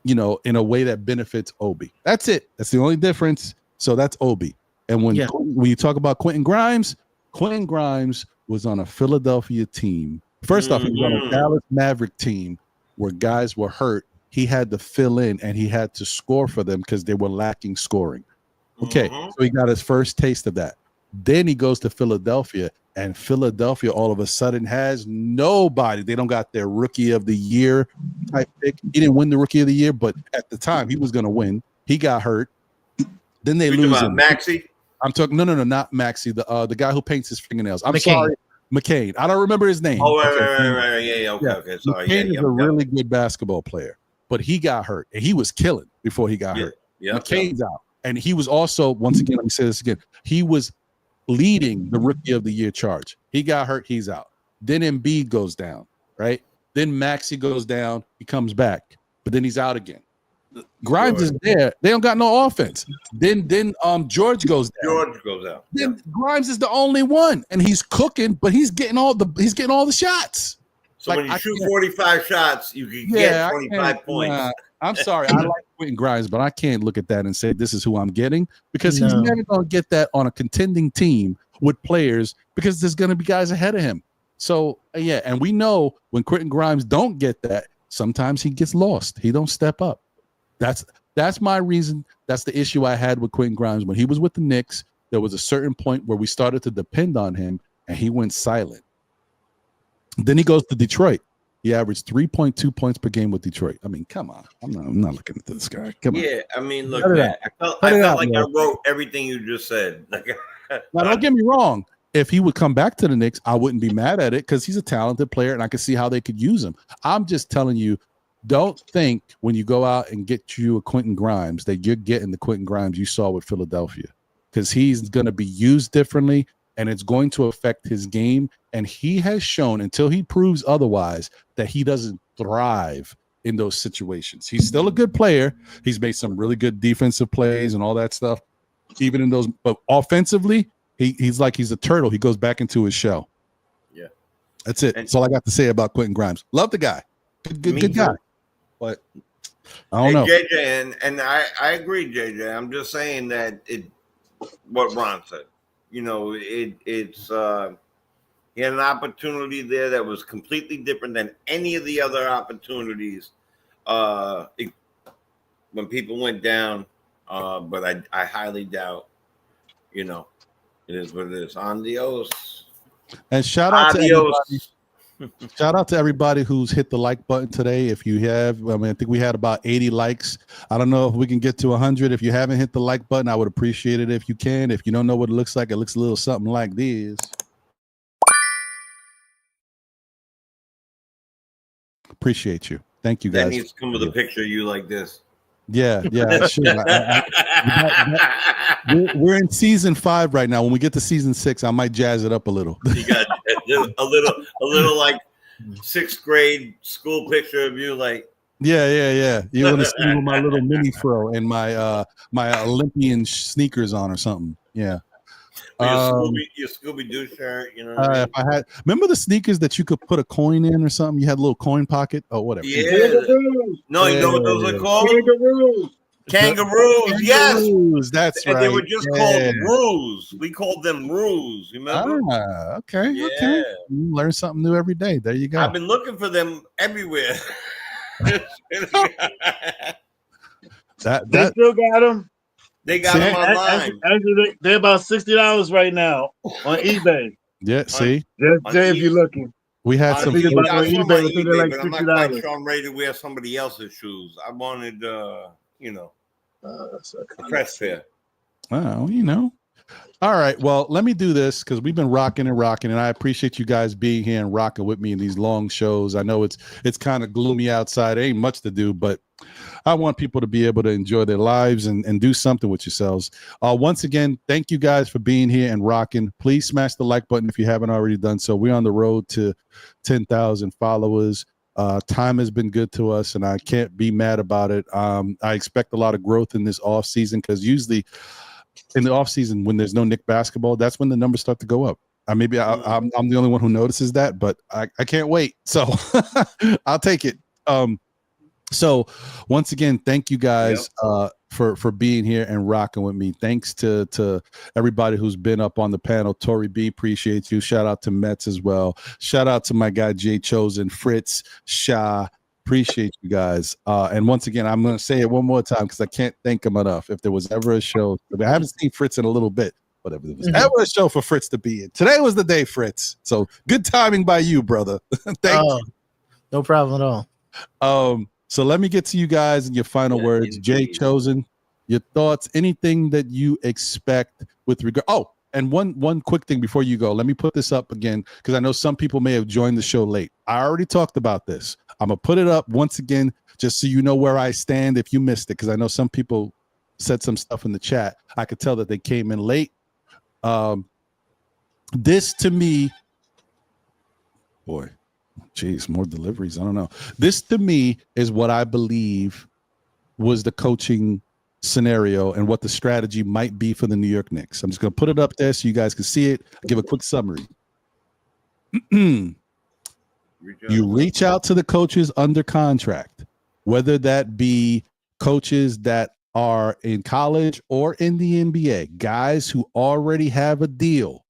in a way that benefits Obi. That's it. That's the only difference. So that's Obi. And when you talk about Quentin Grimes was on a Philadelphia team. First off, he was on a Dallas Maverick team where guys were hurt. He had to fill in and he had to score for them because they were lacking scoring. Okay, so he got his first taste of that. Then he goes to Philadelphia, and Philadelphia all of a sudden has nobody. They don't got their rookie of the year type pick. He didn't win the rookie of the year, but at the time he was going to win. He got hurt. Then they lose him. Maxey? I'm talking no, not Maxey. The guy who paints his fingernails. I'm sorry, McCain. I don't remember his name. Oh, right. Yeah. Okay. Sorry. McCain is a really good basketball player, but he got hurt, and he was killing before he got hurt. McCain's out, and he was also, once again, let me say this again. He was leading the rookie of the year charge. He got hurt. He's out. Then Embiid goes down, right? Then Maxey goes down. He comes back, but then he's out again. Grimes is there. They don't got no offense. Then George goes down. Then Grimes is the only one, and he's cooking, but he's getting all the shots. So when you shoot 45 shots, you can get 25 points. I'm sorry. I like Quentin Grimes, but I can't look at that and say this is who I'm getting because he's never going to get that on a contending team with players because there's going to be guys ahead of him. So, and we know when Quentin Grimes don't get that, sometimes he gets lost. He don't step up. That's my reason. That's the issue I had with Quentin Grimes. When he was with the Knicks, there was a certain point where we started to depend on him, and he went silent. Then he goes to Detroit. He averaged 3.2 points per game with Detroit. I mean, come on. I'm not looking at this guy. Come on. Yeah, I mean, look, man, I felt like I wrote everything you just said. Now, don't get me wrong. If he would come back to the Knicks, I wouldn't be mad at it because he's a talented player, and I could see how they could use him. I'm just telling you, don't think when you go out and get you a Quentin Grimes that you're getting the Quentin Grimes you saw with Philadelphia because he's going to be used differently, and it's going to affect his game. And he has shown, until he proves otherwise, that he doesn't thrive in those situations. He's still a good player. He's made some really good defensive plays and all that stuff, even in those. But offensively, he's like he's a turtle. He goes back into his shell. Yeah. That's it. That's all I got to say about Quentin Grimes. Love the guy. Good guy. But I don't know. JJ, and I agree, JJ. I'm just saying that what Ron said. It's he had an opportunity there that was completely different than any of the other opportunities when people went down. But I highly doubt, it is what it is. Adios. And shout out to everybody. Shout out to everybody who's hit the like button today. If you have, I think we had about 80 likes. I don't know if we can get to 100. If you haven't hit the like button, I would appreciate it if you can. If you don't know what it looks like a little something like this. Appreciate you. Thank you, guys. That needs to come with a picture of you like this. Yeah, sure. We're in season 5 right now. When we get to season 6, I might jazz it up a little. You got a little like 6th grade school picture of you, like. Yeah. You want to see me with my little mini fro and my my Olympian sneakers on or something. Yeah. Your Scooby-Doo shirt, If I had, remember the sneakers that you could put a coin in or something? You had a little coin pocket or whatever. Yeah. No, you know what those are called? Kangaroos. Yes. That's right. And they were just called Roos. We called them Roos. Remember? Okay. Yeah. Okay. You learn something new every day. There you go. I've been looking for them everywhere. They still got them. They got them online. Actually, they're about $60 right now on eBay. Yeah, see? Just if you're looking. We had some. on eBay, eBay, like but I'm not quite sure I'm ready to wear somebody else's shoes. I wanted, a press fit. Well, All right. Well, let me do this because we've been rocking, and I appreciate you guys being here and rocking with me in these long shows. I know it's kind of gloomy outside. There ain't much to do, but I want people to be able to enjoy their lives and do something with yourselves. Once again, thank you guys for being here and rocking. Please smash the like button if you haven't already done so. We're on the road to 10,000 followers. Time has been good to us, and I can't be mad about it. I expect a lot of growth in this off season because usually in the offseason, when there's no Knicks basketball, that's when the numbers start to go up. I'm the only one who notices that, but I can't wait. So I'll take it. So once again, thank you guys for being here and rocking with me. Thanks to everybody who's been up on the panel. Tori B, appreciate you. Shout out to Mets as well. Shout out to my guy Jay Chosen, Fritz, Shah. Appreciate you guys. And once again, I'm going to say it one more time because I can't thank him enough. If there was ever a show, I haven't seen Fritz in a little bit, but if there was ever a show for Fritz to be in, today was the day, Fritz. So good timing by you, brother. Thank you. No problem at all. So let me get to you guys and your final words. Jay Chosen, your thoughts, anything that you expect with regard. Oh, and one quick thing before you go, let me put this up again because I know some people may have joined the show late. I already talked about this. I'm going to put it up once again, just so you know where I stand if you missed it, because I know some people said some stuff in the chat. I could tell that they came in late. This to me, boy, geez, more deliveries. I don't know. This to me is what I believe was the coaching scenario and what the strategy might be for the New York Knicks. I'm just going to put it up there so you guys can see it. I'll give a quick summary. You reach out to the coaches under contract, whether that be coaches that are in college or in the NBA, guys who already have a deal.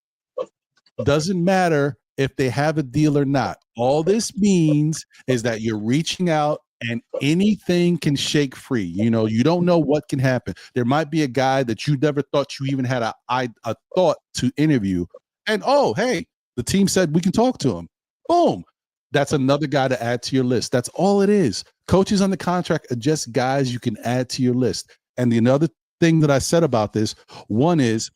Doesn't matter if they have a deal or not. All this means is that you're reaching out and anything can shake free. You know, you don't know what can happen. There might be a guy that you never thought you even had a thought to interview. And, oh, hey, the team said we can talk to him. Boom. That's another guy to add to your list. That's all it is. Coaches on the contract are just guys you can add to your list. And the another thing that I said about this, one is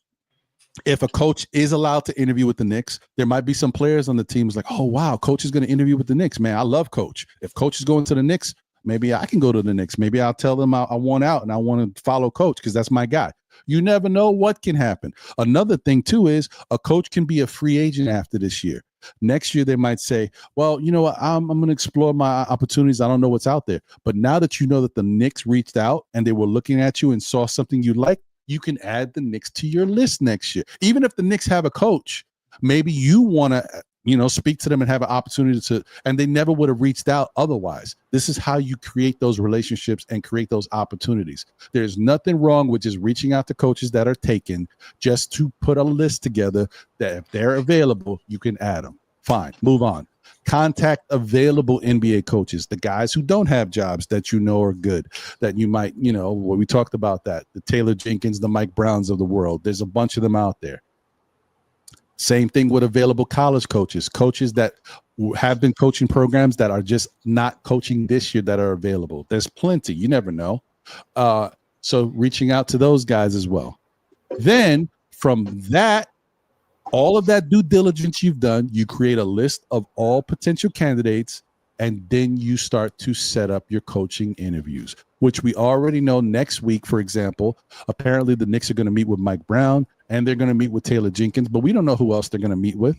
if a coach is allowed to interview with the Knicks, there might be some players on the teams like, oh, wow, coach is going to interview with the Knicks. Man, I love coach. If coach is going to the Knicks, maybe I can go to the Knicks. Maybe I'll tell them I want out and I want to follow coach because that's my guy. You never know what can happen. Another thing, too, is a coach can be a free agent after this year. Next year, they might say, well, you know what, I'm going to explore my opportunities. I don't know what's out there. But now that you know that the Knicks reached out and they were looking at you and saw something you like, you can add the Knicks to your list next year. Even if the Knicks have a coach, maybe you want to, speak to them and have an opportunity to, and they never would have reached out otherwise. This is how you create those relationships and create those opportunities. There's nothing wrong with just reaching out to coaches that are taken just to put a list together that if they're available, you can add them. Fine, move on. Contact available NBA coaches, the guys who don't have jobs that you know are good, that you might, we talked about that, the Taylor Jenkins, the Mike Browns of the world. There's a bunch of them out there. Same thing with available college coaches that have been coaching programs that are just not coaching this year that are available. There's plenty. You never know. So reaching out to those guys as well. Then from that, all of that due diligence you've done, you create a list of all potential candidates, and then you start to set up your coaching interviews, which we already know next week, for example. Apparently the Knicks are going to meet with Mike Brown and they're going to meet with Taylor Jenkins, but we don't know who else they're going to meet with.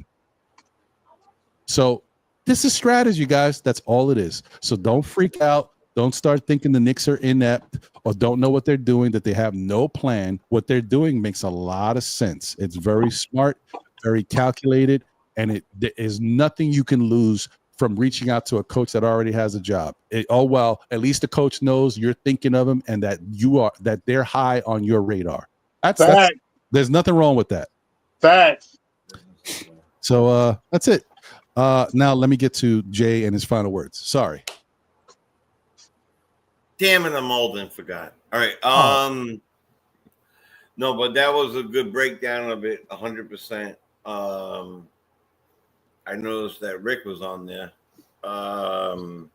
So this is strategy, guys. That's all it is. So don't freak out. Don't start thinking the Knicks are inept or don't know what they're doing, that they have no plan. What they're doing makes a lot of sense. It's very smart, very calculated, and there is nothing you can lose from reaching out to a coach that already has a job. At least the coach knows you're thinking of him and that they're high on your radar. There's nothing wrong with that. Facts. So that's it. Now let me get to Jay and his final words. Sorry. Damn it, I'm old and forgot. All right. No, but that was a good breakdown of it, 100%. I noticed that Rick was on there.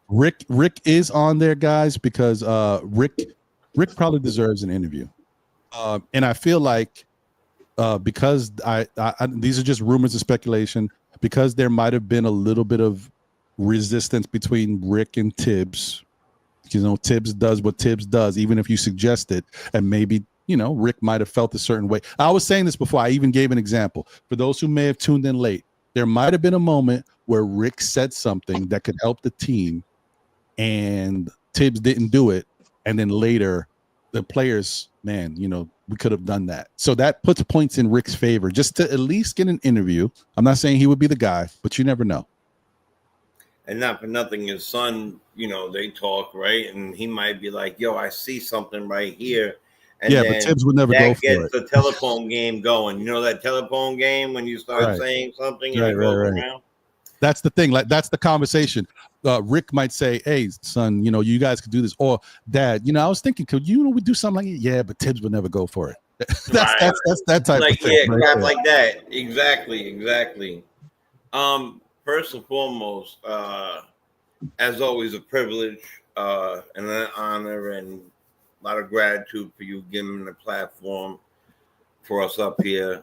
Rick is on there, guys, because Rick probably deserves an interview. And I feel like because I these are just rumors and speculation, because there might have been a little bit of resistance between Rick and Tibs. You know, Tibs does what Tibs does, even if you suggest it, and maybe, you know, Rick might have felt a certain way. I was saying this before. I even gave an example. For those who may have tuned in late, there might have been a moment where Rick said something that could help the team, and Tibbs didn't do it. And then later, the players, man, you know, we could have done that. So that puts points in Rick's favor, just to at least get an interview. I'm not saying he would be the guy, but you never know. And not for nothing, his son, you know, they talk, right? And he might be like, yo, I see something right here. And yeah, but Tibbs would never go for gets it. the telephone game going. You know that telephone game when you start saying something and it goes around? That's the thing. Like, that's the conversation. Rick might say, hey, son, you know, you guys could do this. Or, Dad, you know, I was thinking, could you know, we do something like it? Yeah, but Tibbs would never go for it. that's that type like, of thing. Yeah, crap like that. Exactly. First and foremost, as always, a privilege and an honor and a lot of gratitude for you giving the platform for us up here.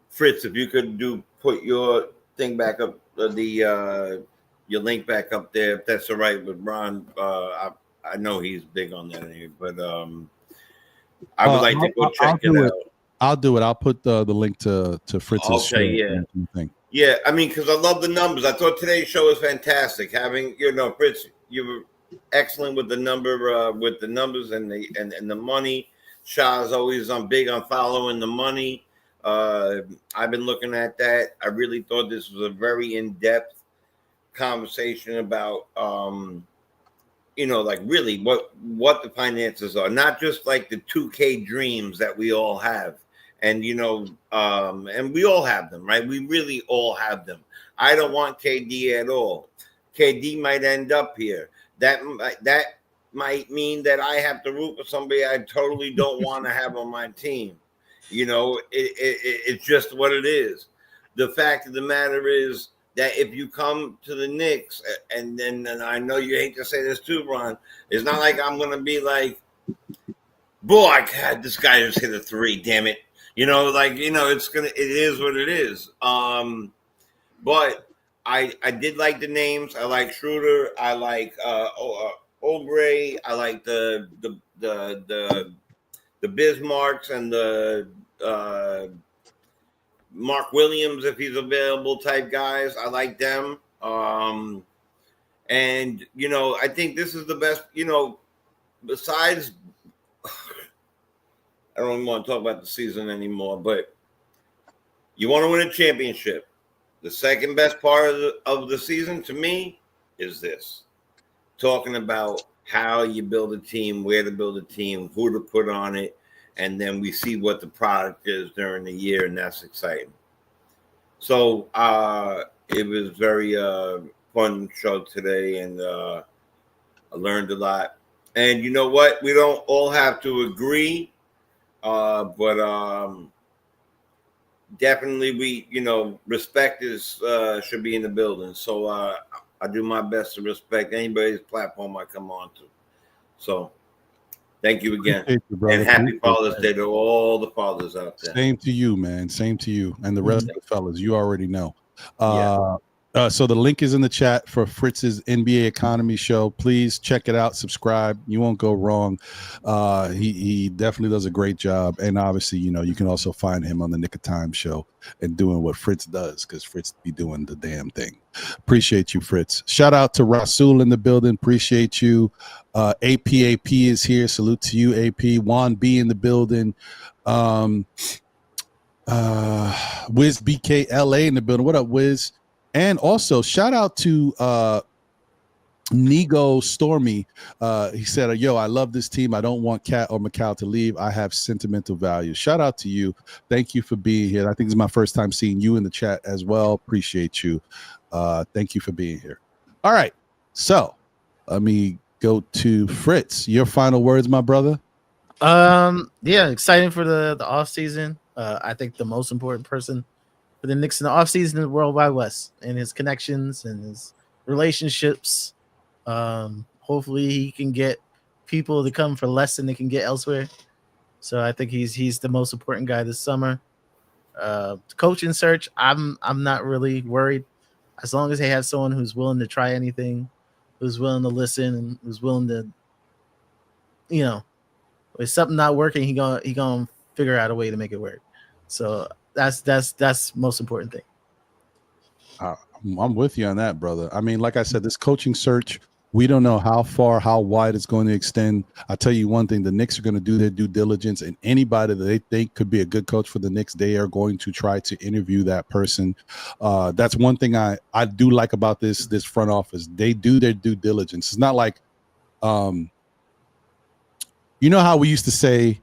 Fritz, if you could put your thing back up, your link back up there, if that's all right with Ron. I know he's big on that, but I would like to go check it out. I'll do it. I'll put the link to Fritz's thing. Yeah, I mean, because I love the numbers. I thought today's show was fantastic. Having, you know, Fritz, you were excellent with the numbers and the money. Shah's always big on following the money. I've been looking at that. I really thought this was a very in-depth conversation about you know, like really what the finances are, not just like the 2K dreams that we all have. And, you know, and we all have them, right? We really all have them. I don't want KD at all. KD might end up here. That might mean that I have to root for somebody I totally don't want to have on my team. You know, it's just what it is. The fact of the matter is that if you come to the Knicks, and I know you hate to say this too, Ron, it's not like I'm going to be like, boy, God, this guy just hit a three, damn it. You know, like, you know, it is what it is. But I did like the names. I like Schroeder. I like Obre. I like the Bismarcks and the Mark Williams, if he's available, type guys. I like them. And, you know, I think this is the best, you know, besides, I don't even want to talk about the season anymore, but you want to win a championship. The second best part of the season to me is this. Talking about how you build a team, where to build a team, who to put on it, and then we see what the product is during the year, and that's exciting. So it was very fun show today, and I learned a lot. And you know what? We don't all have to agree, but definitely we, you know, respect should be in the building. So I do my best to respect anybody's platform I come on to. So thank you again. And happy Father's Day to all the fathers out there. Same to you, man. Same to you. And the rest of the fellas, you already know. So the link is in the chat for Fritz's NBA Economy show. Please check it out. Subscribe. You won't go wrong. He definitely does a great job. And obviously, you know, you can also find him on the Nick of Time show and doing what Fritz does, because Fritz be doing the damn thing. Appreciate you, Fritz. Shout out to Rasul in the building. Appreciate you. APAP is here. Salute to you, AP. Juan B in the building. Wiz BKLA in the building. What up, Wiz? And also shout out to Nego Stormy. He said, yo, I love this team. I don't want Cat or Macau to leave. I have sentimental value. Shout out to you. Thank you for being here. I think this is my first time seeing you in the chat as well. Appreciate you. Thank you for being here. All right. So let me go to Fritz. Your final words, my brother. Yeah, exciting for the off season. I think the most important person for the Knicks in the offseason in the World Wide West, and his connections and his relationships. Hopefully he can get people to come for less than they can get elsewhere. So I think he's the most important guy this summer. Coaching search, I'm not really worried as long as they have someone who's willing to try anything, who's willing to listen, and who's willing to, if something not working, he gonna figure out a way to make it work. So that's most important thing. I'm with you on that, brother. I mean, like I said, this coaching search, we don't know how wide it's going to extend. I'll tell you one thing, the Knicks are going to do their due diligence, and anybody that they think could be a good coach for the Knicks, they are going to try to interview that person. That's one thing I do like about this front office. They do their due diligence. It's not like, you know how we used to say,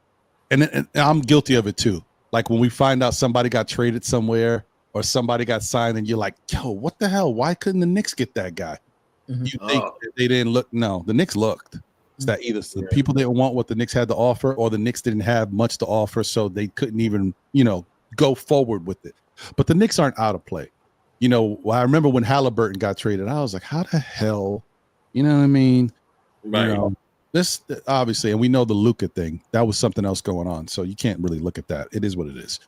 and I'm guilty of it too. Like when we find out somebody got traded somewhere or somebody got signed and you're like, yo, what the hell? Why couldn't the Knicks get that guy? Mm-hmm. You think they didn't look? No, the Knicks looked. It's that either the people didn't want what the Knicks had to offer, or the Knicks didn't have much to offer, so they couldn't even, go forward with it. But the Knicks aren't out of play. I remember when Halliburton got traded, I was like, how the hell? You know what I mean? Right. This obviously, and we know the Luka thing. That was something else going on, so you can't really look at that. It is what it is.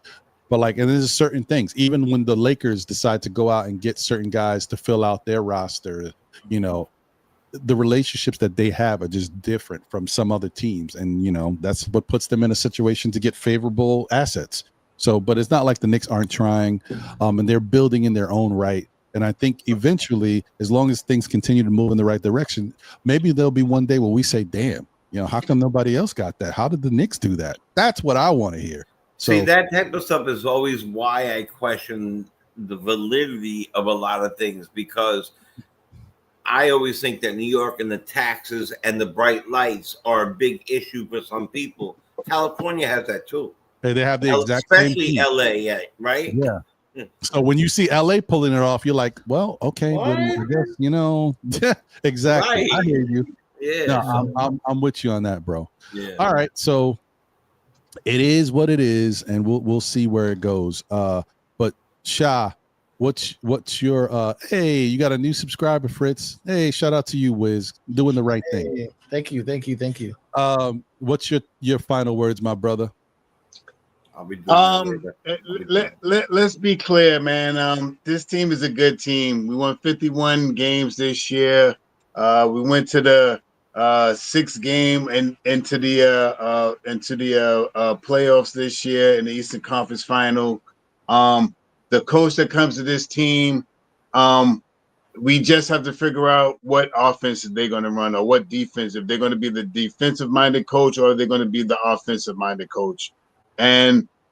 But and there's certain things. Even when the Lakers decide to go out and get certain guys to fill out their roster, the relationships that they have are just different from some other teams, and that's what puts them in a situation to get favorable assets. So, but it's not like the Knicks aren't trying, and they're building in their own right. And I think eventually, as long as things continue to move in the right direction, maybe there'll be one day where we say, "Damn, how come nobody else got that? How did the Knicks do that?" That's what I want to hear. So, see, that type of stuff is always why I question the validity of a lot of things, because I always think that New York and the taxes and the bright lights are a big issue for some people. California has that too. Hey, they have the exact same especially thing. LA, right? Yeah. So when you see LA pulling it off, you're like, well, okay, then I guess, exactly. Right. I hear you. Yeah. No, I'm with you on that, bro. Yeah. All right. So it is what it is, and we'll see where it goes. But Sha, what's your hey, you got a new subscriber, Fritz. Hey, shout out to you, Wiz, doing the right thing. Hey, thank you. What's your final words, my brother? I'll be doing let's be clear, man. This team is a good team. We won 51 games this year. We went to the 6th game and into the playoffs this year in the Eastern Conference Final. The coach that comes to this team, we just have to figure out what offense they're going to run or what defense. If they're going to be the defensive-minded coach or they're going to be the offensive-minded coach.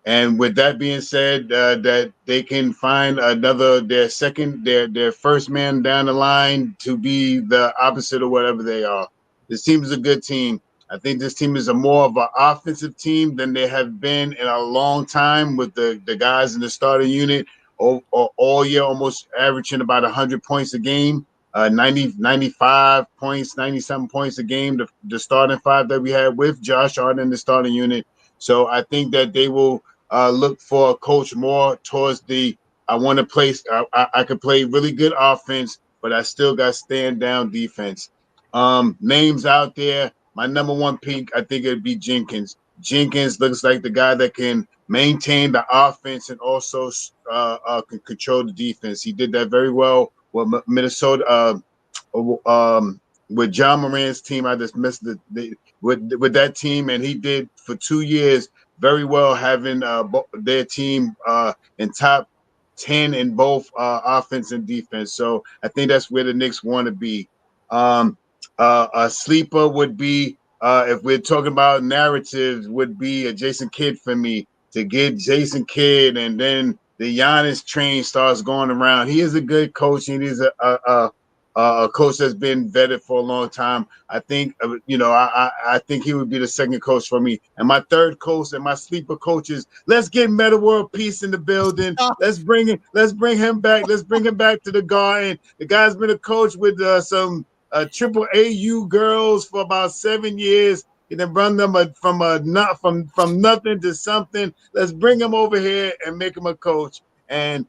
And with that being said, that they can find their first man down the line to be the opposite of whatever they are. This team is a good team. I think this team is a more of an offensive team than they have been in a long time, with the guys in the starting unit all year almost averaging about 100 points a game, 95 points, 90-something points a game, the starting five that we had with Josh Hart in the starting unit. So I think that they will look for a coach more towards I want to play. I could play really good offense, but I still got stand down defense. Names out there. My number one pick, I think it'd be Jenkins. Jenkins looks like the guy that can maintain the offense and also can control the defense. He did that very well with Minnesota. With John Moran's team, I just missed with that team, and he did for 2 years very well, having their team in top 10 in both offense and defense. So I think that's where the Knicks want to be. A sleeper would be, if we're talking about narratives, would be a Jason Kidd for me. To get Jason Kidd, and then the Giannis train starts going around. He is a good coach, and he's a coach that's been vetted for a long time. I think, I think he would be the second coach for me. And my third coach and my sleeper coaches, let's get Meta World Peace in the building. Let's bring him back. Let's bring him back to the Garden. The guy's been a coach with some triple AU girls for about 7 years. And then run them from nothing to something. Let's bring him over here and make him a coach. And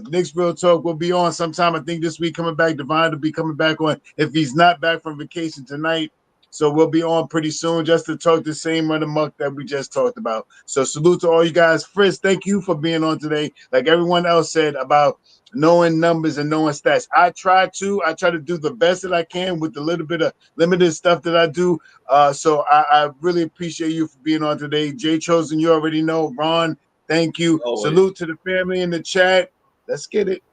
Knicks Real Talk will be on sometime, I think this week, coming back. Divine will be coming back on if he's not back from vacation tonight. So we'll be on pretty soon just to talk the same run amok that we just talked about. So salute to all you guys. Fritz, thank you for being on today. Like everyone else said about knowing numbers and knowing stats. I try to do the best that I can with the little bit of limited stuff that I do. So I really appreciate you for being on today. Jay Chosen, you already know. Ron, thank you. Always. Salute to the family in the chat. Let's get it.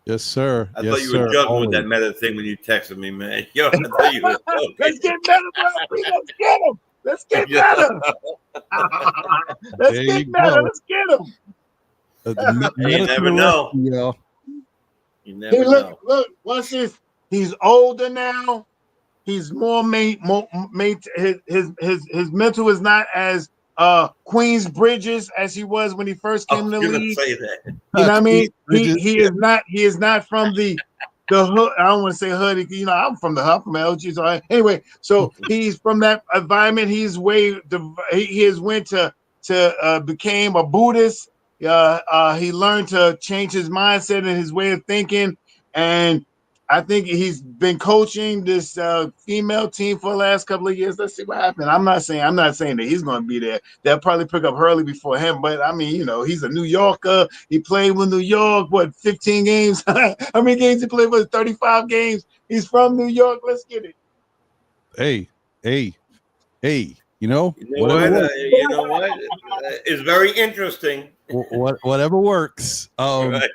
Yes, sir. I yes, thought you were sir. joking Always. with that meta thing when you texted me, man. Yo, I thought you were joking. Let's get better, bro. Let's get him. Let's get better. Let's There get you better. go. Let's get him. You never know. Yeah. You never Hey, know. look, watch this. He's older now. He's more his mental is not as Queens Bridges as he was when he first I came was in the gonna league. say that. You know what I mean? Bridges, He is not from the hood. I don't want to say hood. You know, I'm from the hood, from LG. So anyway, so he's from that environment. He has went to became a Buddhist. He learned to change his mindset and his way of thinking, and I think he's been coaching this female team for the last couple of years. Let's see what happens. I'm not saying that he's going to be there. They'll probably pick up Hurley before him, but I mean, you know, he's a New Yorker. He played with New York. What, 15 games? How many games he played with? 35 games. He's from New York. Let's get it. hey. You know, You know whatever what? works. You know what? It's very interesting. Whatever works. Right.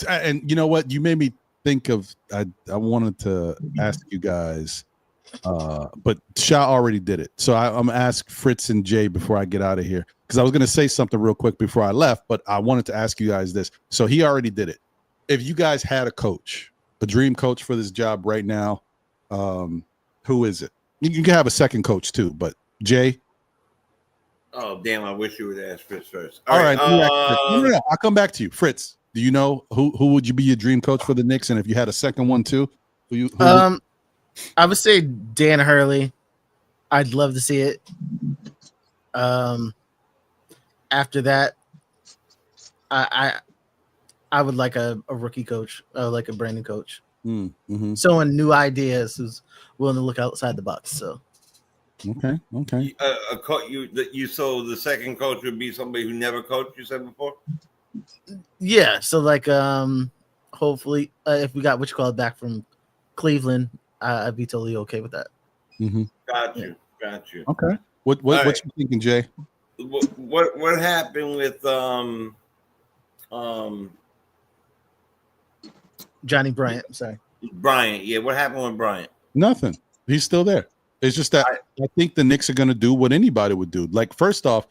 And you know what? You made me think of. I wanted to ask you guys, but Sha already did it. So I'm gonna ask Fritz and Jay before I get out of here because I was gonna say something real quick before I left, but I wanted to ask you guys this. So he already did it. If you guys had a coach, a dream coach for this job right now, who is it? You can have a second coach too, but Jay. Oh damn! I wish you would ask Fritz first. All right. No, I'll come back to you, Fritz. Do you know who would you be your dream coach for the Knicks? And if you had a second one too, I would say Dan Hurley. I'd love to see it. After that, I would like a rookie coach, like a brand new coach. Mm-hmm. Someone new ideas who's willing to look outside the box. So okay. So the second coach would be somebody who never coached. You said before. yeah, so like hopefully if we got back from Cleveland, I'd be totally okay with that. Mm-hmm. Got you. Okay. What right. you thinking, Jay? What happened with Johnny Bryant? I'm sorry. Bryant. Yeah, what happened with Bryant? Nothing. He's still there. It's just that I think the Knicks are going to do what anybody would do. Like, first off,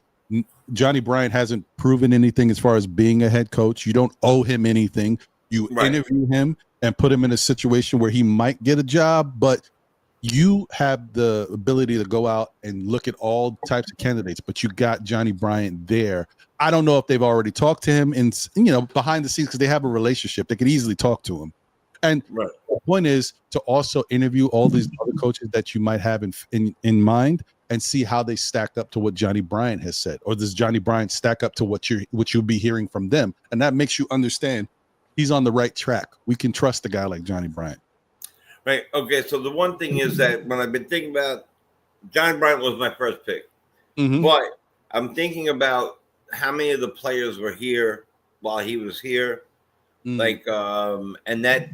Johnny Bryant hasn't proven anything as far as being a head coach. You don't owe him anything. You interview him and put him in a situation where he might get a job, but you have the ability to go out and look at all types of candidates, but you got Johnny Bryant there. I don't know if they've already talked to him and, behind the scenes, because they have a relationship. They could easily talk to him. And the point is to also interview all these other coaches that you might have in mind and see how they stack up to what Johnny Bryant has said, or does Johnny Bryant stack up to what you'll be hearing from them? And that makes you understand he's on the right track. We can trust a guy like Johnny Bryant. Right. Okay. So the one thing is that when I've been thinking about Johnny Bryant was my first pick, but I'm thinking about how many of the players were here while he was here. Like, and that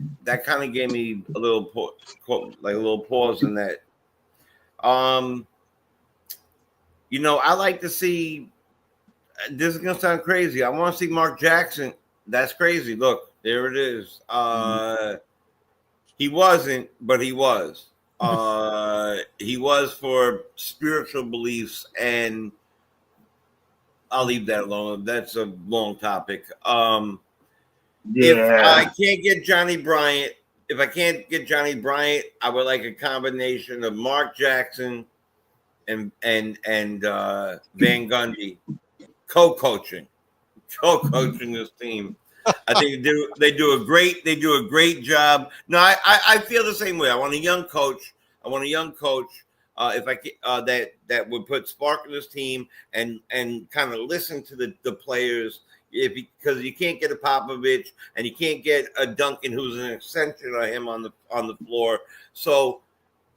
kind of gave me a little pause in that. I like to see. This is gonna sound crazy. I want to see Mark Jackson. That's crazy. Look, there it is. He wasn't, but he was. He was for spiritual beliefs, and I'll leave that alone. That's a long topic. If I can't get Johnny Bryant, I would like a combination of Mark Jackson and Van Gundy co-coaching this team. I think they do a great job. No, I feel the same way. I want a young coach. If I can, that would put spark in this team and kind of listen to the players. Because you can't get a Popovich and you can't get a Duncan who's an extension of him on the floor. So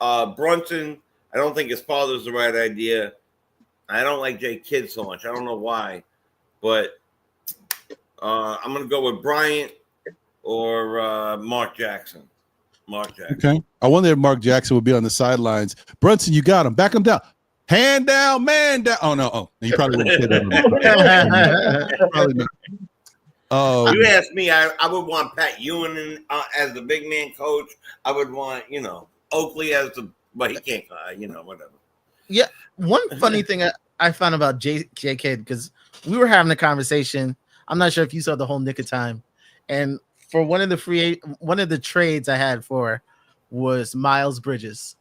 Brunson, I don't think his father's the right idea. I don't like Jay Kidd so much. I don't know why, but I'm gonna go with Bryant or Mark Jackson. Mark Jackson. Okay. I wonder if Mark Jackson would be on the sidelines. Brunson, you got him. Back him down. Hand down, man down. Oh no. Oh, he probably wouldn't say that. Probably not. You asked me, I would want Pat Ewing as the big man coach. I would want, Oakley as but he can't, whatever. Yeah. One funny thing I found about JK, because we were having a conversation. I'm not sure if you saw the whole nick of time. And for one of the trades I had for was Miles Bridges.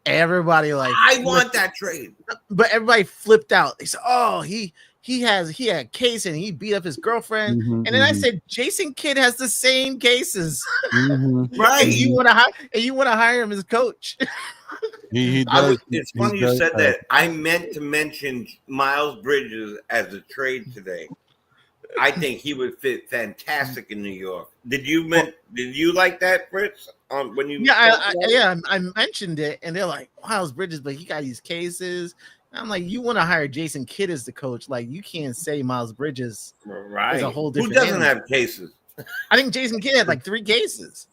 Everybody I want that trade. But everybody flipped out. They said, "Oh, he had case and he beat up his girlfriend." And then I said, "Jason Kidd has the same cases." Right. And you want to hire him as coach. He does. It's funny you said that. I meant to mention Miles Bridges as a trade today. I think he would fit fantastic in New York. Did you like that, Fritz? When you I mentioned it, and they're like, Miles Bridges, but he got these cases. And I'm like, you want to hire Jason Kidd as the coach? Like, you can't say Miles Bridges is a whole different. Who doesn't have cases? I think Jason Kidd had like 3 cases.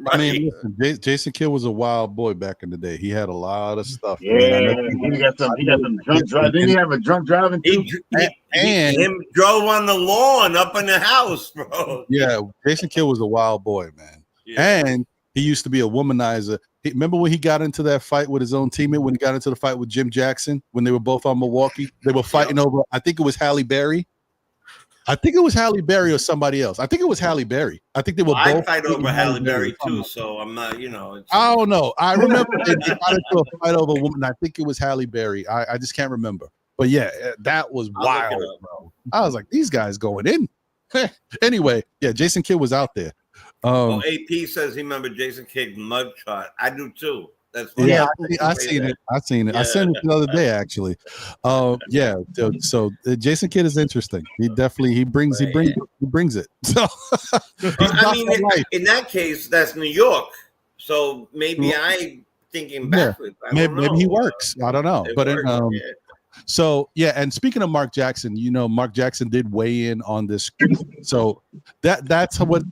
I mean, listen, Jason Kidd was a wild boy back in the day. He had a lot of stuff. Yeah, he got some drunk driving. Didn't he have a drunk driving too? Him drove on the lawn up in the house, bro. Yeah, Jason Kidd was a wild boy, man. Yeah. And he used to be a womanizer. Remember when he got into that fight with his own teammate, when he got into the fight with Jim Jackson, when they were both on Milwaukee? They were fighting over, I think it was Halle Berry. I think it was Halle Berry or somebody else. I think it was Halle Berry. I think they were both. I fight over Halle Berry too, so I'm not, I don't know. I remember they got into a fight over a woman. I think it was Halle Berry. I just can't remember. But yeah, that was wild, bro. I was like, these guys going in. Anyway, yeah, Jason Kidd was out there. AP says he remembered Jason Kidd's mugshot. I do too. That's funny. Yeah, I seen it. I seen it. Yeah. I sent it the other day, actually. Yeah. So Jason Kidd is interesting. He definitely brings it. So I mean, in that case, that's New York. So maybe I'm thinking backwards. Yeah. Maybe he works. I don't know. But so yeah. And speaking of Mark Jackson, Mark Jackson did weigh in on this. So that's what.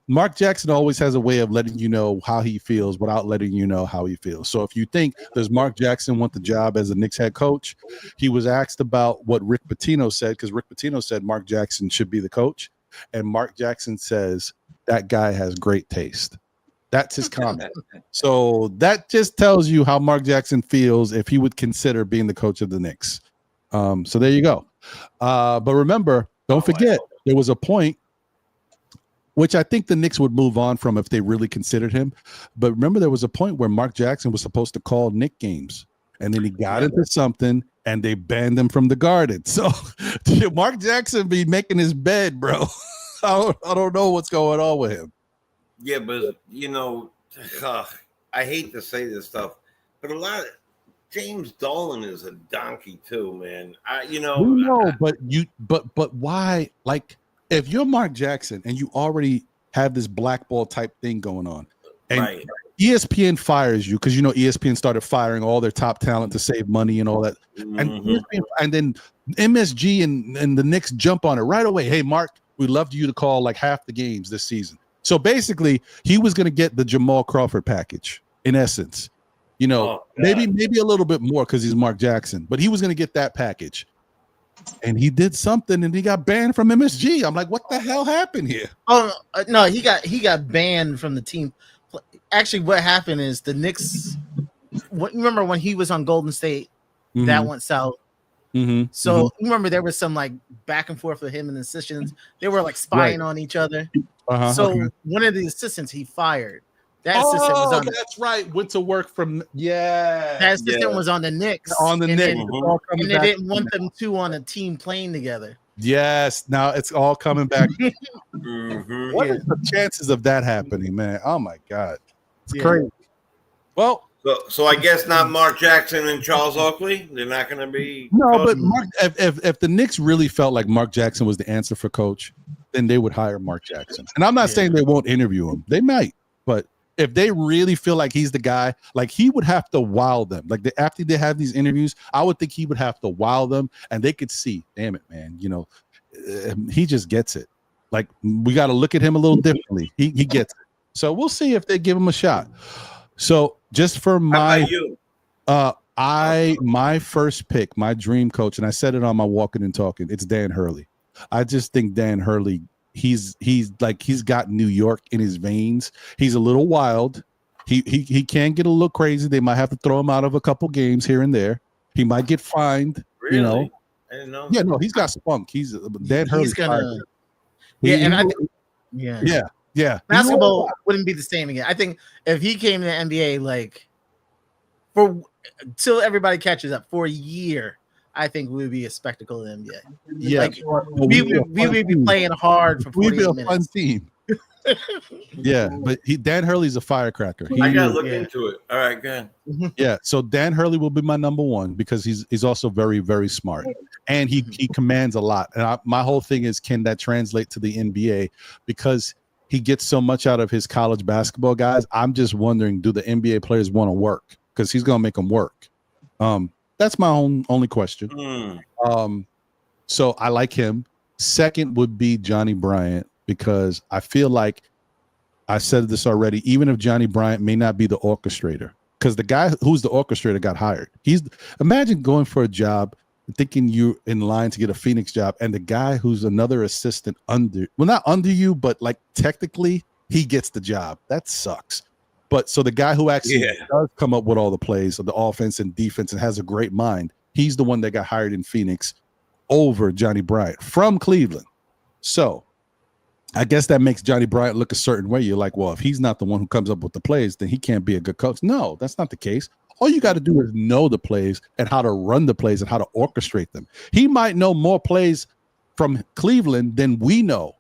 Mark Jackson always has a way of letting you know how he feels without letting you know how he feels. So if you think, does Mark Jackson want the job as a Knicks head coach? He was asked about what Rick Pitino said, because Rick Pitino said Mark Jackson should be the coach. And Mark Jackson says, that guy has great taste. That's his comment. So that just tells you how Mark Jackson feels if he would consider being the coach of the Knicks. So there you go. But remember, don't forget, there was a point which I think the Knicks would move on from if they really considered him. But remember, there was a point where Mark Jackson was supposed to call Knicks games, and then he got into something, and they banned him from the Garden. So Mark Jackson be making his bed, bro. I don't know what's going on with him. Yeah, but, I hate to say this stuff, but James Dolan is a donkey too, man. But why, like, if you're Mark Jackson and you already have this blackball type thing going on, and ESPN fires you because ESPN started firing all their top talent to save money and all that, and then MSG and the Knicks jump on it right away. Hey, Mark, we'd love you to call like half the games this season. So basically, he was going to get the Jamal Crawford package in essence. Maybe a little bit more because he's Mark Jackson, but he was going to get that package. And he did something, and he got banned from MSG. I'm like, what the hell happened here? Oh no, he got banned from the team. Actually, what happened is the Knicks. Remember when he was on Golden State? Mm-hmm. That went south. Mm-hmm. So remember there was some like back and forth with him and the assistants. They were like spying on each other. One of the assistants he fired. That assistant was on. That's right. Went to work from. Yeah. That assistant was on the Knicks. On the Knicks. And they didn't want them two on a team playing together. Yes. Now it's all coming back. What are the chances of that happening, man? Oh my God. It's crazy. Well. So I guess not Mark Jackson and Charles Oakley. They're not going to be. No, but if the Knicks really felt like Mark Jackson was the answer for coach, then they would hire Mark Jackson. And I'm not saying they won't interview him. They might, but if they really feel like he's the guy, like he would have to wow them. Like after they have these interviews, I would think he would have to wow them, and they could see, damn it, man, he just gets it. Like we got to look at him a little differently. He gets it. So we'll see if they give him a shot. So just for my, my first pick, my dream coach, and I said it on my Walking and Talking, it's Dan Hurley. I just think Dan Hurley, he's got New York in his veins. He's a little wild. He can get a little crazy. They might have to throw him out of a couple games here and there. He might get fined. Really? I didn't know. Yeah, no, he's got spunk. He's Dan Hurley's gonna. Yeah. Basketball wouldn't be the same again. I think if he came to the NBA, like till everybody catches up for a year, I think we would be a spectacle in the NBA. Yeah, like, we would be playing hard for 48 minutes. We'd be a fun team. Yeah, but Dan Hurley's a firecracker. I gotta look into it. All right, good. Yeah, so Dan Hurley will be my number one because he's also very, very smart, and he commands a lot. And my whole thing is, can that translate to the NBA? Because he gets so much out of his college basketball guys. I'm just wondering, do the NBA players want to work? Because he's gonna make them work. That's my only question. So I like him. Second would be Johnny Bryant, because I feel like I said this already, even if Johnny Bryant may not be the orchestrator, because the guy who's the orchestrator got hired. Imagine going for a job thinking you're in line to get a Phoenix job, and the guy who's another assistant not under you, but like technically he gets the job. That sucks. But so the guy who actually does come up with all the plays of the offense and defense and has a great mind, he's the one that got hired in Phoenix over Johnny Bryant from Cleveland. So I guess that makes Johnny Bryant look a certain way. You're like, well, if he's not the one who comes up with the plays, then he can't be a good coach. No, that's not the case. All you got to do is know the plays and how to run the plays and how to orchestrate them. He might know more plays from Cleveland than we know,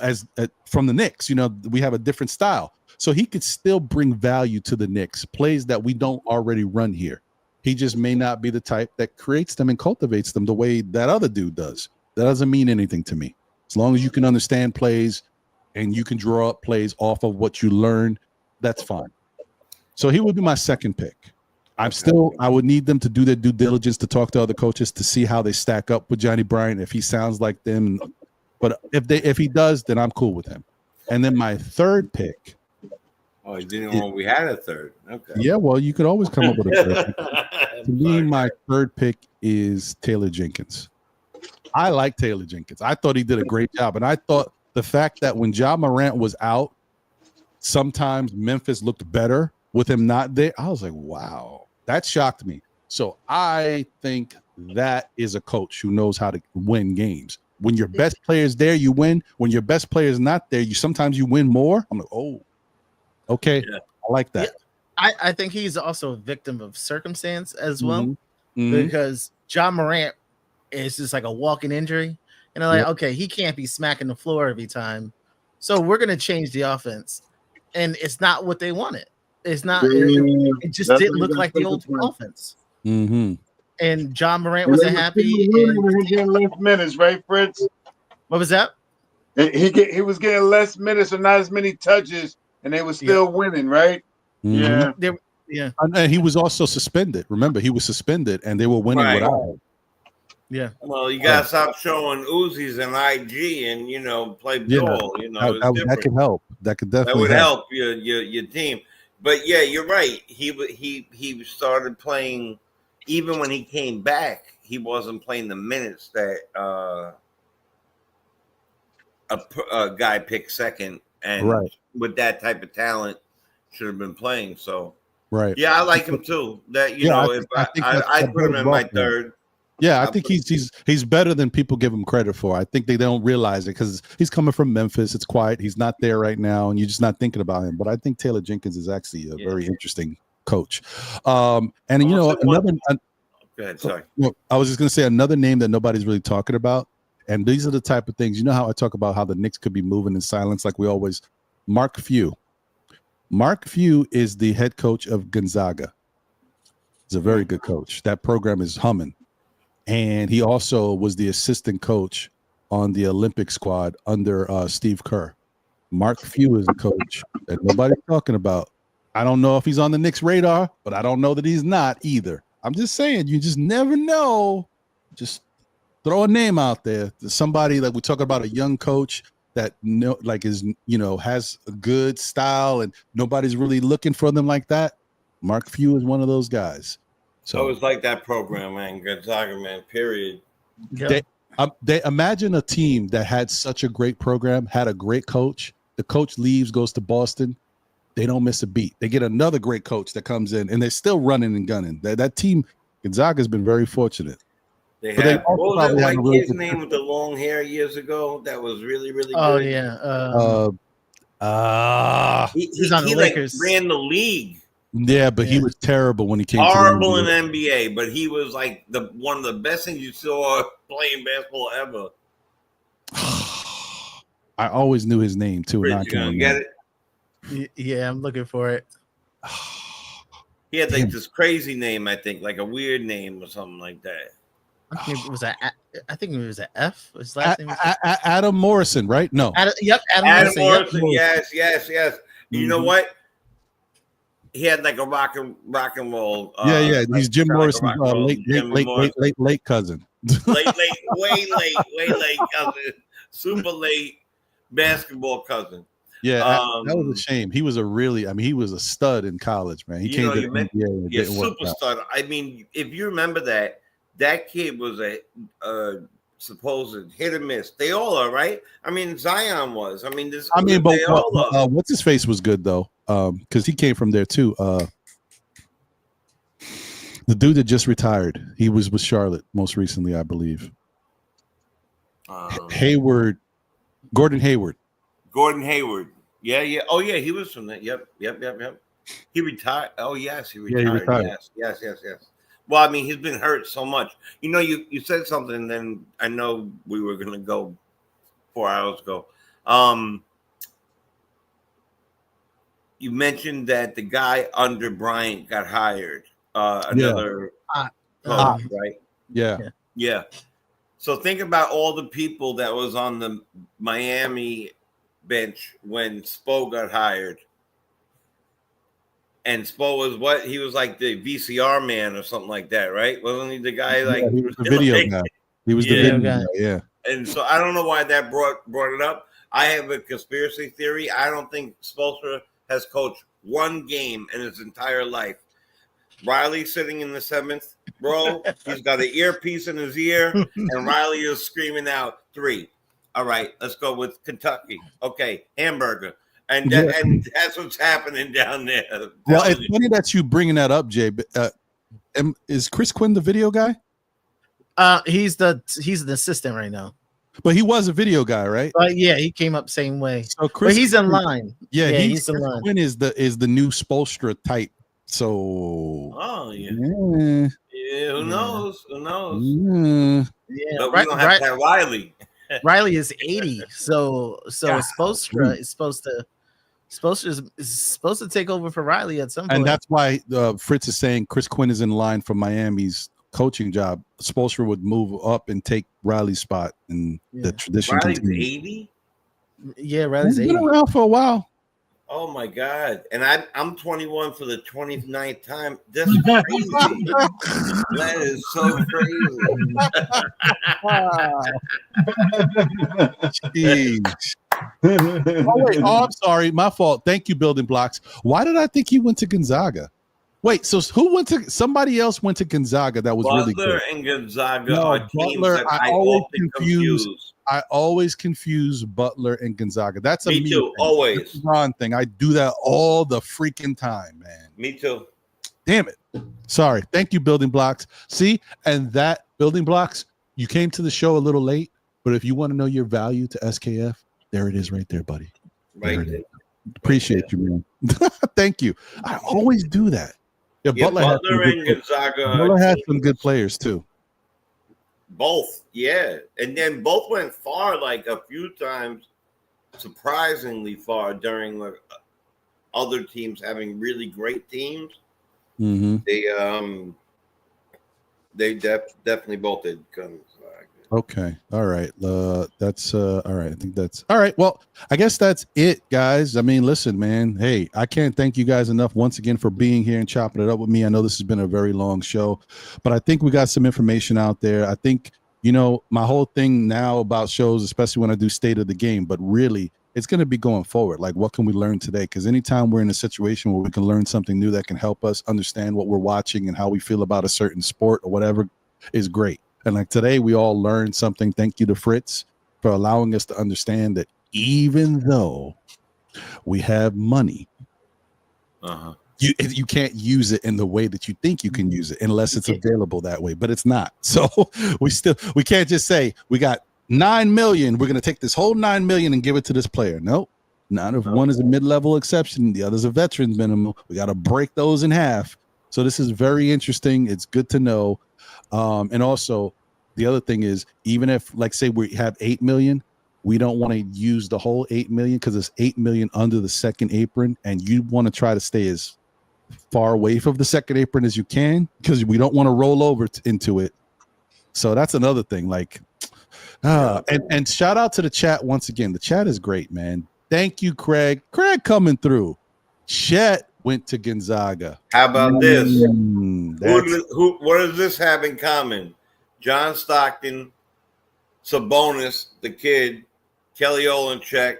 as from the Knicks. We have a different style. So he could still bring value to the Knicks, plays that we don't already run here. He just may not be the type that creates them and cultivates them the way that other dude does. That doesn't mean anything to me. As long as you can understand plays and you can draw up plays off of what you learn, that's fine. So he would be my second pick. I would need them to do their due diligence to talk to other coaches to see how they stack up with Johnny Bryant, if he sounds like them. But if he does, then I'm cool with him. And then my third pick. Oh, you didn't know we had a third. Okay. Yeah, well, you could always come up with a third pick. To me, my third pick is Taylor Jenkins. I like Taylor Jenkins. I thought he did a great job. And I thought the fact that when Ja Morant was out, sometimes Memphis looked better with him not there. I was like, wow, that shocked me. So I think that is a coach who knows how to win games. When your best player is there, you win. When your best player is not there, sometimes you win more. I'm like, oh, okay. Yeah. I like that. Yeah. I think he's also a victim of circumstance as well, because Ja Morant is just like a walking injury. And they're like, okay, he can't be smacking the floor every time. So we're going to change the offense. And it's not what they wanted. It's not. It just didn't look like the old offense. Mm-hmm. And Ja Morant wasn't happy. He getting less minutes, right, Fritz? What was that? He was getting less minutes or not as many touches, and they were still winning, right? Mm-hmm. Yeah. And he was also suspended. Remember, he was suspended, and they were winning without him. Yeah. Well, you gotta stop showing Uzis and IG, and play ball. That could help. That could definitely help your team. But yeah, you're right. He started playing. Even when he came back, he wasn't playing the minutes that a guy picked second, and with that type of talent, should have been playing. So, yeah, I like him too. That I put him in my third. Yeah, I think he's better than people give him credit for. I think they don't realize it because he's coming from Memphis. It's quiet. He's not there right now, and you're just not thinking about him. But I think Taylor Jenkins is actually a very interesting coach. And another. Go ahead. Sorry. I was just going to say another name that nobody's really talking about, and these are the type of things. You know how I talk about how the Knicks could be moving in silence, like we always. Mark Few. Mark Few is the head coach of Gonzaga. He's a very good coach. That program is humming. And he also was the assistant coach on the Olympic squad under Steve Kerr. Mark Few is a coach that nobody's talking about, I don't know if he's on the Knicks radar, but I don't know that he's not either. I'm just saying, you just never know. Just throw a name out there. There's somebody like we talk about, a young coach that has a good style and nobody's really looking for them like that. Mark Few is one of those guys. So it was like that program, man. Gonzaga, man. Period. Yeah. They imagine a team that had such a great program, had a great coach. The coach leaves, goes to Boston. They don't miss a beat. They get another great coach that comes in, and they're still running and gunning. That team, Gonzaga, has been very fortunate. What was that white kid's name with the long hair years ago? That was really, really good. Oh yeah. He's on the like Lakers. ran the league. Yeah, but he was terrible when he came. Horrible to the in NBA, but he was like one of the best things you saw playing basketball ever. I always knew his name too. Rich, you gonna get it? Yeah, I'm looking for it. He had like this crazy name, I think, like a weird name or something like that. I think it was a F. His last name was Adam Morrison, right? No. Adam Morrison. Yep. Yes. You know what? He had like a rock and roll. Yeah. He's Jim Morrison's late cousin. way late cousin. Super late basketball cousin. Yeah, that was a shame. He was he was a stud in college, man. He came to the NBA. Yeah, super stud. I mean, if you remember that kid was a supposed hit or miss. They all are, right? I mean, Zion was. But what's his face was good though, because he came from there too. The dude that just retired, he was with Charlotte most recently, I believe. Gordon Hayward. Yeah. Oh yeah, he was from that. Yep. He retired. Oh yes, he retired. Yeah, he retired. Yes. Well, I mean, he's been hurt so much. You know, you said something, and then I know we were going to go 4 hours ago. You mentioned that the guy under Bryant got hired. Another coach, right? Yeah. So think about all the people that was on the Miami bench when Spo got hired. And Spo was what? He was like the VCR man or something like that, right? Wasn't he the guy like he was the video guy? He was the video guy, yeah. And so I don't know why that brought it up. I have a conspiracy theory. I don't think Spoelstra has coached one game in his entire life. Riley sitting in the 7th row. He's got an earpiece in his ear, and Riley is screaming out 3. All right, let's go with Kentucky. Okay, hamburger. And that's what's happening down there. Well, it's funny that you bringing that up, Jay. Is Chris Quinn the video guy? He's the assistant right now. But he was a video guy, right? Yeah, he came up same way. So but he's in line. Yeah, he's in line. Quinn is the new Spoelstra type. So yeah, who knows? Yeah, but we don't have to have Riley. Riley is 80, so Spoelstra is supposed to take over for Riley at some point. And that's why Fritz is saying Chris Quinn is in line for Miami's coaching job. Spoelstra would move up and take Riley's spot, and the tradition. Riley's 80. Yeah, Riley's 80. He's been around for a while. Oh my God! And I'm 21 for the 29th time. That's crazy. That is so crazy. Jeez. I'm sorry, my fault. Thank you, Building Blocks. Why did I think you went to Gonzaga? Wait, so who went to? Somebody else went to Gonzaga that was really good. Butler and Gonzaga are teams that I always often confuse. I always confuse Butler and Gonzaga. That's a me too. Thing. Always That's a Ron thing. I do that all the freaking time, man. Me too. Damn it. Sorry. Thank you, Building Blocks. See, and that Building Blocks, you came to the show a little late, but if you want to know your value to SKF, there it is, right there, buddy. Right there. Appreciate you, man. Thank you. I always do that. Yeah, Butler and Gonzaga. Butler has some good players too. Both, yeah. And then both went far, like a few times, surprisingly far during other teams having really great teams. Mm-hmm. They definitely both did Gonzaga. Okay. All right. That's all right. I think that's all right. Well, I guess that's it, guys. I mean, listen, man. Hey, I can't thank you guys enough once again for being here and chopping it up with me. I know this has been a very long show, but I think we got some information out there. I think, my whole thing now about shows, especially when I do state of the game, but really it's going to be going forward. Like, what can we learn today? Because anytime we're in a situation where we can learn something new that can help us understand what we're watching and how we feel about a certain sport or whatever is great. And like today, we all learned something. Thank you to Fritz for allowing us to understand that even though we have money, you can't use it in the way that you think you can use it unless it's available that way. But it's not. So we can't just say we got 9 million. We're going to take this whole 9 million and give it to this player. Nope. Not if one is a mid-level exception, the other's a veteran minimum. We got to break those in half. So this is very interesting. It's good to know. And also, the other thing is, even if, like, say we have 8 million, we don't want to use the whole 8 million because it's 8 million under the second apron, and you want to try to stay as far away from the second apron as you can because we don't want to roll over into it. So that's another thing. Like, and shout out to the chat once again. The chat is great, man. Thank you, Craig. Craig coming through. Chet went to Gonzaga. How about this? What does this have in common? John Stockton, Sabonis, the kid, Kelly Olynyk.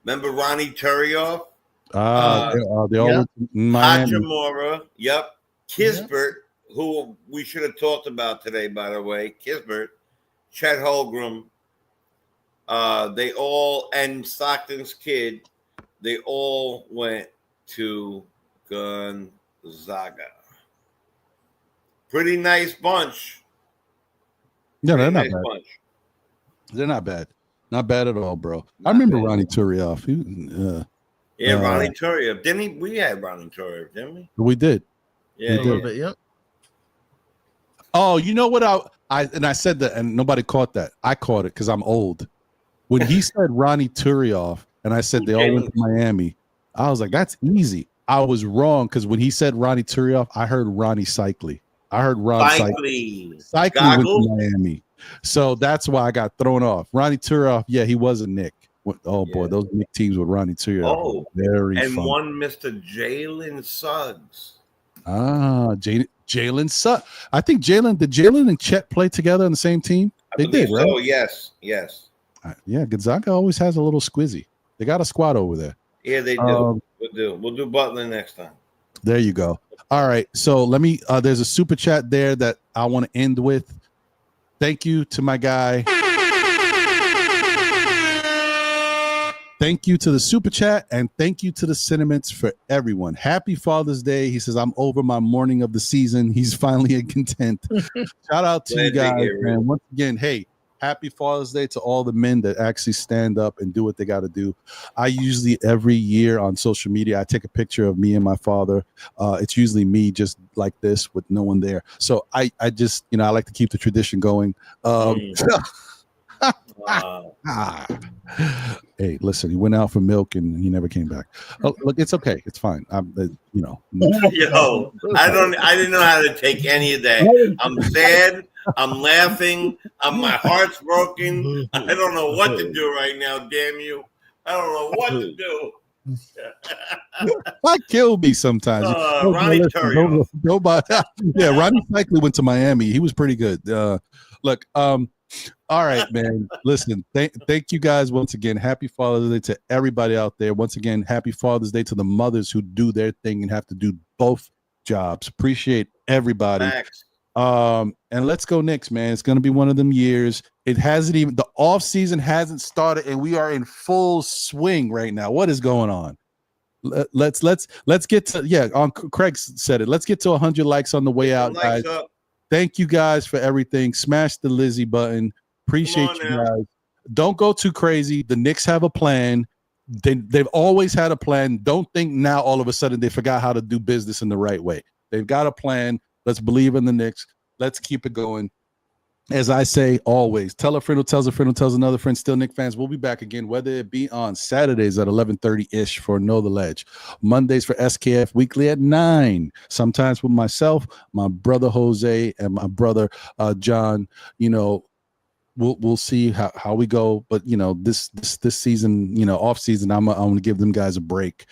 Remember Ronnie Turioff? They all went to Miami. Hachimura. Yep. Kisbert, who we should have talked about today, by the way. Kisbert, Chet Holmgren. They all, and Stockton's kid, they all went to Gonzaga. Pretty nice bunch. Yeah, they're not bad. Bunch. They're not bad. Not bad at all, bro. I remember Ronnie Turioff. Ronnie Turioff. Didn't he? We had Ronnie Turioff, didn't we? We did. Yeah, we did. Yep. Oh, you know what? I said that, and nobody caught that. I caught it because I'm old. When he said Ronnie Turioff, and I said they all went to Miami, I was like, that's easy. I was wrong because when he said Ronnie Turioff, I heard Ronnie Cycli. I heard Ron Cycli went to Miami. So that's why I got thrown off. Ronnie Turioff, yeah, he was a Knick. Oh, boy, those Knick teams with Ronnie Turioff. Oh, very and fun. one Mr. Jalen Suggs. Jalen Suggs. I think did Jalen and Chet play together on the same team? They did, right? Oh, yes. Yeah, Gonzaga always has a little squizzy. They got a squad over there. Yeah, they do. We'll do Butler next time. There you go. All right. So let me there's a super chat there that I want to end with. Thank you to my guy. Thank you to the super chat and thank you to the sentiments for everyone. Happy Father's Day. He says, I'm over my morning of the season. He's finally in content. Shout out to you guys, man. Once again, hey, happy Father's Day to all the men that actually stand up and do what they got to do. I usually every year on social media, I take a picture of me and my father. It's usually me just like this with no one there. So I just, I like to keep the tradition going. Hey, listen, he went out for milk and he never came back. Oh, look, it's okay. It's fine. Yo, I didn't know how to take any of that. I'm sad. I'm laughing. My heart's broken. I don't know what to do right now. Damn you! I don't know what to do. That killed me sometimes. Ronnie Turioff. Yeah, Ronnie Cycli went to Miami. He was pretty good. Look, all right, man. Listen, thank you guys once again. Happy Father's Day to everybody out there. Once again, happy Father's Day to the mothers who do their thing and have to do both jobs. Appreciate everybody. Thanks. And let's go Knicks, man. It's gonna be one of them years. It hasn't even the off season hasn't started, and we are in full swing right now. What is going on? Let's get to on Craig said it. Let's get to 100 likes on the way out, guys. Thank you guys for everything. Smash the Lizzie button. Appreciate you guys. Don't go too crazy. The Knicks have a plan. They've always had a plan. Don't think now all of a sudden they forgot how to do business in the right way. They've got a plan. Let's believe in the Knicks. Let's keep it going. As I say always, tell a friend who tells a friend who tells another friend. Still Knicks fans, we'll be back again, whether it be on Saturdays at 11:30-ish for Know the Ledge, Mondays for SKF Weekly at 9, sometimes with myself, my brother Jose, and my brother John, we'll see how we go. But this season, off season, I'm gonna give them guys a break.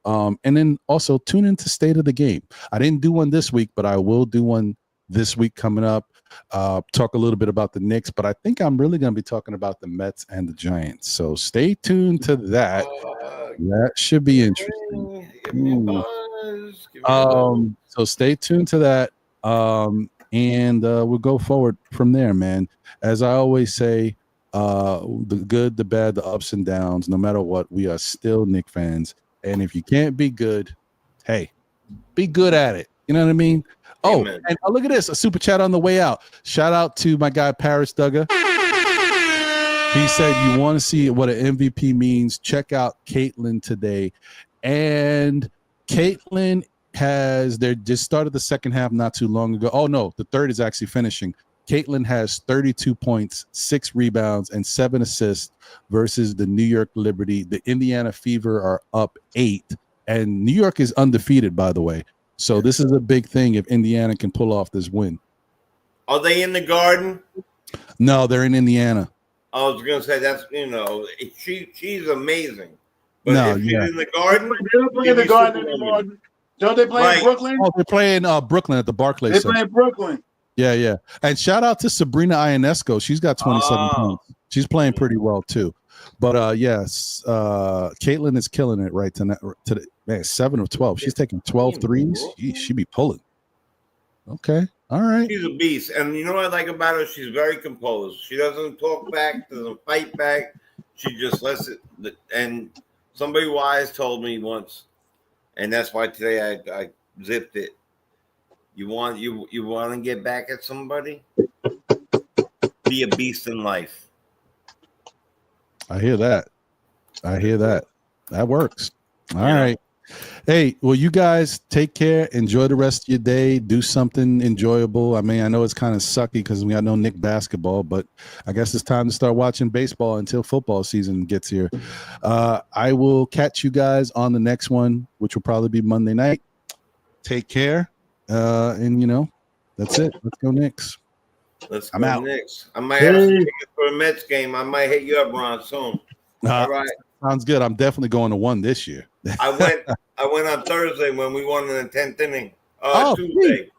And then also tune into State of the Game. I didn't do one this week, but I will do one this week coming up. Talk a little bit about the Knicks, but I think I'm really gonna be talking about the Mets and the Giants. So stay tuned to that. That should be interesting. Give me a buzz. Give me a buzz. So stay tuned to that. And we'll go forward from there, man. As I always say, the good, the bad, the ups and downs, no matter what, we are still Knicks fans. And if you can't be good, hey, be good at it. You know what I mean? Amen. And look at this, a super chat on the way out. Shout out to my guy, Paris Duggar. He said, you want to see what an MVP means, check out Caitlin today. And Caitlin they just started the second half not too long ago. Oh, no, the third is actually finishing. Caitlin has 32 points, 6 rebounds, and 7 assists versus the New York Liberty. The Indiana Fever are up 8, and New York is undefeated, by the way. So this is a big thing if Indiana can pull off this win. Are they in the Garden? No, they're in Indiana. I was going to say that's she's amazing. But No, if she's yeah. in the Garden, They don't play in the Garden anymore. Don't they play in Brooklyn? Oh, they're playing Brooklyn at the Barclays They Center. play in Brooklyn. Yeah. And shout out to Sabrina Ionesco. She's got 27 points. She's playing pretty well too. But yes, Caitlin is killing it right tonight. Man, 7 of 12. She's taking 12 threes. She be pulling. Okay. All right. she's a beast. And you know what I like about her? She's very composed. She doesn't talk back, doesn't fight back. She just lets it. And somebody wise told me once, and that's why today I zipped it. You want to get back at somebody? Be a beast in life. I hear that. That works. All right. Hey, well, you guys take care. Enjoy the rest of your day. Do something enjoyable. I mean, I know it's kind of sucky because we got no Knicks basketball, but I guess it's time to start watching baseball until football season gets here. I will catch you guys on the next one, which will probably be Monday night. Take care. And that's it. Let's go Knicks. Let's I'm go out. Knicks. I might have some tickets for a Mets game. I might hit you up, Ron, soon. All right. Sounds good. I'm definitely going to one this year. I went on Thursday when we won in the 10th inning. Tuesday. Sweet.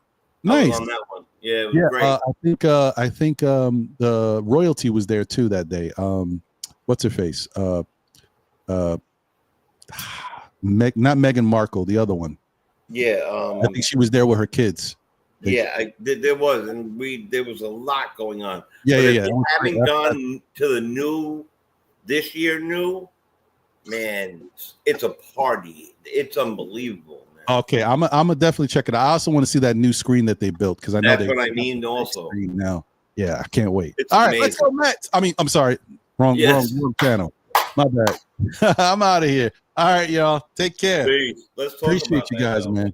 Nice. I was on that one. Yeah, it was great. I think the royalty was there too that day. What's her face? Not Meghan Markle, the other one. Yeah. I think she was there with her kids. There was, and there was a lot going on. Yeah. Having gone to the this year, man, it's a party. It's unbelievable, man. Okay, I'm gonna definitely check it out. I also want to see that new screen that they built because I know that's what I mean. Also, now, yeah, I can't wait. It's all right, amazing. let's go Mets. I mean, I'm sorry, wrong channel. My bad. I'm out of here. All right, y'all. Take care. Peace. Let's talk Appreciate about you that, guys, though. man.